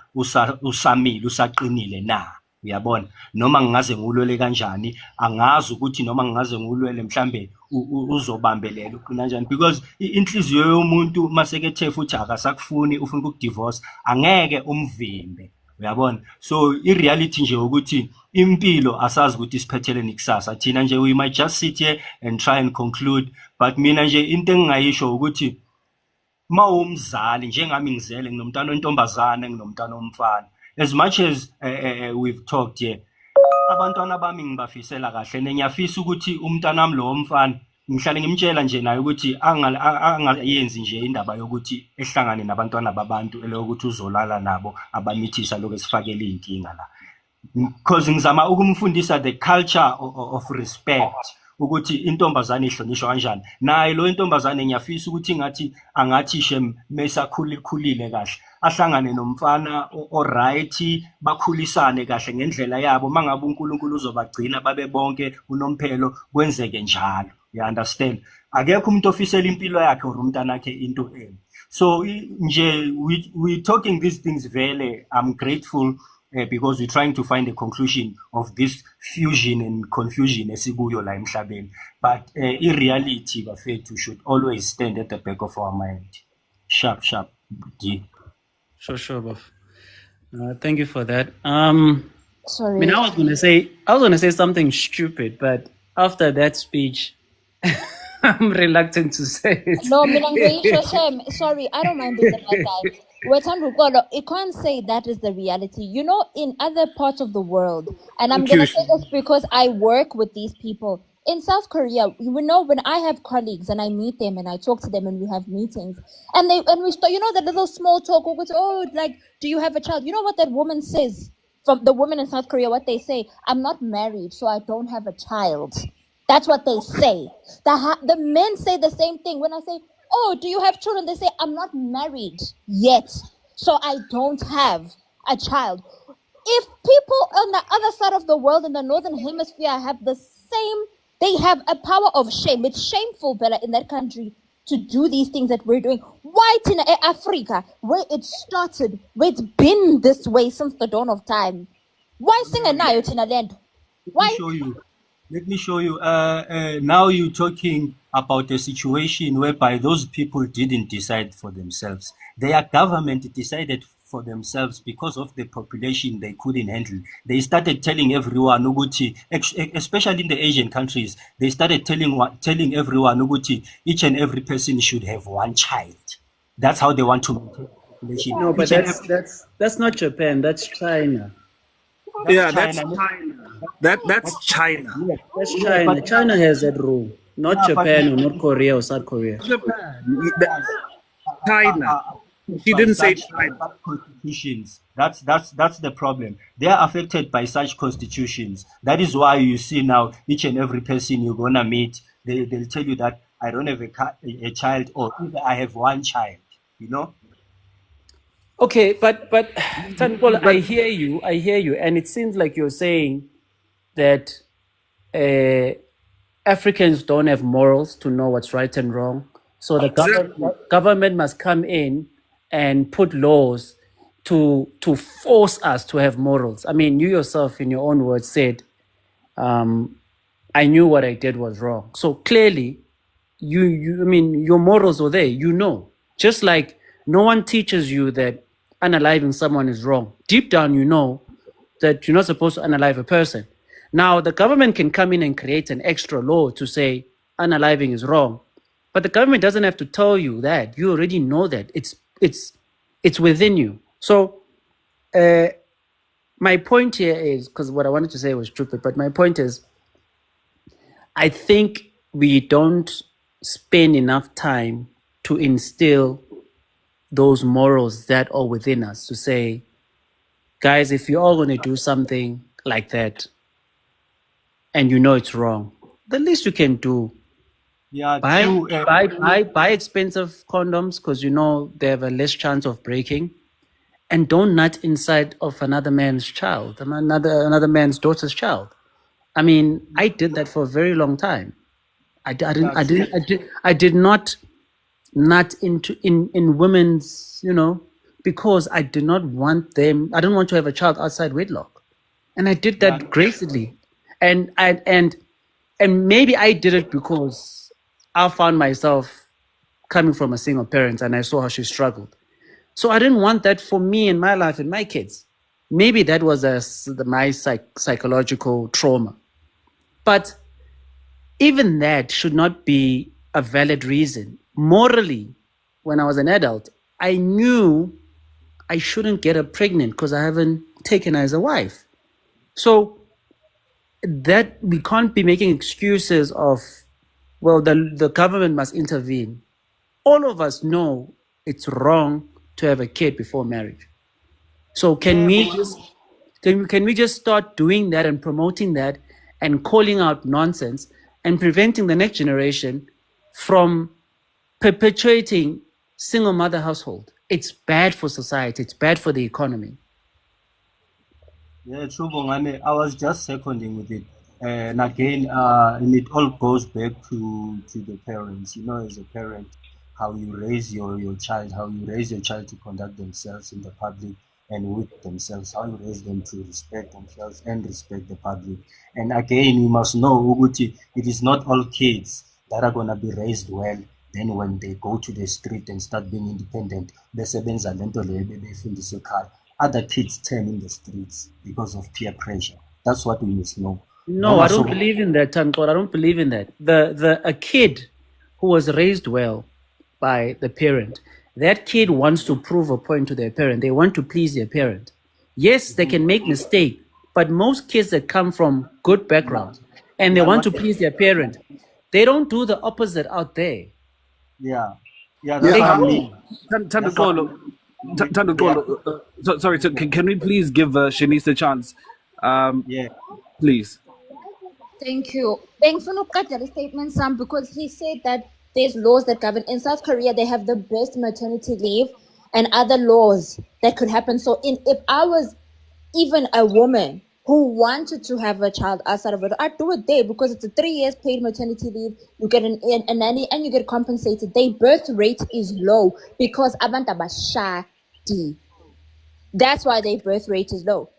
usamile usaqinile na. Uyabona, noma ngingaze ngulwele kanjani, angazi ukuthi noma ngingaze ngulwele mhlambe uzobambelela uqina kanjani, because inhliziyo yomuntu masekethe futhi akasakufuni ufuna ukudivorce, angeke umvimbe. Uyabona? So i-reality nje ukuthi impilo asazi ukuthi siphetheleni kusasa. Thina nje we might just sit here and try and conclude, but mina nje into engingayisho ukuthi mawumzali njengami ngizele nginomntana ontombazane nginomntana omfana, as much as we've talked here, abantwana bami ngibafisela kahle, ngiyafisa ukuthi umntana wami lo mfana ngihlale ngimtshela nje naye ukuthi angayenzi nje indaba yokuthi ehlangane nabantwana babantu elokuthi uzolala nabo abamithisa lokho esifakele inkinga la, because ngizama ukumfundisa the culture of respect, ukuthi intombazane ihlonishwa kanjani. Naye lo intombazane ngiyafisa ukuthi angathi shem mesakhulile kahle ahlangane nomfana oright, bakhulisane kahle ngendlela yabo, mangabe uNkulunkulu uzobagcina babe bonke unomphelo, kwenzeke njalo. You understand? Akekho umuntu ofisela impilo yakhe or umntana wakhe into embi. So nje we talking these things vele. I'm grateful because we're trying to find a conclusion of this fusion and confusion esikuyo la emhlabeni, but i-reality bafethu should always stand at the back of our mind. Sharp D. Sure, Buff. Thank you for that. Sorry. I mean, I was gonna say something stupid, but after that speech, I'm reluctant to say it. No, sorry, I don't mind being the bad guy. You can't say that is the reality. You know, in other parts of the world, and I'm going to say this because I work with these people. In South Korea, you know, when I have colleagues and I meet them and I talk to them and we have meetings, and we start, you know, that little small talk, like, do you have a child? You know what that woman says? From the women in South Korea, what they say, I'm not married, so I don't have a child. That's what they say. The men say the same thing. When I say, oh, do you have children? They say, I'm not married yet, so I don't have a child. If people on the other side of the world in the Northern Hemisphere have the same, they have a power of shame. It's shameful, Bella, in that country to do these things that we're doing. Why in Africa, where it started, where it's been this way since the dawn of time? Why sing a night in a land? Why? Let me show you. Now you're talking about a situation whereby those people didn't decide for themselves. Their government decided for themselves because of the population they couldn't handle. They started telling everyone, Uguti, especially in the Asian countries, they started telling everyone, Uguti, each and every person should have one child. That's how they want to maintain No, but Each and that's not Japan. That's China. that's Yeah, that's China. China. That's China. That's Yeah, China. but China has that rule, not yeah, but Japan or North Korea or South Korea. Japan. China. are affected She by didn't say such China. constitutions. That's the problem. They are affected by such constitutions. That is why you see now each and every person you're gonna meet, they'll tell you that I don't have a child, or either I have one child. You know. Okay, but Tanpol, But I hear you, and it seems like you're saying that Africans don't have morals to know what's right and wrong. So the Exactly. government must come in and put laws to force us to have morals. I mean, you yourself, in your own words, said, "I knew what I did was wrong." So clearly, I mean, your morals are there. You know, just like no one teaches you that unaliving someone is wrong. Deep down, you know that you're not supposed to unalive a person. Now, the government can come in and create an extra law to say unaliving is wrong, but the government doesn't have to tell you that. You already know that it's within you. So, my point here is, because what I wanted to say was stupid, but my point is, I think we don't spend enough time to instill those morals that are within us to say, guys, if you're all going to do something like that and you know it's wrong, the least you can do, yeah, buy true. buy expensive condoms because you know they have a less chance of breaking, and don't nut inside of another man's child, another man's daughter's child. I mean, I did that for a very long time. Yeah, true. I did not nut in women's, because I did not want them. I don't want to have a child outside wedlock, and I did Yeah, that gracefully, and maybe I did it because I found myself coming from a single parent and I saw how she struggled. So I didn't want that for me in my life and my kids. Maybe that was my psychological trauma. But even that should not be a valid reason. Morally, when I was an adult, I knew I shouldn't get her pregnant because I haven't taken her as a wife. So that we can't be making excuses of, well, the government must intervene. All of us know it's wrong to have a kid before marriage. So can we just start doing that and promoting that and calling out nonsense and preventing the next generation from perpetuating single mother household? It's bad for society. It's bad for the economy. Yeah, true, Bongani. I was just seconding with it. And again, and it all goes back to the parents. You know, as a parent, how you raise your child, how you raise your child to conduct themselves in the public and with themselves, how you raise them to respect themselves and respect the public. And again, you must know, Uguti, it is not all kids that are going to be raised well. Then when they go to the street and start being independent, besebenza lento leyo bebeyifundiswa ekhaya. Other kids turn in the streets because of peer pressure. That's what we must know. No, I don't believe in that, Tankor. I don't believe in that. A kid who was raised well by the parent, that kid wants to prove a point to their parent. They want to please their parent. Yes, they can make mistakes, but most kids that come from good backgrounds and they want to please their parent, they don't do the opposite out there. Yeah, that's Yeah. what I mean. Sorry, so can we please give Shanice a chance? Yeah. Please. Thank you. Bengfuna ukaqeda the statement Sam because he said that there's laws that govern. In South Korea, they have the best maternity leave and other laws that could happen. So if I was even a woman who wanted to have a child outside of it, I'd do it there because it's a 3 years paid maternity leave. You get a nanny and you get compensated. Their birth rate is low because abantu abashadi. That's why their birth rate is low.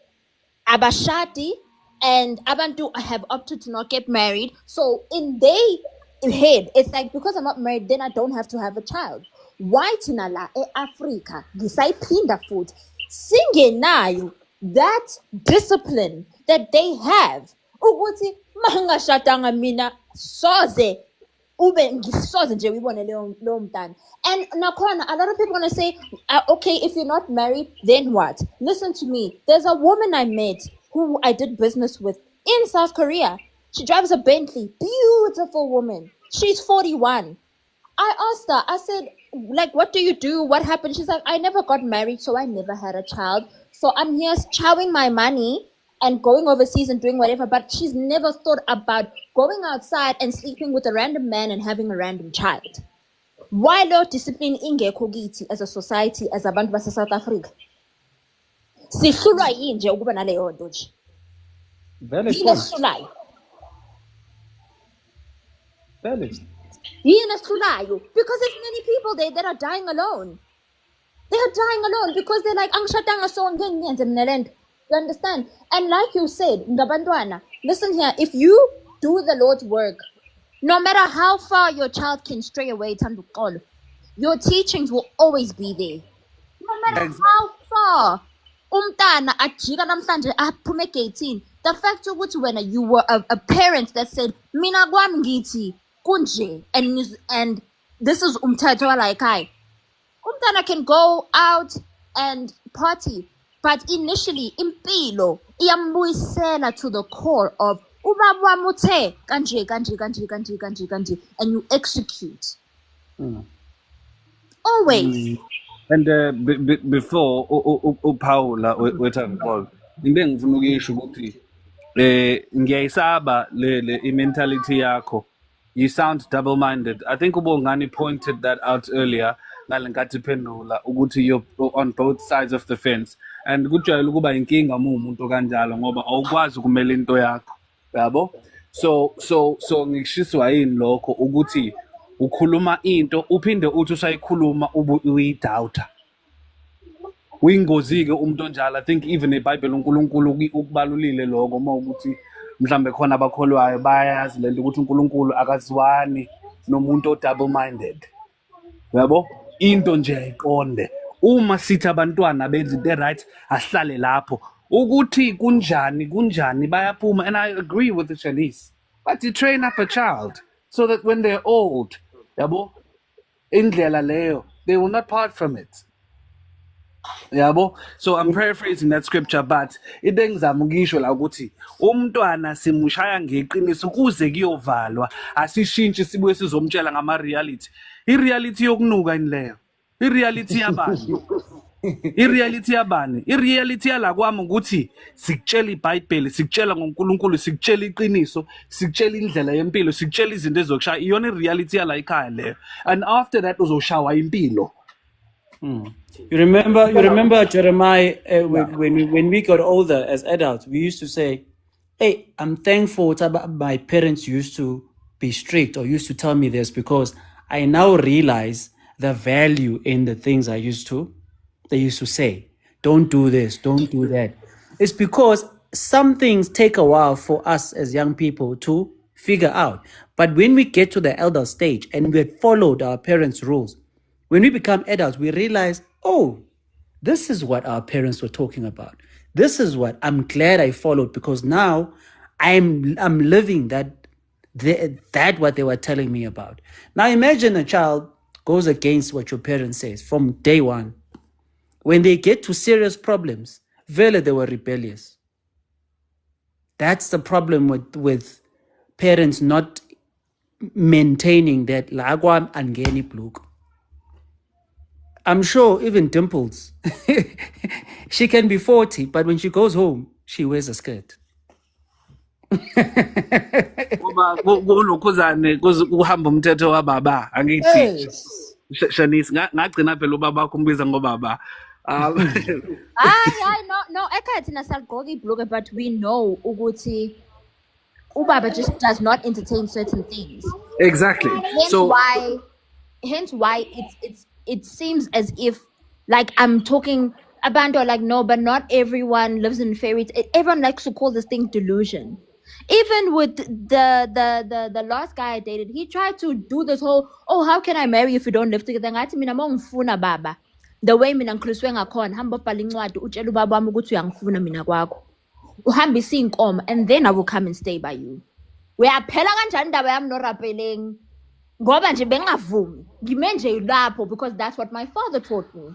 Abashadi and abantu have opted to not get married. So in their head, it's like, because I'm not married, then I don't have to have a child. Why tinala Africa? Gisayiphinda futhi singenayo that discipline that they have. Ukuthi mangashadanga mina soze ube ngisoze nje uyibone leyo mntana. And nakhona a lot of people gonna say, okay, if you're not married, then what? Listen to me. There's a woman I met who I did business with in South Korea. She drives a Bentley, beautiful woman. She's 41. I asked her, I said, like, what do you do? What happened? She's like, I never got married, so I never had a child. So I'm here chowing my money and going overseas and doing whatever. But she's never thought about going outside and sleeping with a random man and having a random child. Why lo discipline ingekho kithi as a society, as abantu base South Africa? Sihlulwa yini nje ukuba naleyo nto nje? Valid Yini point. esihlulayo? Valid. Yini esihlulayo? Because there's many people there that are dying alone. They are dying alone because they're like, angishadanga so ngeke ngiyenze mina lento. You understand? And like you said, ngabantwana, listen here, if you do the Lord's work, no matter how far your child can stray away, Tanduqolo, your teachings will always be there. No matter how far umntana ajika namhlanje aphume egate, the fact ukuthi when you were a parent that said, mina kwami ngithi kunje, and this is umthetho wala ekhaya. Umntana can go out and party, but initially impilo iyambuyisela to the core of ubaba wami uthe kanje kanje kanje kanje kanje kanje, and you execute always. And before uPaula wethanqolo into engifuna ukuyisho ukuthi ngiyayisaba le mentality yakho. You sound double-minded. I think Ubongani pointed that out earlier. Ngalenkathi phendula ukuthi you're on both sides of the fence. And kujwayele ukuba inkinga umuntu kanjalo ngoba awukwazi ukumela into yakho. Yabo? So ngishiswa yini lokho ukuthi ukhuluma into uphinde uthi usayikhuluma uyidoubt. Uyingozi ke umuntu onjalo. I think even eBhayibheli uNkulunkulu ukubalulile lokho uma ukuthi mhlambe khona abakholwayo bayazi lento ukuthi uNkulunkulu akaziwani nomuntu double-minded. Yabo? Into nje ayiqonde. Uma sithi abantwana benza into right asihlale lapho. Ukuthi kunjani bayaphuma, and I agree with the Shanice. But you train up a child so that when they're old, yabo, indlela leyo, they will not part from it. Yabo? So I'm paraphrasing that scripture, but into engizama ukisho la ukuthi umntwana simushaya ngeqiniso kuze kuyovalwa, asishintshe sibuye sizomtshela ngama reality. I-reality yokunuka inileyo. I-reality yabani? I-reality yabani? I-reality yala kwami ukuthi sikutshela iBhayibheli, sikutshela ngoNkulunkulu, sikutshela iqiniso, sikutshela indlela yempilo, sikutshela izinto ezokushaya. Iyona i-reality yala ekhaya leyo. And after that uzoshawa impilo. You remember Jeremiah when we got older as adults, we used to say, hey, I'm thankful that my parents used to be strict or used to tell me this because I now realize the value in the things they used to say. Don't do this, don't do that. It's because some things take a while for us as young people to figure out. But when we get to the elder stage and we had followed our parents' rules, when we become adults, we realize, oh, this is what our parents were talking about. This is what I'm glad I followed because now I'm living that what they were telling me about. Now imagine a child goes against what your parents says from day one. When they get to serious problems, really they were rebellious. That's the problem with parents not maintaining that lagwam angeni plug. I'm sure even Dimples, she can be 40, but when she goes home, she wears a skirt. Kulokhuzane kuhamba umthetho wababa angithi Shanice ngagcina phela ubaba wakho umbiza ngobaba. No, ekhaya thina saligqoka ibhluke, but we know ukuthi ubaba just does not entertain certain things. Exactly. Hence why it seems as if like I'm talking about like no, but not everyone lives in fairy tales. Everyone likes to call this thing delusion. Even with the last guy I dated, he tried to do this whole, oh, how can I marry if you don't live together? Ngathi mina mongifuna baba. The way mina ngikhuliswe ngakhona, hamba ubhala incwadi utshela ubaba wami ukuthi uyangifuna mina kwakho. Uhambise inkomo and then I will come and stay by you. Uyaphela kanjani indaba yami noRapeleng? ngoba nje bengavumi ngime nje lapho because that's what my father taught me.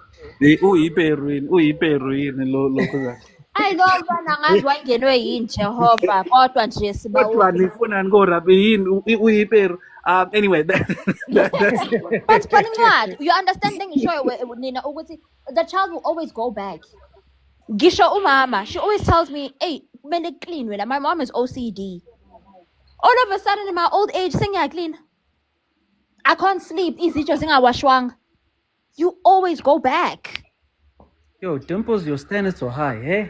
uyiperuini lokho I know bana ngazi wangenwe yini Jehova kodwa nje siba kodwa nifunani korabi yini uyiperu anyway that's but what you understand ngisho nina ukuthi the child will always go back. Gisho umama, she always tells me, hey, kumele clean wena. My mom is OCD. All of a sudden in my old age, clean. I can't sleep. Izitsho zingawashwanga. You always go back. Yo, Dimples, your standards are high, eh?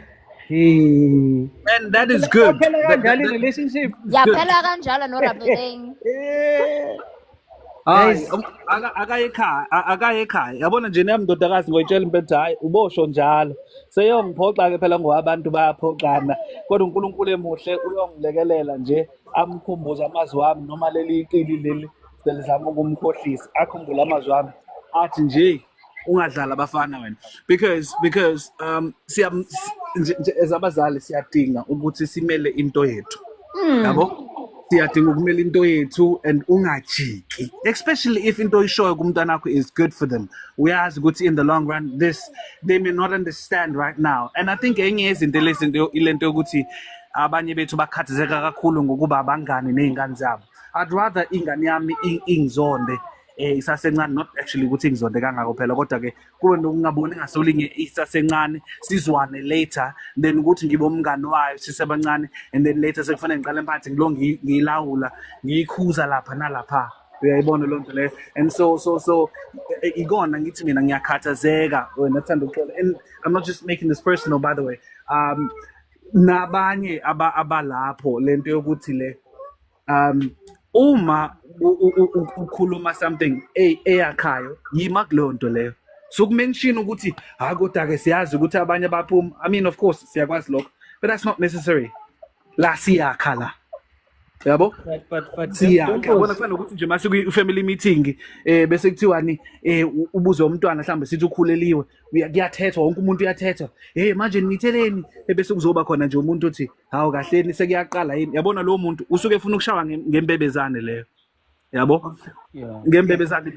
Hey. And that is good. That relationship. Yaphela kanjalo no Rabeleng. Hayi akaye ekhaya yabona nje nami ndodakazi ngoyitshela impethu hayi ubosho njalo seyongiphoxa ke phela ngoba abantu bayaphoxana kodwa uNkulunkulu emuhle uyongilekelela nje amkhumbuza amazwi wami noma leli iqili leli selizama ukumkhohlisa akhumbula amazwi wami athi nje ungadlala abafana wena because as abazali siyadinga ukuthi simele into yethu yabo siyadinga ukumela into yethu and ungajiki especially if into oyishoyo kumntwana wakho is good for them uyazi ukuthi in the long run they may not understand right now and I think enye yezinto ilento yokuthi abanye bethu bakhathazeka kakhulu ngokuba abangani nezingane zabo I'd rather ingane yami ingizonde isasencane not actually ukuthi ngizonde kangako phela kodwa ke kube nokungaboni ngasolinye isasencane sizwane later then ukuthi ngibe umngani wayo sisebancane and then later sekufanele ngiqale emphathi ngilawula ngikhuza lapha nalapha uyayibona lonto le and so igona ngithi mina ngiyakhathazeka wena thanda ukuxola and I'm not just making this personal by the way nabanye abalapho lento yokuthi le uma ukhuluma something eyakhayo yima kuleyo nto leyo so kumention ukuthi kodwa ke siyazi ukuthi abanye baphuma I mean of course siyakwazi lokho but that's not necessary la siyakha la yabo but siyakha yabona kufana nokuthi nje mase ku-family meeting bese kuthiwani ubuzwe umntwana mhlambe sithi ukhuleliwe kuyathethwa wonke umuntu uyathethwa manje nitheleni bese kuzoba khona nje umuntu othi hawu kahleni sekuyaqala yini yabona lo muntu usuke efuna ukushawa ngembebezane leyo yabo ngembebezane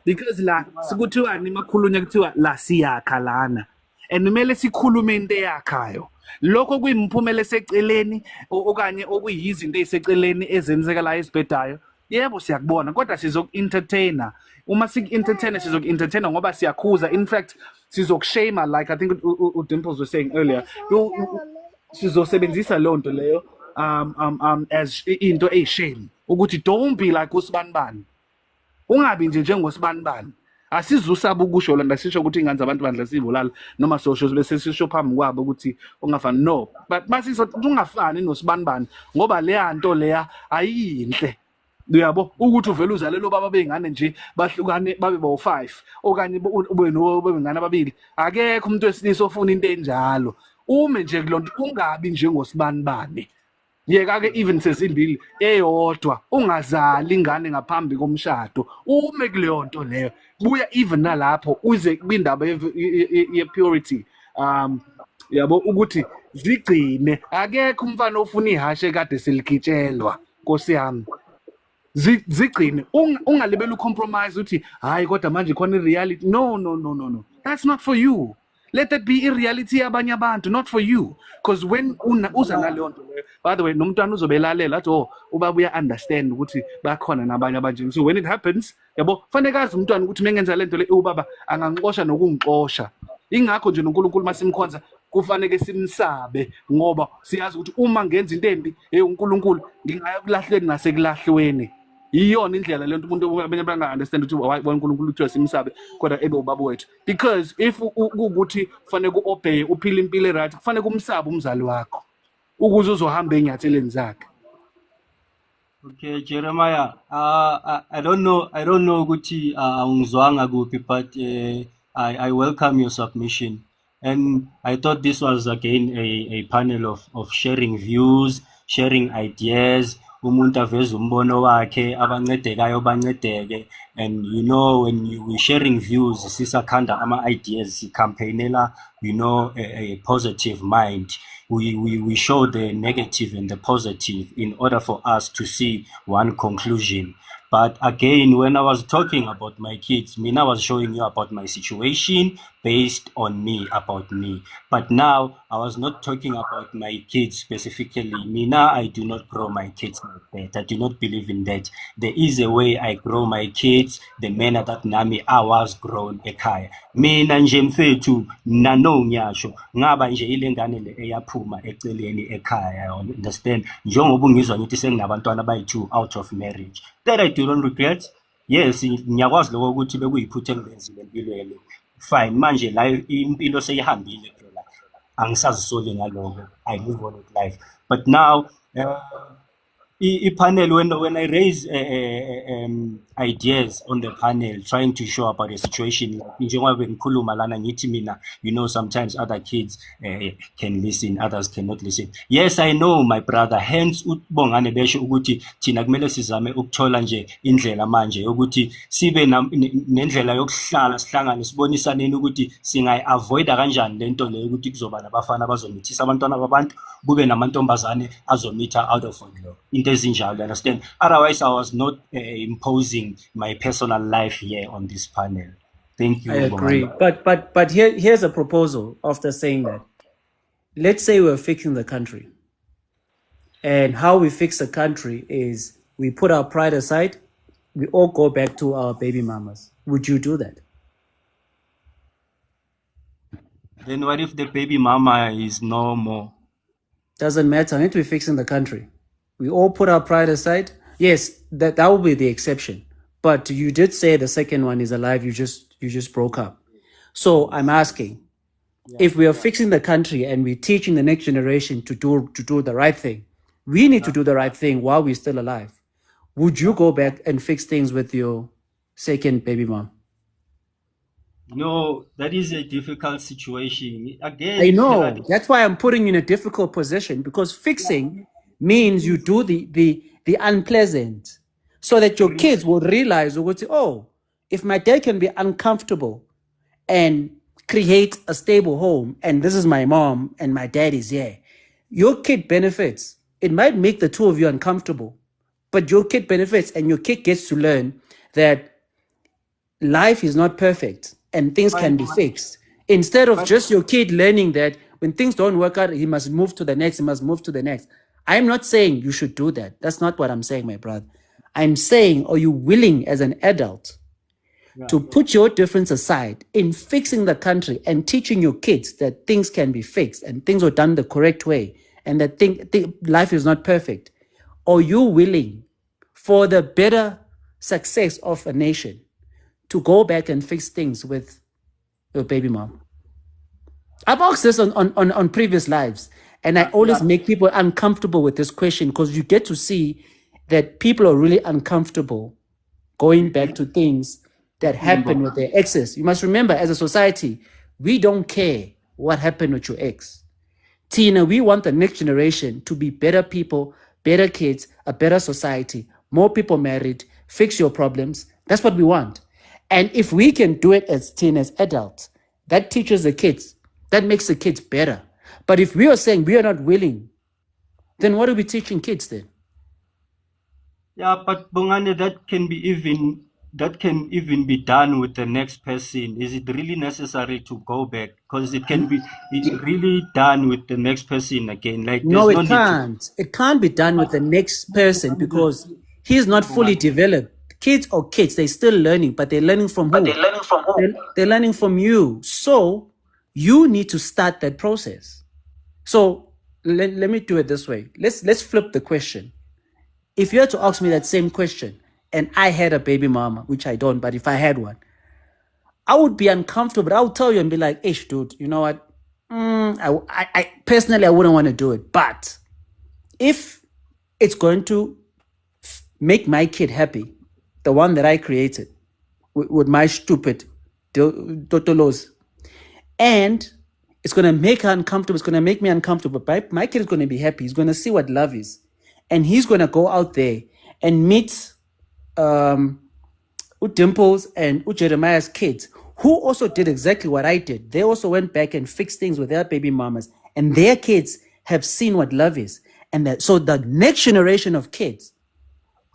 because la sikuthiwani makhulunya kuthiwa la siyakha lana and kumele sikhulume into eyakhayo lokho kuyimphumela eseceleni okanye okuyizinto eziseceleni ezenzeka la esibhedayo yebo siyakubona kodwa sizoku-entertainer uma siku-entertainer sizoku-entertainer ngoba siyakhuza in fact sizokushama like I think Dimples was saying earlier sizosebenzisa leyo nto leyo as into eyishame ukuthi don't be like usibanibani ungabi nje njengosibanibani asizusaba ukusho lana sisho ukuthi ingane zabantu bandla sivulala noma sosho bese sisho phambi kwabo ukuthi ungafani no but masizothi ungafani nosibanibani ngoba leya nto leya ayinhle uyabo ukuthi uvela uzalelo baba bengane nje bahlukane babe bo5 okanye ube nobengane ababili akekho umuntu wesilisa ofuna into enjalo ume nje kulonto ungabi njengosibanibani yeka-ke even sesimbili eyodwa ungazali ingane ngaphambi komshado ume kuleyo nto leyo buya even nalapho uze kwindaba ye-purity yabo ukuthi zigcine akekho umfana ofuna ihashe kade seligitshelwa nkosi yami zigcine ungalibeli ucompromise uthi hayi kodwa manje khona i-reality no that's not for you. Let that be i-reality yabanye abantu, not for you. Because when uza naleyo nto leyo, by the way, nomntwana uzobelalela athi ubaba uya-understand ukuthi bakhona nabanye abanje. So when it happens, yabo, fanele kazi umntwana ukuthi mengenza lento le ubaba angangixosha nokungixosha. Ingakho nje noNkulunkulu masimkhonza kufanele simsabe ngoba siyazi ukuthi uma ngenza into embi uNkulunkulu ngingaya kulahlweni nasekulahlweni. Iyona indlela lento umuntu abanye banga-understand ukuthi why uNkulunkulu uthiwa simsabe kodwa ebe ubaba wethu, because if ukuthi kufanele ku-obey uphile impilo right kufanele kumsabe umzali wakho ukuze uzohamba enyatheleni zakhe. Okay, Jeremiah, I don't know ukuthi ungizwanga kuphi, but I welcome your submission, and I thought this was again a panel of sharing views, sharing ideas. Umuntu aveza umbono wakhe, abancedekayo bancedeke, and you know when we sharing views sisakhanda ama ideas sicampaignela a positive mind. We show the negative and the positive in order for us to see one conclusion. But again, when I was talking about my kids, I was showing you about my situation based on me, about me. But now I was not talking about my kids specifically. I do not grow my kids like that. I do not believe in that. There is a way I grow my kids, the manner that nami I was grown ekhaya. Mina nje mfethu nanonyasho ngaba nje ile ngane le eyaphuma eceleni ekhaya, understand? Njengoba ungizwa ngithi senginabantwana abayi-2 out of marriage. That I do not regret. Yes, ngiyakwazi lokho ukuthi bekuyiphutha engilenzile empilweni. Fine, manje la impilo seyihambile phela. Angisazisoli ngalokho. I move on with life. But now panel, when I raise ideas on the panel, trying to show about the situation, njengoba ngikhuluma lana ngithi mina, sometimes other kids can listen, others cannot listen. Yes, I know, my brother. Hence uBongane besho ukuthi thina kumele sizame ukuthola nje indlela manje ukuthi sibe nendlela yokuhlala sihlangane sibonisaneni ukuthi singayi-avoida kanjani lento leyo ukuthi kuzoba nabafana abazomithisa abantwana babantu, kube namantombazane azomitha out of wedlock. Into ezinjalo, understand? Otherwise, I was not imposing my personal life here on this panel. Thank you. I agree. But here's a proposal after saying that. Let's say we're fixing the country. And how we fix the country is we put our pride aside, we all go back to our baby mamas. Would you do that? Then what if the baby mama is no more? Doesn't matter. I need to be fixing the country. We all put our pride aside. Yes, that will be the exception. But you did say the second one is alive. You just broke up. So I'm asking, if we are fixing the country and we're teaching the next generation to do the right thing, we need to do the right thing while we're still alive. Would you go back and fix things with your second baby mom? No, that is a difficult situation. Again, I know. That's why I'm putting you in a difficult position, because fixing means you do the unpleasant so that your kids will realize, oh, if my dad can be uncomfortable and create a stable home, and this is my mom and my dad is here, your kid benefits. It might make the two of you uncomfortable, but your kid benefits, and your kid gets to learn that life is not perfect and things can be fixed. Instead of just your kid learning that when things don't work out, he must move to the next, he must move to the next. I'm not saying you should do that. That's not what I'm saying, my brother. I'm saying, are you willing as an adult to put your difference aside in fixing the country and teaching your kids that things can be fixed and things are done the correct way and that life is not perfect? Are you willing, for the better success of a nation, to go back and fix things with your baby mom? I've asked this on previous lives, and I always make people uncomfortable with this question, because you get to see that people are really uncomfortable going back to things that happen with their exes. You must remember, as a society, we don't care what happened with your ex. Tina, we want the next generation to be better people, better kids, a better society, more people married, fix your problems. That's what we want. And if we can do it as teenage adults, that teaches the kids, that makes the kids better. But if we are saying we are not willing, then what are we teaching kids then? Yeah, but Bongane, that can even be done with the next person. Is it really necessary to go back? Because it can be really done with the next person again. Like no, it can't. It can't be done with the next person because he's not fully developed. Kids are kids, they're still learning, but they're learning from who? They're learning from you. So you need to start that process. So let me do it this way. Let's flip the question. If you had to ask me that same question and I had a baby mama, which I don't, but if I had one, I would be uncomfortable. I would tell you and be like, ish, dude, you know what? I personally, I wouldn't want to do it. But if it's going to make my kid happy, the one that I created with my stupid totolos, and it's going to make her uncomfortable, it's going to make me uncomfortable, but my kid is going to be happy. He's going to see what love is. And he's going to go out there and meet Dimples and Jeremiah's kids, who also did exactly what I did. They also went back and fixed things with their baby mamas, and their kids have seen what love is. And so the next generation of kids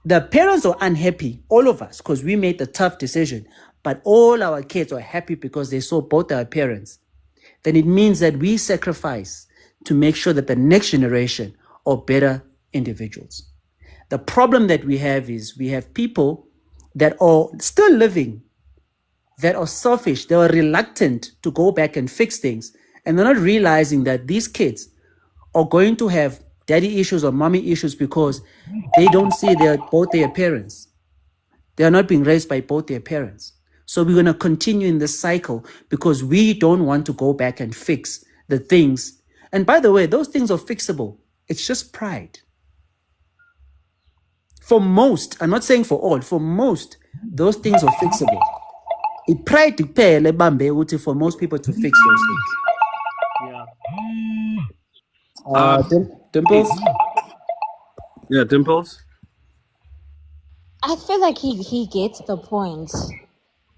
the parents are unhappy, all of us, because we made the tough decision, but all our kids are happy because they saw both our parents, then it means that we sacrifice to make sure that the next generation are better individuals. The problem that we have is we have people that are still living, that are selfish, they are reluctant to go back and fix things, and they're not realizing that these kids are going to have daddy issues or mommy issues because they don't see both their parents. They are not being raised by both their parents. So we're going to continue in this cycle because we don't want to go back and fix the things. And by the way, those things are fixable. It's just pride. For most, I'm not saying for all, for most, those things are fixable. It pride to pay for most people to fix those things. Yeah. Dimples? Yeah, Dimples. I feel like he gets the point.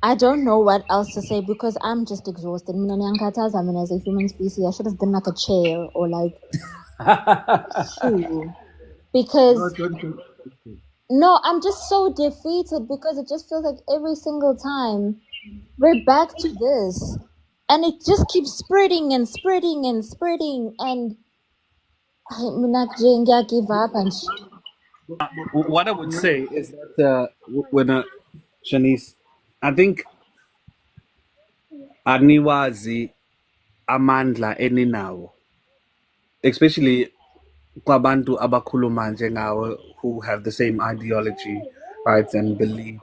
I don't know what else to say because I'm just exhausted. Mina niyangikhathaza mina as a human species. I should have been like a chair or like shoe. Because no, I'm just so defeated because it just feels like every single time we're back to this. And it just keeps spreading and spreading and spreading. And mina nje give up and What I would say is that when Shanice, I think aniwazi amandla eninawo, especially kwabantu abakhuluma njengawe who have the same ideology, right, and belief.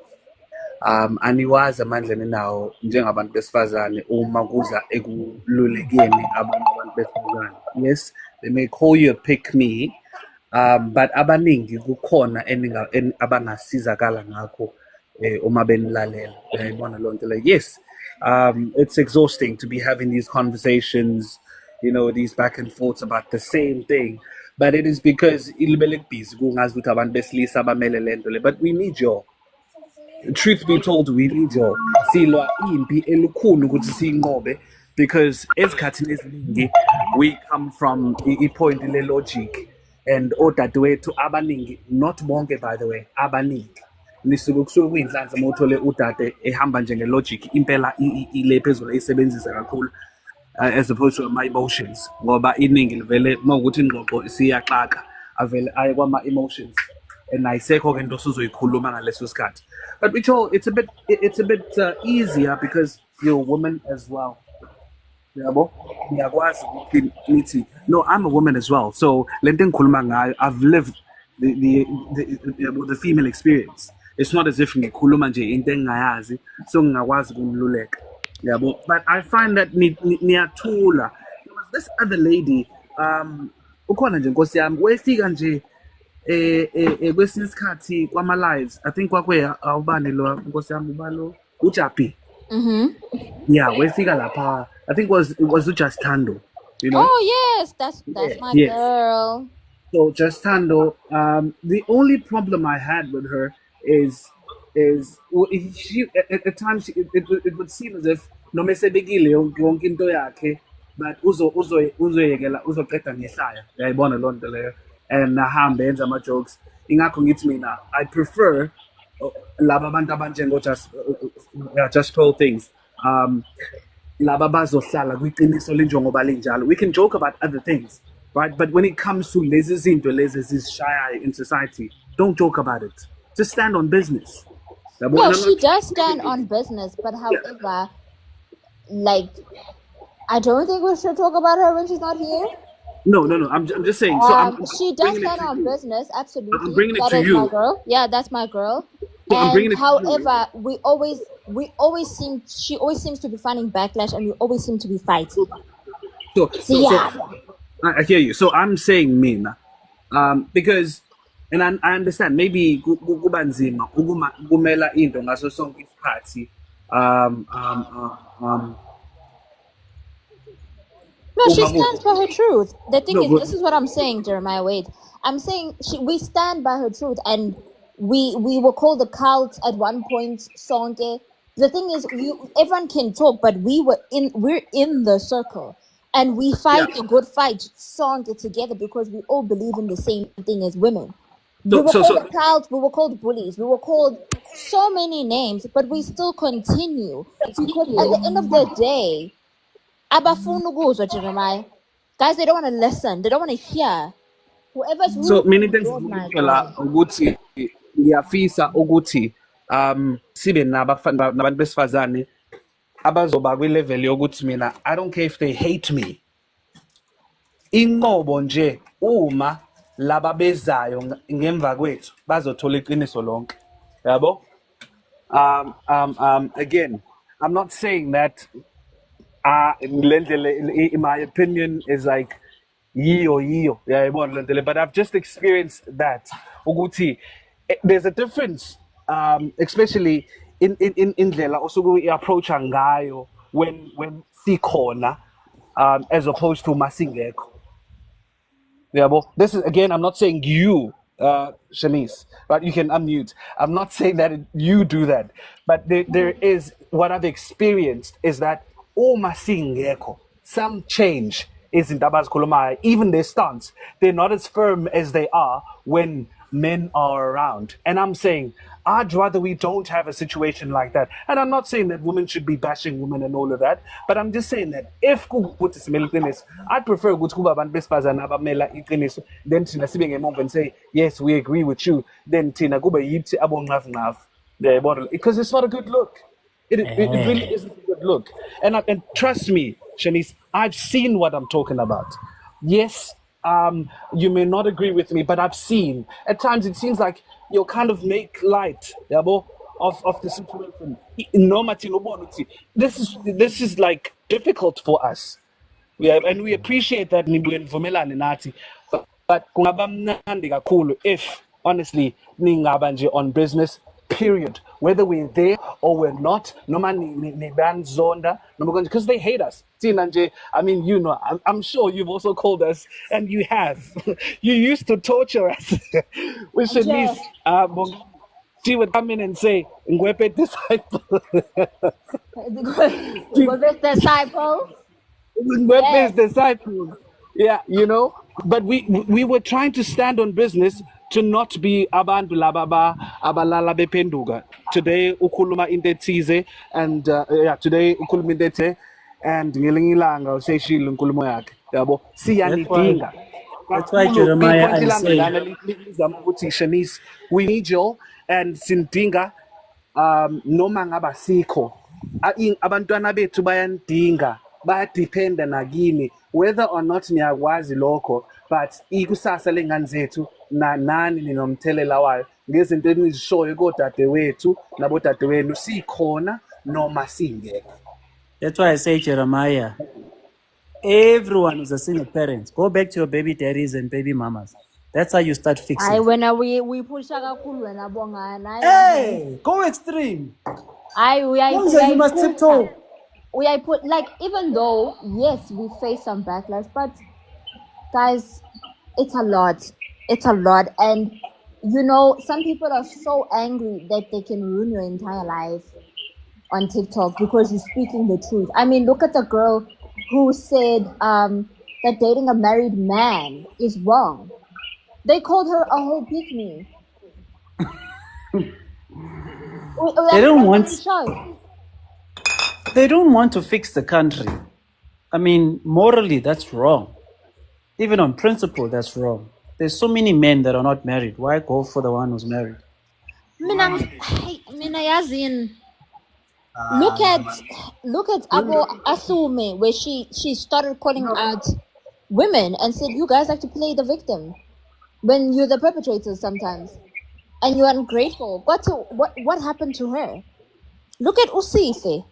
Aniwazi amandla eninawo njengabantu besifazane uma kuza ekululekeni abantu besifazane. Yes, they may call you a pick me, but abaningi kukhona abangasizakala ngakho uma benilalela. Uyayibona lonto le. Yes, it's exhausting to be having these conversations, these back and forths about the same thing, but it is because ilibele busy kungazi ukuthi abantu besilisa bamele lento le, but we need your truth be told, we need your silwa impi elukhulu ukuthi siyinqobe, because esikhathini eziningi we come from i-point le-logic, and odadewethu abaningi, not bonke by the way, abaningi kusuke kuyinhlanhla uma uthole udade ehamba njenge-logic impela ile phezulu eyisebenzisa kakhulu, as opposed to ama-emotions, ngoba iningi livele uma ukuthi ingxoxo isiyaxaka avele aye kwama-emotions and ayisekho-ke into osuzoyikhuluma ngaleso sikhathi. But Mitchell, it's a bit easier because you're a woman as well. Yabo? Ngiyakwazi ukuthi nithi, no, I'm a woman as well, so lento engikhuluma ngayo, I've lived the female experience. It's not as if ngikhuluma nje into engingayazi so ngingakwazi ukuniluleka. Yabo? But I find that niyathula. There was this other lady, ukhona nje nkosi yami, wefika nje kwesinye isikhathi kwama-lives, I think awubani lo nkosi yami ubalo uJapi. Yeah, wefika lapha, I think it was uJustando, Oh yes, that's my yes. girl. So Justando, the only problem I had with her is she at times it would seem as if noma esebekile yonke into yakhe, but uzoyekela uzoqeda ngehlaya. Uyayibona loo nto leyo, and ahambe enza ama-jokes. Ingakho ngithi mina I prefer laba abantu abanjengo just told things, laba bazohlala kwiqiniso linjengoba linjalo. We can joke about other things, right? But when it comes to lezi zinto lezi ezisishayayo in society, don't joke about it. Just stand on business. No, she does stand on business, but however, like, I don't think we should talk about her when she's not here. No. I'm just saying. So she does stand on business, absolutely. I'm bringing it that to is you. My girl. Yeah, that's my girl. So I'm bringing it however, she always seems to be finding backlash, and we always seem to be fighting. So I hear you. So I'm saying Mina, because, and I understand maybe kuba nzima ukumela into ngaso sonke isikhathi. No, she stands by her truth. The thing is, this is what I'm saying, Jeremiah. Wait, I'm saying we stand by her truth, and we were called a cult at one point. Sonke. The thing is, everyone can talk, but we're in the circle, and we fight a good fight, Sonke, together because we all believe in the same thing as women. So, We were so, called so, a clout, we were called bullies, we were called so many names, but we still continue because at the end of the day, abafuna ukuzwa, Jeremiah. Guys, they don't want to listen, they don't want to hear. Whoever's so who, many things oh my la god. ukuthi ngiyafisa ukuthi sibe nabantu besifazane abazoba kwi-level yokuthi mina I don't care if they hate me. Inqobo nje uma laba bezayo ngemva kwethu bazothola iqiniso lonke. Yabo? Again, I'm not saying that my opinion is like yiyo yayibona le nto le, but I've just experienced that ukuthi there's a difference, especially in indlela osuke i-approacha ngayo when sikhona, as opposed to masingekho. Yeah, well, this is again. I'm not saying you, Shanice, but you can unmute. I'm not saying that you do that, but there is what I've experienced is that some change is in Tabas Kolomai. Even their stance, they're not as firm as they are when men are around. And I'm saying I'd rather we don't have a situation like that. And I'm not saying that women should be bashing women and all of that, but I'm just saying that if I'd prefer then Tina sibenge emuva and say, yes, we agree with you. Then Tina kube yithi abonqavu because it's not a good look. It really isn't a good look. And trust me, Shanice, I've seen what I'm talking about. Yes, you may not agree with me, but I've seen. At times it seems like you kind of make light, yabo, of the situation. No matter no. This is like difficult for us. And we appreciate that nivumelane nathi, but kungaba mnandi kakhulu if honestly ningaba nje on business period, whether we're there or we're not, noma nibanzonda noma because they hate us. Thina nje, I mean, you know, I'm sure you've also called us, and you have. You used to torture us. With Shanice, she would come in and say, "Ngwepe disciple." With disciples. We're his Yes. disciples. Yeah, you know. But we were trying to stand on business to not be abantu lababa abalala bependuga. Today ukuluma indetize and today ukuluma indete and ngilingilanga useshilo nkulumo yakhe. Yabo siyanidinga. That's why Kakhulu Jeremiah, ipoint I say, lami lizama ukuthi Shanice, we need you and sindinga noma ngaba sikho abantwana bethu bayandinga bayadependa nakini whether or not niyakwazi lokho, but ikusasa lengane zethu nani ninomthelela wayo ngezinto enizishoyo kodadewethu nabodadewenu sikhona noma singekho. that's why I say, Jeremiah, everyone is a single parent. Go back to your baby daddies and baby mamas. That's how you start I fixing. when we push kakhulu wena bonga. Hey, go extreme. You must tiptoe. We put like, even though yes we face some backlash, but guys, it's a lot. It's a lot, and you know some people are so angry that they can ruin your entire life on TikTok because you're speaking the truth. I mean, look at the girl who said that dating a married man is wrong. They called her a whole pick-me. They don't want. They don't want to fix the country. I mean, morally, that's wrong. Even on principle, that's wrong. There's so many men that are not married. Why go for the one who's married? Mina yazin. Look at Abo Asume, where she started calling out women and said, you guys like to play the victim when you're the perpetrators sometimes, and you're ungrateful. What happened to her? Look at Usife.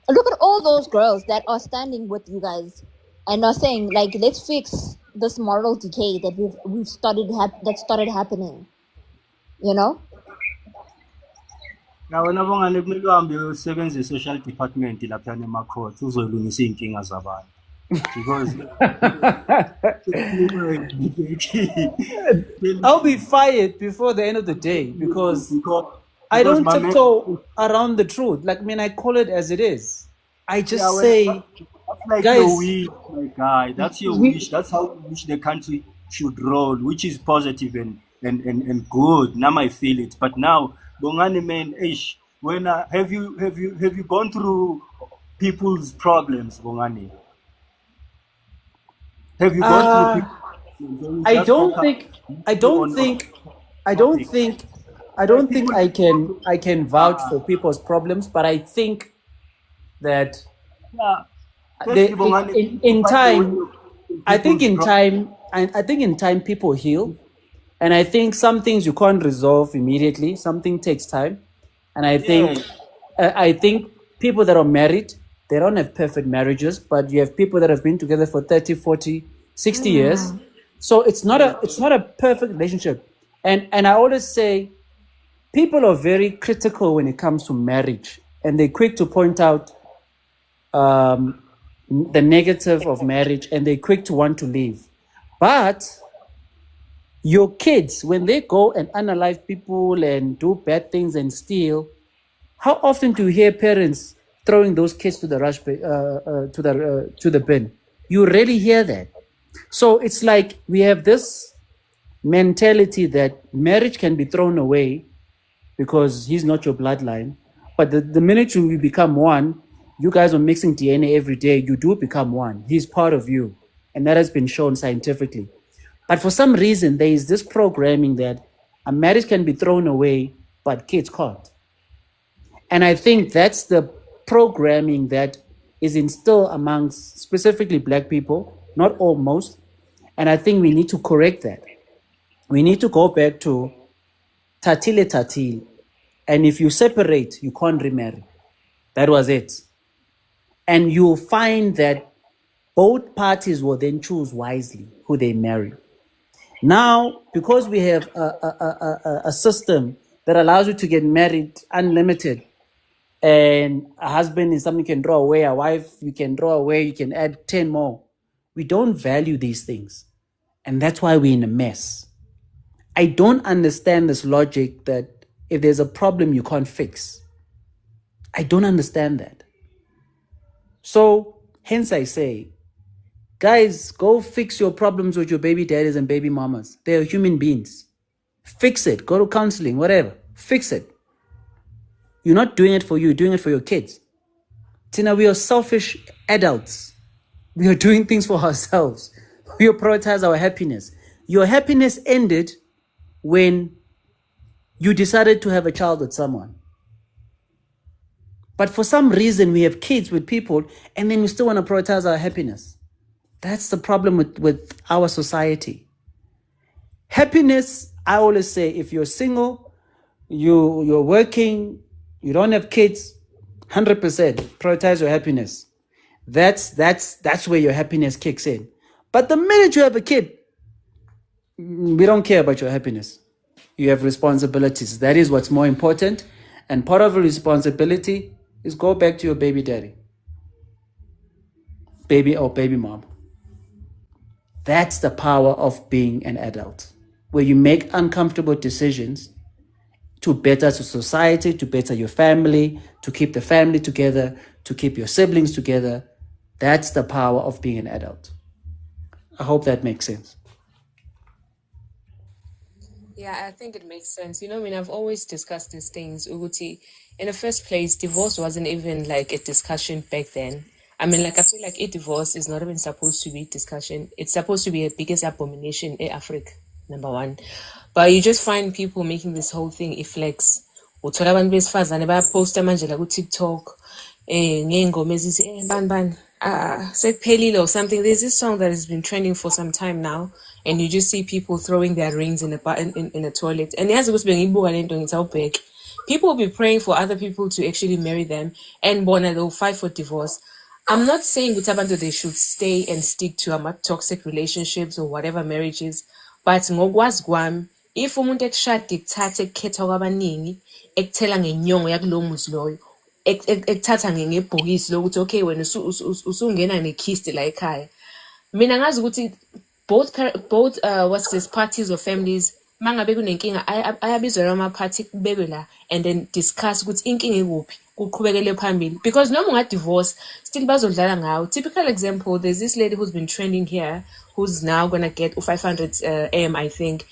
Look at all those girls that are standing with you guys and are saying, like, let's fix this moral decay that we've started happening. You know? Ya wena bongane kumele uhambe usebenze e-social department lapha emacourt uzolungisa iy'nkinga zabantu because I'll be fired before the end of the day because I don't tiptoe around the truth. Like, I mean, I call it as it is. I just say, that's like guys, your wish, my guy. That's your wish. That's how you wish the country should roll, which is positive and good. Now I feel it. But now, Bongani man, when have you gone through people's problems, Bongani? Have you gone through Uh, people's problems, or you I just don't focus think I don't on think I don't topic? think I Like don't think people, I can vouch for people's problems, but I think that yeah. they Firstly, Bongani, in find the way time of I think people's in problems. time I think in time people heal, and I think some things you can't resolve immediately. Something takes time, and Yeah, I think people that are married, they don't have perfect marriages, but you have people that have been together for 30, 40, 60 years. So yeah. it's not a perfect relationship. And I always say people are very critical when it comes to marriage, and they're quick to point out the negative of marriage, and they're quick to want to leave. But your kids, when they go and analyze people and do bad things and steal, how often do you hear parents throwing those kids to the to the bin? You rarely hear that. So it's like we have this mentality that marriage can be thrown away because he's not your bloodline. But the minute you become one, you guys are mixing DNA every day. You do become one. He's part of you, and that has been shown scientifically. But for some reason, there is this programming that a marriage can be thrown away, but kids can't. And I think that's the programming that is instilled amongst specifically Black people, not all, most. And I think we need to correct that. We need to go back to tatile tatil. And if you separate, you can't remarry. That was it. And you'll find that both parties will then choose wisely who they marry. Now, because we have a system that allows you to get married unlimited, and a husband is something you can draw away, a wife you can draw away, you can add 10 more. We don't value these things. And that's why we're in a mess. I don't understand this logic that if there's a problem you can't fix. I don't understand that. So, hence I say, guys, go fix your problems with your baby daddies and baby mamas. They're human beings. Fix it. Go to counseling, whatever. Fix it. You're not doing it for you, you're doing it for your kids. Tina, we are selfish adults. We are doing things for ourselves. We prioritize our happiness. Your happiness ended when you decided to have a child with someone. But for some reason, we have kids with people, and then we still want to prioritize our happiness. That's the problem with our society. Happiness, I always say, if you're single, you're working, you don't have kids, 100% prioritize your happiness. That's where your happiness kicks in. But the minute you have a kid, we don't care about your happiness. You have responsibilities. That is what's more important. And part of the responsibility is go back to your baby daddy, baby or baby mom. That's the power of being an adult, where you make uncomfortable decisions to better society, to better your family, to keep the family together, to keep your siblings together. That's the power of being an adult. I hope that makes sense. Yeah, I think it makes sense. I mean, I've always discussed these things. Uguti, in the first place, divorce wasn't even like a discussion back then. I mean, like, I feel like a divorce is not even supposed to be discussion. It's supposed to be a biggest abomination in Africa, number one. But you just find people making this whole thing a flex. Uthola abantu besifazane bayaposta manje la ku-TikTok ngey'ngoma ezithi bani sekuphelile or something. There's this song that has been trending for some time now, and you just see people throwing their rings in a toilet. And yazi ukuthi bengiyibuka lento ngithi awubheke. People will be praying for other people to actually marry them, and bona they'll fight for divorce. I'm not saying ukuthi they should stay and stick to toxic relationships or whatever marriages, but ngokwazi kwami, if umuntu ekushada ekuthatha ekukhetha kwabaningi ekuthela ngenyongo yakulowo muzi loyo, ekuthatha ngebhokisi lokuthi okay wena usungena nekhisti la ekhaya, mina ngazi ukuthi both parties or families mangabe kunenkinga ayabizwa ama party kubekwe la and then discuss ukuthi inkinga ikuphi kuqhubekele phambili, because noma unga-divorce still bazodlala ngawo. Typical example, there's this lady who's been trending here who's now gonna get 500 M, I think.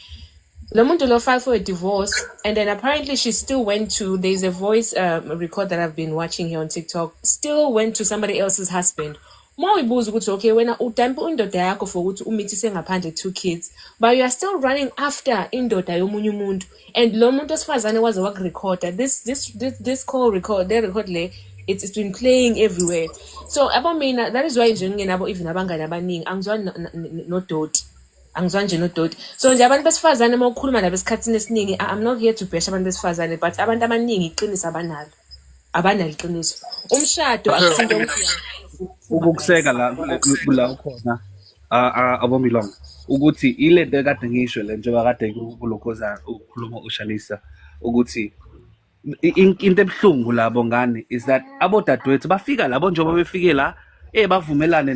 Lomuntu lo filed for a divorce, and then apparently she still went to, there's a voice record that I've been watching here on TikTok, still went to somebody else's husband. Uma uyibuza ukuthi okay wena udampe indoda yakho for ukuthi umithise ngaphandle 2 kids, but you are still running after indoda yomunye umuntu, and lo muntu osifazane waze wakurecorda this call record, the record le, it's been playing everywhere. So abomina, that is why nje ngingenabo even abangani abaningi angizwani nodoti. Angizwa nje nodoti. So nje abantu besifazane uma ukhuluma nabo esikhathini esiningi, I'm not here to bash abantu besifazane, but abantu abaningi iqiniso abanalo iqiniso. Umshado akusinto ukukuseka la khona abomilonga ukuthi ilento ekade ngisho le njengoba kade kulokhoza ukukhuluma uShalisa ukuthi into ebuhlungu labo ngane is that abodadewethu bafika labo njengoba befike la bavumelane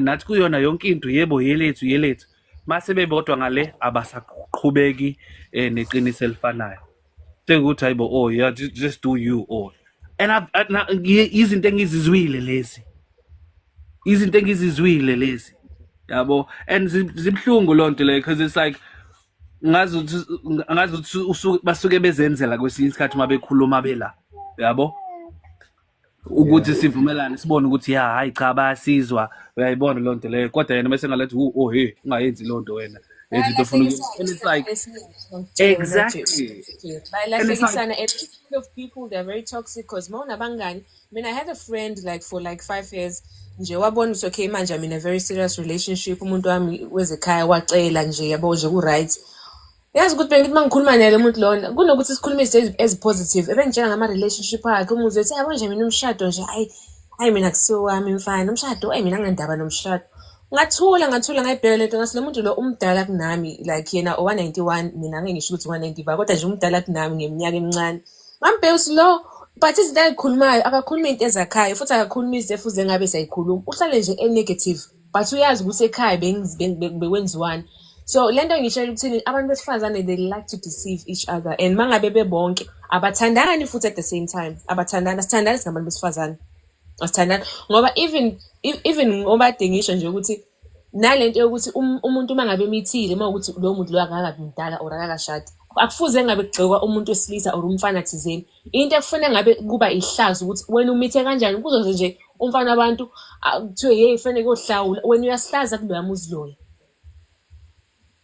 nathi kuyona yonke into, yebo yelethu mase bebodwa ngale abasaqhubeki neqiniso elifanayo. Ukuthi hayibo, oh yeah, just do you all. And izinto engizizwile lezi yabo, and zibhlungu lonto le, because it's like ngazi ukuthi basuke bezenzela kwesinye isikhathi uma bekhuluma bela yabo, ukuthi sivumelane sibone ukuthi hayi cha bayasizwa, uyayibona lonto leyo, kodwa yena bese ngalethi oh hey ungayenzi lonto wena, yenza into ofuna ukuyenza. And it's like exactly, and of people, they're very toxic, because mona bangani. I mean, I had a friend like for like 5 years nje wabona ukuthi okay manje I'm in a very serious relationship, umuntu wami wezekhaya wacela nje yabo nje ku right. Yazi ukuthi bengithi mangikhuluma naye lo muntu lona kunokuthi sikhulume as positive, ebengitshela ngama relationship akhe, umuzwe ethi yabo nje mina umshado nje hayi mina kusiwo wami mfana umshado, mina nginandaba nomshado. Ngathula ngayibheka lento ngasi lo muntu lo umdala kunami, like yena 191 mina ngeke ngisho ukuthi 195, kodwa nje umdala kunami ngeminyaka emincane. Ngambheka slow, but izinto ayikhulumayo akakhuluma into ezakhayo, futhi akakhuluma izefuze ngabe sayikhuluma, uhlale nje negative, but uyazi ukuthi ekhaya bekwenziwani. So lento ngishela ukuthi abantu besifazane, they like to deceive each other, and mangabe bebonke abathandani futhi at the same time, sithandana singabantu besifazane, asithandana ngoba even ngoba dengisho nje ukuthi nalento yokuthi umuntu mangabe emithile mawukuthi lo muntu lo akakabi mdala or akakashadi, akufuze ngabe kugxekwa umuntu wesilisa or umfana thizeni. Into ekufuna ngabe kuba ihlazo ukuthi wena umithe kanjani, kuzoze nje umfana abantu kuthiwe hey fanele kohlawula, wena uyasihlaza kuloya muzi loya.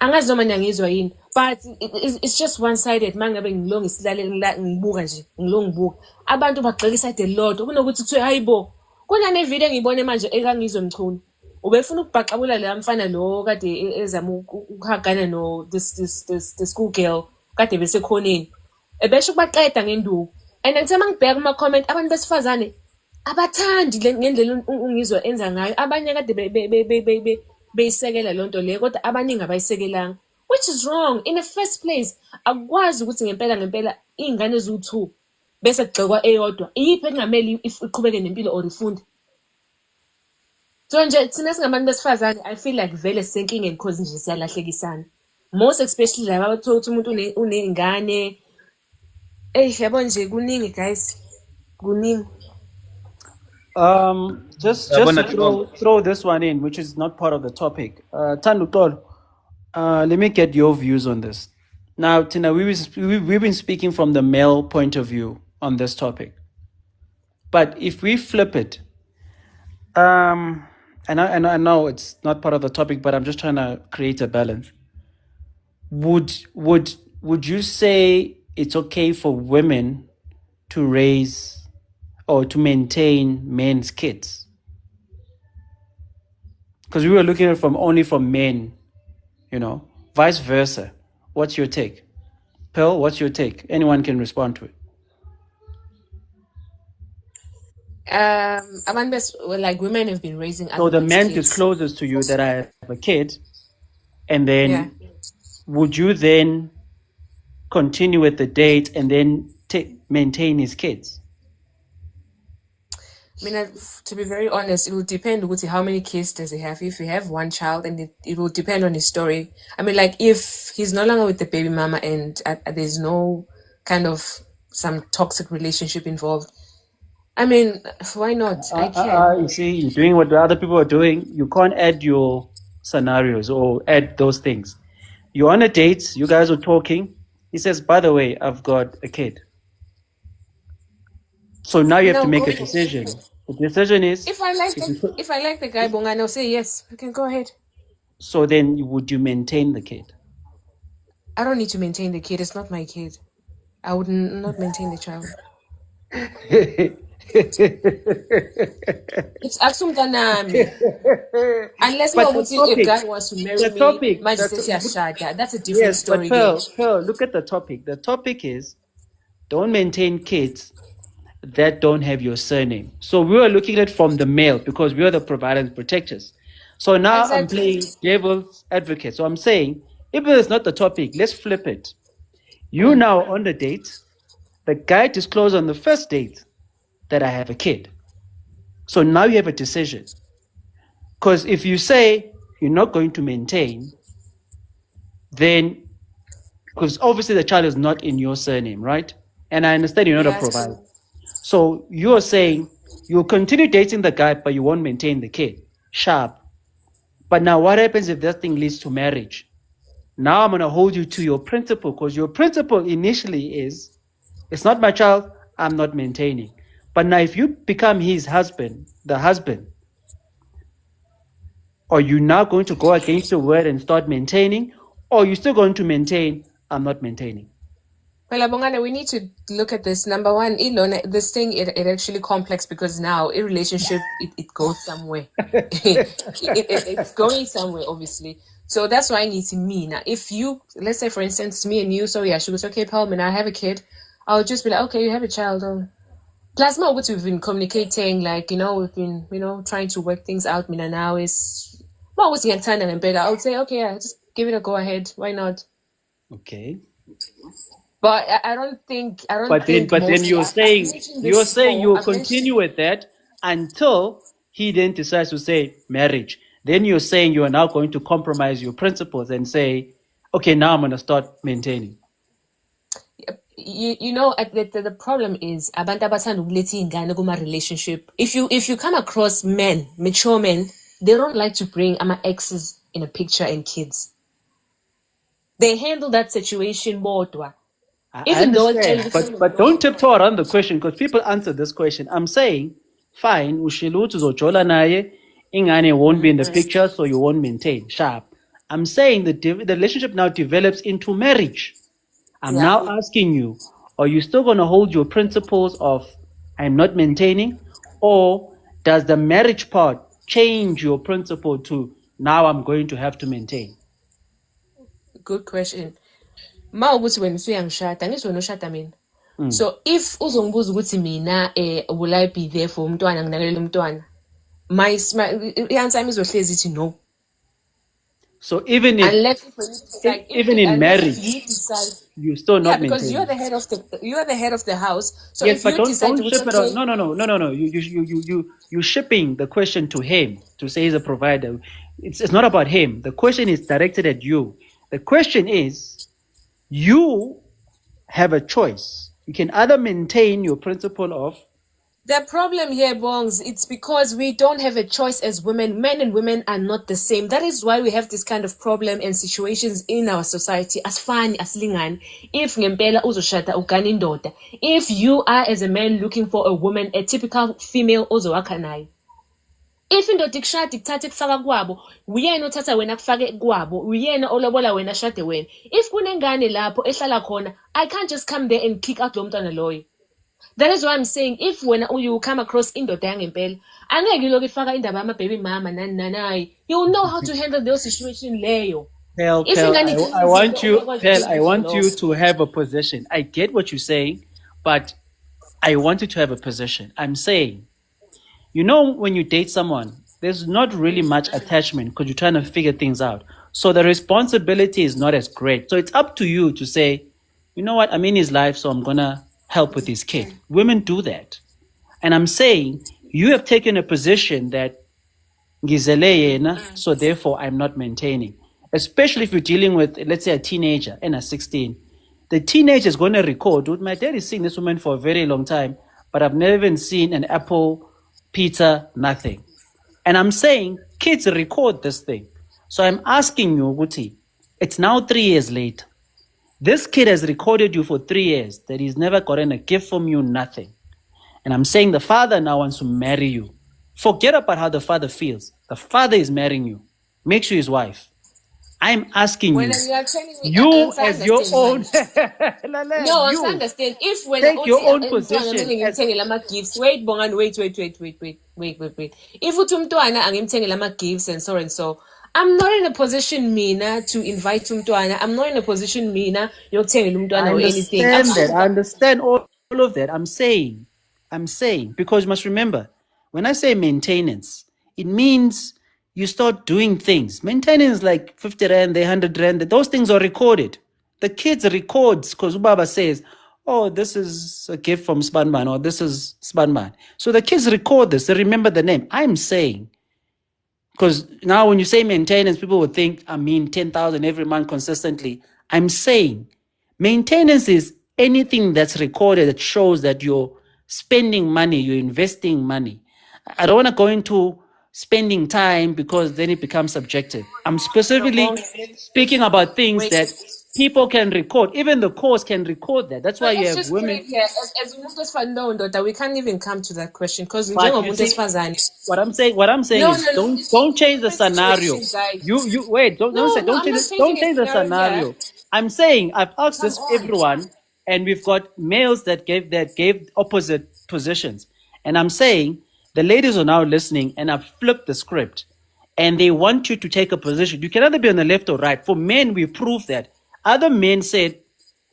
Angazi noma ngiyizwa yini, but it's just one sided. Mangabe ngilonga isilalela ngibuka nje ngibuka abantu bagxeka iside lodwa kunokuthi kuthiwe hayibo kunane video engiyibone manje ekangizwe mchunu ubefuna ukubhaqabula la mfana lo kade ezama ukuhagana no the school girl kade besekhoneni ebesho kubaqeda ngenduku. And ngithe mangibheka kuma comment abantu besifazane abathandi ngendlela ungizwa enza ngayo, abanye kade beyisekela lonto leyo kodwa abaningi abayisekelanga, which is wrong in the first place. Akwazi ukuthi ngempela ingane ezu2 bese kugxekwa eyodwa, iyiphi engameli iqhubeke nempilo or ifunde. So nje thina singabantu besifazane, I feel like vele senkingeni because nje siyalahlekisana, most especially laba abathola ukuthi umuntu unengane. Yabo nje kuningi guys, kuningi. Just to throw this one in, which is not part of the topic. Tandutol, let me get your views on this. Now, Tina, we've been speaking from the male point of view on this topic. But if we flip it, and I know it's not part of the topic, but I'm just trying to create a balance. Would you say it's okay for women to raise or to maintain men's kids? Because we were looking at it only from men, vice versa. What's your take? Pearl, what's your take? Anyone can respond to it. Like women have been raising. So the man is closest to you that I have a kid, and then would you then continue with the date and then maintain his kids? I mean, to be very honest, it will depend on how many kids does he have. If you have one child, and it will depend on his story. I mean, like if he's no longer with the baby mama and there's no kind of some toxic relationship involved, I mean, why not? I can. You see, you're doing what the other people are doing. You can't add your scenarios or add those things. You're on a date. You guys are talking. He says, "By the way, I've got a kid." So now you have to No, make go a ahead. decision. The decision is, If I like the guy, Bongani, I'll say yes. You can go ahead. so then would you maintain the kid? I don't need to maintain the kid. It's not my kid. I would not maintain the child. It's Aksumtanami. Unless But the a topic, guy wants to marry the me, topic, that's a different yes, story but again. Pearl, look at the topic. The topic is, don't maintain kids that don't have your surname. So we were looking at it from the male because we are the providers and protectors. So now I'm Exactly. playing devil's advocate. So I'm saying, if it's not the topic, let's flip it. You now on the date, the guy disclosed on the first date that I have a kid. So now you have a decision. Because if you say you're not going to maintain, then, because obviously the child is not in your surname, right? And I understand you're not a provider. So you're saying you'll continue dating the guy, but you won't maintain the kid. Sharp. But now what happens if that thing leads to marriage? Now I'm going to hold you to your principle, because your principle initially is, it's not my child, I'm not maintaining. But now if you become his husband, the husband, are you now going to go against your word and start maintaining? Or are you still going to maintain, I'm not maintaining? Well, Abongana, we need to look at this. Number one, Ilona, this thing, it actually complex because now a relationship, it goes somewhere. It's going somewhere, obviously. So that's why I need to me. Now, if you, let's say, for instance, me and you, so yeah, she goes, okay, Palman, I have a kid. I'll just be like, okay, you have a child. Plus, more what we've been communicating, like, we've been, trying to work things out. Mina now is, well, what's the time and better? I would say, okay, yeah, just give it a go ahead. Why not? Okay. But I don't think. But then you're saying you'll continue with that until he then decides to say marriage. Then you're saying you are now going to compromise your principles and say, okay, now I'm going to start maintaining. The problem is abantu abathanda ukuletha ingane kuma relationship. If you come across men, mature men, they don't like to bring exes in a picture and kids. They handle that situation bodwa. I understand, but don't tiptoe around the question, because people answer this question. I'm saying, fine, ushilutu zojola naye, ingane won't be in the picture, so you won't maintain. Sharp. I'm saying the relationship now develops into marriage. I'm now asking you, are you still going to hold your principles of I'm not maintaining, or does the marriage part change your principle to now I'm going to have to maintain? Good question. Ma ukuthi wena usuyangishada ngithi wena ushada mina. So if uzongibuza ukuthi mina will I be there for umntwana nginakelela umntwana, my answer izohlezi ithi no. So even in marriage, you still not maintaining. Because you're the head of the house. So yes, if but you don't decide ship it on. No. You shipping the question to him to say he's a provider. It's not about him. The question is directed at you. The question is, you have a choice. You can either maintain your principle of. The problem here, Bongs, it's because we don't have a choice as women. Men and women are not the same. That is why we have this kind of problem and situations in our society. As fani, as lingan. If ngempela uzoshada ugana indoda. If you are as a man looking for a woman, a typical female uzowakha nayo. If indoda ikushada ikuthatha ikufaka kwabo, uyena othatha wena kufake kwabo, uyena olobola wena shade wena. If kunengane lapho ehlala khona, I can't just come there and kick out lo mntwana loyo. That is why I'm saying, if when you come across indoda yangempela, angeke iloku ifaka indaba ama-baby mama nani, you will know how to handle those situations leyo. Pearl, I want you to have a position. I get what you're saying, but I want you to have a position. I'm saying, when you date someone, there's not really much attachment because you're trying to figure things out. So the responsibility is not as great. So it's up to you to say, you know what, I'm in his life, so I'm going to help with his kid. Women do that. And I'm saying, you have taken a position that so therefore I'm not maintaining. Especially if you're dealing with, let's say, a teenager and a 16. The teenager is going to record, my dad is seeing this woman for a very long time, but I've never even seen an apple, pizza, nothing. And I'm saying kids record this thing. So I'm asking you, Guti, it's now 3 years later. This kid has recorded you for 3 years that he's never gotten a gift from you, nothing. And I'm saying the father now wants to marry you. Forget about how the father feels. The father is marrying you. Make sure his wife. I'm asking When you, you are telling me, you I as your understand, own, man. No, I you understand. If when take your own umntwana position kumele as ngimthengele ama-gifts, wait, Bongani, wait. If uthi umntwana angimthengele ama-gifts and so, I'm not in a position, mina, to invite umntwana. I'm not in a position, mina, yokuthengela I umntwana or anything. understand that. I understand all of that. I'm saying, because you must remember, when I say maintenance, it means you start doing things. Maintenance like 50 rand, 100 rand, those things are recorded. The kids records because Ubaba says, oh, this is a gift from Spanman or this is Spanman. So the kids record this. They remember the name. I'm saying, because now when you say maintenance, people would think I mean 10,000 every month consistently. I'm saying maintenance is anything that's recorded that shows that you're spending money, you're investing money. I don't want to go into spending time because then it becomes subjective. I'm No, specifically Bongs, speaking about things wait. that people can record. Even the course can record that. That's So why you let's have just put women. it here. As umuntu wesifazane, no, Ndoda, we can't even come to that question because But you njengomuntu see, wesifazane. what I'm saying No, is don't it's change the different scenario. situations, guys. You wait, don't say No, I'm not don't changing a change the scenario here. scenario. I'm saying I've asked Come this on. everyone, and we've got males that gave opposite positions. And I'm saying the ladies are now listening and I've flipped the script. And they want you to take a position. You can either be on the left or right. For men, we prove that. Other men said,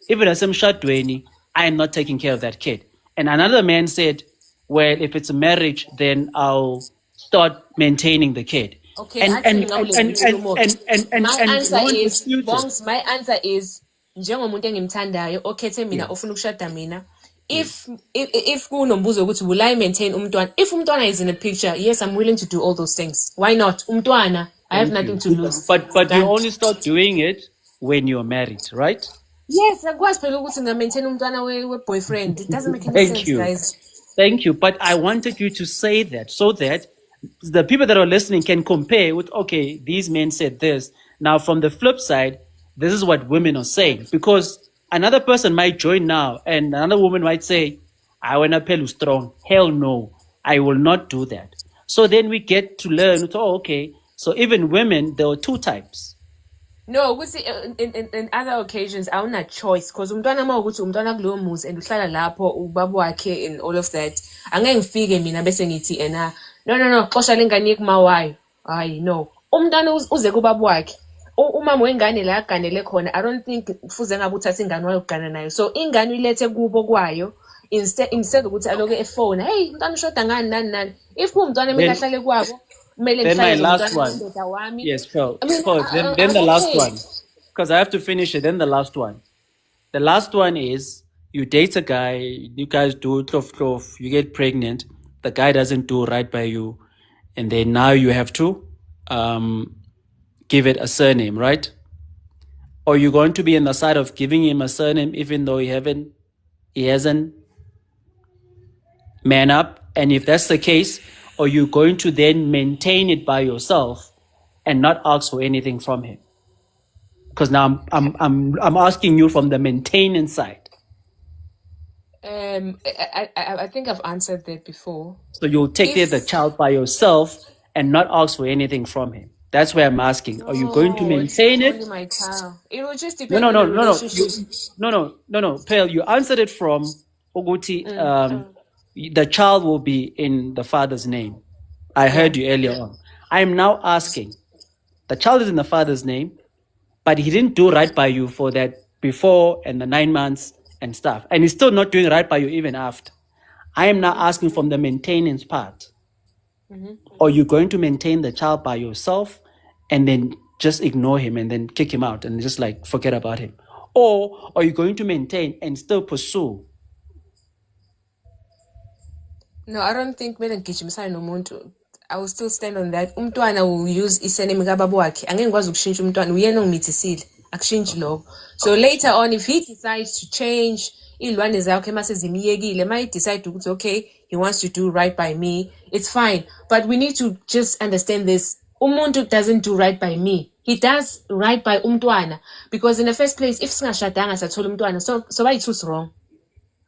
even as I'm Shadweni, I am not taking care of that kid. And another man said, well, if it's a marriage, then I'll start maintaining the kid. Okay, And I and think and and and and and, and, my and answer no one is, disputes it. Bongs, my answer is, njengomuntu engimthandayo, okhethe mina Yeah. ofuna ukushada mina, Yeah. if kunombuzo ukuthi will I maintain umntwana? If umntwana is in a picture, yes, I'm willing to do all those things. Why not? Umntwana, I have Thank nothing you. to lose. But you Done. only start doing it when you're married, right? Yes, akwazi phela ukuthi nga-maintain umntwana we-boyfriend. It doesn't make any Thank sense, you. guys. Thank you. But I wanted you to say that so that the people that are listening can compare with, okay, these men said this. Now, from the flip side, this is what women are saying. Because another person might join now and another woman might say, I want to pelu strong. Hell no, I will not do that. So then we get to learn, oh, okay, so even women, there are two types. No, ukuthi in other occasions awuna choice because umntwana uma ukuthi umntwana kulowo muzi and uhlala lapho ubaba wakhe and all of that. Angeke ngifike mina bese ngithi no, xosha lengane kuma wayo. Hayi no. Umntwana uze kubaba wakhe. Umama wengane la aganele khona, I don't think kufuze ngabe uthatha ingane wayo ukugana nayo. So ingane uyilethe kubo kwayo instead ukuthi aloke efona. Hey, umntwana ushoda ngani nani. If umntwana mina ahlale kwabo, Then my last one. Yes, Pearl. Then the last okay. one. Because I have to finish it. Then the last one. The last one is you date a guy, you guys do clof, you get pregnant, the guy doesn't do right by you, and then now you have to give it a surname, right? Or you're going to be on the side of giving him a surname even though he hasn't man up. And if that's the case, or you're going to then maintain it by yourself and not ask for anything from him. Because now I'm asking you from the maintenance side. I think I've answered that before. So you'll take care of the child by yourself and not ask for anything from him. That's where I'm asking. Are you going to maintain it's it? only my child. It will just depend No. on the relationship. No. Pearl, you answered it from Oguti. The child will be in the father's name. I heard you earlier on. I'm now asking. The child is in the father's name, but he didn't do right by you for that before and the 9 months and stuff. And he's still not doing right by you even after. I am now asking from the maintenance part. Are you going to maintain the child by yourself and then just ignore him and then kick him out and just like forget about him? Or are you going to maintain and still pursue? No, I don't think I will still stand on that. Umntwana will use isename kababa wakhe. Angeke ngikwazi ukushintsha umntwana. Uyena ongimithisile. Akushintshe lokho. So later on, if he decides to change, iy'lwane zakhe mase zimiyekile, ma he decide ukuthi okay, he wants to do right by me, it's fine. But we need to just understand this. Umuntu doesn't do right by me. He does right by umntwana. Because in the first place, if singashadanga sathola umntwana, so why it's wrong?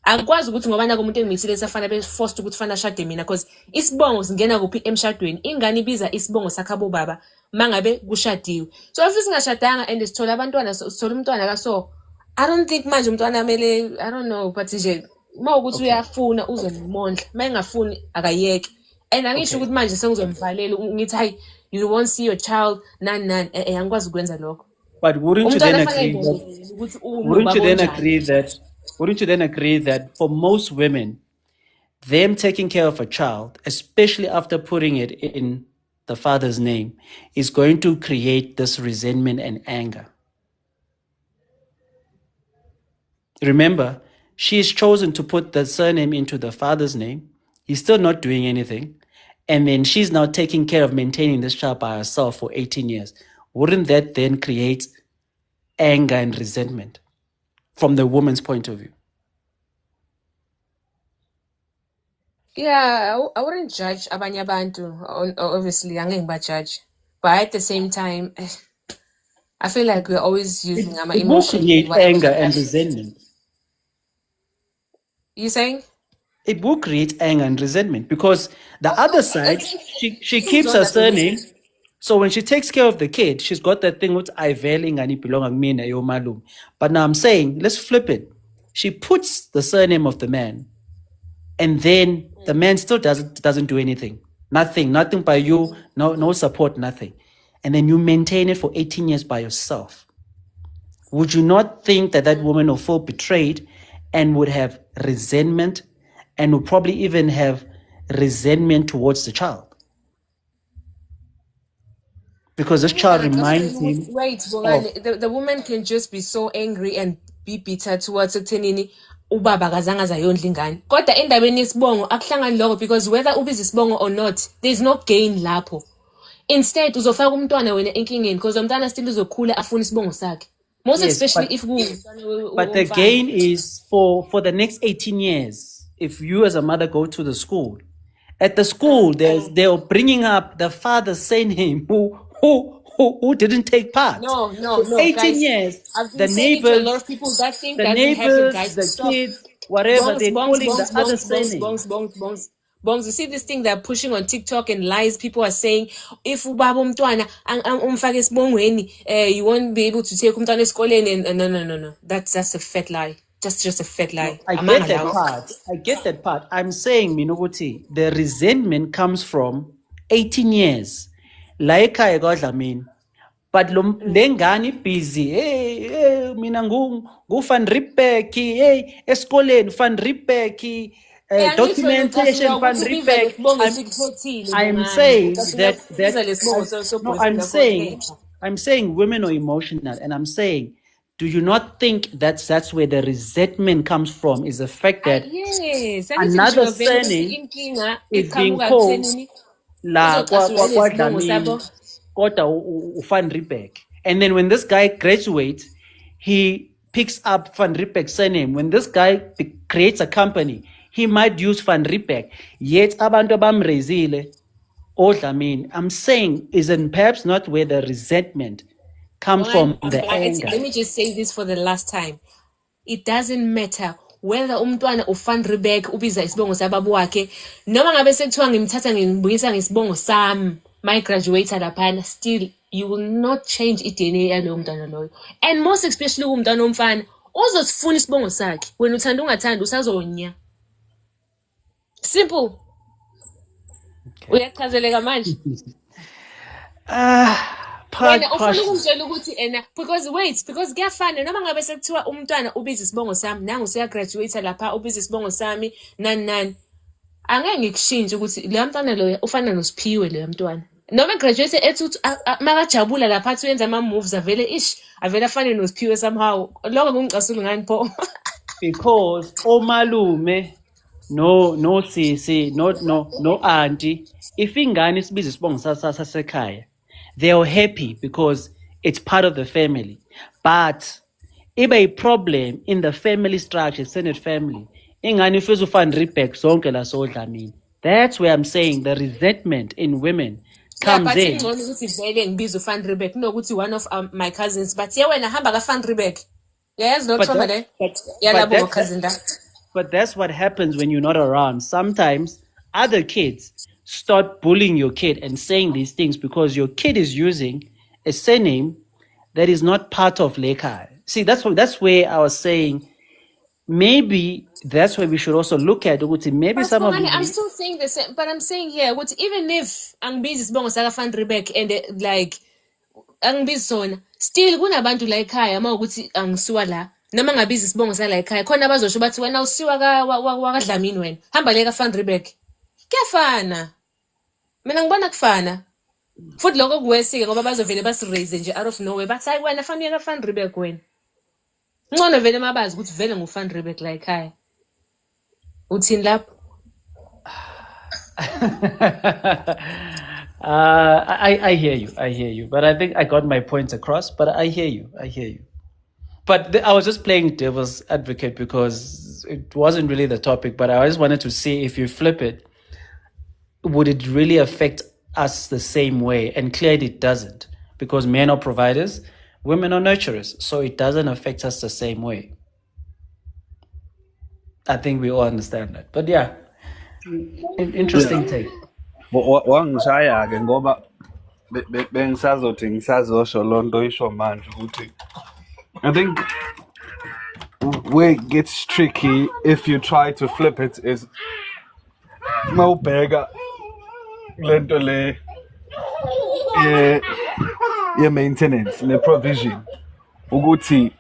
Akwazi ukuthi ngoba nako umuntu engimithile safana be-forced ukuthi fana ashade mina because isibongo singena kuphi emshadweni. Ingane ibiza isibongo sakhabo baba mangabe kushadiwe. So if singashadanga and sithola abantwana sithola umntwana kaso, I don't think manje umntwana mele, I don't know, but nje uma ukuthi uyafuna uzomondla, ma engafuni akayeke. And angisho ukuthi manje sengizomvalela ngithi hayi you won't see your child nani angikwazi ukwenza lokho. But wouldn't you then agree that for most women, them taking care of a child, especially after putting it in the father's name, is going to create this resentment and anger? Remember, she's chosen to put the surname into the father's name. He's still not doing anything. And then she's now taking care of maintaining this child by herself for 18 years. Wouldn't that then create anger and resentment from the woman's point of view? Yeah, I wouldn't judge abanye abantu. Obviously, angeke ngibajudge. But at the same time, I feel like we're always using our emotions. It will create anger and resentment. You saying? It will create anger and resentment because the other side, she keeps her surname. So when she takes care of the kid, she's got that thing with I veiling and it belong me na yo malum. But now I'm saying, let's flip it. She puts the surname of the man, and then the man still doesn't do anything. Nothing by you, no support, nothing. And then you maintain it for 18 years by yourself. Would you not think that woman will feel betrayed and would have resentment and would probably even have resentment towards the child? Because this child reminds him. Wait, the woman can just be so angry and be bitter towards ekuthenini ubaba kazange azayondla ingane. Kodwa endabeni yesibongo akuhlangani lokho because whether ubiza isibongo or not, there's no gain lapho. Instead, uzofaka umntwana wena enkingeni because umntwana still uzokhula afuna isibongo sakhe. Most especially if but the gain is for the next 18 years. If you as a mother go to the school, at the school they're bringing up the father's surname who didn't take part. No. 18 guys, years. I've been The saying neighbors, to a lot of people that thing the doesn't neighbors, happen, guys. the Stop. kids, whatever, they're calling the other surname. Bongs. You see this thing they're pushing on TikTok and lies. People are saying, if ubaba umntwana umfake esibongweni, you won't be able to take umntwana esikoleni. And no. That's a fat lie. Just a fat lie. I get that part. I'm saying, Minoguti, the resentment comes from 18 years. Like I got, I mean, but lengani busy. Hey, mina ngu fan ripeki. Hey, eskoleni fan ripeki. Documentation fan ripeki. I'm saying I'm saying women are emotional, and I'm saying, do you not think that's where the resentment comes from? Is the fact that another surname is being called la Van Riebeck. And then when this guy graduates, he picks up Van Riebeck's surname. When this guy creates a company, he might use Van Riebeck. Yet abantu bamrezile. I'm saying, isn't perhaps not where the resentment comes from the anger? Let me just say this for the last time. It doesn't matter whether umntwana uFan Riebeck ubiza isibongo sababu wakhe noma ngabe sekuthiwa ngimthatha ngimbuyisa ngesibongo sami my graduated laphana, still you will not change i-DNA yaloyo mntwana loyo. And most especially umntwana omfana uzosifuna isibongo sakhe wena uthanda ungathanda usazonya. Simple. Uyachazeleka manje? Ufuna ukungitshela ukuthi because kuyafana noma ngabe sekuthiwa umntwana ubiza isibongo sami nangu useyagraduate lapha ubiza isibongo sami nani angeke ngikushintshe ukuthi leya mntwana loya ufana noSiphiwe leya mntwana noma graduate ethi makajabula lapha athi uyenza ama moves avele afane noSiphiwe somehow lokho kungicasula ngani pho. Because omalume no sisi no auntie if ingane isibiza isibongo sasekhaya, they are happy because it's part of the family. But if a problem in the family structure, extended family, ingani ufisa ufund reback zonke la sodlamini. That's where I'm saying the resentment in women Yeah, comes but in. ingcono ukuthi vele ngibize ufund reback kunokuthi one of my cousins, but wena hamba ka fund reback. Yayazi no trauma le. Yalabo But cousin da. But that's what happens when you're not around. Sometimes other kids start bullying your kid and saying these things because your kid is using a surname that is not part of Lekai. See, that's where I was saying maybe that's where we should also look at it. Maybe But some of I'm these. still saying the same. But I'm saying here, what even if angibizi sibongo saka fund reback and like angibizi sona, still kunabantu la ekhaya uma ukuthi angisuwa la noma ngabizi sibongo sala ekhaya khona abazosho bathi wena usiwa wakadlamini wena hamba le ka fund reback. Kuyafana. Mina ngibona kufana. Futhi lokho kuwesike ngoba bazovele basiraise nje out of nowhere bathi hayi wena fanele ka fund reback wena. Ngcono vele mabazi ukuthi vele ngu fund reback la ekhaya. Uthini lapho? I hear you. But I think I got my points across. But I hear you. But I was just playing devil's advocate because it wasn't really the topic. But I just wanted to see if you flip it, would it really affect us the same way? And clearly it doesn't, because men are providers, women are nurturers. So it doesn't affect us the same way. I think we all understand that. But yeah, interesting take. Wangishaya-ke ngoba bengisazothi ngisazosho lonto isho manje ukuthi I think where it gets tricky if you try to flip it is mawubheka lento le maintenance ne provision ukuthi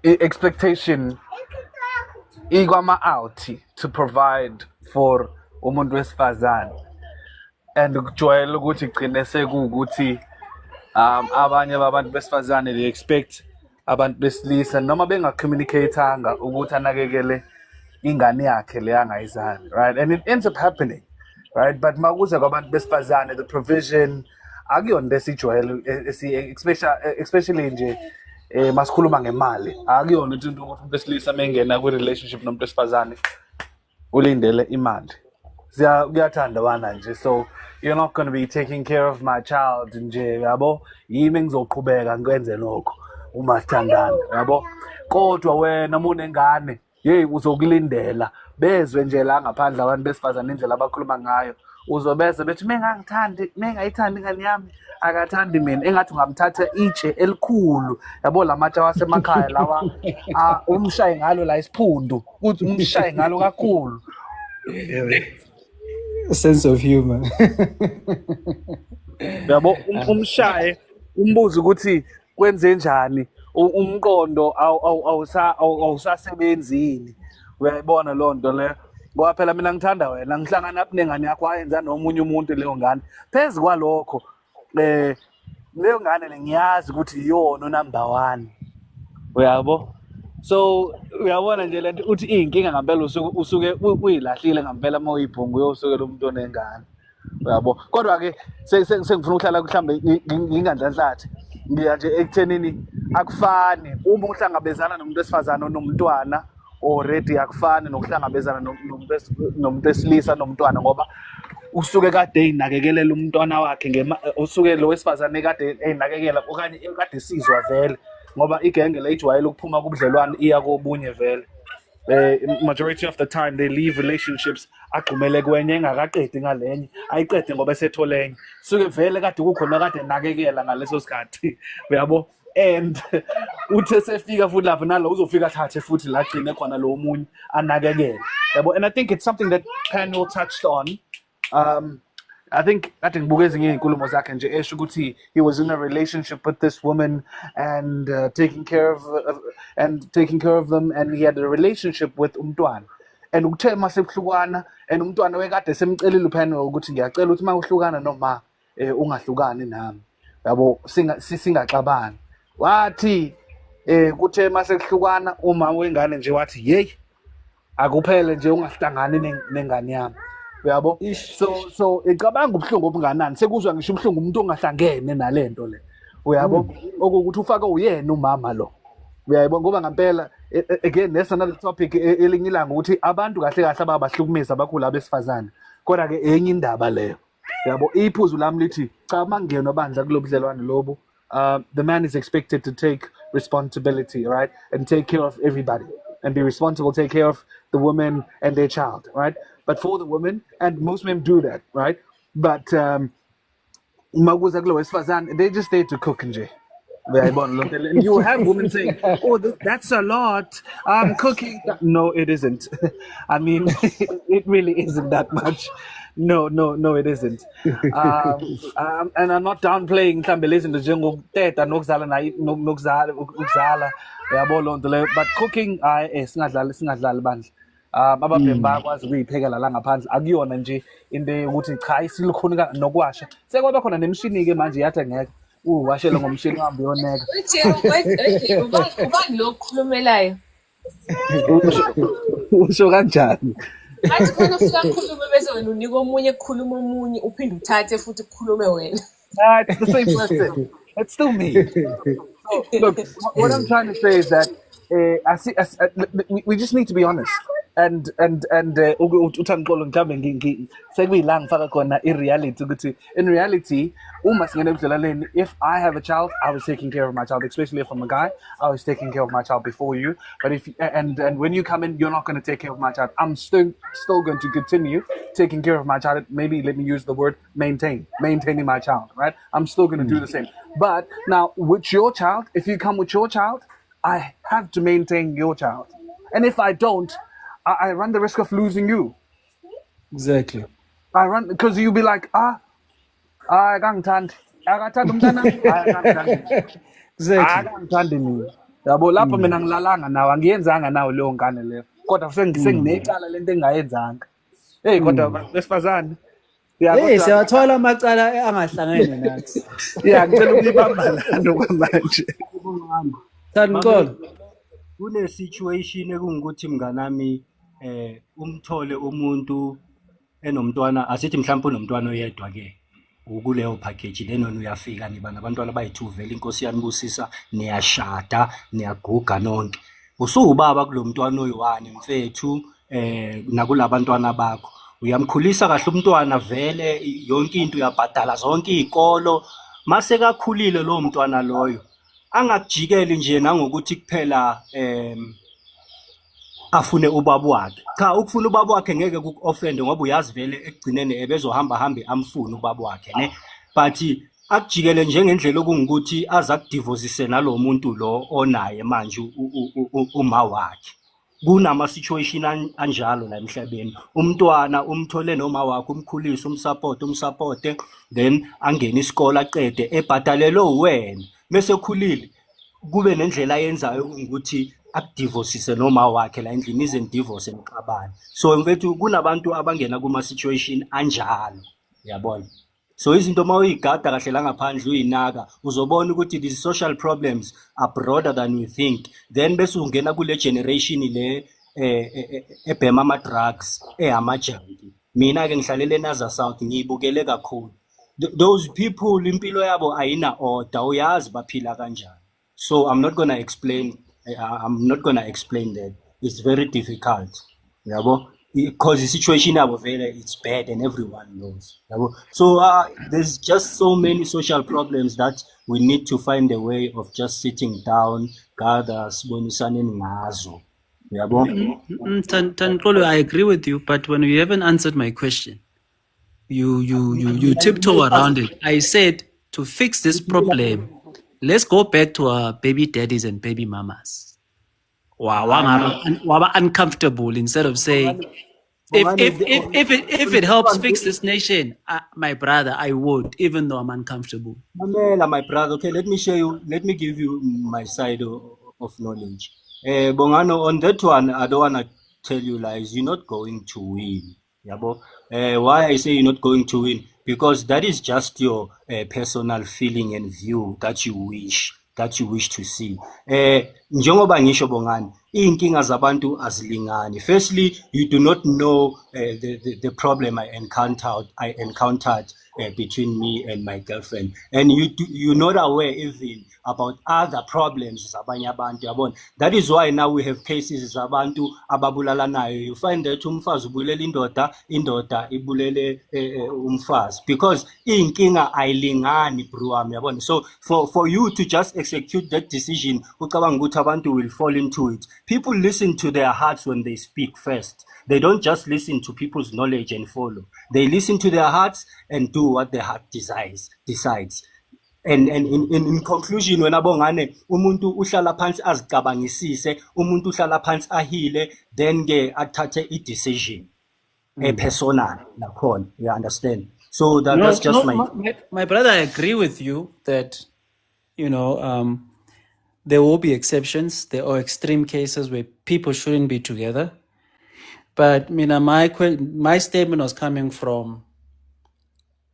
expectation ikwama out to provide for umuntu wesifazane and ukujwayela ukuthi igcine sekuwukuthi abanye babantu besifazane they expect abantu besilisa noma bengacommunicateanga ukuthi anakekele ingane yakhe le angayizali, right? And it ends up happening, right? But makuza kwabantu besifazane the provision akuyona lesijwayele especially nje masikhuluma ngemali akuyona into ukuthi umuntu besilisa mengena kwi relationship nomuntu besifazane ulindele imali kuyathandwana nje, so you're not going to be taking care of my child nje yabo yimi engizoqhubeka ngikwenze lokho uma sithandana yabo kodwa wena munengane uzokulindela bezwe nje la ngaphandle abantu besifazane indlela abakhuluma ngayo uzobeza bethi mengayithandi ingane yami akathandi mina engathi ungamthatha itshe elikhulu yabo lamatshe wasemakhaya lawa umshaye ngalo la isiphundu uthi umshaye ngalo kakhulu. Sense of humor. Yabo umshaye umbuza ukuthi kwenze njani umqondo awusasebenzini uyayibona lonto le ngoba phela mina ngithanda wena ngihlangana nengane yakho ayenza nomunye umuntu leyo ngane phezukwalokho leyo ngane lengiyazi ukuthi iyona number 1 uyabo, so uyabona nje lento uthi inkinga ngempela usuke uyilahlile ngempela uma uyibhungu uyosukela umuntu onengane uyabo, kodwa ke sengifuna ukuhlala mhlambe ngingandlanhlathi ngiya nje ekuthenini akufani uma uhlangabezana nomuntu wesifazane nomntwana already akufani nokuhlangabezana nomuntu wesilisa nomntwana ngoba usuke kade eyinakekelela umntwana wakhe usuke lo wesifazane kade eyinakekela okanye kade sizwa vele ngoba igenge lejwayele ukuphuma kubudlelwane iya kobunye vele. Majority of the time they leave relationships agqumele kwenye engakaqedi ngalenye ayiqede ngoba esetholenye suke vele kade kukhona kade nakekela ngaleso sikhathi uyabo, and uthe sefika futhi lapho nalo uzofika thathe futhi la gcine khona lo munye anakekela yabo. And I think it's something that panel touched on. I think ngibuke ezinye izinkulumo zakhe nje esho ukuthi he was in a relationship with this woman and taking care of them, and he had a relationship with umntwana, and ukuthe mase kuhlukana and umntwana wekade semcelile uphana ukuthi ngiyacela ukuthi mawuhlukana noma ungahlukani nami yabo singaxabani, wathi kuthe mase kuhlukana uma wengane nje wathi hey akuphele nje ungahlangani nengane yami uyabo. So icabanga ubuhlungu obunganani sekuzwa ngisho ubuhlungu umuntu ongahlangene nalento le uyabo okuthi ufake uyena umama lo uyayibona ngoba ngempela again that's another topic elinye ilanga ukuthi abantu kahle kahle ababahlukumeza abakhulu abesifazane kodwa ke enye indaba leyo yabo iphuzu lami lithi cha mangenwa bandla kulobudlelwane lobu the man is expected to take responsibility, right, and take care of everybody and be responsible, take care of the woman and their child, right? But for the women, and most men do that, right? But they just there to cook and and you have women saying, "Oh, that's a lot. Cooking." No, it isn't. I mean, it really isn't that much. No, it isn't. And I'm not downplaying mhlambe lezi zinto njengokuteta nokuzala nayi nokuzala uyabo lonto leyo, but cooking singadlali bandla. Ababhemi bayakwazi ukuyiphekela la ngaphandle akuyona nje into yokuthi cha isilukhuni nokwasha sekwaba khona nemishini ke manje yathi ngeke uwashele ngomshini uhambe uyoneka. Ubani lo okhulumelayo? Usho kanjani? Athi khona ufika khulume bese wena unika omunye kukhuluma omunye uphinde uthathe futhi kukhulume wena. It's the same person. It's still me. So, look, what I'm trying to say is that we just need to be honest. And uThando mhlambe sekuyila ngifaka khona reality ukuthi in reality uma singena ebudlelaneni, if I have a child I was taking care of my child, especially if I'm a guy I was taking care of my child before you, but if and when you come in you're not going to take care of my child, I'm still going to continue taking care of my child. Maybe let me use the word maintaining my child, right? I'm still going to do the same. But now with your child, if you come with your child, I have to maintain your child, and if I don't, I run the risk of losing you. Exactly. I run because you'll be like, akangithandi umntana akangithandi mina yabo lapho mina ngilalanga nawe angiyenzanga nawe leyo ngane leyo kodwa senginecala lento engayenzanga kodwa besifazane siyathola amacala angahlangene nathi. Ngicela ukuyibamba lana kwamanje. Thanqolo kune situation ekungikuthi mnganami umthole umuntu enomntwana asithi mhlawumbe unomntwana oyedwa ke ukuleyo package lenona uyafika niba nabantwana bayi2 vele inkosi yanibusisa niyashada niyaguga nonke usubaba kulomntwana oyi1 mfethu nakulabantwana bakho uyamkhulisa kahle umntwana vele yonke into uyabhadala zonke izikolo mase kakhulile lo mntwana loyo angakujikeli nje nangokuthi kuphela afune ubaba wakhe. Cha ukufuna ubaba wakhe ngeke kuoffend ngoba uyazi vele ekugcinene ebezohamba hambe amfuna ubaba wakhe ne, but akujikele njengendlela okungikuthi aza kudivorce nalo muntu lo onaye manje uma wakhe. Kunama situation anjalo la emhlabeni, umntwana umthole noma wakhe umkhulisa umsupporte then angena isikole aqede ebhadalelo wena bese khulile kube nendlela ayenzayo ukuthi akudivorce noma wakhe la endlini ize divorce emqabane. So mfethu kunabantu abangena kuma situation anjalo yabona. So izinto mawuyigada kahle la ngaphandle uyinaka uzobona ukuthi these social problems are broader than you think, then bese ungena kule generation le ebhema ama drugs amajunkie. Mina ke ngihlalele eNaza South ngiyibukele kakhulu. Those people impilo yabo ayina order uyazi baphila kanjani. So I'm not going to explain that. It's very difficult yabo because the situation yabo vele it's bad and everyone knows yabo. So there's just so many social problems that we need to find a way of just sitting down gather sibonisane ngazo yabo. Thanqolo, I agree with you, but when you haven't answered my question, you tiptoe around it. I said to fix this problem, let's go back to our baby daddies and baby mamas. Waba uncomfortable instead of saying, if it helps fix this nation, my brother, I would, even though I'm uncomfortable. Mamela, my brother. Okay, let me give you my side of knowledge. Bongano, on that one, I don't want to tell you lies. You're not going to win. Yabo. Why I say you're not going to win? Because that is just your personal feeling and view that you wish to see. Njengoba ngisho Bongani, inkinga zabantu azilingani. Firstly, you do not know the problem I encountered between me and my girlfriend. And you're not aware even about other problems zabanye abantu, yabona. That is why now we have cases zabantu ababulalanayo. You find that umfazi ubulela indoda ibulele umfazi, because inkinga ayilingani bro wami, yabona. So for you to just execute that decision, ucabanga ukuthi abantu will fall into it. People listen to their hearts when they speak first. They don't just listen to people's knowledge and follow. They listen to their hearts and do what their heart decides. And in conclusion, when abongane umuntu uhlala phansi azicabangisise, umuntu uhlala phansi ahile, then ke athathe a decision personal nakhona, you understand? So that's just my brother, I agree with you that there will be exceptions. There are extreme cases where people shouldn't be together. But my statement was coming from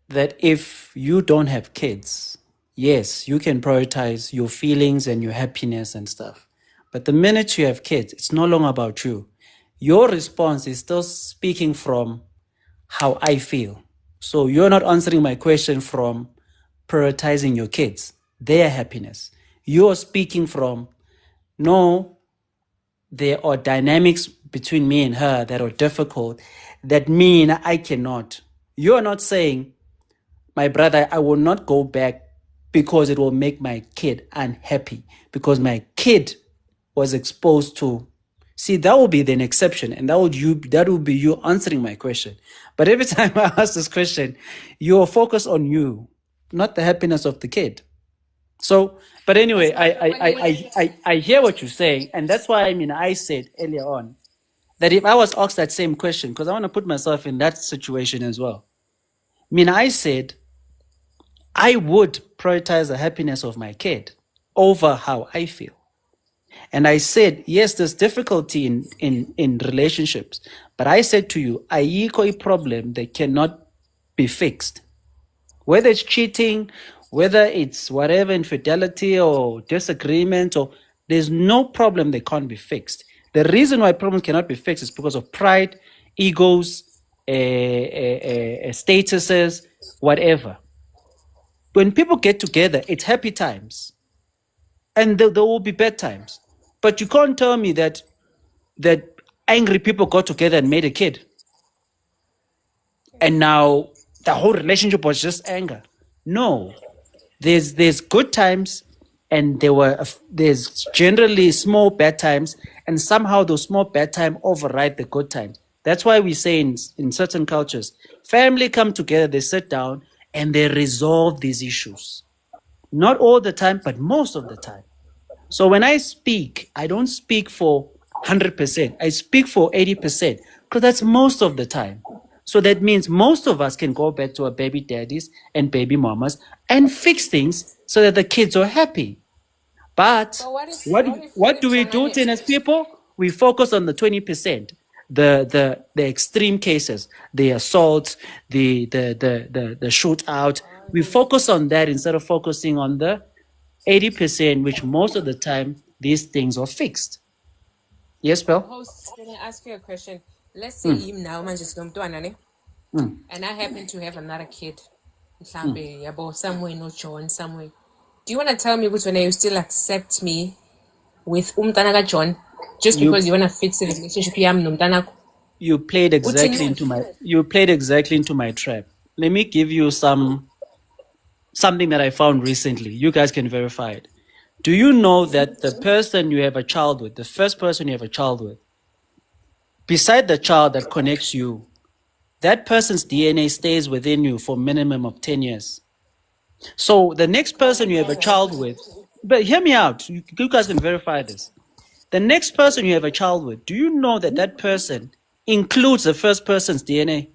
that if you don't have kids, yes, you can prioritize your feelings and your happiness and stuff. But the minute you have kids, it's no longer about you. Your response is still speaking from how I feel. So you're not answering my question from prioritizing your kids, their happiness. You're speaking from, no, there are dynamics between me and her that are difficult, that mean I cannot. You're not saying, my brother, I will not go back because it will make my kid unhappy, because my kid was exposed to. See, that will be an exception, and that would be you answering my question. But every time I ask this question, you're focused on you, not the happiness of the kid. So, but anyway, I hear what you're saying, and that's why I said earlier on that if I was asked that same question, because I want to put myself in that situation as well. I said I would prioritize the happiness of my kid over how I feel. And I said, yes, there's difficulty in relationships, but I said to you, ayikho a problem that cannot be fixed. Whether it's cheating, whether it's whatever, infidelity or disagreement, or there's no problem that can't be fixed. The reason why problems cannot be fixed is because of pride, egos, statuses, whatever. When people get together, it's happy times. And there will be bad times. But you can't tell me that angry people got together and made a kid. And now the whole relationship was just anger. No. There's good times, and there's generally small bad times, and somehow those small bad times override the good times. That's why we say in certain cultures, family come together, they sit down, and they resolve these issues. Not all the time, but most of the time. So when I speak, I don't speak for 100%. I speak for 80%, because that's most of the time. So that means most of us can go back to our baby daddies and baby mamas and fix things so that the kids are happy. But what do we do then as people? We focus on the 20%, the extreme cases, the assault, the shootout. We focus on that instead of focusing on the 80%, which most of the time these things are fixed. Yes, Bill? Host, can I ask you a question? Let's say him now, and I happen to have another kid, somewhere no John, somewhere. Do you want to tell me which one you still accept me with Umtanaga John, just because you want to fix the relationship? You played exactly into my trap. Let me give you something that I found recently. You guys can verify it. Do you know that the person you have a child with, the first person you have a child with, beside the child that connects you, that person's DNA stays within you for a minimum of 10 years. So the next person you have a child with, but hear me out, you guys can verify this. The next person you have a child with, do you know that person includes the first person's DNA?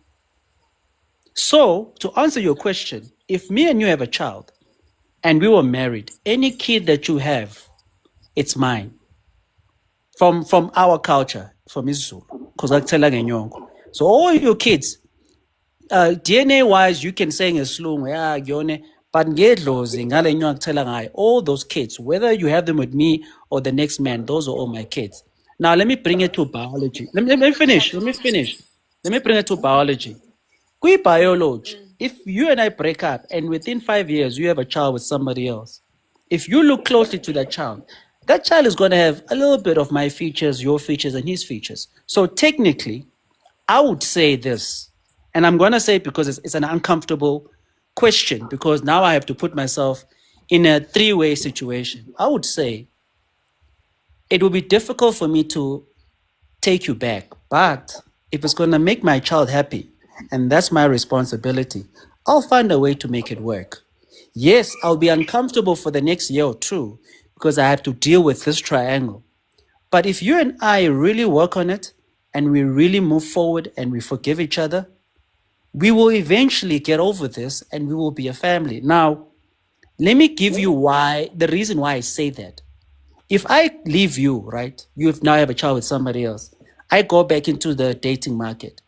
So to answer your question, if me and you have a child and we were married, any kid that you have, it's mine. From our culture, from Israel, because so all your kids, DNA wise, you can say in Slung, but all those kids, whether you have them with me or the next man, those are all my kids. Now let me bring it to biology. Let me finish. Let me bring it to biology. Biology. if you and I break up and within 5 years you have a child with somebody else, if you look closely to that child is going to have a little bit of my features, your features, and his features. So technically, I would say this, and I'm going to say it because it's an uncomfortable question, because now I have to put myself in a three-way situation. I would say it will be difficult for me to take you back, but if it's going to make my child happy, and that's my responsibility, I'll find a way to make it work. Yes, I'll be uncomfortable for the next year or two because I have to deal with this triangle. But if you and I really work on it and we really move forward and we forgive each other, we will eventually get over this and we will be a family. Now, let me give you the reason why I say that. If I leave you, right, you now have a child with somebody else, I go back into the dating market.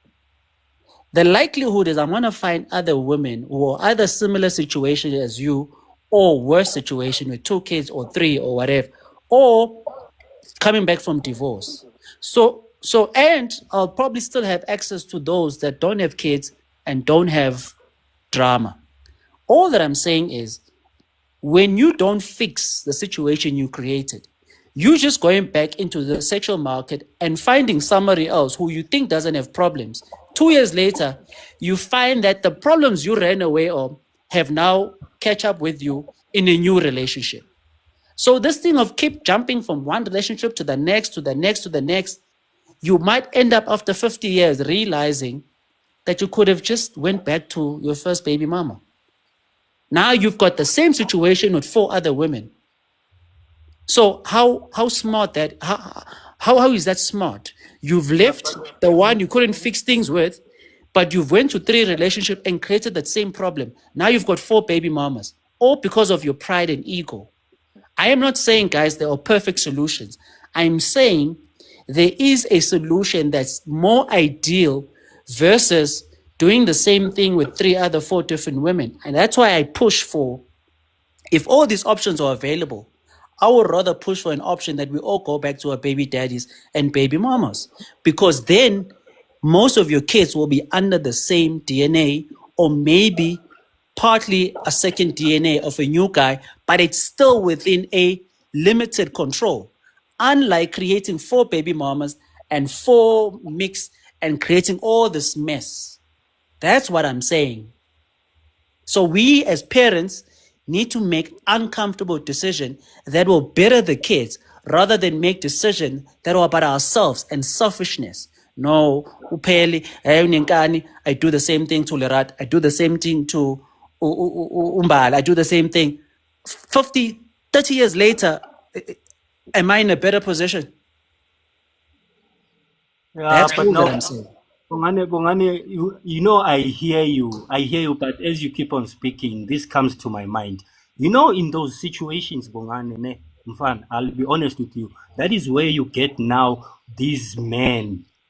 The likelihood is I'm going to find other women who are either similar situation as you or worse situation with 2 kids or 3 or whatever, or coming back from divorce. And I'll probably still have access to those that don't have kids and don't have drama. All that I'm saying is, when you don't fix the situation you created, you're just going back into the sexual market and finding somebody else who you think doesn't have problems. 2 years later, you find that the problems you ran away of have now catch up with you in a new relationship. So this thing of keep jumping from one relationship to the next, to the next, to the next, you might end up after 50 years realizing that you could have just went back to your first baby mama. Now you've got the same situation with 4 other women. So how smart that, how is that smart? You've left the one you couldn't fix things with, but you've went to 3 relationships and created that same problem. Now you've got 4 baby mamas, all because of your pride and ego. I am not saying, guys, there are perfect solutions. I'm saying there is a solution that's more ideal versus doing the same thing with 4 different women. And that's why I push for, if all these options are available, I would rather push for an option that we all go back to our baby daddies and baby mamas, because then most of your kids will be under the same DNA, or maybe partly a second DNA of a new guy, but it's still within a limited control. Unlike creating 4 baby mamas and 4 mix and creating all this mess. That's what I'm saying. So we as parents need to make uncomfortable decisions that will better the kids rather than make decisions that are about ourselves and selfishness. No, upeli, I do the same thing to Lerat, I do the same thing to Umbal, I do the same thing. 50, 30 years later, am I in a better position? Yeah, That's but all that no, I'm saying. Bongani, you know, I hear you, but as you keep on speaking, this comes to my mind. You know, in those situations, Bongani, Mfan, I'll be honest with you, that is where you get now these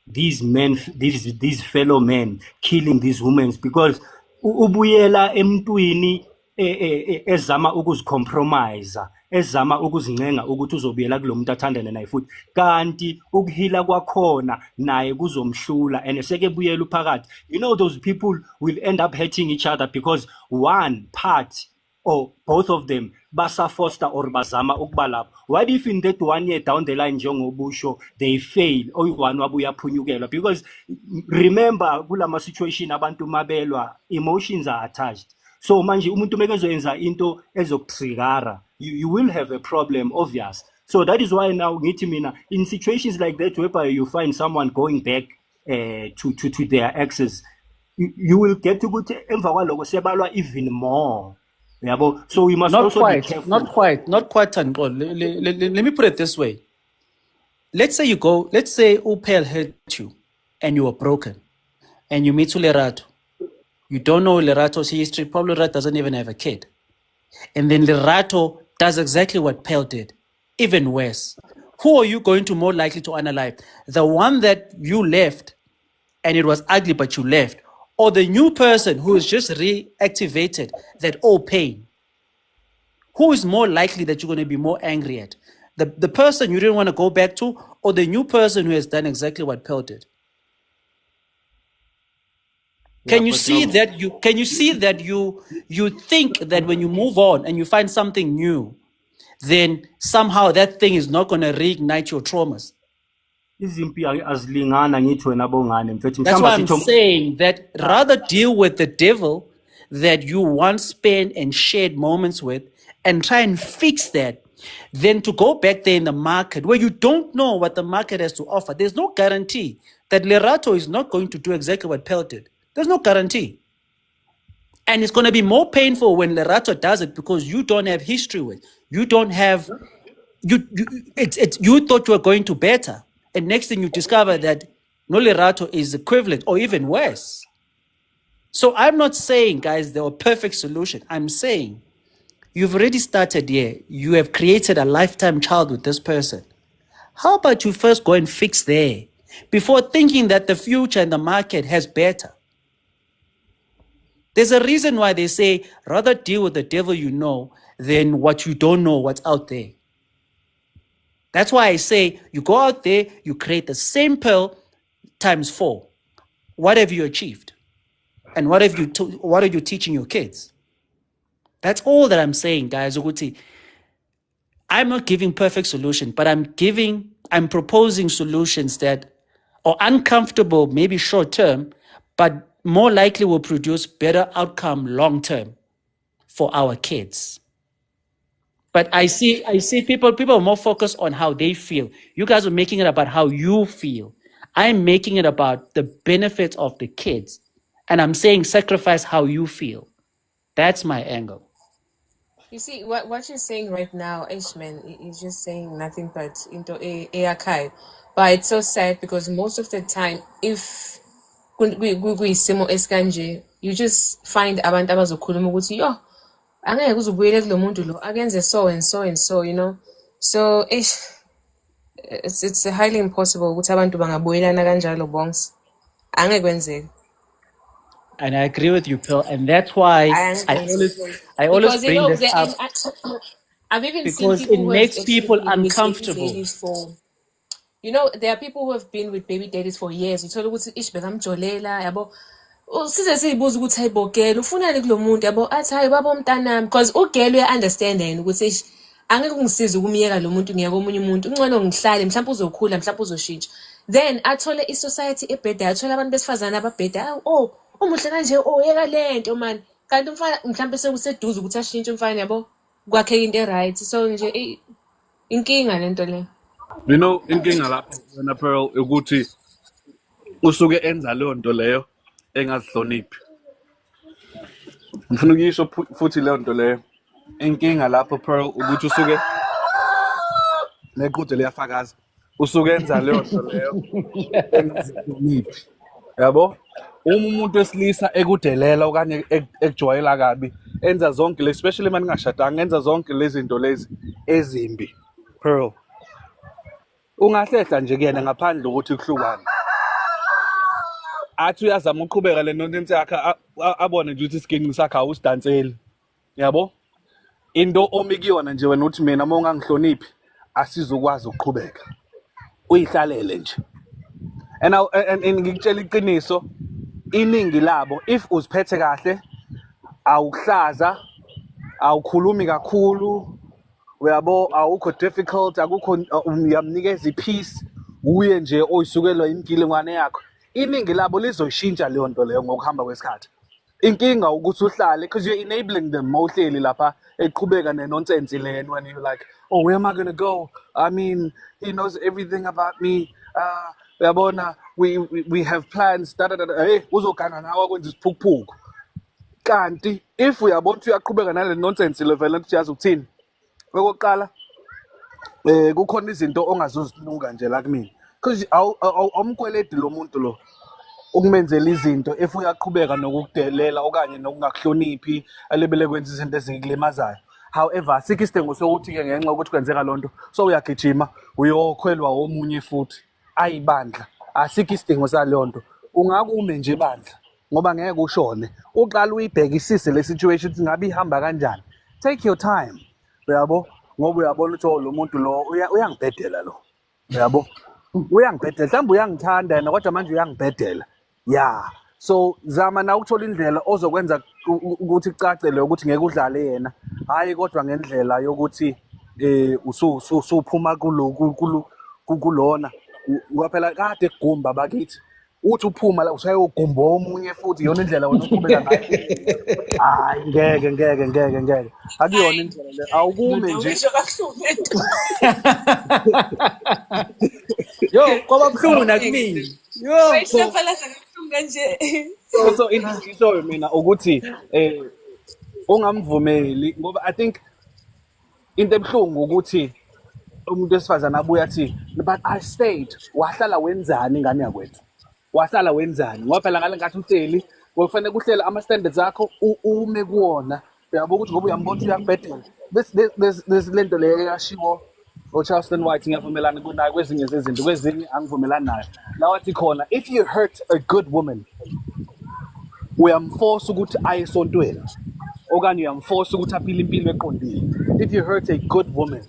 these fellow men killing these women, because ubuyela emntwini ezama ukuzicompromise, ezama ukuzincenga ukuthi uzobuyela kulo muntu athandane naye futhi, kanti ukuhila kwakhona naye kuzomhlula and sekebuyela uphakathi. You know, those people will end up hurting each other because one part or both of them basa foster or bazama ukuba lapho. What if in that 1 year down the line njengobusho they fail, oyi-one wabo uyaphunyukelwa? Because remember, kulama situation abantu mabelwa, emotions are attached. So manje umuntu mekezoyenza into ezokutrigara, you will have a problem, obvious. So that is why now ngithi mina, in situations like that whereby you find someone going back to their exes, you will get to go to emva kwaloko sebalwa even more. So we must Not also be quite, careful. not quite, Tanqol. Let me put it this way. Let's say Upel hurt you and you are broken and you meet Lerato. You don't know Lerato's history. Probably Lerato doesn't even have a kid. And then Lerato does exactly what Pel did, even worse. Who are you going to more likely to unalive? The one that you left and it was ugly, but you left, or the new person who is just reactivated that old pain? Who is more likely that you're going to be more angry at? The person you didn't want to go back to, or the new person who has done exactly what Pel did? Can Yeah, you but see no. that you think that when you move on and you find something new, then somehow that thing is not going to reignite your traumas? Izimpi azilingana ngithi wena bongane mfethu That's mhlamba why I'm sitho saying that rather deal with the devil that you once spent and shared moments with and try and fix that than to go back there in the market where you don't know what the market has to offer. There's no guarantee that Lerato is not going to do exactly what Pell did. There's no guarantee. And it's going to be more painful when Lerato does it because you don't have history with. You don't have you thought you were going to better. And next thing you discover that no Lerato is equivalent or even worse. So I'm not saying, guys, there are perfect solution. I'm saying you've already started here. You have created a lifetime child with this person. How about you first go and fix there before thinking that the future and the market has better? There's a reason why they say rather deal with the devil you know than what you don't know what's out there. That's why I say you go out there, you create the same pearl times 4. What have you achieved? And what are you teaching your kids? That's all that I'm saying, guys. Ukuthi, I'm not giving perfect solution, but I'm proposing solutions that are uncomfortable, maybe short term, but more likely will produce better outcome long term for our kids. But I see people are more focused on how they feel. You guys are making it about how you feel. I'm making it about the benefits of the kids. And I'm saying sacrifice how you feel. That's my angle. You see, what you're saying right now, Ishman, is just saying nothing but into a archive. But it's so sad because most of the time, if kuyisimo esikanje, you just find abantu abazokhuluma ukuthi yo angeke uzubuyele kulo muntu lo akenze so and so and so, you know. So it's highly impossible ukuthi abantu bangabuyelana kanjalo bonke. Angeke kwenzeke. And I agree with you, Phil. And that's why I always Because you bring know, this up I've even seen because it people who have makes actually people been with baby uncomfortable. daddies for, you know, there are people who have been with baby daddies for years. Uthola ukuthi ish bekamjolela yabo. Size siyibuza ukuthi hayibo girl ufunani kulo muntu yabo athi hayi baba umntanami because ugirl uya-understand yena ukuthi ish angeke ungisize ukumyeka lo muntu ngiyeka omunye umuntu ungcono ngihlale mhlawumbe uzokhula mhlawumbe uzoshintsha then athole i-society ebhedayo athole abantu besifazane ababhedayo oh umuhle kanje oh yeka lento man kanti umfana mhlawumbe sekuseduze ukuthi ashintshe umfana yabo kwakheka into e-right so nje inkinga lento le. You know, inkinga lapho wena Pearl ukuthi usuke enza leyo nto leyo engazihloniphi. Ngifuna ukuyisho futhi leyo nto leyo. Inkinga lapho Pearl ukuthi usuke neqhude liyafakaza. Usuke enza leyo nto leyo engazihloniphi. Yabo? Uma umuntu wesilisa ekudelela okanye ekujwayela kabi enza zonke le especially uma ningashadanga enza zonke lezi zinto lezi ezimbi Pearl ungahlehla nje kuyena ngaphandle ukuthi kuhlukane athi uyazama uqhubeka le nonsense yakhe abone nje ukuthi isiginci sakhe awusidanseli yabo into omikiyona nje wena uthi mina uma ungangihloniphi asizokwazi ukuqhubeka uyihlalele nje and ngikutshela iqiniso iningi labo if uziphethe kahle awukuhlaza awukhulumi kakhulu uyabo awukho difficult akukho uyamnikeza ipeace uye nje oyisukelwa imgilingwane yakho iningi labo lizoyishintsha leyo nto leyo ngokuhamba kwesikhathi inkinga ukuthi uhlale because you're enabling them mawuhleli lapha eqhubeka nenonsense leni when you're like oh where am I going to go I mean he knows everything about me uyabona we have plans hey uzogana nawe akwenza isiphukuphuku kanti if uyabona ukuthi uyaqhubeka nale nonsense level ukuthi yazi ukuthini okokuqala kukhona izinto ongazozinuka nje la kumina because awumkweledi lo muntu lo ukumenzela izinto if uyaqhubeka nokukudelela okanye nokungakuhloniphi alebele kwenza izinto ezikulimazayo however asikho isidingo sokuthi-ke ngenxa yokuthi kwenzeka loo nto so uyagijima uyokhwelwa omunye futhi ayibandla asikho isidingo saleyo nto ungakume nje bandla ngoba ngeke ushone uqala uyibhekisise le situation ukuthi ngabe ihamba kanjani take your time uyabo ngoba uyabona ukuthi lo muntu lo uyangibhedela lo uyabo uyangibhedela mhlawumbe uyangithanda yena kodwa manje uyangibhedela yeah So zama na ukuthola indlela ozokwenza ukuthi kucacele ukuthi ngeke udlale yena, hayi kodwa ngendlela yokuthi usuphuma kulona ngaphela kade kugumba bakithi uthi uphuma la usayogumba omunye futhi iyona indlela wena oqhubeka ngayo. Hayi ngeke akuyona indlela le awukume nje. Ngisho kabuhlungu. Yo, kwaba buhlungu nakumina. Yo. Wayishaphalasa kabuhlungu kanje. So into engishoyo mina ukuthi ungamvumeli ngoba I think into ebuhlungu ukuthi umuntu wesifazane abuya athi but I stayed. Wahlala wenzani ingane yakwethu? Wahlala wenzani? Ngoba phela ngale ngathi uhleli kufanele kuhlela ama-standards akho ume kuwona. Uyabo ukuthi ngoba uyambona uyakubhedela. Bese lento leyo yashiwo Charleston White ngiyavumelana kunayo kwezinye zezinto kwezinye angivumelani nayo. La wathi khona if you hurt a good woman uyamforce ukuthi aye esontweni okanye uyamforce ukuthi aphile impilo eqondile. If you hurt a good woman,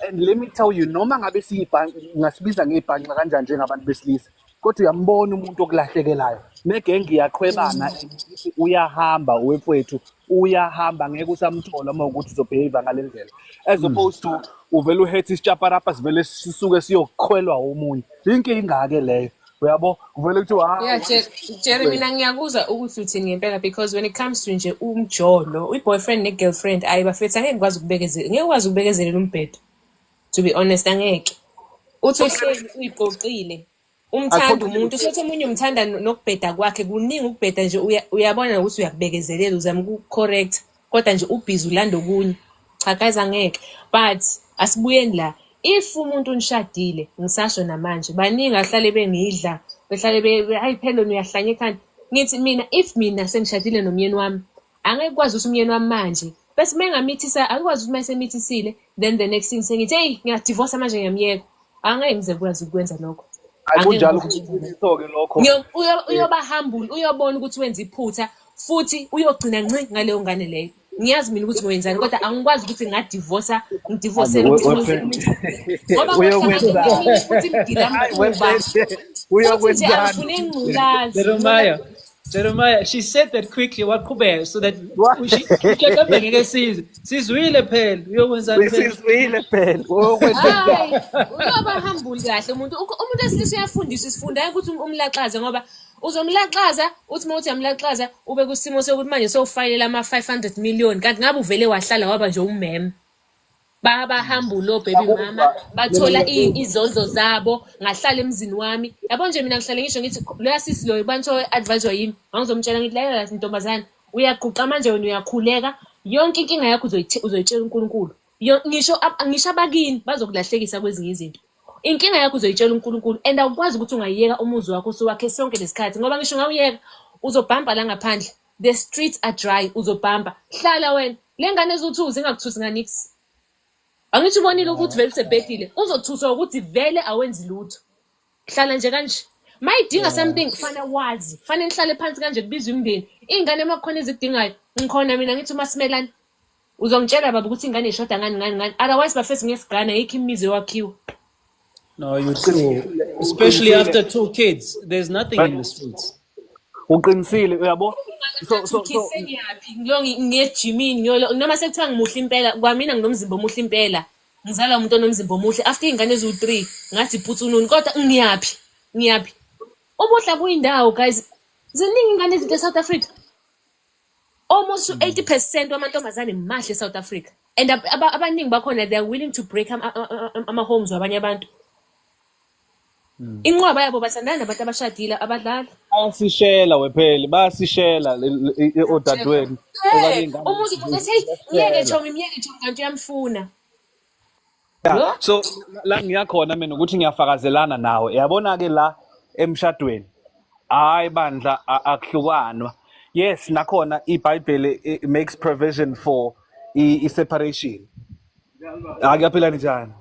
and let me tell you, noma ngabe siyibhanki ngasibiza ngebhanki kanjani njengabantu besilisa, kodwa uyambona umuntu okulahlekelayo negenge iyaqhwebana uyahamba wefowethu uyahamba ngeke usamthola uma ukuthi uzobehave ngale ndlela as opposed to uvela uhethi isichaparapa sivele sisuke siyokhwelwa omunye. Inkinga ke leyo. Uyabo uvele kuthi Yeah, Jerry, mina ngiyakuzwa ukuthi uthini ngempela because when it comes to nje umjolo, boyfriend ne girlfriend ayibafethu angeke ukwazi ukubekezela. Ngeke ukwazi ukubekezelela umbhedo. To be honest angeke. Uthi uhleli uyiqoqile. Umthanda umuntu sothi umunye umthanda nokubheda kwakhe kuningi ukubheda nje uyabona ukuthi uyakubekezelela uzama ukucorrect kodwa nje ubhizi ulanda okunye. Cha guys angeke. But asibuyeni la. If umuntu unishadile ngisasho namanje baningi ahlale bengidla behlale hayi phela uyahlanya ekhanda ngithi mina if mina sengishadile nomyeni wami angeke kwazi ukuthi umyeni wami manje bese mengamithisa akwazi ukuthi mayesemithisile then the next thing sengithi hey ngiyadivorce manje ngiyamyeka angeke ngize kwazi ukwenza lokho. Akunjalo kuyisoke lokho. Uyoba humble uyobona ukuthi wenza iphutha futhi uyogcina nci ngaleyo ngane leyo. Ngiyazi mina ukuthi ngiyenzani kodwa angikwazi ukuthi ngadivorce ngoba uyokwenza futhi imdila Jeremiah, she said that quickly waqhubeka so that ngeke sizwile phela uyokwenzani phela sizwile phela uyoba humble kahle umuntu esilisa uyafundisa isifunda ukuthi umlaxaze ngoba uzomlaxaza uthi mawuthi uyamlaxaza ube kusimo sokuthi manje sowufayilela ama-500 million kanti ngabe uvele wahlala waba nje ummeme bahamba lo baby mama bathola izondlo zabo ngahlala emzini wami yabo nje mina ngihlale ngisho ngithi lo yasisi lo bantu advisor yimi ngizomtshela ngithi la ntombazana uyaguqa manje wena uyakhuleka yonke inkinga yakho uzoyitshela uNkulunkulu ngisho abakini bazokulahlekisa kwezinye izinto inkinga yakho uzoyitshela uNkulunkulu and awukwazi ukuthi ungayiyeka umuzi wakho usuwakhe sonke lesikhathi ngoba ngisho ngawuyeka uzobhamba la ngaphandle the streets are dry uzobhamba hlala wena lengane ezuthuza ingakuthusi nganix angithi ubonile ukuthi vele usebhedile uzothuswa ukuthi vele awenzi lutho hlala nje kanje mayidinga something fana wazi fana nihlale phansi kanje kubizwa imndeni ingane emakhona ezidingayo ngikhona mina ngithi uMasimelane uzongitshela baba ukuthi ingane ishoda ngani otherwise bafethu ngesigana yikho imizi wakhiwa. No, you're true. Especially after 2 kids. There's nothing in the streets. Uqinisile uyabo so ngiyejimini noma sekuthiwa ngimuhle impela kwamina nginomzimba omuhle impela ngizala umuntu onomzimba omuhle after ingane ezu3 ngathi iphutsununi kodwa ngiyaphi ubuhle kuyindawo guys ziningi ingane ezinhle eSouth Africa almost 80% wamantombazane mahle eSouth Africa and abaningi bakhona they are willing to break ama homes wabanye abantu. Inqwaba yabo bathandana nabantu abashadile abadlala bayasishela wepheli bayasishela odadweni umuntu uthi ngeke chomi kanti uyamfuna. So la ngiyakhona mina ukuthi ngiyafakazelana nawe yabona ke la emshadweni hayi bandla akuhlukanwa yes nakhona iBhayibheli makes provision for separation akuyaphila njani.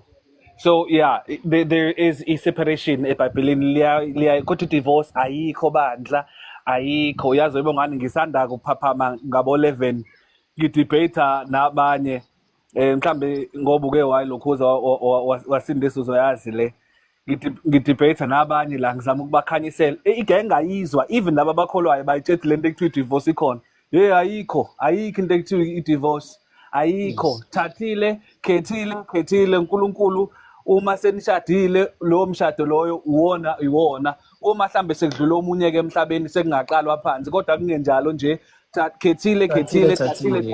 So yeah, there is a separation eBhayibhelini kodwa divorce ayikho bandla ayikho yazi ngani ngisanda kuphaphama ngabo 11 ngidebate nabanye mhlambe ngoba uke wayilokhuza wasindisa uzoyazi le ngidebate nabanye la ngizama ukubakhanyisela igenge ayizwa even laba abakholwayo bayitshela lento ekuthiwa i-divorce ikhona ayikho into ekuthiwa i-divorce ayikho thathile khethile uNkulunkulu uma senishadile lowo mshado loyo iwona uma mhlambe sekudlula omunye ke emhlabeni sekungaqalwa phansi kodwa kungenjalo nje khethile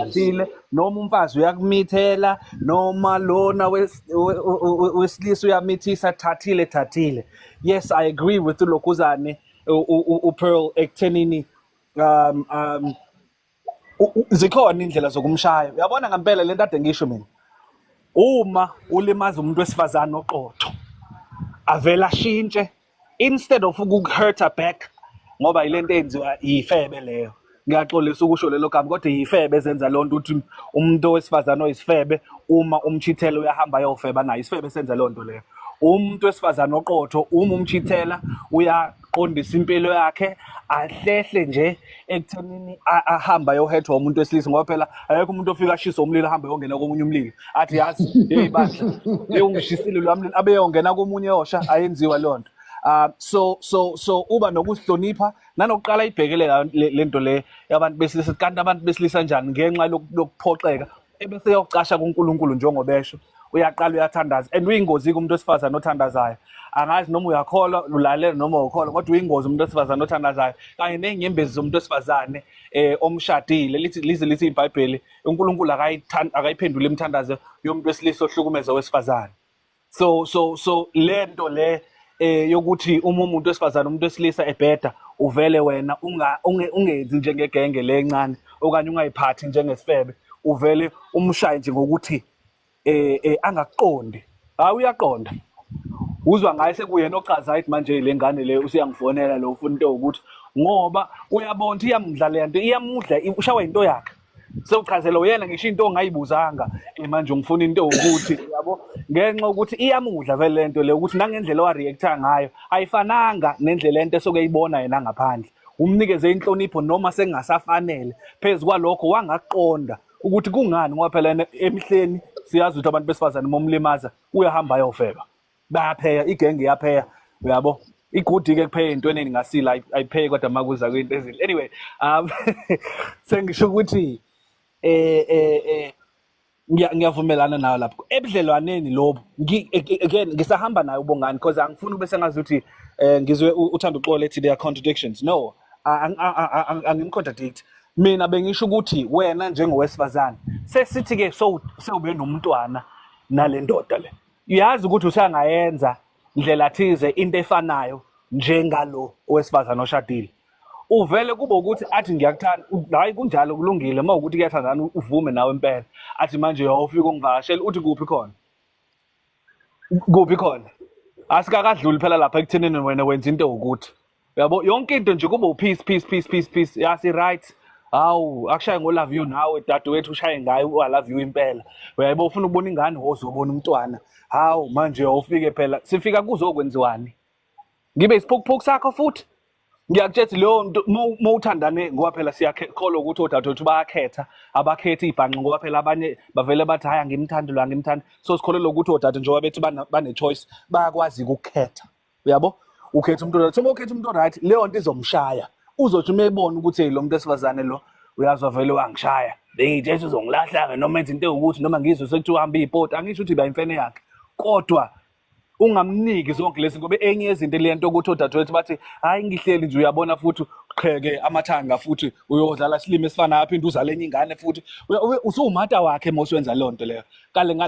Yes. noma umfazi uyakumithela noma lona wesilisa uyamithisa thathile. Yes, I agree with uLokhuzane uPearl ekuthenini zikhona indlela zokumshaya. Uyabona ngempela lento ade ngisho mina uma ulimaza umuntu wesifazane oqotho avela ashintshe instead of ukuhurta back ngoba ilento enziwa yifebe leyo. Ngiyaxolisa ukusho lelo gama kodwa yifebe ezenza lonto ukuthi umuntu wesifazane oyisifebe uma umchithela uyahamba ayofeba naye isifebe senza lonto leyo. Umuntu wesifazane oqotho uma umchithela uyaqondisa impilo yakhe ahlehle nje ekuthenini ahamba ayohethwa umuntu wesilisa ngoba phela ayekho umuntu ofika ashisa umlilo ahamba yongena komunye umlilo athi yazi bandla ungishisile lo mlilo abe yongena komunye osha ayenziwa lonto. So uba nokusihlonipha nanokuqala ibhekele lento le yabantu besilisa kanti abantu besilisa kanjani ngenxa lokuphoxeka ebese yokucasha kuNkulunkulu njengobesho uyaqala uyathandaza and uyingozi kumuntu wesifazane othandazayo angazi noma uyakholwa ulalela noma ukholwa kodwa uyingozi umuntu wesifazane othandazayo kanye nenyembezi zomuntu wesifazane omshadile lithi iBhayibheli uNkulunkulu akayiphendula imithandazo yomuntu wesilisa ohlukumeza wesifazane. So lento le yokuthi uma umuntu wesifazane umuntu wesilisa ebheda uvele wena ungenzi njengegenge lencane okanye ungayiphathi njengesifebe uvele umshaye nje ngokuthi angakuqondi uyaqonda uzwa ngaye sekuyena ochaza ithi manje le ngane le usiyangifonela lo ufuna into ukuthi ngoba uyabona iyamdla le nto iyamudla ushawa into yakhe sewuchazela uyena ngisho into ongayibuzanga manje ungifuna into ukuthi yabo ngenxa ukuthi iyamudla vele lento le ukuthi nangendlela owareacta ngayo ayifananga nendlela lento esokuyibona yena ngaphandle umnikeze inhlonipho noma sengasafanele phezukwa lokho wangaqonda ukuthi kungani ngoba phela emihleni siyazi ukuthi abantu besifazane momlimaza uyahamba ayofeba bayapheya igenge yapheya uyabo igudi ke kupheya into eneni ngasila ayipheki kodwa makuza kwinto ezile anyway sengisho ukuthi ngiyavumelana nayo lapho ebudlelwaneni lobo again ngisahamba nayo ubongani because angifuni ube sengazuthi ngizwe uthanda uxola ethi there are contradictions no angimcontradict mina bengisho ukuthi wena njengowesifazane sesithi ke sewube nomntwana nalendoda le uyazi ukuthi usangayenza indlela thize into efanayo njengalo owesifazane oshadile uvele kube ukuthi athi ngiyakuthanda hayi kunjalo kulungile uma ukuthi kuyathandana uvume nawe impela athi manje uyofika ungivakashela uthi kuphi khona asikakadluli phela lapha ekuthenini wena wenza into ukuthi uyabo yonke into nje kube peace yasi right hawu akushaye ngo love you nawe dadewethu ushaye ngayo I love you impela uyabo ufuna ukubona ingane wozobona umntwana hawu manje ufike phela sifika kuzokwenziwani ngibe isiphukuphuku sakho futhi ngiyakutshela leyo nto mawuthandane ngoba phela siyakholwa ukuthi odadewethu bayakhetha abakhethi ibhanqa ngoba phela abanye bavele bathi hayi angimthanda so sikholelwa ukuthi odade njengoba bethi bane choice bayakwazi ukukhetha uyabo ukhetha umuntu right so ukhetha umuntu right leyo nto izomshaya uzothi umebona ukuthi lo muntu esifazane lo uyazwa vele wangishaya bengithi uzongilahla ke noma enze into ukuthi noma ngizwe sekuthiwa uhamba ipoti angisho ukuthi bayimfene yakhe kodwa ungamniki zonke lezi ngoba enye izinto lento ukuthi odadewethu bathi hayi ngihleli nje uyabona futhi qheke amathanga futhi uyodlala silime esifana aphinde uzale enye ingane futhi usumata wakhe moswenza lonto leyo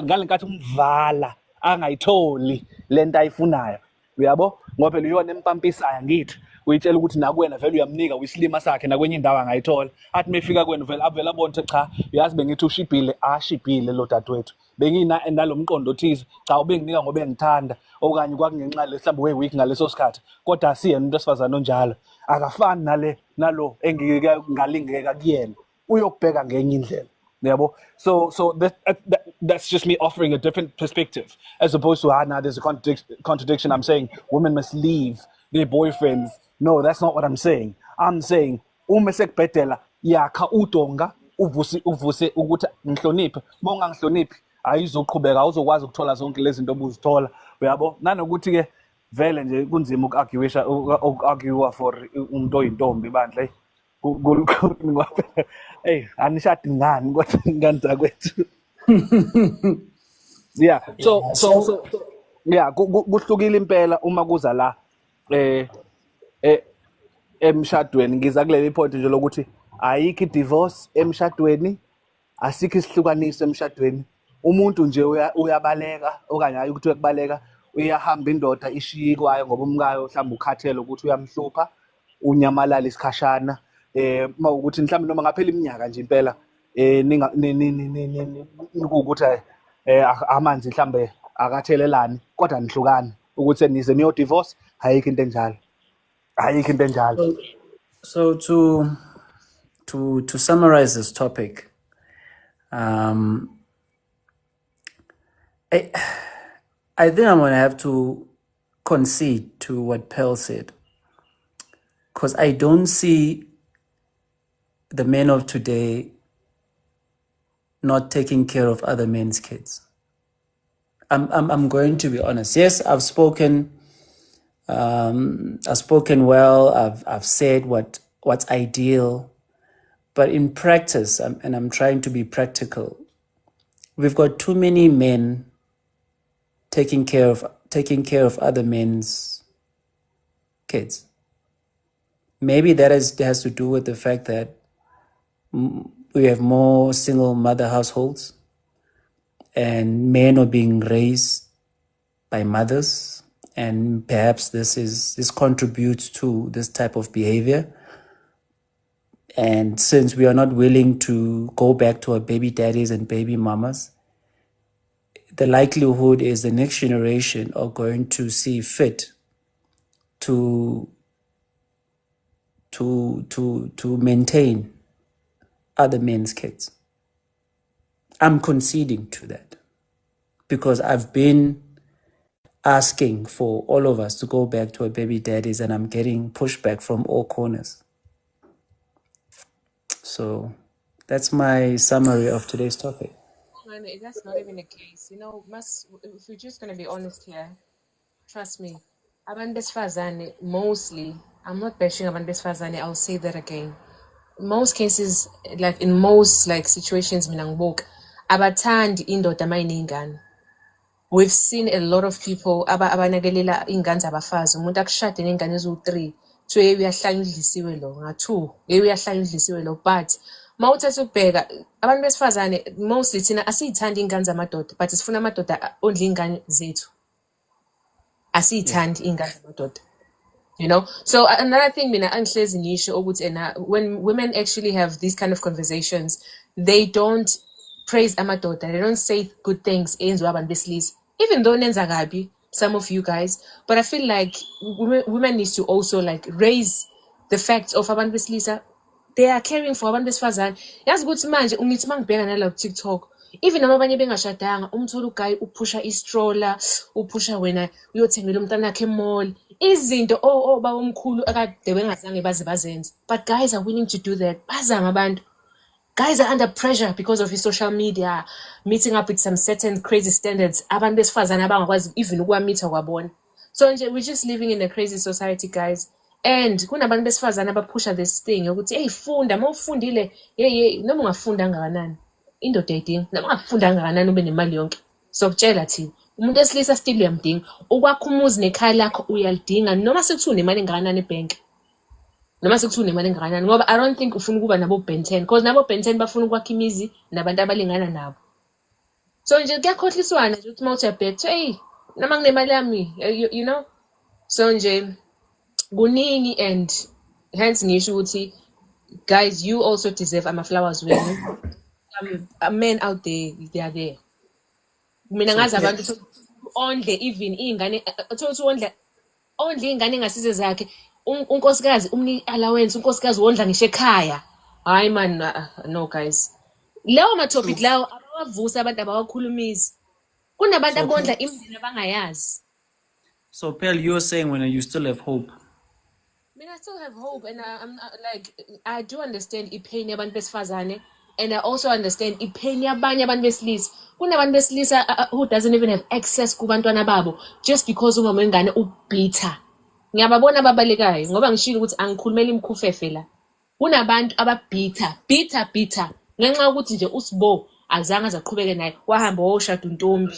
ngale nkathi umvala angayitholi lento ayifunayo uyabo ngoba phela uyona empampisayo ngithi uyitshela ukuthi nakuwena vele uyamnika wisilima sakhe nakwenye indawo angayithola athi mefika kwena vele avela abonke cha uyazi bengithi ushibhile ashibhile lo dadewethu bengina nalomqondo othize cha ubenginika ngoba engithanda okanye kwakungenxa mhlawumbe weweek ngaleso sikhathi kodwa asiyena umuntu esifazana onjalo akafani nalo engike ngalingeka kuyena uyokubheka ngenye indlela yabo so that's just me offering a different perspective as opposed to now there's a contradiction I'm saying women must leave their boyfriends no that's not what I'm saying uma sekubhedela yakha udonga uvuse ukuthi ngihloniphe bongangihloniphi ayizoqhubeka awuzokwazi ukuthola zonke lezi zinto obuzithola uyabo nanokuthi ke vele nje kunzima uku-argue for umuntu oyintombi bandle. Hey, anishadi ngani kodwa ingane zakwethu. Yeah. Yeah. So Yeah, kuhlukile impela uma kuza la eh emshadweni. Ngiza kuleli point nje lokuthi ayikho i-divorce emshadweni, asikho isihlukaniso emshadweni. Umuntu nje uyabaleka okanye hayi ukuthi uyakubaleka, uyahamba indoda ishiye ikwayo ngoba umkayo mhlawumbe ukhathele ukuthi uyamhlupha, unyamalala isikhashana. Uma ukuthi mhlawumbe noma ngaphela iminyaka nje impela kuwukuthi amanzi mhlambe akathelelani kodwa nihlukane ukuthi nize niyo divorce, ayikho into enjalo. Ayikho into enjalo. so to summarize this topic, I think I'm gonna have to concede to what Pearl said, because I don't see the men of today not taking care of other men's kids. I'm going to be honest. Yes, I've spoken well. I've said what's ideal, but in practice, and I'm trying to be practical, we've got too many men taking care of other men's kids. Maybe that has to do with the fact that we have more single mother households, and men are being raised by mothers, and perhaps this contributes to this type of behavior. And since we are not willing to go back to our baby daddies and baby mamas, the likelihood is the next generation are going to see fit to maintain other men's kids. I'm conceding to that because I've been asking for all of us to go back to our baby daddies, and I'm getting pushback from all corners. So that's my summary of today's topic. And that's not even the case. You know, if we're just going to be honest here, trust me, abantu besifazane mostly, I'm not bashing abantu besifazane, I'll say that again. Most cases, like in most like situations, mina ngibuka abathandi indoda mayiningane. We've seen a lot of people abanakelela ingane zabafazi, umuntu akushade nengane eziwu-3, kuthiwe uyahlanya udlisiwe lo, nga-2 uyahlanya udlisiwe lo. But mawuthatha ukubheka abantu besifazane mostly thina asiyithandi ingane zamadoda, but sifuna amadoda ondla ingane zethu. Asiyithandi ingane zamadoda. You know, so another thing, mina angihlezi ngisho ukuthi when women actually have these kind of conversations, they don't praise amadoda, they don't say good things enziwa abantu besilisa, even though nenza kabi, some of you guys. But I feel like women need to also like raise the facts of abantu besilisa. They are caring for abantu besifazane. Yazi ukuthi manje ungithi mangibheka nala ku TikTok, even noma abanye bengashadanga, umthola uguy upusha istroller, upusha wena uyothengela umntana wakhe emall, izinto baba omkhulu akade bengazange baze bazenze. But guys are willing to do that. Bazama abantu. Guys are under pressure because of his social media, meeting up with some certain crazy standards. Abantu besifazane abangakwazi even ukuwamitha kwabona. So we're just living in a crazy society, guys. And kunabantu besifazane abapusha this thing yokuthi hey funda, mawufundile noma ungafunda kangakanani indoda ayidingi, noma ungafunda kangakanani ube nemali yonke. So kutshela thina umuntu esilisa still uyamdinga, ukwakha umuzi nekhaya lakho uyalidinga noma sekuthiwa unemali engakanani ebank. Noma sekuthiwa unemali engakanani, ngoba I don't think ufuna ukuba nabo Ben 10, because nabo Ben 10 bafuna ukwakha imizi nabantu abalingana nabo. So nje kuyakhohliswana nje ukuthi mawuthi uyabheka hey noma nginemali yami, you know. So nje kuningi, and hence ngisho ukuthi guys, you also deserve ama-flowers wenu. Men out there, they are there. Mina ngazi abantu ondle even ingane thothi ondle ingane engasize zakhe, unkosikazi umni allowance, unkosikazi wondla ngisho ekhaya. Hayi man, no guys, lawo ma-topic lawo abawavusa abantu abawakhulumisi. Kunabantu abondla imindeni abangayazi. So Pearl, you're saying when you still have hope? I mean, I still have hope, and I'm like, I do understand the pain yabantu besifazane, And I also understand ipain yabanye abantu besilisa. Kunabantu besilisa who doesn't even have access kubantwana babo just because umama wengane ubhitter. Ngiyababona ababalekayo ngoba ngishilo ukuthi angikhulumela imkhufefe la. Kunabantu bitter ngenxa yokuthi nje uSibo azange azaqhubeke naye wahamba woshada untombi.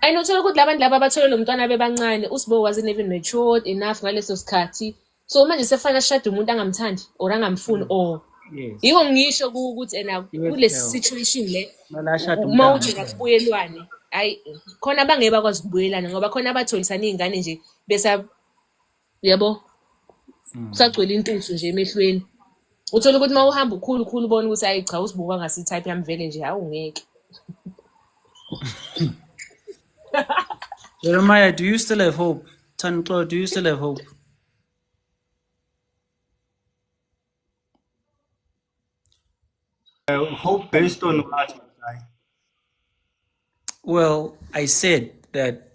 Ayinothola ukuthi labantu laba abathole lo mntwana bebancane uSibo wasn't even matured enough ngaleso sikhathi. So manje sefana shada umuntu angamthandi or angamfuni or Yes. yiko ngisho ukuthi ena Yes, kule girl. situation le Malashada mawuthi umntana. nakubuyelwane hayi khona bangeke bakwazi ukubuyelana ngoba khona abatholisana izingane nje besa yabo kusagcwele intuthu nje emehlweni uthola ukuthi mawuhamba ukhulu ubona ukuthi hayi cha usibuka ngasi type yami vele nje awungeke. Jeremiah, do you still have hope? Tanko, do you still have hope? Hope based on what, guy? Well, I said that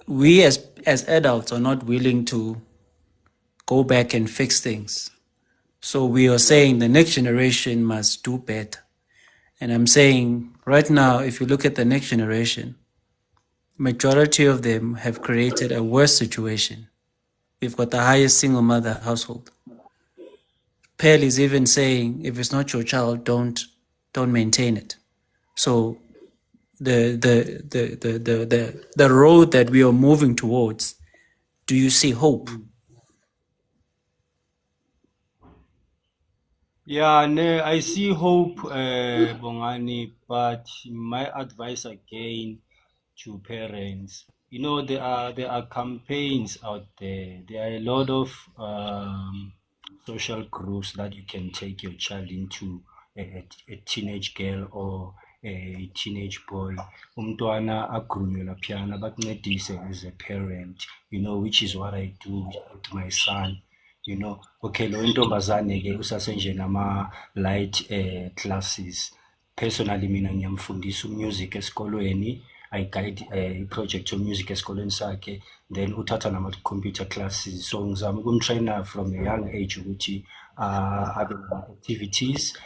we as adults are not willing to go back and fix things. So we are saying the next generation must do better. And I'm saying right now, if you look at the next generation, majority of them have created a worse situation. We've got the highest single mother household. Pearl is even saying, if it's not your child, don't maintain it. So the road that we are moving towards, do you see hope? Yeah, no, I see hope, Bongani, but my advice again to parents, there are campaigns out there. There are a lot of social groups that you can take your child into, a teenage girl or a teenage boy. Umntwana agrunyelwa phiyana bakuncedise as a parent, which is what I do with my son. Okay, lo intombazane-ke usasenje nama-light classes. Personally mina ngiyamfundisa umusic esikolweni, I guide i-project music esikolweni sakhe, then uthatha nama-computer classes. So ngizama ukumtraina from a young age ukuthi abe nama-activities,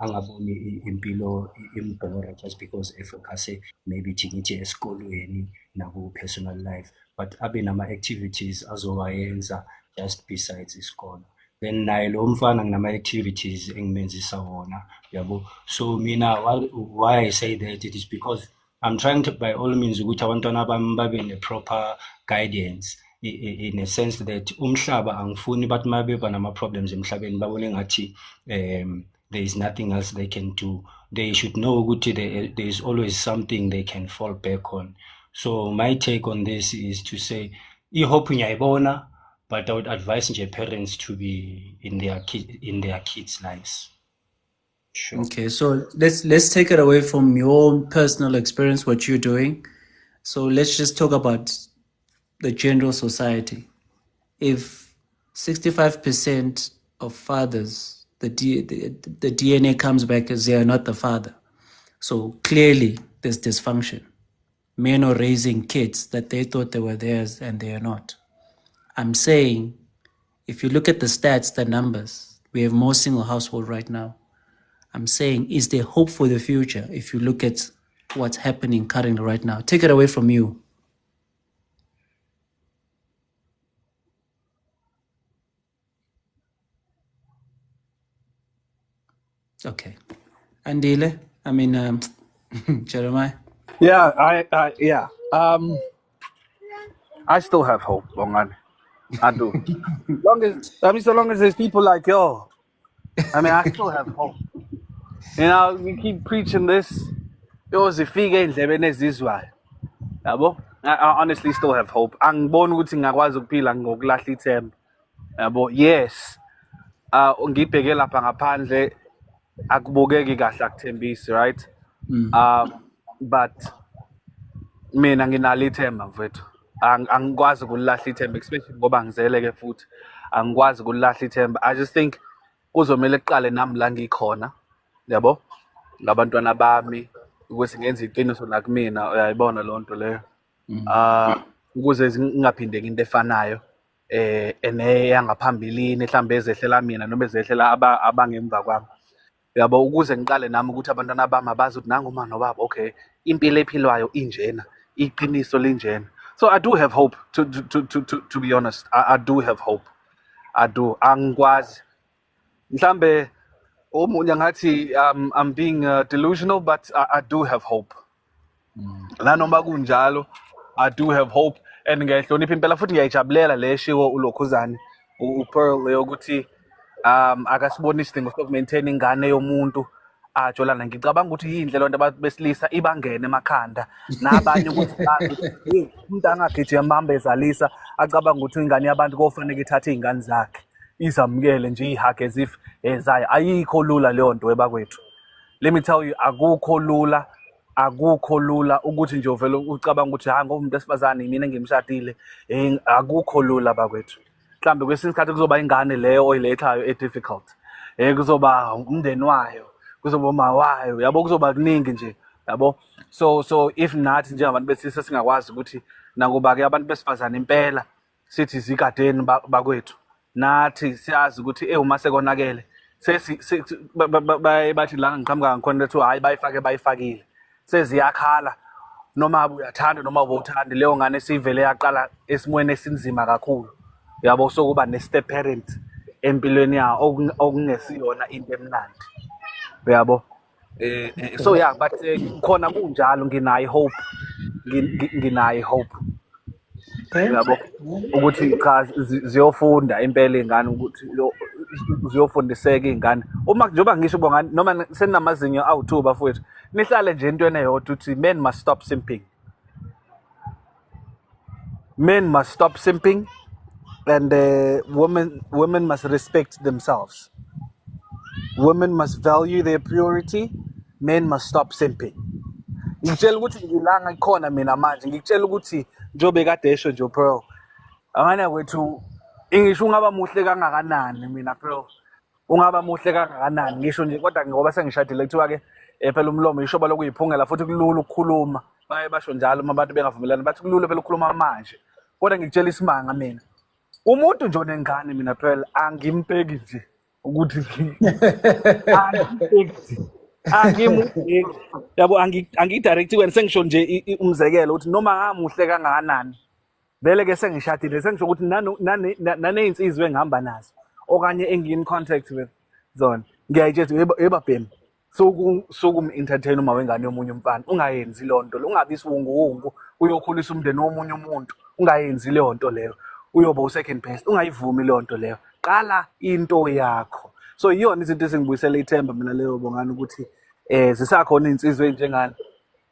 angaboni impilo imbhora just because efocuse maybe thikithi esikolweni naku-personal life, but abe nama-activities azowayenza just besides isikolo. Then naye lo mfana nginama-activities engimenzisa wona, yabo. So mina why I say that, it is because I'm trying to by all means ukuthi abantwana bami babe ne-proper guidance, in a sense that umhlaba angifuni bathi mabeba nama-problems emhlabeni babone ngathi there is nothing else they can do. They should know ukuthi there is always something they can fall back on. So my take on this is to say, i-hope ngiyayibona, but I would advise parents to be in their kids' lives. Sure. Okay, so let's take it away from your personal experience, what you're doing. So let's just talk about the general society. If 65% of fathers, the DNA comes back as they are not the father. So clearly there's dysfunction. Men are raising kids that they thought they were theirs and they are not. I'm saying, if you look at the stats, the numbers, we have more single household right now. I'm saying, is there hope for the future if you look at what's happening currently right now? Take it away from you. Okay. Andile, Jeremiah. Yeah, I still have hope, Bongan. I do. So long as there's people like yo, I still have hope. We keep preaching this. Yo, zifike endlebeni ezizwayo. Yabo? I honestly still have hope. Angiboni ukuthi ngakwazi ukuphila ngokulahla ithemba. Yabo? Yes. Ngibheke lapha ngaphandle akubukeki kahle akuthembisi, right? But mina nginalo ithemba mfethu. Angikwazi ukulahla ithemba, especially ngoba ngizeleke futhi. Angikwazi ukulahla ithemba. I just think kuzomela kuqale nami la ngikhona. Yabo? Ngabantwana bami ukuthi ngenze iqiniso nakumina, uyayibona lonto leyo. Ukuze ngingaphindeki into efanayo eneyangaphambilini mhlambe ezehlela mina noma ezehlela abangemva kwami. yabo, ukuze ngiqale nami ukuthi abantwana bami abazi ukuthi nangoma nobaba, okay, impilo ephilwayo injena, iqiniso linjena. So I do have hope, to be honest. I do have hope. I do. Angikwazi. Mhlambe omunye ngathi I'm being delusional, but I do have hope. Nanoma kunjalo, I do have hope, and ngiyayihlonipha impela futhi ngiyayijabulela le shiwo uLokhuzane uPearl yokuthi akasiboni isidingo sokumaintain ingane yomuntu ajolana. Ngicabanga ukuthi yindlela abantu abantu besilisa ibangene emakhanda nabanye ukuthi bazi ukuthi umuntu angagijima mamba ezalisa acabanga ukuthi ingane yabantu kofanele ithathe izingane zakhe izamukele nje ihage as if ezayo. Ayikho lula leyo nto ebakwethu. Let me tell you, akukho lula ukuthi nje uvele ucabanga ukuthi ha ngomuntu esifazane mina ngimshadile. Akukho lula bakwethu. Mhlambe kwesinye isikhathi kuzoba ingane leyo oyilethayo difficult. Kuzoba umndeni wayo, kuzoba uma wayo, yabo, kuzoba kuningi nje, yabo. So if nathi njengabantu besilisa singakwazi ukuthi nakuba ke abantu besifazane impela sithi zikadeni bakwethu, nathi siyazi ukuthi uma sekonakele bathi la ngiqhamuka ngikhona lethu hayi bayifakile seziyakhala noma uyathanda noma ubowuthandi leyo ngane sivele yaqala esimweni esinzima kakhulu, yabo. Sokuba ne-step parent empilweni yawo okungesiyona into emnandi, yabo. So yeah, but khona kunjalo nginayo hope, nginayo hope, yabo, ukuthi cha ziyofunda impela ingane, ukuthi ziyofundiseka ingane. Uma njengoba ngisho bongani noma senamazinyo awu2 bafowethu, nihlale nje into eyodwa ukuthi men must stop simping. Men must stop simping, and women must respect themselves. Women must value their purity. Men must stop simping. Ngitshela ukuthi ngilanga khona mina manje, ngikutshela ukuthi njobe kade esho nje Pearl, angana kwethu ingisho ungaba muhle kangakanani mina Pearl, ungaba muhle kangakanani ngisho nje, kodwa ngoba sengishadile kuthiwa ke phela umlomo ishoba lokuyiphungela futhi kulula ukukhuluma. Baye basho njalo uma abantu bengavumelani bathi kulula phela ukukhuluma manje, kodwa ngikutshela isimanga mina umuntu nje onengane mina Pearl angimpeki nje ukuthi angimubheki, yabo, angidirect wena sengisho nje umzekelo ukuthi noma ngamuhle kangakanani vele ke sengishadile sengisho ukuthi naney'nsizwa engihamba nazo okanye engi-in contact with zona ngiyayitshela ebabhemi sokum-entertain uma wengane yomunye umfana, ungayenzi leyo nto, ungabi isiwunguwungu uyokhulisa umndeni womunye umuntu, ungayenzi leyo nto leyo, uyoba u-second best, ungayivumi leyo nto leyo, qala into yakho. So yiyona izinto ezingibuyisela ithemba mina leyo bongani ukuthi zisakhona iy'nsizwa ey'njengani,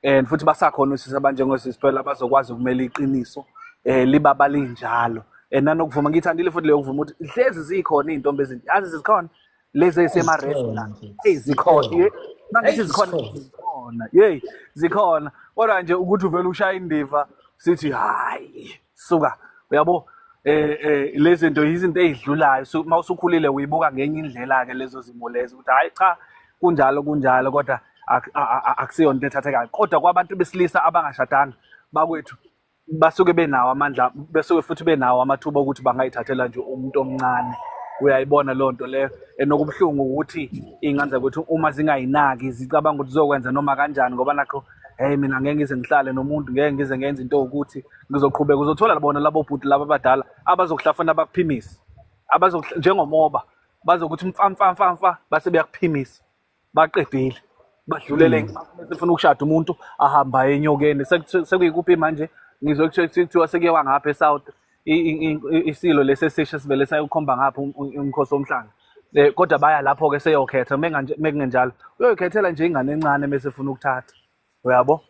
and futhi basakhona osisi abanjengosisi phela abazokwazi ukumela iqiniso libaba linjalo. And nanokuvuma, ngiyithandile futhi leyo kuvuma ukuthi hlezi zikhona iy'ntombi ezintsha, yazi zikhona lezi ey'sema-restaurant, zikhona, mangithi zikhona, yeyi zikhona, kodwa nje ukuthi uvele ushaye indiva sithi hayi suka, uyabo. Lezi zinto izinto ey'dlulayo, so uma usukhulile uyibuka ngenye indlela-ke lezo zimo lezo ukuthi hayi cha kunjalo kodwa akusiyo into ethathekayo. Kodwa kwabantu besilisa abangashadanga bakwethu basuke benawo amandla, besuke futhi benawo amathuba ukuthi bangayithathela nje umuntu omncane. Uyayibona leyo nto leyo, nokubuhlungu ukuthi iy'ngane zakwethu uma zingayinaki zicabanga ukuthi zizokwenza noma kanjani ngoba nakho mina ngeke ngize ngihlale nomuntu, ngeke ngize ngenze into ukuthi ngizoqhubeka. Uzothola bona labo bhuti laba abadala abazokuhlafuna bakuphimisa, njengomoba bazokuthi mfa base beyakuphimisa baqedile badlulele sefuna ukushada umuntu ahamba enyokeni. Sekuyikuphi manje ngizokuthiwa sekuyewa ngapha eSouth isilo lesesisha sivele sayukhomba ngapha umkhosi womhlanga, kodwa baya lapho-ke seyokhetha. Mekungenjalo uyoyikhethela nje ingane encane mesefuna ukuthatha, uyabo.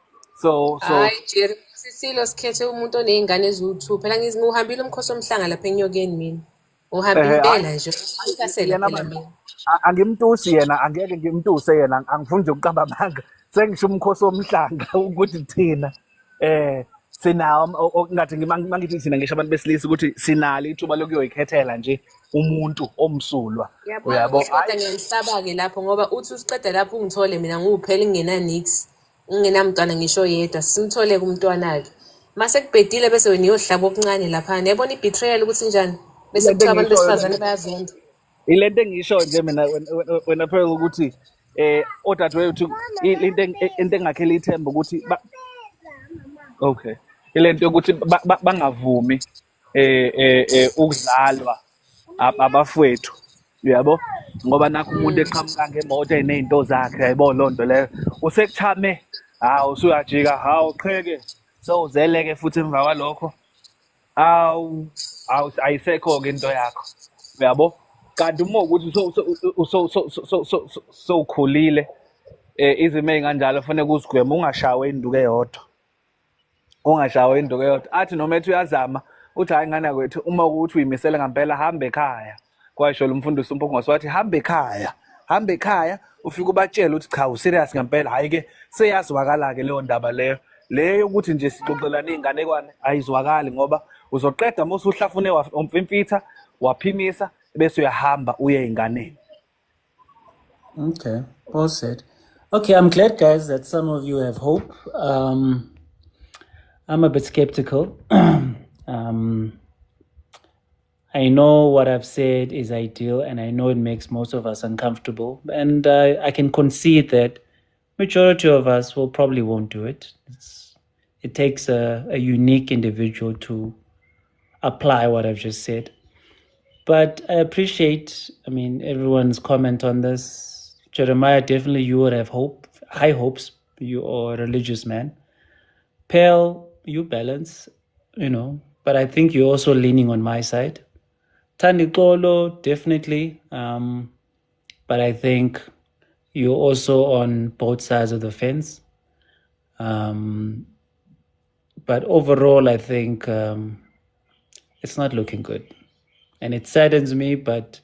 So hayi Jerry, sisilo sikhethe umuntu oney'ngane eziwu2 phela. Ngiwuhambile umkhosi womhlanga lapha enyokeni mina, uhambe impela nje uhlasela phela mina. Angimtusi yena, angeke ngimtuse yena, angifuni nje ukuqamba amanga sengisho umkhosi womhlanga ukuthi thina sinawo ngathi mangithi thina ngisho abantu besilisa ukuthi sinalo ithuba lokuyoyikhethela nje umuntu omsulwa, uyabo. Kodwa ngiyamhlaba-ke lapho ngoba uthi usiqeda lapho ungithole mina ngiwuphela ngingenanix, ngingenamntwana ngisho yedwa, simthole kumntwana-ke mase kubhedile bese wena iyohlaba okuncane laphana. Yabona i-betrayal ukuthi njani, bese kuthiwa abantu besifazane bayazonda. Ile nto engisho nje mina wena Pearl ukuthi odadewethu into engakhela ithemba ukuthi okay, ilento yokuthi bangavumi ukuzalwa abafowethu, uyabo, ngoba nakho umuntu eqhamuka ngemoto enezinto zakhe, yayibona loo nto leyo usekuthame, usuyajika, qheke sowuzeleke futhi emva kwalokho ayisekho-ke into yakho, uyabo. Kanti uma ukuthi sowukhulile izimo ey'kanjalo kufanele uzigweme, ungashawe induku eyodwa, ungashawe induku eyodwa. Athi noma ethi uyazama uthi hhayi ngane kwethu, uma ukuthi uyimisele ngampela hamba ekhaya. Kwasho lo mfundisi uMpungose wathi hamba ekhaya ufike ubatshele ukuthi cha userious ngempela, hhayi-ke seyazwakala-ke leyo ndaba leyo yokuthi nje sixoxelane iy'nganekwane ayizwakali, ngoba uzoqeda uma usuhlafune wamfimfitha waphimisa bese uyahamba uye ey'nganeni. Okay, well said. Okay, I'm glad, guys, that some of you have hope. I'm a bit skeptical. I know what I've said is ideal, and I know it makes most of us uncomfortable. And I can concede that majority of us probably won't do it. It takes a unique individual to apply what I've just said. But I appreciate, everyone's comment on this. Jeremiah, definitely you would have high hopes. You are a religious man. Pale, you balance, but I think you're also leaning on my side. Tandikolo, definitely. But I think you're also on both sides of the fence. But overall, I think it's not looking good. And it saddens me, but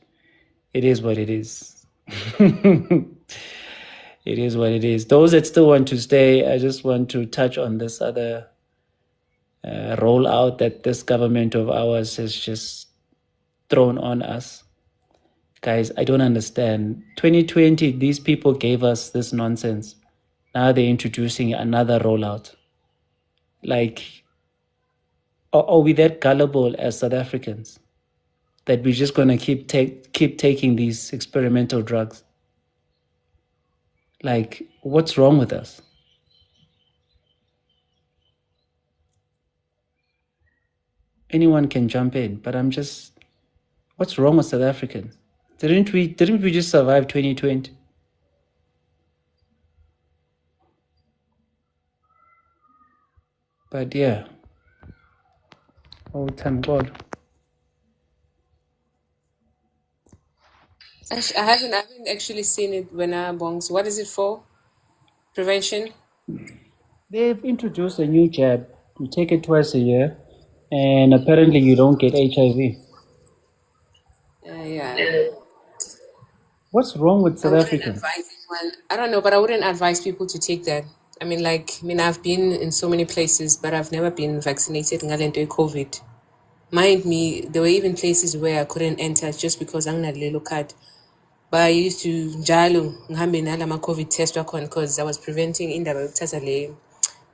it is what it is. It is what it is. Those that still want to stay, I just want to touch on this other rollout that this government of ours has just thrown on us. Guys, I don't understand. 2020, these people gave us this nonsense. Now they're introducing another rollout. Like, are we that gullible as South Africans that we're just going to keep taking these experimental drugs? Like, what's wrong with us? Anyone can jump in, but what's wrong with South Africans? Didn't we just survive 2020? But yeah. Oh, thank God. I haven't actually seen it when Bongs. What is it for? Prevention? They've introduced a new jab. You take it twice a year, and apparently you don't get HIV. Yeah. What's wrong with South Africans? I don't know, but I wouldn't advise people to take that. I've been in so many places, but I've never been vaccinated ngalento COVID. Mind me, there were even places where I couldn't enter just because I'm not little card. But I used to jalo ngihambe nalama COVID test wakhona because I was preventing indaba yokuthatha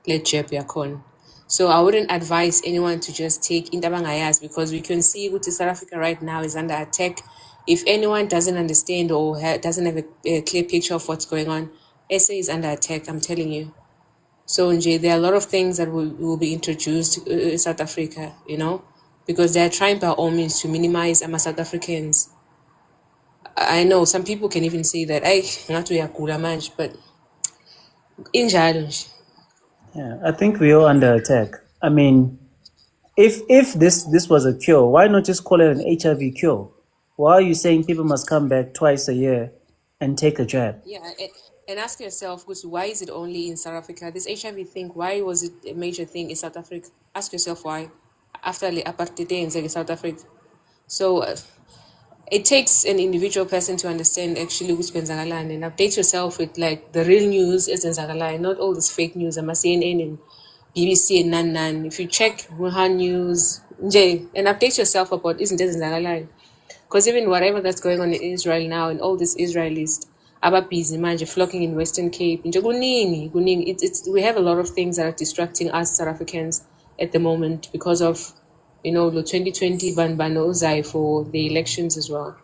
le jab yakhona. So I wouldn't advise anyone to just take indaba angayazi, because we can see that South Africa right now is under attack. If anyone doesn't understand or doesn't have a clear picture of what's going on, SA is under attack, I'm telling you. So there are a lot of things that will be introduced in South Africa, because they're trying by all means to minimize South Africans. I know some people can even say that, but injalo. Yeah, I think we're all under attack. If this was a cure, why not just call it an HIV cure? Why are you saying people must come back twice a year and take a jab? Yeah, and ask yourself, why is it only in South Africa? This HIV thing, why was it a major thing in South Africa? Ask yourself why. After the apartheid in South Africa. So it takes an individual person to understand actually what's going on and update yourself with the real news is in Zagalan, not all this fake news. I'm CNN and BBC and Nan. If you check Wuhan News, and update yourself about isn't it in Zagalan. Because even whatever that's going on in Israel now and all these Israelis are busy, flocking in Western Cape. We have a lot of things that are distracting us South Africans at the moment because of the 2020 ban Ozai for the elections as well.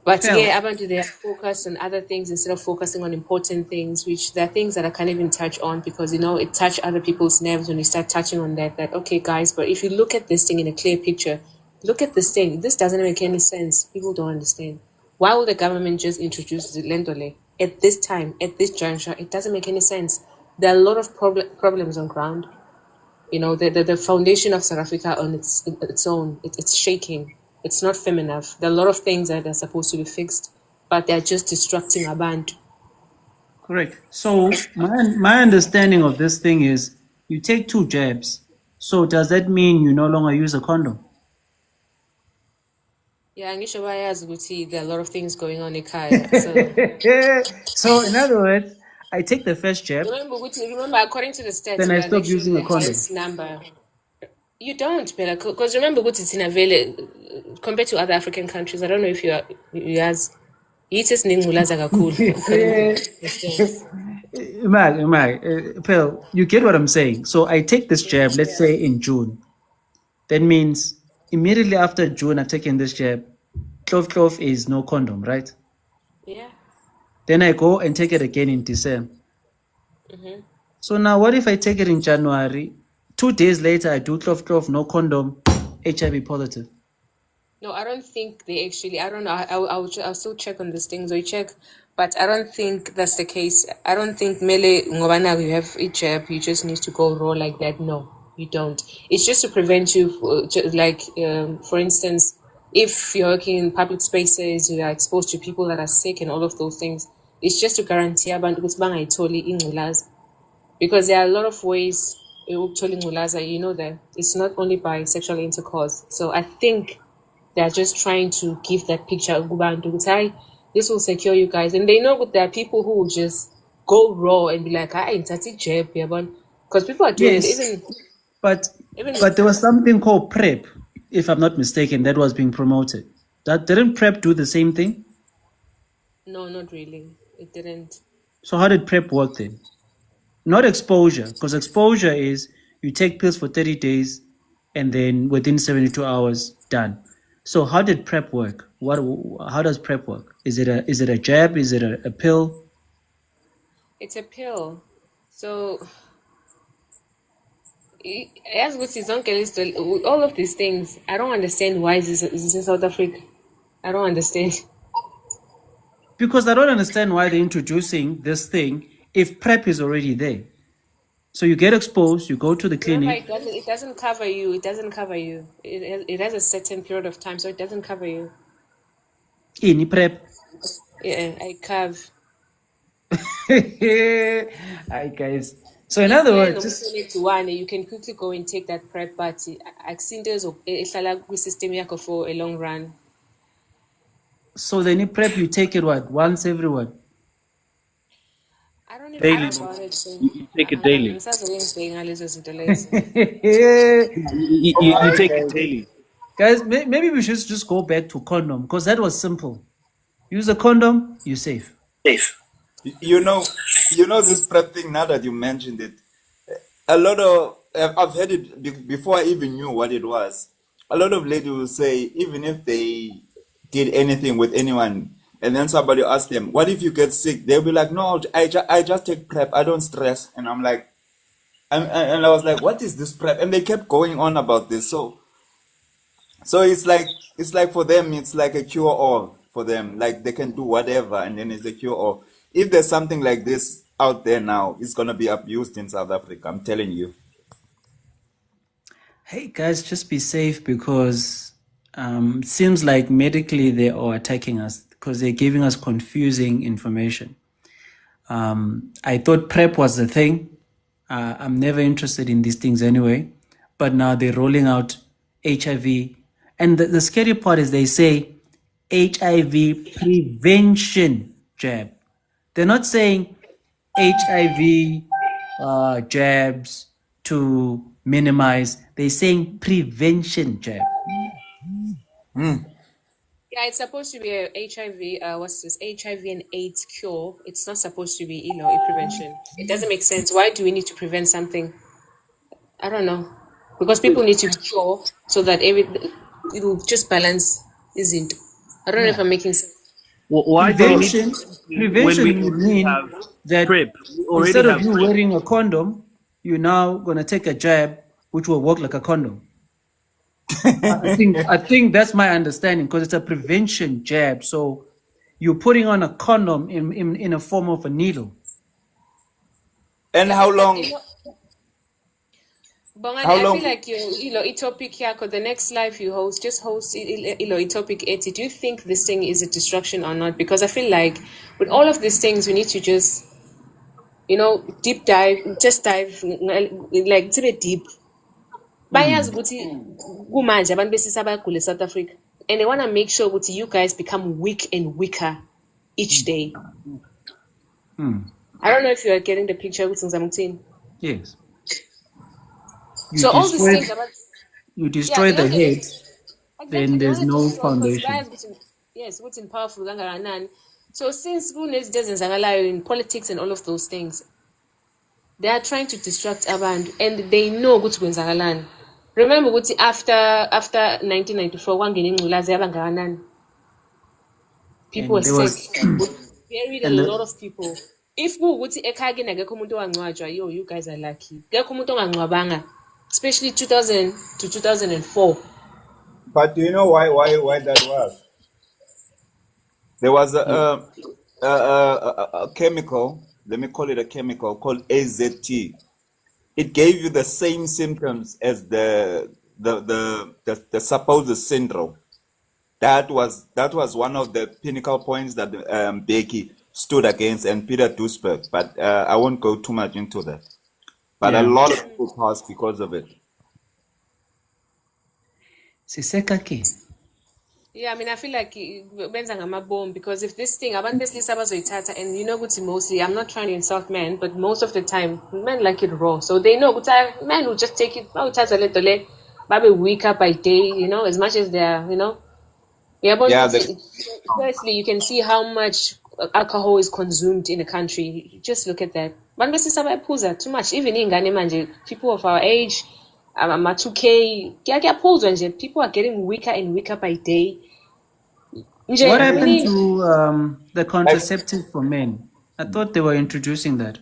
But Phil. yeah, abantu, they are focused on other things instead of focusing on important things, which there are things that I can't even touch on because, it touch other people's nerves when you start touching on that, okay, guys, but if you look at this thing in a clear picture, look at this thing. This doesn't make any sense. People don't understand. Why will the government just introduce the Lendole at this time, at this juncture? It doesn't make any sense. There are a lot of problems on ground. The foundation of South Africa on its own, it's shaking. It's not firm enough. There are a lot of things that are supposed to be fixed, but they're just distracting our band. Correct. So my understanding of this thing is you take 2 jabs. So does that mean you no longer use a condom? Yeah, ngisho bayazi ukuthi there are a lot of things going on ekhaya. So So in other words, I take the first jab, remember, according to the stats, then we I are stop actually using a the condom. highest number. You don't, Bella, because remember, it's in compared to other African countries. I don't know if you as it's ningulaza kakhulu according to the stats. Pearl, you get what I'm saying. So I take this jab, let's say in June. That means immediately after June, I've taken this jab. Clove is no condom, right? Yeah. Then I go and take it again in December. Mm-hmm. So now what if I take it in January? 2 days later, I do clove, no condom, HIV positive. No, I don't think they actually. I don't know. I'll still check on these things. Or check, but I don't think that's the case. I don't think mele ngobana you have a jab. You just need to go raw like that. No, you don't. It's just to prevent you, for instance, if you're working in public spaces, you are exposed to people that are sick and all of those things. It's just to guarantee abantu ukuthi bangayitholi ingculaza, because there are a lot of ways ukuthola ingculaza. You know that it's not only by sexual intercourse. So I think they're just trying to give that picture of Gubantu. This will secure you guys. And they know that there are people who will just go raw and be like, because people are doing Yes, it. but there was something called PrEP, if I'm not mistaken, that was being promoted. That didn't PrEP do the same thing? No, not really. It didn't. So how did PrEP work then? Not exposure, because exposure is you take pills for 30 days and then within 72 hours, done. So how did PrEP work? How does PrEP work? Is it a jab? Is it a pill? It's a pill. So, as with his uncle, all of these things, I don't understand why this is in South Africa. I don't understand. Because I don't understand why they're introducing this thing if PrEP is already there. So you get exposed, you go to the clinic. Remember, it doesn't cover you. It doesn't cover you. It has a certain period of time, so it doesn't cover you. In PrEP. Yeah, I carve. Hi guys. So in other words, you can quickly go and take that PrEP, but I've seen those system for a long run. So then in PrEP you take it once every what? I don't even Daily. know about it. So You take it daily. you Take it daily. Guys, maybe we should just go back to condom because that was simple. Use a condom, you're safe. You know this PrEP thing. Now that you mentioned it, a lot of I've heard it before I even knew what it was. A lot of ladies will say even if they did anything with anyone, and then somebody asks them, "What if you get sick?" They'll be like, "No, I just take PrEP. I don't stress." And I'm like, and I was like, "What is this PrEP?" And they kept going on about this. So it's like for them, it's like a cure all for them. Like they can do whatever, and then it's a cure all. If there's something like this out there now, it's gonna be abused in South Africa. I'm telling you. Hey guys, just be safe because it seems like medically they are attacking us because they're giving us confusing information. I thought PrEP was the thing. I'm never interested in these things anyway. But now they're rolling out HIV. And the scary part is they say HIV prevention jab. They're not saying HIV jabs to minimize. They're saying prevention jab. Yeah, it's supposed to be a HIV. What's this? HIV and AIDS cure. It's not supposed to be, a prevention. It doesn't make sense. Why do we need to prevent something? I don't know. Because people need to be cure so that it will just balance, isn't? I don't know if I'm making sense. Why do we need Prevention, when we prevention would already mean have that PrEP? We already instead of have you PrEP. wearing a condom, you're now gonna take a jab, which will work like a condom. I think that's my understanding because it's a prevention jab. So you're putting on a condom in a form of a needle. And Yeah, how but long? Bongani, How I feel long? like a topic here, because the next live you host, just host a topic 80. Do you think this thing is a distraction or not? Because I feel like with all of these things, we need to just, deep dive, just dive, like to be deep. Bayazi ukuthi kumanje abantu besisa bayagula South Africa, and they want to make sure that you guys become weak and weaker each day. I don't know if you are getting the picture with Nzamutini. Yes. So all these things about You destroy the head, then exactly, there's no because foundation. yes, what's in powerful kangakanani. So since kunezinto ezenzakalayo in politics and all of those things, they are trying to distract abantu and they know ukuthi kwenzakalani. Remember ukuthi after 1994 kwangena ingculazi yabangakanani. People were sick, buried a lot of people. If kuwukuthi ekhaya kini akekho umuntu owangcwatshwa, you guys are lucky. Akekho umuntu ongangcwabanga, especially 2000 to 2004. But do you know why that was? There was a chemical, let me call it a chemical, called AZT. It gave you the same symptoms as the supposed syndrome. That was one of the pinnacle points that Becky stood against, and Peter Duisberg. But I won't go too much into that. But a lot of people passed because of it. Yeah, I mean, I feel like benza ngamabomb, because if this thing, abantu besilisa bazoyithatha, and you know ukuthi mostly, I'm not trying to insult men, but most of the time, men like it raw. So they know ukuthi men will just take it, bawuthatha lento le, babe weaker by day, as much as they are, Yeah, but firstly, you can see how much alcohol is consumed in the country. Just look at that. Abantu besilisa bayaphuza too much. Even ingane manje, people of our age, ama 2K, kuyaphuzwa nje. People are getting weaker and weaker by day. What happened to the contraceptive for men? I thought they were introducing that.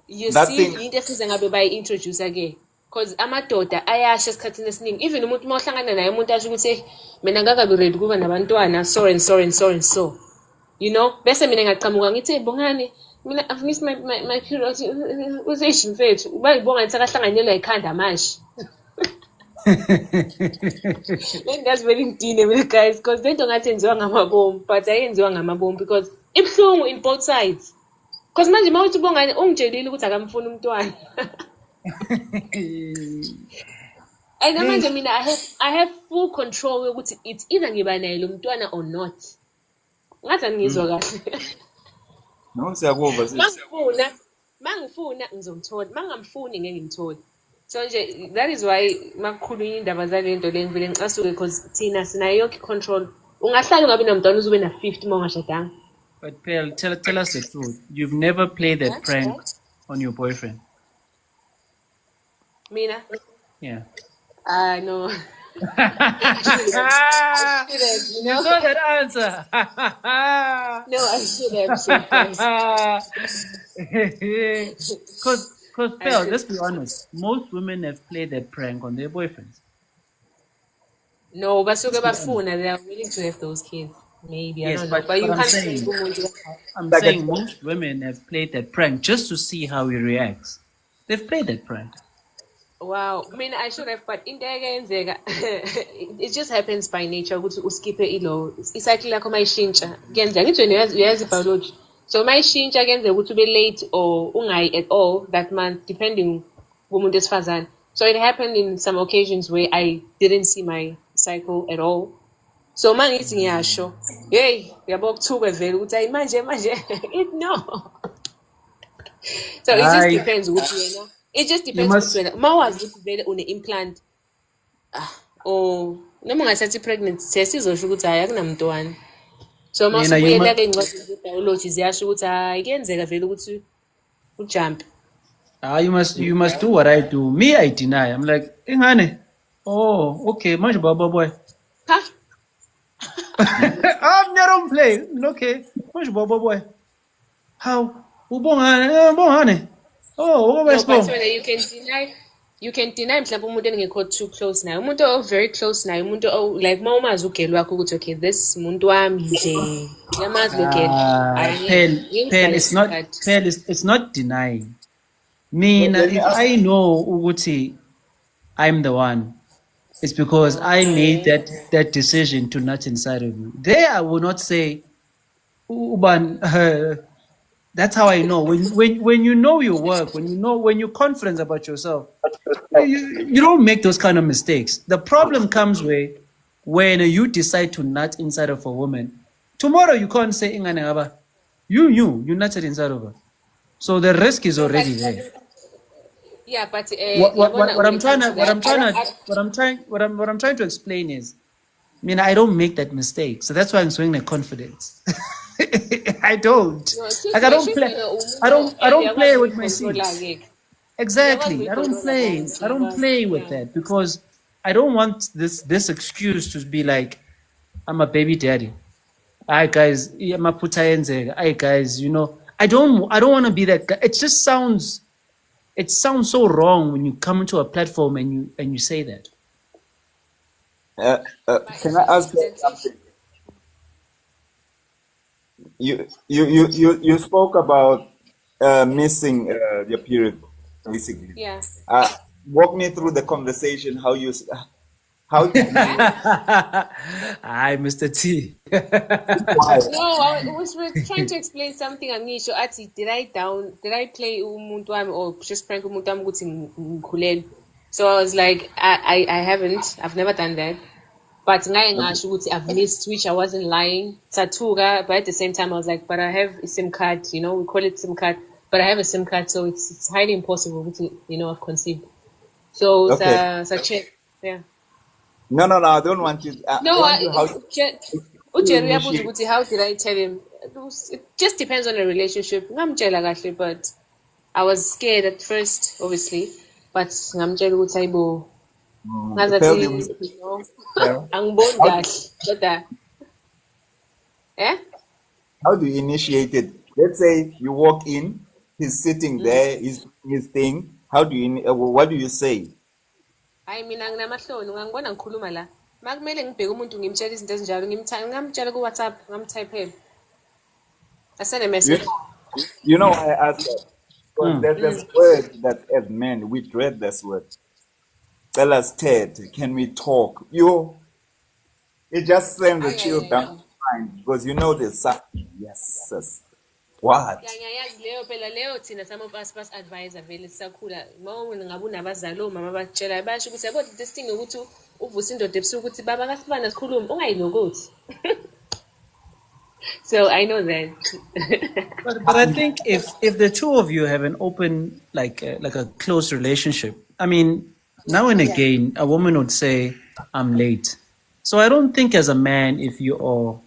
You see, into efuze ngabe bayi-introduce again. Because amadoda ayasha esikhathini esiningi. Even umuntu uma uhlangana naye umuntu asho ukuthi mina ngakabi ready kuba nabantwana, so and so and so and so. Bese mina ngaqhamuka ngithi Bongani, mina I've missed my period. Useyishi mfethu, bayibonga ngithi akahlanganyelwa ikhanda manje. That's very ngidine mina guys, because lento ngathi yenziwa ngamabomu, but ayenziwa ngamabomu because ibhlungu in both sides. Because manje mawuthi Bongani ungitshelile ukuthi akamfuni umntwana. And manje mina I have full control ukuthi it's either ngiba naye lo mntwana or not. Ngathi angizwa kahle. No, siyakuva sis. Mangifuna ngizomthola, mangamfuni ngeke ngimthole. So nje that is why makukhulunywa indaba zalento le ngivele ngicasuke, because thina sinayo yonke control. Ungahlala ungabe nomntwana uzube na 50 mawungashadanga. But Pearl, tell us the truth. You've never played that prank on your boyfriend. Mina? Yeah. No. I should have, you saw that answer. No, I should have. Because Pearl, let's be honest, most women have played that prank on their boyfriends. No, but they are willing to have those kids. Maybe, I don't know. But you can't I'm saying most women have played that prank just to see how he reacts. They've played that prank. Wow. I mean, I should have, but in the it just happens by nature. Skip it's like my shincha. Again, biology. So my shincha again, they would be late or ungai at all that month, depending woman is fazan. So it happened in some occasions where I didn't see my cycle at all. So man eating yasho. Hey, we about two vele uthi manje no. So it just depends ukuthi it just depends ukuthi mawazi ukuthi vele une implant or noma ungathathi pregnancy test izosho ukuthi hayi akunamntwana. So masubuyela ke incwadi ze-biology ziyasho ukuthi hayi kuyenzeka vele ukuthi ujump. You must do what I do. Me, I deny. I'm like, ingane. Oh, okay, manje baba boy. Ha? I don't play. Okay. Which boy? How? Ubongane. Oh, No, but Westbom. when you can deny mhlawumbe umuntu engekho too close naye. Umuntu o very close naye, umuntu o like mawumazi ugeli wakho ukuthi okay, this umuntu wami nje. Uyamazi lo geli. Pen, it's not But Pen, it's not denying. Let me If ask. I know Uguti, I'm the one, it's because I made that decision to nut inside of you. There I will not say Uban. That's how I know. When you know your work, when you're confident about yourself, you don't make those kind of mistakes. The problem comes when you decide to nut inside of a woman. Tomorrow you can't say ingane ngaba. You nutted inside of her. So the risk is no, already there. yeah, but What when I'm it trying comes to to that, what I'm trying to explain is, I don't make that mistake. So that's why I'm showing the confidence. I don't. no, Like I don't play. I don't play with my controller seeds. again. Exactly. I don't play with Yeah. that because I don't want this excuse to be like I'm a baby daddy. Hi guys, hi guys, I don't want to be that guy. It sounds so wrong when you come into a platform and you say that. Can I ask you something? You spoke about missing your period, basically. Yeah. Walk me through the conversation. How did you? Hi, Mr. T. Why? No, we're trying to explain something angisho athi did I play umuntu wami or just prank umuntu wami ukuthi ngikhulelwe. So I was like I haven't. I've never done that. But ngaye ngasho ukuthi I've missed, which I wasn't lying. Sathuka, but at the same time I was like, but I have a SIM card, we call it SIM card, but I have a SIM card, so it's highly impossible to, I've conceived. So Okay. check. Yeah. No, I don't want you. No, want you how Ujeru initiate. uyabuza ukuthi how did I tell him? It just depends on the relationship. Ngamtshela kahle, but I was scared at first, obviously. But ngamtshela ukuthi ayibo. Tell him. Angiboni kahle. Kodwa How do you initiate it? Let's say you walk in, he's sitting there, he's doing his thing. How do you? What do you say? hayi mina nginamahloni ungangibona ngikhuluma la. Makumele ngibheke umuntu ngimtshela izinto ezinjalo ngamtshela ku WhatsApp, ngamtypela. I send a message. You know why I asked that? Because there's this word that as men we dread this word. Tell us, Ted, can we talk? It just sends a chill down the spine because you know there's something. Yes, sis. What? Ngiyayazi leyo phela leyo thina some of us advisor vele sisakhula ngabe unabazali omama batshela basho ukuthi yabo this thing ukuthi uvusa indoda ebusuku ukuthi baba kasibana sikhuluma ungayilokothi. So I know that. But I think if the two of you have an open like a close relationship, now and again a woman would say I'm late. So I don't think as a man, if you are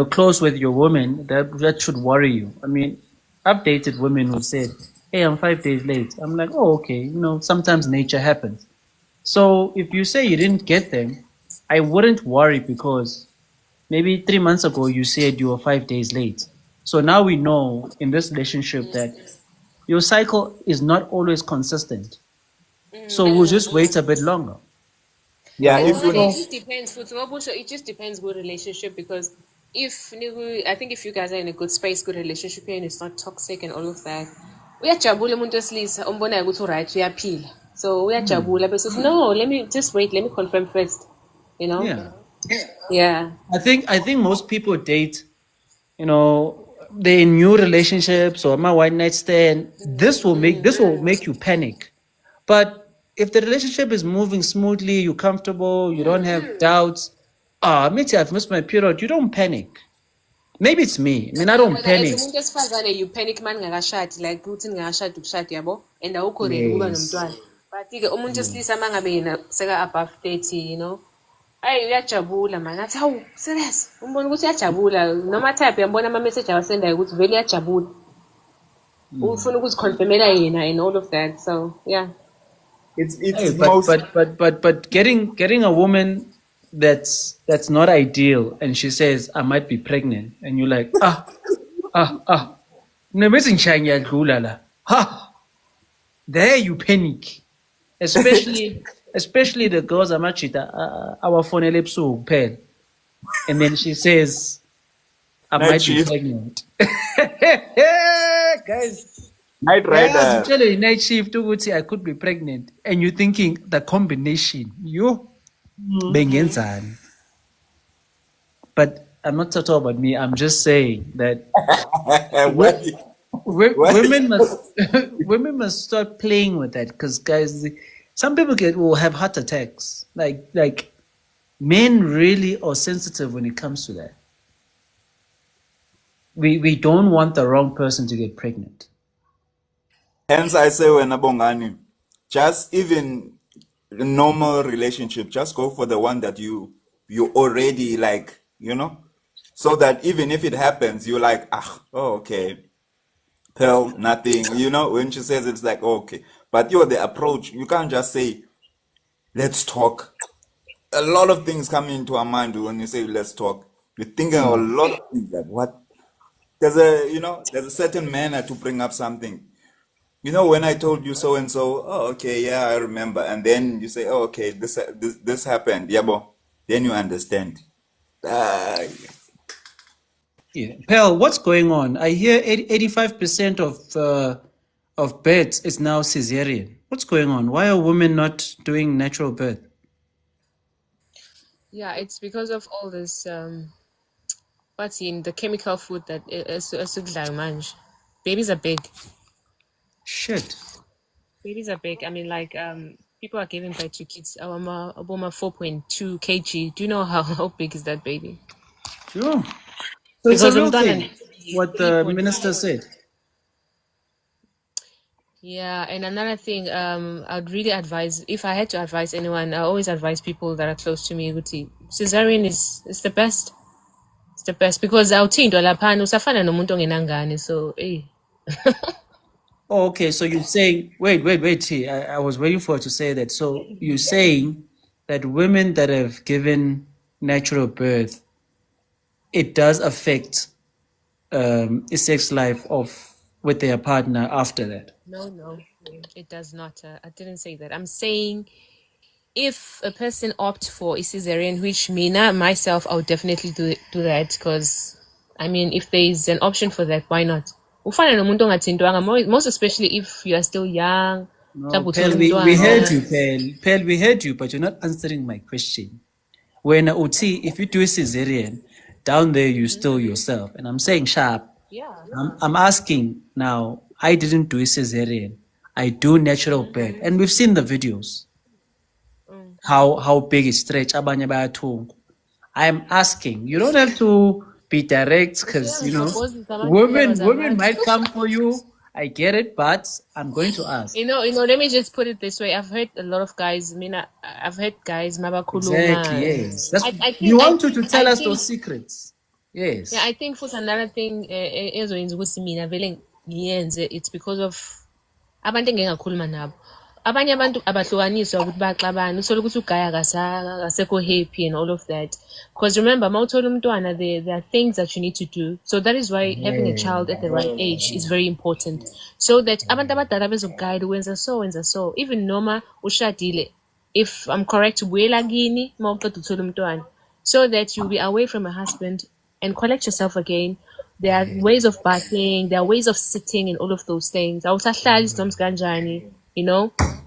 close with your woman, that should worry you. I've dated women who said, hey, I'm 5 days late. I'm like, oh, okay. Sometimes nature happens. So if you say you didn't get them, I wouldn't worry because maybe 3 months ago you said you were 5 days late. So now we know in this relationship that your cycle is not always consistent. So we'll just wait a bit longer. Yeah, it just depends. It just depends good relationship because I think if you guys are in a good space, good relationship and it's not toxic and all of that. Uyajabula umuntu wesilisa ombonayo ukuthi right uyaphila. So uyajabula but no, let me just wait, let me confirm first. Yeah. I think most people date, they're in new relationships or my one night stand. This will make you panic. But if the relationship is moving smoothly, you're comfortable, you don't have doubts. Maybe I've missed my period. You don't panic. Maybe it's me. I don't panic. As umuntu esifazane you panic man ngakashadi like uthi ngakashadi ukushadi yabo and awukho ready ukuba nomntwana. But ke umuntu esilisa mangabe yena seka above 30, Ayi uyajabula man. Ngathi hawu serious. Umbona ukuthi uyajabula noma type yambona ama message awasendayo ukuthi vele uyajabula. Ufuna ukuthi confirmela yena and all of that. So, yeah. It's but getting a woman that's not ideal, and she says I might be pregnant, and you're like, there you panic, especially the girls amachita our phone pen, and then she says I Night might be shift, pregnant. Guys, night yes, you rider. tell a night shift to say I could be pregnant, and you're thinking the combination, bengenzani. But I'm not talking about me. I'm just saying that What? What? women must women must start playing with that, because guys, some people will have heart attacks. Like men really are sensitive when it comes to that. We don't want the wrong person to get pregnant. Hence, I say when Bongani, just even a normal relationship, just go for the one that you already like, so that even if it happens, you're like, oh, okay, pearl, nothing. When she says it's like, okay, but the approach. You can't just say, let's talk. A lot of things come into our mind when you say let's talk. You're thinking of a lot of things like what? There's a certain manner to bring up something. When I told you so and so, oh, okay, yeah, I remember. And then you say, oh, okay, this happened. Yeah, bo. Then you understand. Ah, Yeah, Pearl, what's going on? I hear 85% of births is now cesarean. What's going on? Why are women not doing natural birth? Yeah, it's because of all this what's in the chemical food that is manj. Babies are big. Shit. Babies are big. I mean, like people are giving birth to kids. Our 4.2 kg. Do you know how big is that baby? Sure. So it's a Because real umntwana thing, what the minister said. Yeah, and another thing, I'd really advise, if I had to advise anyone, I always advise people that are close to me ukuthi cesarean is the best. It's the best because awuthintwa laphana usafana nomuntu ongenangane, so hey. Oh, okay, so you're saying, wait, T. I was waiting for her to say that. So you're saying that women that have given natural birth, it does affect a sex life with their partner after that. No, it does not. I didn't say that. I'm saying if a person opts for a cesarean, which myself, I would definitely do that because, I mean, if there is an option for that, why not? Ufana nomuntu ongathintwanga, most especially if you are still young. No, Pearl, we heard you, Pearl. Pearl, we heard you, but you're not answering my question. When Uti, if you do a cesarean, down there you still yourself. And I'm saying sharp. Yeah. I'm asking now, I didn't do a cesarean. I do natural birth. And we've seen the videos. How big is stretch. Abanye bayathunga. I'm asking. You don't have to be direct because women might come for you. I get it, but I'm going to ask. Let me just put it this way. I've heard a lot of guys. I mean, I've heard guys mabakhuluma. Exactly, yes. We want you to tell us those secrets. Yes. Yeah, I think for another thing, it's because of abantu engingakhuluma nabo. Abanye abantu abahlukaniswa ukuthi baxabana, uthole ukuthi ugaya akasekho happy and all of that. Because remember, mawuthola umntwana, there are things that you need to do. So that is why having a child at the right age is very important. So that abantu abadala bezokugayela wenza so. Even noma ushadile, if I'm correct, ubuyela kini mawuqeda uthola umntwana. So that you'll be away from a husband and collect yourself again. There are ways of bathing, there are ways of sitting and all of those things. Awusahlali isinomsi kanjani,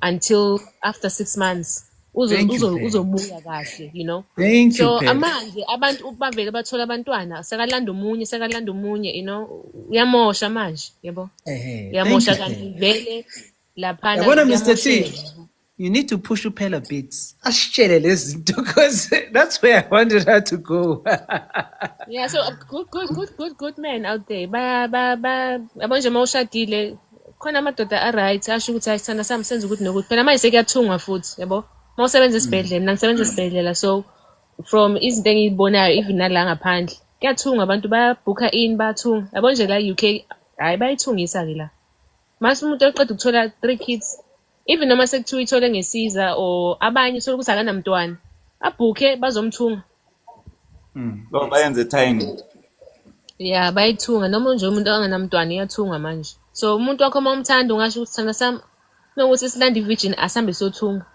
until after 6 months. Thank you, Uzobuya kahle, Thank so you, amanje abantu bavele bathola abantwana sekalanda omunye, uyamosha manje, yabo. Uyamosha kanti vele laphana Yabona, Mr. T, kuyamosheka. you need to push upela bits. Ashele lezinto because that's where I wanted her to go. Yeah, so good men out there. Abanje mawushadile khona amadoda a-right asho ukuthi ayisithanda sami senza ukuthi nokuthi phela manje sekuyathungwa futhi, yabo. Mawusebenza esibhedlela, mina ngisebenza esibhedlela, so from izinto engiyibonayo even nala ngaphandle kuyathungwa, abantu bayabhukha in bayathunga, yabo. Nje la UK hayi bayithungisa-ke la. Mase umuntu eqeda ukuthola 3 kids, even noma sekuthiwa ithole ngesiza or abanye uthole ukuthi akanamntwana, abhuke bazomthunga. So bayenze tiny. Yeah, bayithunga noma nje umuntu anganamntwana iyathunga manje. So umuntu wakho uma umthanda ungasho ukuthi thana sami nokuthi silanda i-virgin asambe sothunga.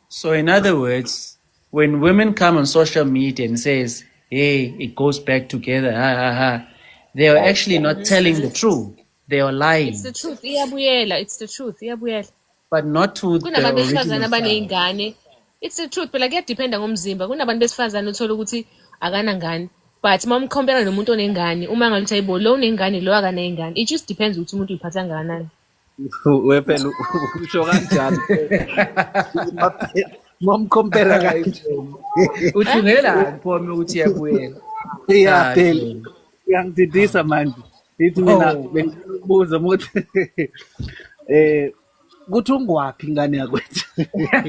So in other words, when women come on social media and says, "Hey, it goes back together," they are actually not telling the truth. They are It's lying, the truth. Iyabuyela. It's the truth. Iyabuyela. but not to the Kunabantu besifazane original child. abaney'ngane. It's the truth. Phela kuyadependa ngomzimba. Kunabantu besifazane uthola ukuthi akanangane. But uma umkhompera nomuntu onengane, uma ngaluthi ayibo lo unengane lo akaney'ngane. It just depends ukuthi umuntu uyiphatha kangakanani. Wephela usho kanjani momcompare kayibona Uthungela mphomi ukuthi iyabuyela. yeah phela uyangididisa manje ithi mina bengibuza ukuthi kuthi ungwaphi ingane yakwethu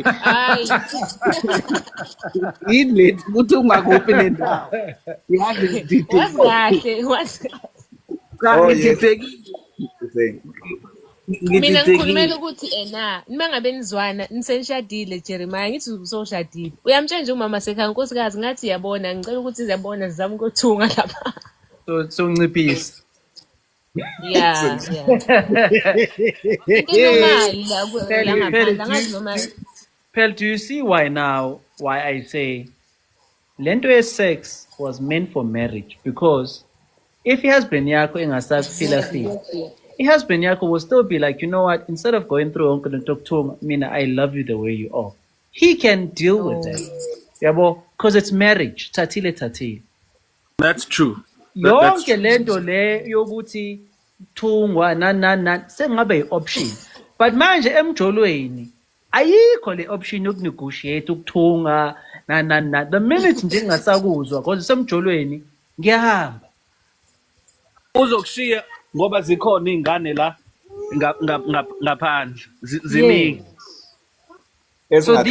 Hayi. yini lethi kuthi ungakuphi le ndawo yazi ngididisa Wazi kahle. ngididekile Mina ngikhulumela ukuthi nima ngabe nizwana nisenishadile Jeremiah ngithi uzoshadile. Uyamtshela nje umama sekhaya nkosikazi ngathi yabona ngicela ukuthi ziyabona sizama ukuthunga lapha. So nciphisa. Yeah. Into normal la ngaphandle angazi noma. Pel, do you see why I say lento ye-sex was meant for marriage? Because if i-husband yakho engasaphila feel, i-husband yakho will still be like, you know what, instead of going through onke lento yokuthunga, mina I love you the way you are. He can deal with that. Yabo, because it's marriage. Tatile. that's true Yonke lento le yokuthi thungwa sengabe i-option. But manje emjolweni ayikho le option yokunegotiate ukuthunga the minute nje ngingasakuzwa because semjolweni ngiyahamba uzokushiya ngoba zikhona izingane la ngaphandle ziningi so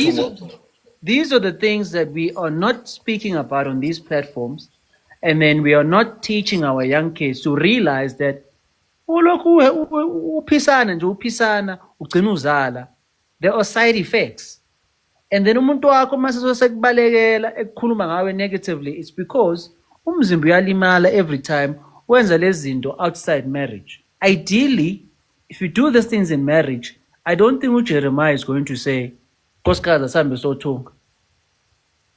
these are the things that we are not speaking about on these platforms, and then we are not teaching our young kids to realize that uphisana ugcina uzala. There are side effects. And then umuntu wakho mase sekubalekela ekukhuluma ngawe negatively, it's because umzimba uyalimala every time wenza lezi zinto outside marriage. Ideally, if you do these things in marriage, I don't think Jeremiah is going to say nkosikazi asambe sothunga.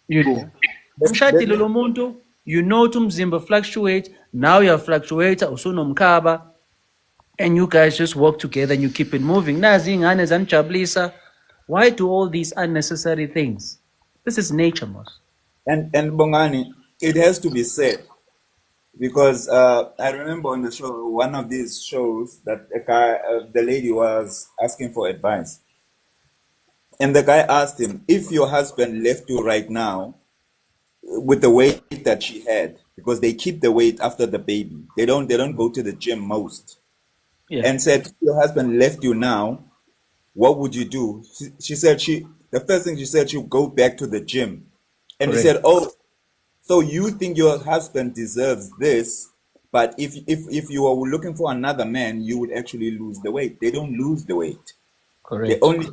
You know, umshadile lo muntu, you know ukuthi umzimba fluctuate, now you fluctuate usunomkhaba, and you guys just work together and you keep it moving. Nazi ingane zanijabulisa. Why do all these unnecessary things? This is nature, Mos. And Bongani, it has to be said, because I remember on the show, one of these shows, that a guy, the lady was asking for advice, and the guy asked him, if your husband left you right now with the weight that she had, because they keep the weight after the baby, they don't go to the gym most, and said, if your husband left you now, what would you do? She said the first thing she said, she would go back to the gym. And he said, oh, so you think your husband deserves this, but if you are looking for another man, you would actually lose the weight. They don't lose the weight. Correct. They only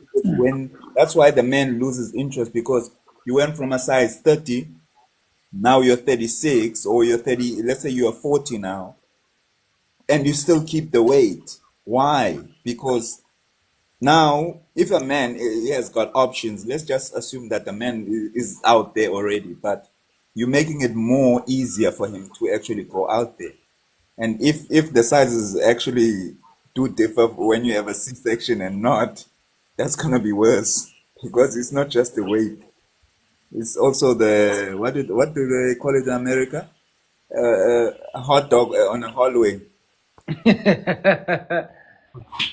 that's why the man loses interest, because you went from a size 30, now you're 36, or you're 30, let's say you're 40 now, and you still keep the weight. Why? Because now, if a man he has got options, let's just assume that the man is out there already, but you're making it more easier for him to actually go out there. And if the sizes actually do differ when you have a C-section and not, that's gonna be worse, because it's not just the weight; it's also the what do they call it in America? A hot dog on a hallway.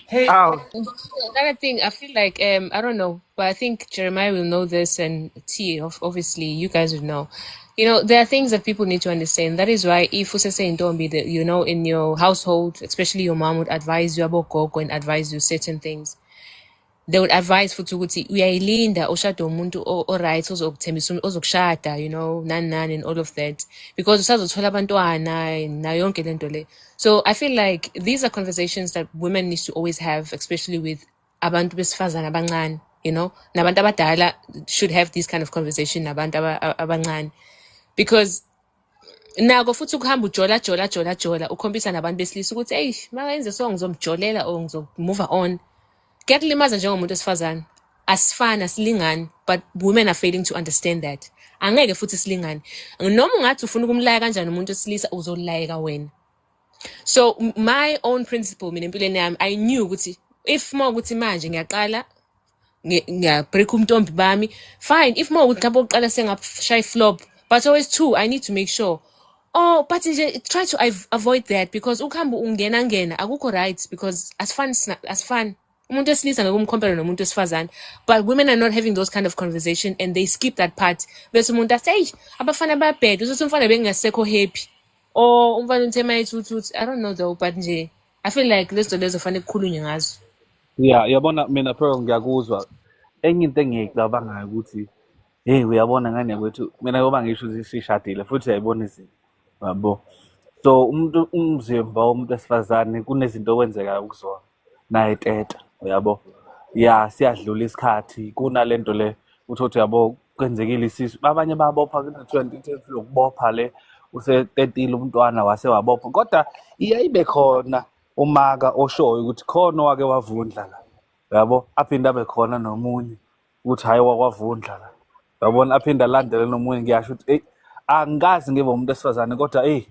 Hey, Another thing, I feel like I don't know, but I think Jeremiah will know this, and T, obviously you guys would know. You know, there are things that people need to understand. That is why if Usese and Dombi, you know, in your household, especially your mom would advise you about Gogo and advise you certain things. They would advise for ukuthi uyayilinda ushada umuntu oright ozokuthembisa ozokushada, you know, nan and all of that, because usazothola abantwana na yonke lento le. So I feel like these are conversations that women need to always have, especially with abantu besifazana abancane. you know. Nabantu abadala should have this kind of conversation nabantu abancane, because nako futhi ukuhamba ujola ukhombisa nabantu besilisa ukuthi hey makenze so ngizomjolela or ngizomove on, kuyakulimaza njengomuntu wesifazane. Asifani, asilingani, but women are failing to understand that. Angeke futhi silingane. Noma ungathi ufuna ukumlaya kanjani umuntu wesilisa uzolayeka wena. So my own principle mina empilweni yami, I knew ukuthi if more ukuthi manje ngiyaqala ngiyabreak umntombi bami, fine. If more ukuthi lapho uqala sengashaya flop, but always two, I need to make sure. Oh, but try to avoid that, because ukuhamba ungena akukho right, because asifani. Umuntu wesilisa ngeke umcompare nomuntu wesifazane, but women are not having those kind of conversation and they skip that part. Bese umuntu athi hey abafana bayabheda, uzothi umfana bengasekho happy, or umfana uthema ithuthuthi. I don't know though, but nje I feel like lezo fanele kukhulunywe ngazo. Yeah, yabona mina Pearl ngiyakuzwa. Enye into engiyicabangayo ukuthi hey uyabona ngane kwethu mina ngoba ngisho ukuthi sishadile futhi uyayibona izinto. Yabo. So umuntu umzimba womuntu wesifazane kunezinto okwenzekayo kuzona. Naye teta, uyabo. Yeah, siyadlula isikhathi kunalento le uthi yabo kwenzekile isisu. Abanye babopha ku20 lokubopha le use30 umntwana wase wabopha. Kodwa iyayibe khona umaka oshoyo ukuthi khona wake wavundla la. Yabo, aphinda abe khona nomunye ukuthi hayi wakwavundla la. Yabona aphinda alandele nomunye ngiyasho ukuthi hey angikazi ngibe umuntu wesifazane kodwa hey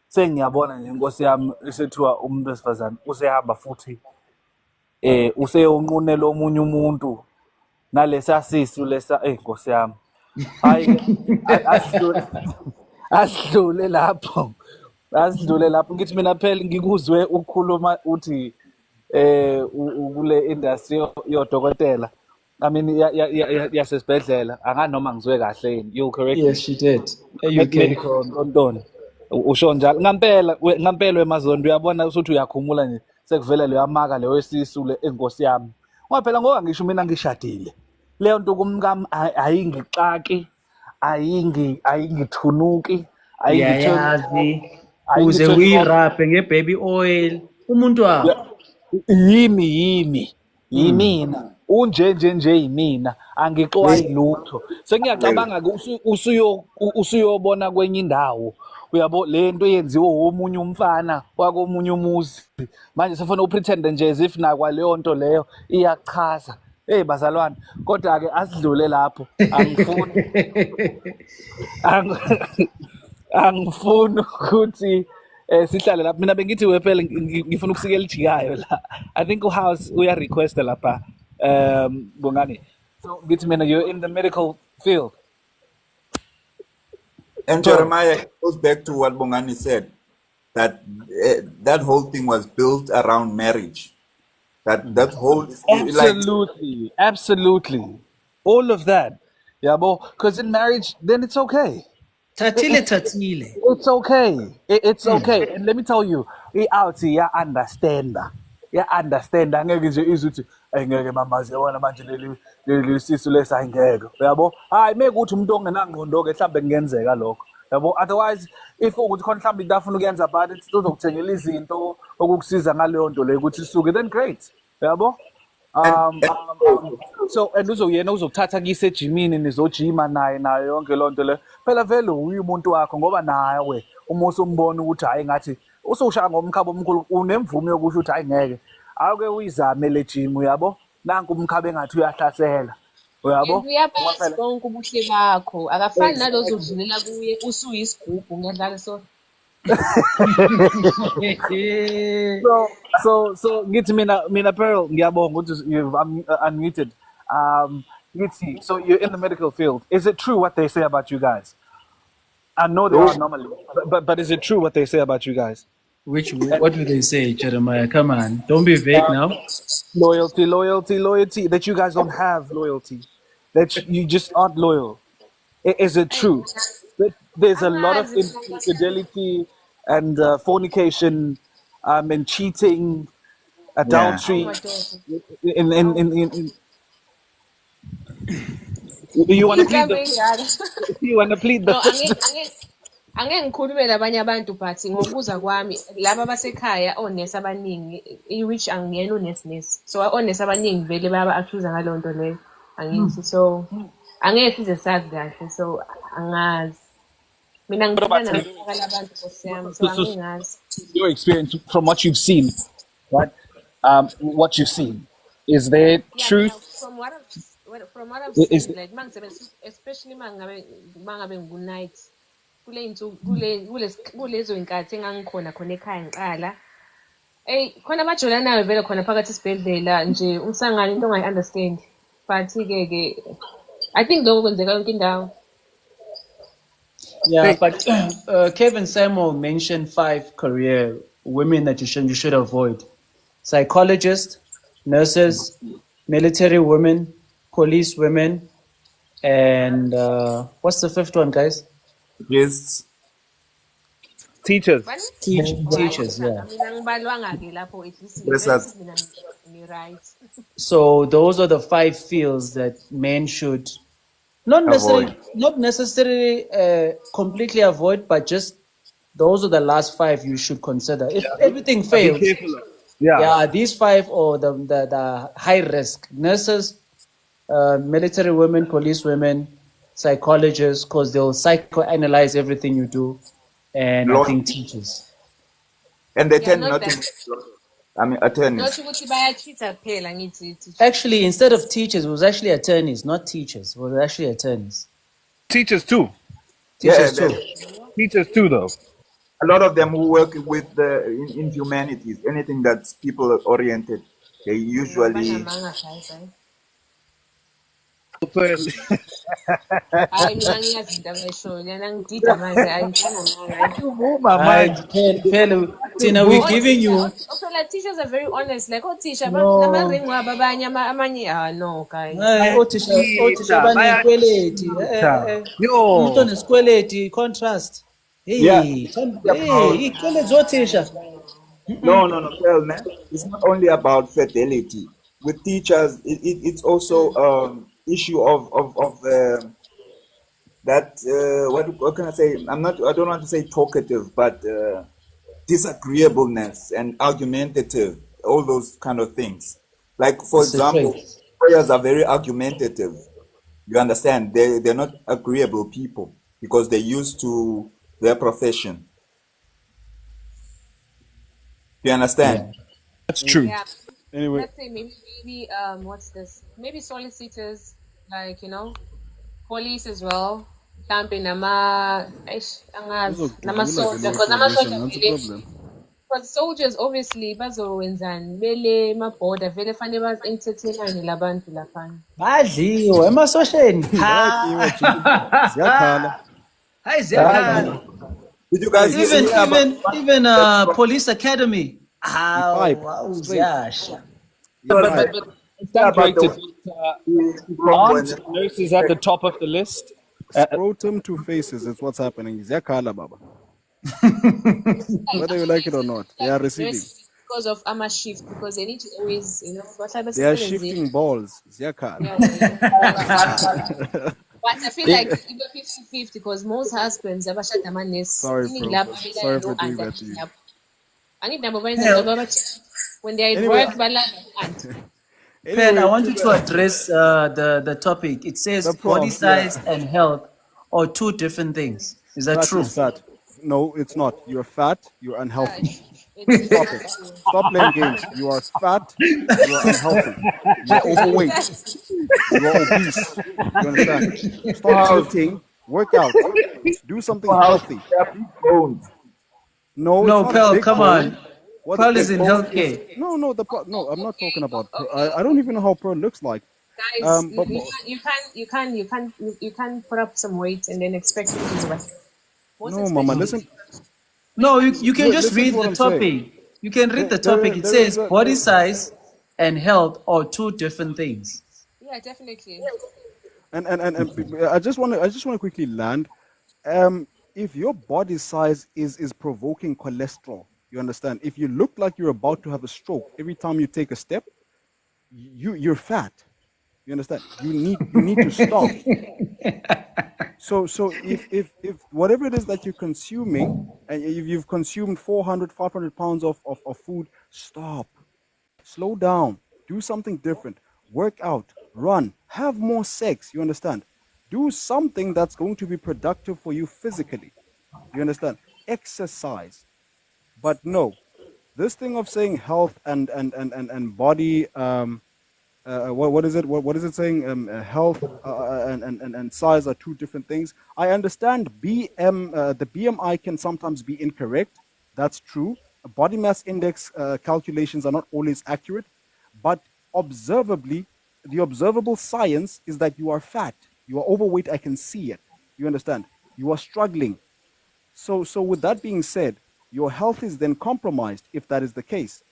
sengiyabona nje inkosi yami isethiwa umuntu wesifazane usehamba futhi useyonqunela omunye umuntu nalesa sisu lesa Nkosi yami hayi asidlule lapho ngithi mina phela ngikuzwe ukukhuluma uthi kule industry yodokotela I mean yasesibhedlela anganoma ngizwe kahle yini you correct Yes, she did. You can. medical Ntoni usho njalo ngampela wemazondo uyabona ukuthi uyakhumula nje sekuvela leyo amaka leyo wesisu le Nkosi yami ngoba phela ngoba ngisho mina ngishadile leyo nto kumkami ayingixaki ayingithunuki Uyayazi uze uyiraphe ngebaby oil umuntu wakho. yimina unje yimina angixwayi lutho sengiyacabanga usuyobona kwenye indawo uyabo lento yenziwe omunye umfana wakomunye umuzi manje sifuna upretend nje as if nakwa leyo nto leyo iyachaza hey bazalwane kodwa ke asidlule lapho angifuni ukuthi sihlale lapha mina bengithi wephela ngifuna ukusikela ijikayo la I think uhouse uya request lapha bongani so ngithi mina you're in the medical field And Jeremiah, it goes back to what Bongani said, that that whole thing was built around marriage. That whole absolutely all of that yeah because in marriage then it's okay. It's okay. It's okay. And let me tell you, out here understand. Angeke nje izuthi engeke mamazi yabona manje leli sisu lesangeke. Yabo? Hayi mekuthi umuntu ongenangqondo ke mhlambe kungenzeka lokho. Yabo? Otherwise if ukuthi khona mhlambe into afuna ukuyenza but uzokuthengela izinto okukusiza ngaleyo nto leyo ukuthi isuke then great. Yabo? So and uzoyena uzokuthatha kuyise ejimini nizojima naye yonke lonto le phela vele umuntu wakho ngoba nawe uma usumbona ukuthi hayi ngathi usushaya ngomkhaba omkhulu unemvume yokusho ukuthi hayi ngeke ake uyizame le gym uyabo nanku umkhaba engathi uyahlasela uyabo Uyabazi bonke ubuhle bakho akafani nalozo udlulela kuye usuyisigubhu ngiyadlala so so ngithi mina Pearl ngiyabonga ukuthi you've unmuted ngithi so you're in the medical field is it true what they say about you guys I know they are normally but is it true what they say about you guys What do they say, Jeremiah? Come on, don't be vague now. Loyalty that you guys don't have loyalty that you just aren't loyal is it true that there's a lot of infidelity and fornication and cheating adultery in you want to plead the fifth? Angeke ngikhulumele abanye abantu but ngokuza kwami laba abasekhaya onesi abaningi which angiyena onesi so onesi abaningi vele baba accuse ngalo nto leyo angithi so angeke size sazi kahle so angazi mina What ngiphila about from nabaqala abantu Nkosi yami so angingazi your experience, from what you've seen, right? What you've seen, is there yeah mina truth? from what I've Is seen there, like mangisebenza especially mangabe ngu-night kulezo y'nkathi engangikhona khona ekhaya ngiqala khona abajolanayo vele khona phakathi esibhedlela nje usangane into ongayi-understand but-ke I think lokho kwenzeka yonke indawo. Yeah, but Kevin Samuel mentioned 5 career women that you should avoid: psychologists, nurses, military women, police women, and what's the 5th one, guys? Yes. teachers? Teachers. Yeah. Mina ngibalwanga-ke lapho at least Yes, the rest mina ni-right. So those are the 5 fields that men should not avoid. necessarily completely avoid, but just those are the last 5 you should consider. If everything Be fails, careful. Yeah. yeah, these 5 or the high risk: nurses, military women, police women, psychologists, because they'll psychoanalyze everything you do, and I Law. think teachers. And they Yeah, tend not not that. to, I mean, attorneys. Not ukuthi bayachitha kuphela ngithi. Actually, instead of teachers, it was actually attorneys, not teachers. It was actually attorneys. Teachers too. Teachers Yeah, too. Teachers too, though. a lot of them who work with in humanities, anything that's people oriented, they usually Banamanga guys, First, hayi mina ngiyazi into abayishoyo lena ngidida manje ayingifanamanga Phela, Tina, we're giving you phela teachers are very honest like othisha no. namaring wabo abanye amanye no guys Othisha baney'kweleti. Umuntu yo, onesikweleti, contrast. yeah. Hey, iy'kweleti zothisha. No, Pearl, man. It's not only about fidelity. With teachers, it's also issue of that what can I say? I don't want to say talkative, but disagreeableness and argumentative, all those kind of things. Like for It's a example, trait. lawyers are very argumentative. You understand? They're not agreeable people because they're used to their profession. You understand? Yeah. that's true. yeah Anyway, let's say maybe what's this maybe solicitors like police as well mhlambe angazi namasoja because amasoja that's a vele problem. because soldiers obviously bazowenzani bele emaborder vele fanele ba-entertainane labantu laphana Badliwe emasosheni. Bayadliwa, G. Ziyakhala. Hayi Bayadliwa. ziyakhala. Did you guys hear about Even police academy. Pipe. Straight. Ziyasha. Pipe. It's not about great the to aren't nurses at the top of the list? Scrotum to faces is what's happening. Ziyakhala, Baba. Whether you like it or not, they are receiving. nurses because of ama shift because they need to always bahlala They are besebenzile. shifting balls. Ziyakhala. But I feel like even 50-50 because most husbands abashada amanesi Sorry, iningi bro. labo Sorry for doing no-under that to you. lapho angithi nabo bayenza nabo when they are at Anyway, work balanda no-under. Pen, I anyway, want you to address the topic. It says the body prompt, yeah. size and health are 2 different things. Is that Fat true? is fat. No, it's not. You're fat. You're unhealthy. It's Stop not it. true. Stop playing games. You are fat. You are unhealthy. You are overweight. You are obese. You understand? Stop eating. Work out. Do something healthy. bones? No, No, it's not Pearl, big come bone. on. What Pearl big is in bone healthcare. is no. No, I'm not talking about Pearl. I don't even know how Pearl looks like. Guys, But you can't put up some weight and then expect it to lose. no, Mama, listen. No, you can just Listen read to what the I'm saying. topic. You can read the topic. It There says is a body size and health are 2 different things. Yeah, definitely. and I just want to quickly land. If your body size is provoking cholesterol, you understand. If you look like you're about to have a stroke every time you take a step, you're fat. You understand? You need to stop. So if whatever it is that you're consuming, and if you've consumed 400, 500 pounds of food, stop. Slow down. Do something different. Work out. run, have more sex. You understand? Do something that's going to be productive for you physically. You understand? Exercise. But no, this thing of saying health and body, what is it? What is it saying? Health and size are two different things. I understand the BMI can sometimes be incorrect. That's true. Body mass index calculations are not always accurate, but observably, the observable science is that you are fat, you are overweight. I can see it. You understand? You are struggling. So with that being said, your health is then compromised if that is the case.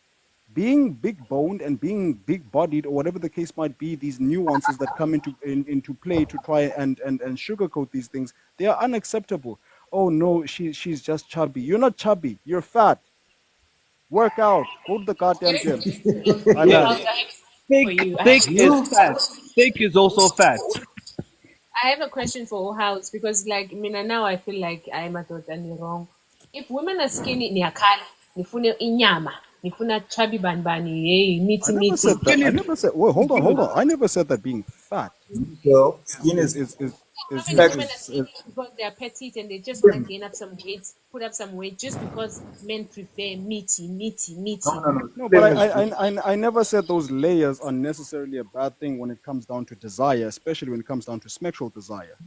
Being big boned and being big bodied, or whatever the case might be, these nuances that come into play to try and sugarcoat these things, they are unacceptable. Oh no, she's just chubby. You're not chubby, you're fat. Work out, go to the goddamn gym. I Who Yeah. land. else I have for Thick, you? thick is You fat. Thick is also fat. I have a question for House because, like, Mina, now I feel like I'm a totally wrong. If women are skinny, niyakala, nifuna inyama, nifuna chubby banbani, hey, I meaty never said meaty. that. I Skinny never said. Wait, hold on. I never said that being fat So is skin is is is is How is many is, fact. women are is, is skinny because they are petite and they just want to gain up some weight, put up some weight, just because men prefer meaty, meaty, No, meaty? no, no. no, but Slim is I never said those layers are necessarily a bad thing when it comes down to desire, especially when it comes down to sexual desire.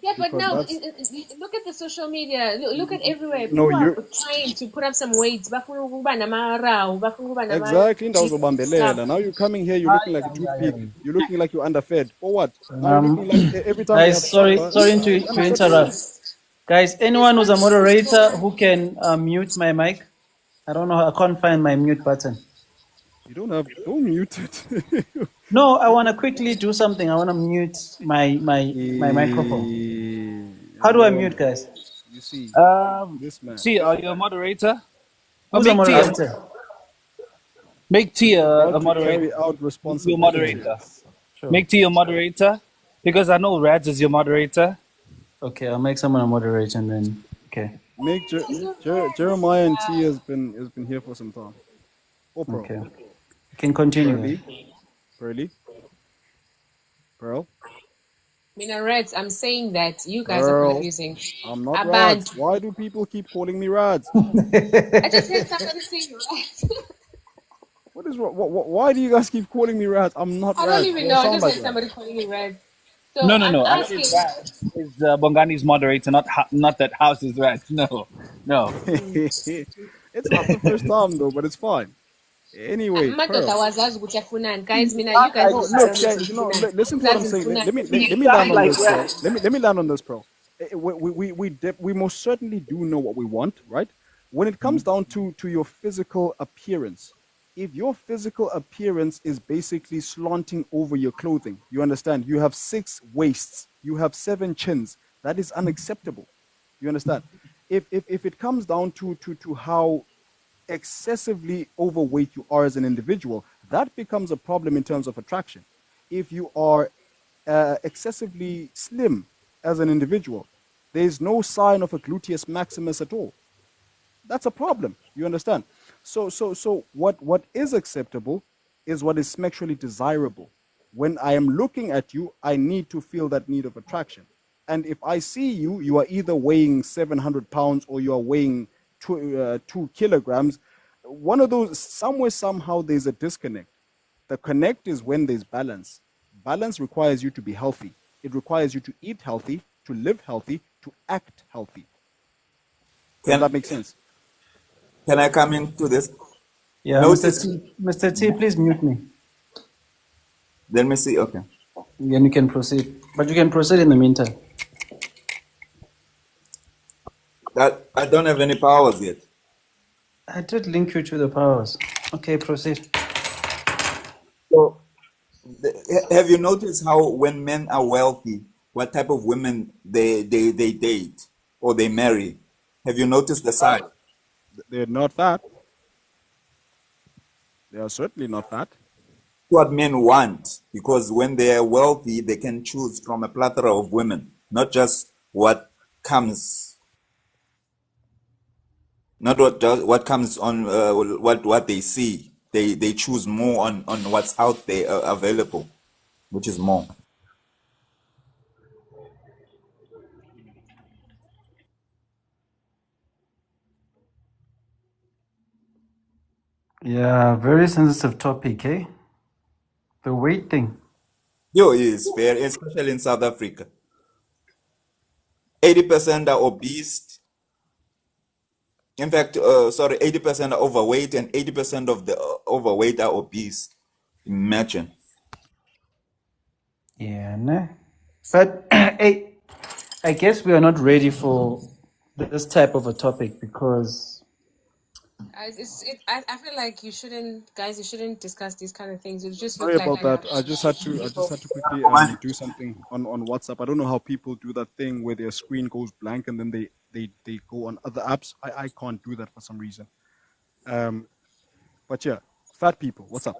Yeah, but Because now that's look at the social media. Look at everywhere. no, People are you trying to put up some weight. Bafuna ukuba namaraw, bafuna ukuba exactly. That was stuff. Now you're coming here, you're looking like a toothpick. You're looking like you're underfed. For what? Now you're looking um, like every time we have guys, sorry, supper, sorry it's to unacceptable. interrupt. Guys, This anyone who's a country is moderator so. who can mute my mic? I don't know. I can't find my mute button. You don't mute it. No, I want to quickly do something. I want to mute my microphone. How do I Oh mute, my! guys? You see this man. Tia, are you a moderator? Or Who's a make Tia, moderator? make Tia About a to moderator. carry out Make you a Okay, moderator. responsibilities. sure. Make Tia a moderator. Because I know Rads is your moderator. Okay, I'll make someone a moderator and then. Okay, Make Jeremiah and T has been here for some time. Oh, Pearl, okay. You can continue, guys. Pearly, Pearly, Pearl, Minarets, I'm saying that you guys are Pearl. confusing I'm not Rads. Abantu. Why do people keep calling me Rads? I just heard somebody saying Rats. What is wrong? Why do you guys keep calling me Rads? I'm not I don't Rads. even Do I know. I sound just like heard somebody calling me Rats. So No, no, I'm no. I said asking. Rads is Bongani's moderator, not that House is Rads. No, no. that? It's not the first time though, but it's fine. Anyway, Madoda Pearl. awazazi ukuthi afunani. Guys, mina, you guys No, don't tell look, me guys. ukuthi Listen to what I'm uzazi saying. ngifunani. Let You me land sound on like this, Pearl. Rads. Let me land on this, Pearl. We most certainly do know what we want, right? When it comes down to your physical appearance, if your physical appearance is basically slanting over your clothing, you understand? You have 6 waists, you have 7 chins. That is unacceptable. You understand? If it comes down to how excessively overweight you are as an individual, that becomes a problem in terms of attraction. If you are excessively slim as an individual, there's no sign of a gluteus maximus at all. That's a problem. You understand? So what is acceptable is what is sexually desirable. When I am looking at you, I need to feel that need of attraction. And if I see you, you are either weighing 700 pounds or you are weighing 2 kilograms. One of those, somewhere, somehow, there's a disconnect. The connect is when there's balance. Balance requires you to be healthy. It requires you to eat healthy, to live healthy, to act healthy. Does that Can make sense? can I come into this? Yeah, Mr. Notice. T. Mr. T, please mute me. Let me see. Okay. Then you can proceed. But you can proceed in the meantime. That I don't have any powers yet. I did link you to the powers. Okay, proceed. So have you noticed how when men are wealthy, what type of women they date or they marry? Have you noticed the sign? They're not fat. They are certainly not fat. What men want, because when they are wealthy, they can choose from a plethora of women, not just what comes, not what comes on what they see. They choose more on what's out there available. which is more. Yeah, very sensitive topic, eh? The weight thing. Yo, is fair, especially in South Africa. 80% are obese. In fact, 80% are overweight and 80% of the overweight are obese. Imagine. Yeah, nah. But hey, I guess we are not ready for this type of a topic because I feel like you shouldn't, guys. You shouldn't discuss these kind of things. It just Sorry look like about you're that. I just had to quickly do something on WhatsApp. I don't know how people do that thing where their screen goes blank and then they go on other apps. I can't do that for some reason. But yeah, fat people, what's up?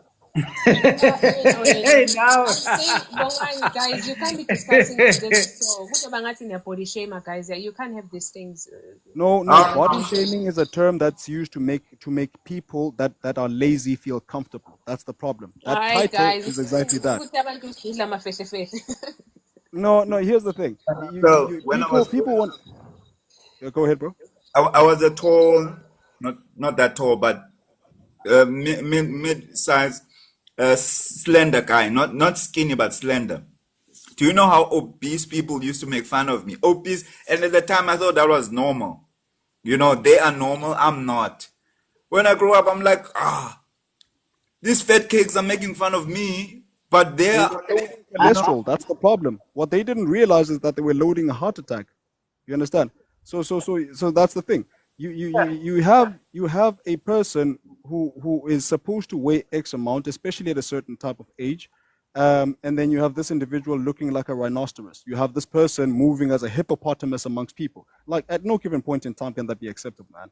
hey now. I'm saying, Bongani, guys, you can't be discussing this. So, what about in your body shame, guys? You can't have these things. No, body shaming is a term that's used to make people that are lazy feel comfortable. That's the problem. All That right, title guys. is exactly that. No, No, here's the thing. So when I was People want. Yeah, go ahead, bro. I was a tall, not that tall, but mid-size, slender guy, not skinny but slender. Do you know how obese people used to make fun of me? Obese, and at the time I thought that was normal. You know, they are normal, I'm not. When I grew up, I'm like, these fat cakes are making fun of me, but they They are, were loading you know. cholesterol. That's the problem. What they didn't realize is that they were loading a heart attack. You understand? So that's the thing. You have a person who is supposed to weigh X amount, especially at a certain type of age, and then you have this individual looking like a rhinoceros. You have this person moving as a hippopotamus amongst people. Like at no given point in time can that be acceptable, man.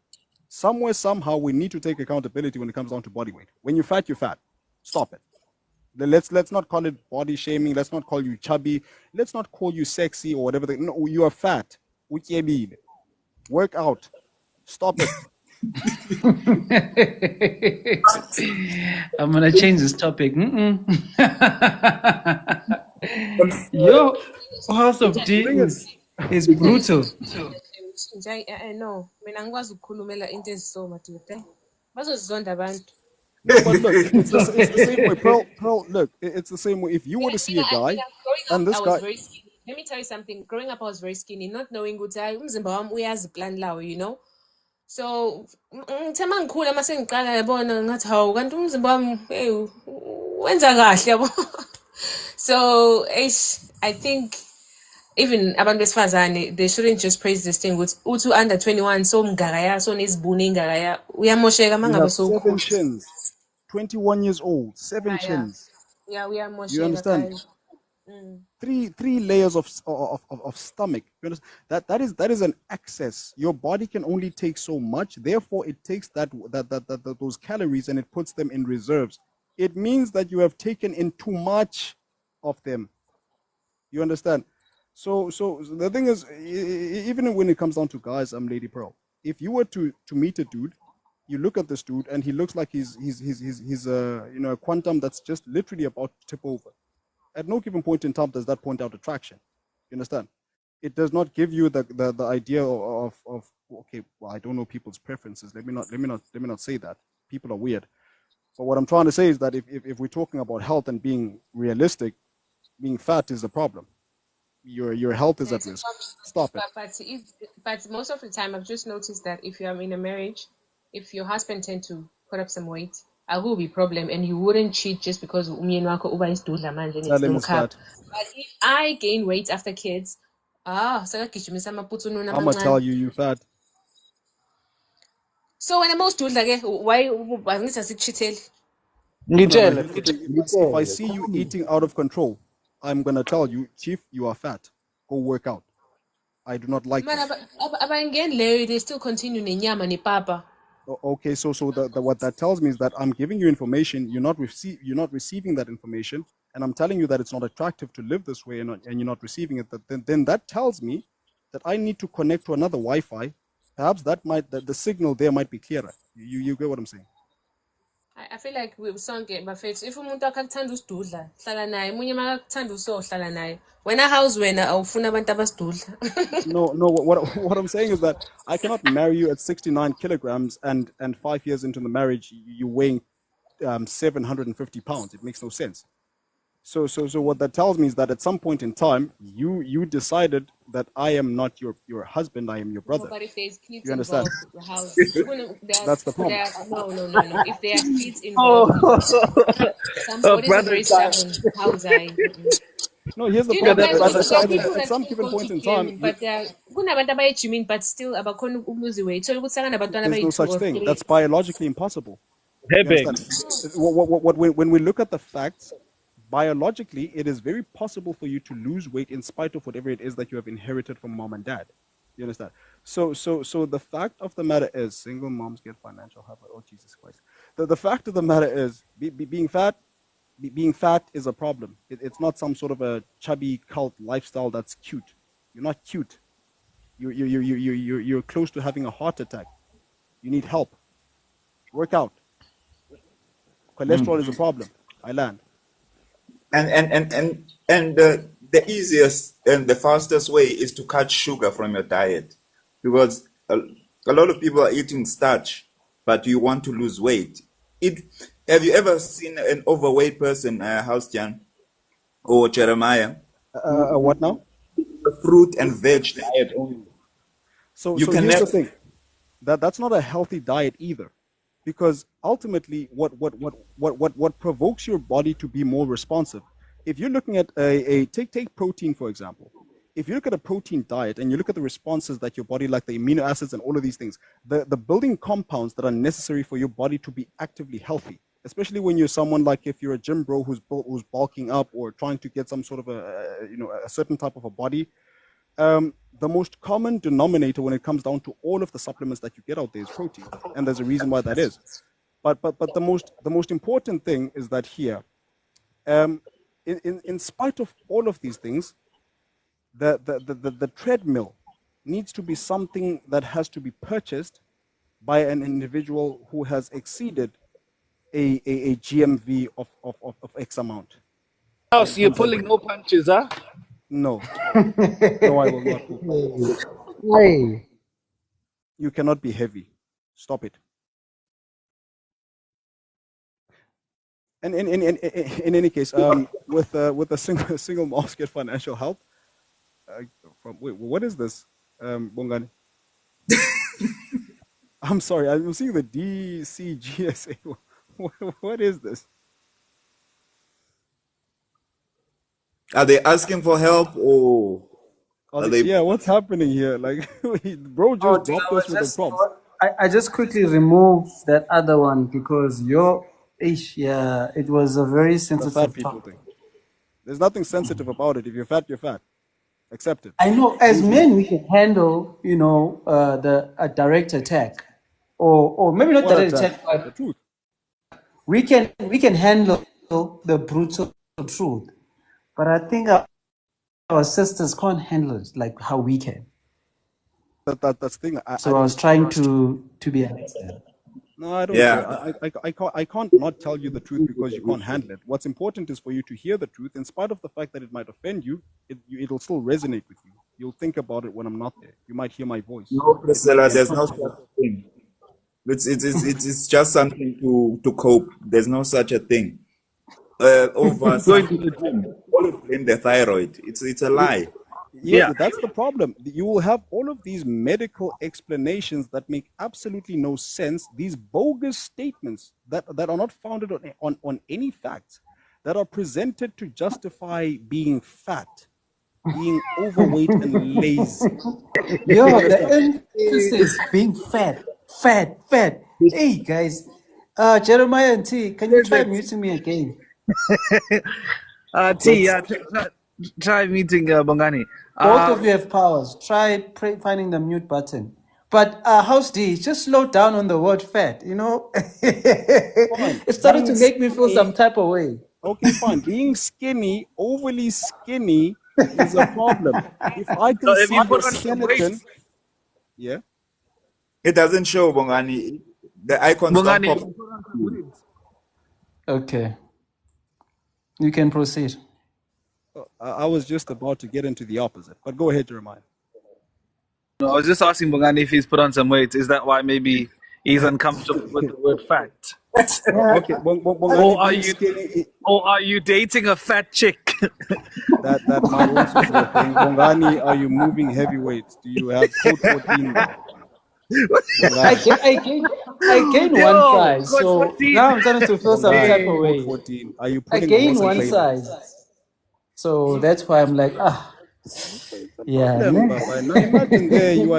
Somewhere, somehow, we need to take accountability when it comes down to body weight. When you're fat, you're fat. Stop it. Let's not call it body shaming. Let's not call you chubby. Let's not call you sexy or whatever. No, you are fat. Work out. Stop it. I'm gonna change this topic. Your House of D is brutal. No, mina angikwazi ukukhulumela into eziso madoda. Bazozonda abantu. No, but look, it's the same way. Pearl, look, it's the same way. If you were to see a guy, Growing and up, this I was guy, very skinny. Let me tell you something. Growing up, I was very skinny, not knowing ukuthi hayi umzimba wami uyaziplan lawo, you know. So ngithe mangikhula mase ngiqala yabona ngathi hawu kanti umzimba wami hey wenza kahle yabo. So I think even abantu besifazane they shouldn't just praise this thing ukuthi uthi under 21 so mngakaya so nezibune ingakaya uyamosheka you mangabe have seven sowukhula. chins, 21 years old, seven Yeah. chins. Yeah, You uyamosheka understand? guys. Three layers of stomach. You understand? That is an excess. Your body can only take so much. Therefore, it takes those calories and it puts them in reserves. It means that you have taken in too much of them. You understand? So the thing is, even when it comes down to guys, I'm Lady Pearl. If you were to meet a dude, you look at this dude and he looks like he's a quantum that's just literally about to tip over. At no given point in time does that point out attraction. You understand? It does not give you the idea of okay, well, I don't know people's preferences. Let me not say that. People are weird. But what I'm trying to say is that if we're talking about health and being realistic, being fat is the problem. Your health is at risk. Stop it. But most of the time, I've just noticed that if you're in a marriage, if your husband tend to put up some weight, I will be problem, and you wouldn't cheat just because umyeni wakho uba isidudla manje and it's Tell him no it's carb. fat. But if I gain weight after kids, sekagijimisa amaputsununu I'ma tell amancane. you fat. So when most dudla ke, why angithi asikuchitheli? No. Ngitshele Here's the thing. If I see you eating out of control, I'm gonna tell you, Chief, you are fat. Go work out. I do not like Man, this. abangeni leyo they still continue nenyama nepapa. Okay, so what that tells me is that I'm giving you information, you're not receiving that information, and I'm telling you that it's not attractive to live this way, and you're not receiving it. Then that tells me that I need to connect to another Wi-Fi. Perhaps the signal there might be clearer. You get what I'm saying? I feel like we sonke bafethu if umuntu akakuthanda usidudla hlala naye munye makakuthanda uso hlala naye wena house wena awufuna abantu abasidudla. No. What I'm saying is that I cannot marry you at 69 kilograms and 5 years into the marriage you weighing 750 pounds. It makes no sense. So what that tells me is that at some point in time you decided that I am not your husband, I am your No, brother. but if there's kids You understand? involved, the house. That's the problem. No. If there are kids Oh, involved, somebody's brother very child. stubborn. How's I? No, here's the Do you know, problem. Brother, but brother there are child. people At that some still given go to point in gym, time, but kunabantu abaye gymini, but still abakhona ukuluza weight. So ukuthi nabantu there's no abayi 2 such or thing. 3. That's biologically impossible. Hey, You understand? babes. When we look at the facts, biologically, it is very possible for you to lose weight in spite of whatever it is that you have inherited from mom and dad. You understand? So the fact of the matter is, single moms get financial help. Oh, Jesus Christ! The fact of the matter is, being fat, being fat is a problem. It's not some sort of a chubby cult lifestyle that's cute. You're not cute. You're close to having a heart attack. You need help. Work out. Cholesterol is a problem. I land. And the easiest and the fastest way is to cut sugar from your diet, because a lot of people are eating starch, but you want to lose weight. Have you ever seen an overweight person, Haustian or Jeremiah, What now? a fruit and veg diet only? So You can here's the never. thing. That's not a healthy diet either, because ultimately what provokes your body to be more responsive, if you're looking at take protein for example, if you look at a protein diet and you look at the responses that your body, like the amino acids and all of these things, the building compounds that are necessary for your body to be actively healthy, especially when you're someone like, if you're a gym bro who's bulking up or trying to get some sort of a certain type of a body, the most common denominator when it comes down to all of the supplements that you get out there is protein, and there's a reason why that is. But the most important thing is that here, in spite of all of these things, the treadmill needs to be something that has to be purchased by an individual who has exceeded a GMV of X amount. House, you're pulling no punches, huh? No, no, I will not pull. Hey. You cannot be heavy. Stop it. And in any case, with a single moms get financial help. Wait, what is this, Bongani? I'm sorry, I'm seeing the DCGSA. What is this? Are they asking for help, or are they? Yeah, what's happening here? Like, bro Oh, just dude, dropped us with the prompts. I just quickly removed that other one because yeah, it was a very The sensitive fat people topic. thing. There's nothing sensitive about it. If you're fat, you're fat. Accept it. I know as Move on. men we can handle, a direct attack, or maybe not What direct attack? attack, but The truth. we can handle the brutal truth. But I think our sisters can't handle it like how we can. That's the thing. So I was trying to be. No, I don't Yeah. care. I can't not tell you the truth because you can't handle it. What's important is for you to hear the truth, in spite of the fact that it might offend you. It'll still resonate with you. You'll think about it when I'm not there. You might hear my voice. No, Priscilla, there's no such a thing. It's just something to cope. There's no such a thing. Over Going some to the gym. always blame the thyroid. It's a lie. Yeah, Yeah. that's the problem. You will have all of these medical explanations that make absolutely no sense. These bogus statements that are not founded on any facts, that are presented to justify being fat, being overweight, and lazy. Yo, You the understand? emphasis being fat. Hey guys, Jeremiah and T, can you try muting me again? T, yeah, try meeting Bongani. Both of you have powers. Try finding the mute button. But House D, just slow down on the word fat. Fine. It started Being to make me feel skinny, some type of way. okay, fine. Being skinny, overly skinny, is a problem. If I So can have see you your put on some weight? skeleton, yeah. It doesn't show, Bongani. The icons don't Bongani, have pop. you put on some weight? Okay, you can proceed. I was just about to get into the opposite, but go ahead, Jeremiah. No, I was just asking Bongani if he's put on some weight. Is that why maybe he's uncomfortable with the word fat? Okay, Bongani being skinny, Or are you dating a fat chick? that might also be a thing. Bongani, are you moving heavy weights? Do you have code 14 there? Bongani. I gained one Yo, size, Coach so 14. now I'm starting to feel some type Bongani, of code way. 14. Are you I putting on gained muscle one training? size, so that's why I'm like, It's a yeah, problem, ne? Baba. Now imagine there you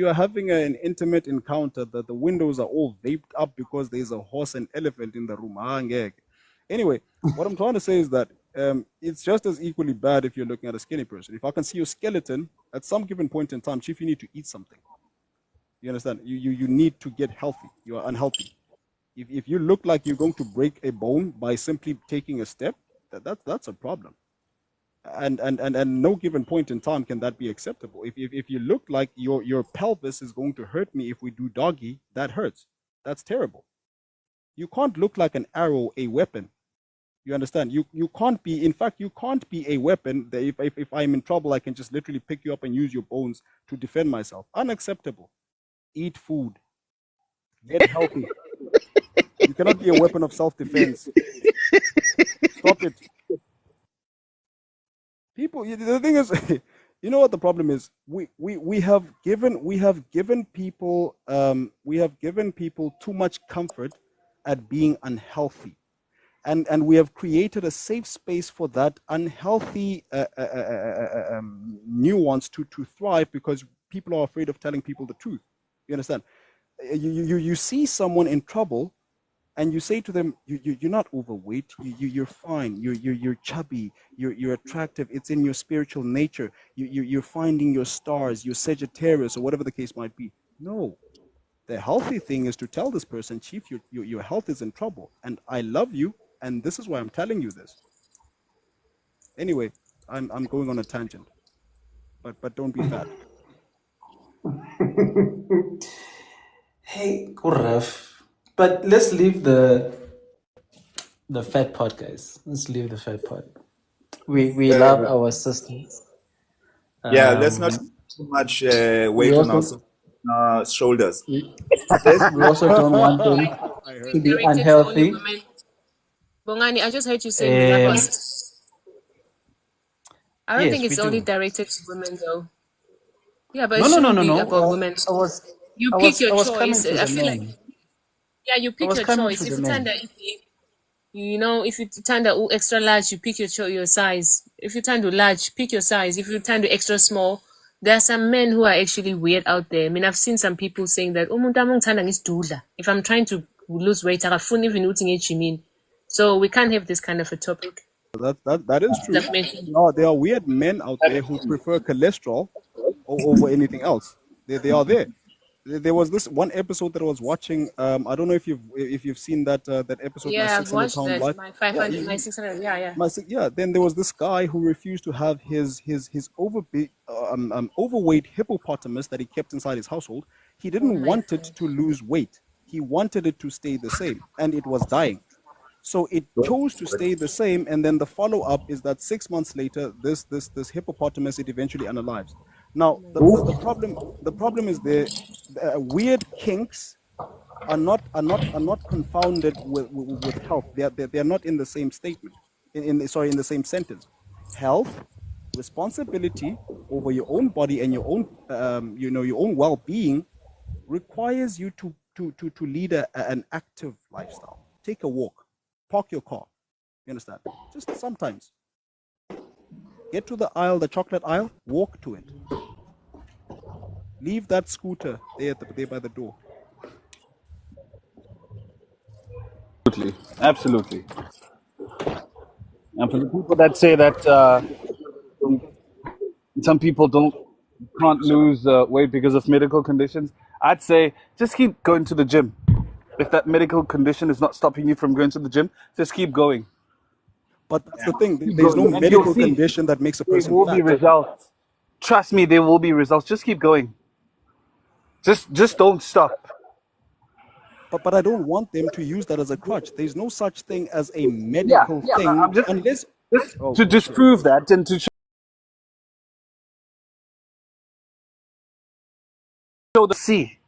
are having an intimate encounter that the windows are all vaped up because there's a horse and elephant in the room. Anyway, what I'm trying to say is that it's just as equally bad if you're looking at a skinny person. If I can see your skeleton at some given point in time, Chief, you need to eat something. You understand? You need to get healthy. You are unhealthy. If you look like you're going to break a bone by simply taking a step, that's a problem. And no given point in time can that be acceptable. If you look like your pelvis is going to hurt me if we do doggy, that hurts. That's terrible. You can't look like an arrow, a weapon. You understand? You can't be. In fact, you can't be a weapon. That if I'm in trouble, I can just literally pick you up and use your bones to defend myself. Unacceptable. Eat food. Get healthy. You cannot be a weapon of self-defense. Stop it. People, the thing is, you know what the problem is? We have given people too much comfort at being unhealthy, and we have created a safe space for that unhealthy nuance to thrive because people are afraid of telling people the truth. You understand? You see someone in trouble and you say to them, you're not overweight, you're fine, you're chubby, you're attractive, it's in your spiritual nature, you're finding your stars, you're Sagittarius, or whatever the case might be. No, the healthy thing is to tell this person, Chief, your health is in trouble, and I love you, and this is why I'm telling you this. Anyway, I'm going on a tangent, but don't be fat. Hey, rough. But let's leave the fat part, guys. Let's leave the fat part. We love Uh, our sisters. yeah, let's not Um, put too much we weight on also our shoulders. we, Let's we also don't want them I to heard be that. Directed to only unhealthy. women. Bongani, I just heard you saying we love our Um, sisters. I don't think yes, we it's only do. directed to women though. Yeah, but it No, no, no, shouldn't no, be no. about women. You pick your I was coming choice. to I the feel like, men. yeah, you I pick was your coming to choice. the If you turn men. that, if you turn the extra large, you pick your size. If you turn to large, pick your size. If you turn to extra small, there are some men who are actually weird out there. I mean, I've seen some people saying that, "Umuntu wami ongithanda ngisidudla." If I'm trying to lose weight, akafuni even ukuthi ngejimini. So we can't have this kind of a topic. That is true. I've mentioned. There are weird men out there who prefer cholesterol over anything else. They are there. There was this one episode that I was watching. I don't know if you've seen that episode, My Yeah, I've 600 watched Pound that. Life. My Yeah, 500, my 600. Yeah, yeah. yeah. Then there was this guy who refused to have his overweight hippopotamus that he kept inside his household. He Oh didn't my want it God. to lose weight. He wanted it to stay the same, and it was dying. So it chose to stay the same, and then the follow up is that 6 months later, this hippopotamus it eventually unalives. Oh Now my God. the problem is the weird kinks are not confounded with health. They are not in the same statement. In the same sentence. Health, responsibility over your own body and your own your own well-being requires you to lead an active lifestyle. Take a walk, park your car. You understand? Just sometimes get to the aisle, the chocolate aisle, walk to it. Leave that scooter there by the door. Absolutely. Absolutely. And for the people that say that some people can't lose weight because of medical conditions, I'd say just keep going to the gym. If that medical condition is not stopping you from going to the gym, just keep going. But that's the thing. Keep There's no going, and you'll medical see condition that makes a there person will be fat. results. Trust me, there will be results. Just keep going. Just don't stop. but I don't want them to use that as a crutch. There's no such thing as a Yeah, medical yeah. thing I'm just unless. Oh, to disprove that and to show the see.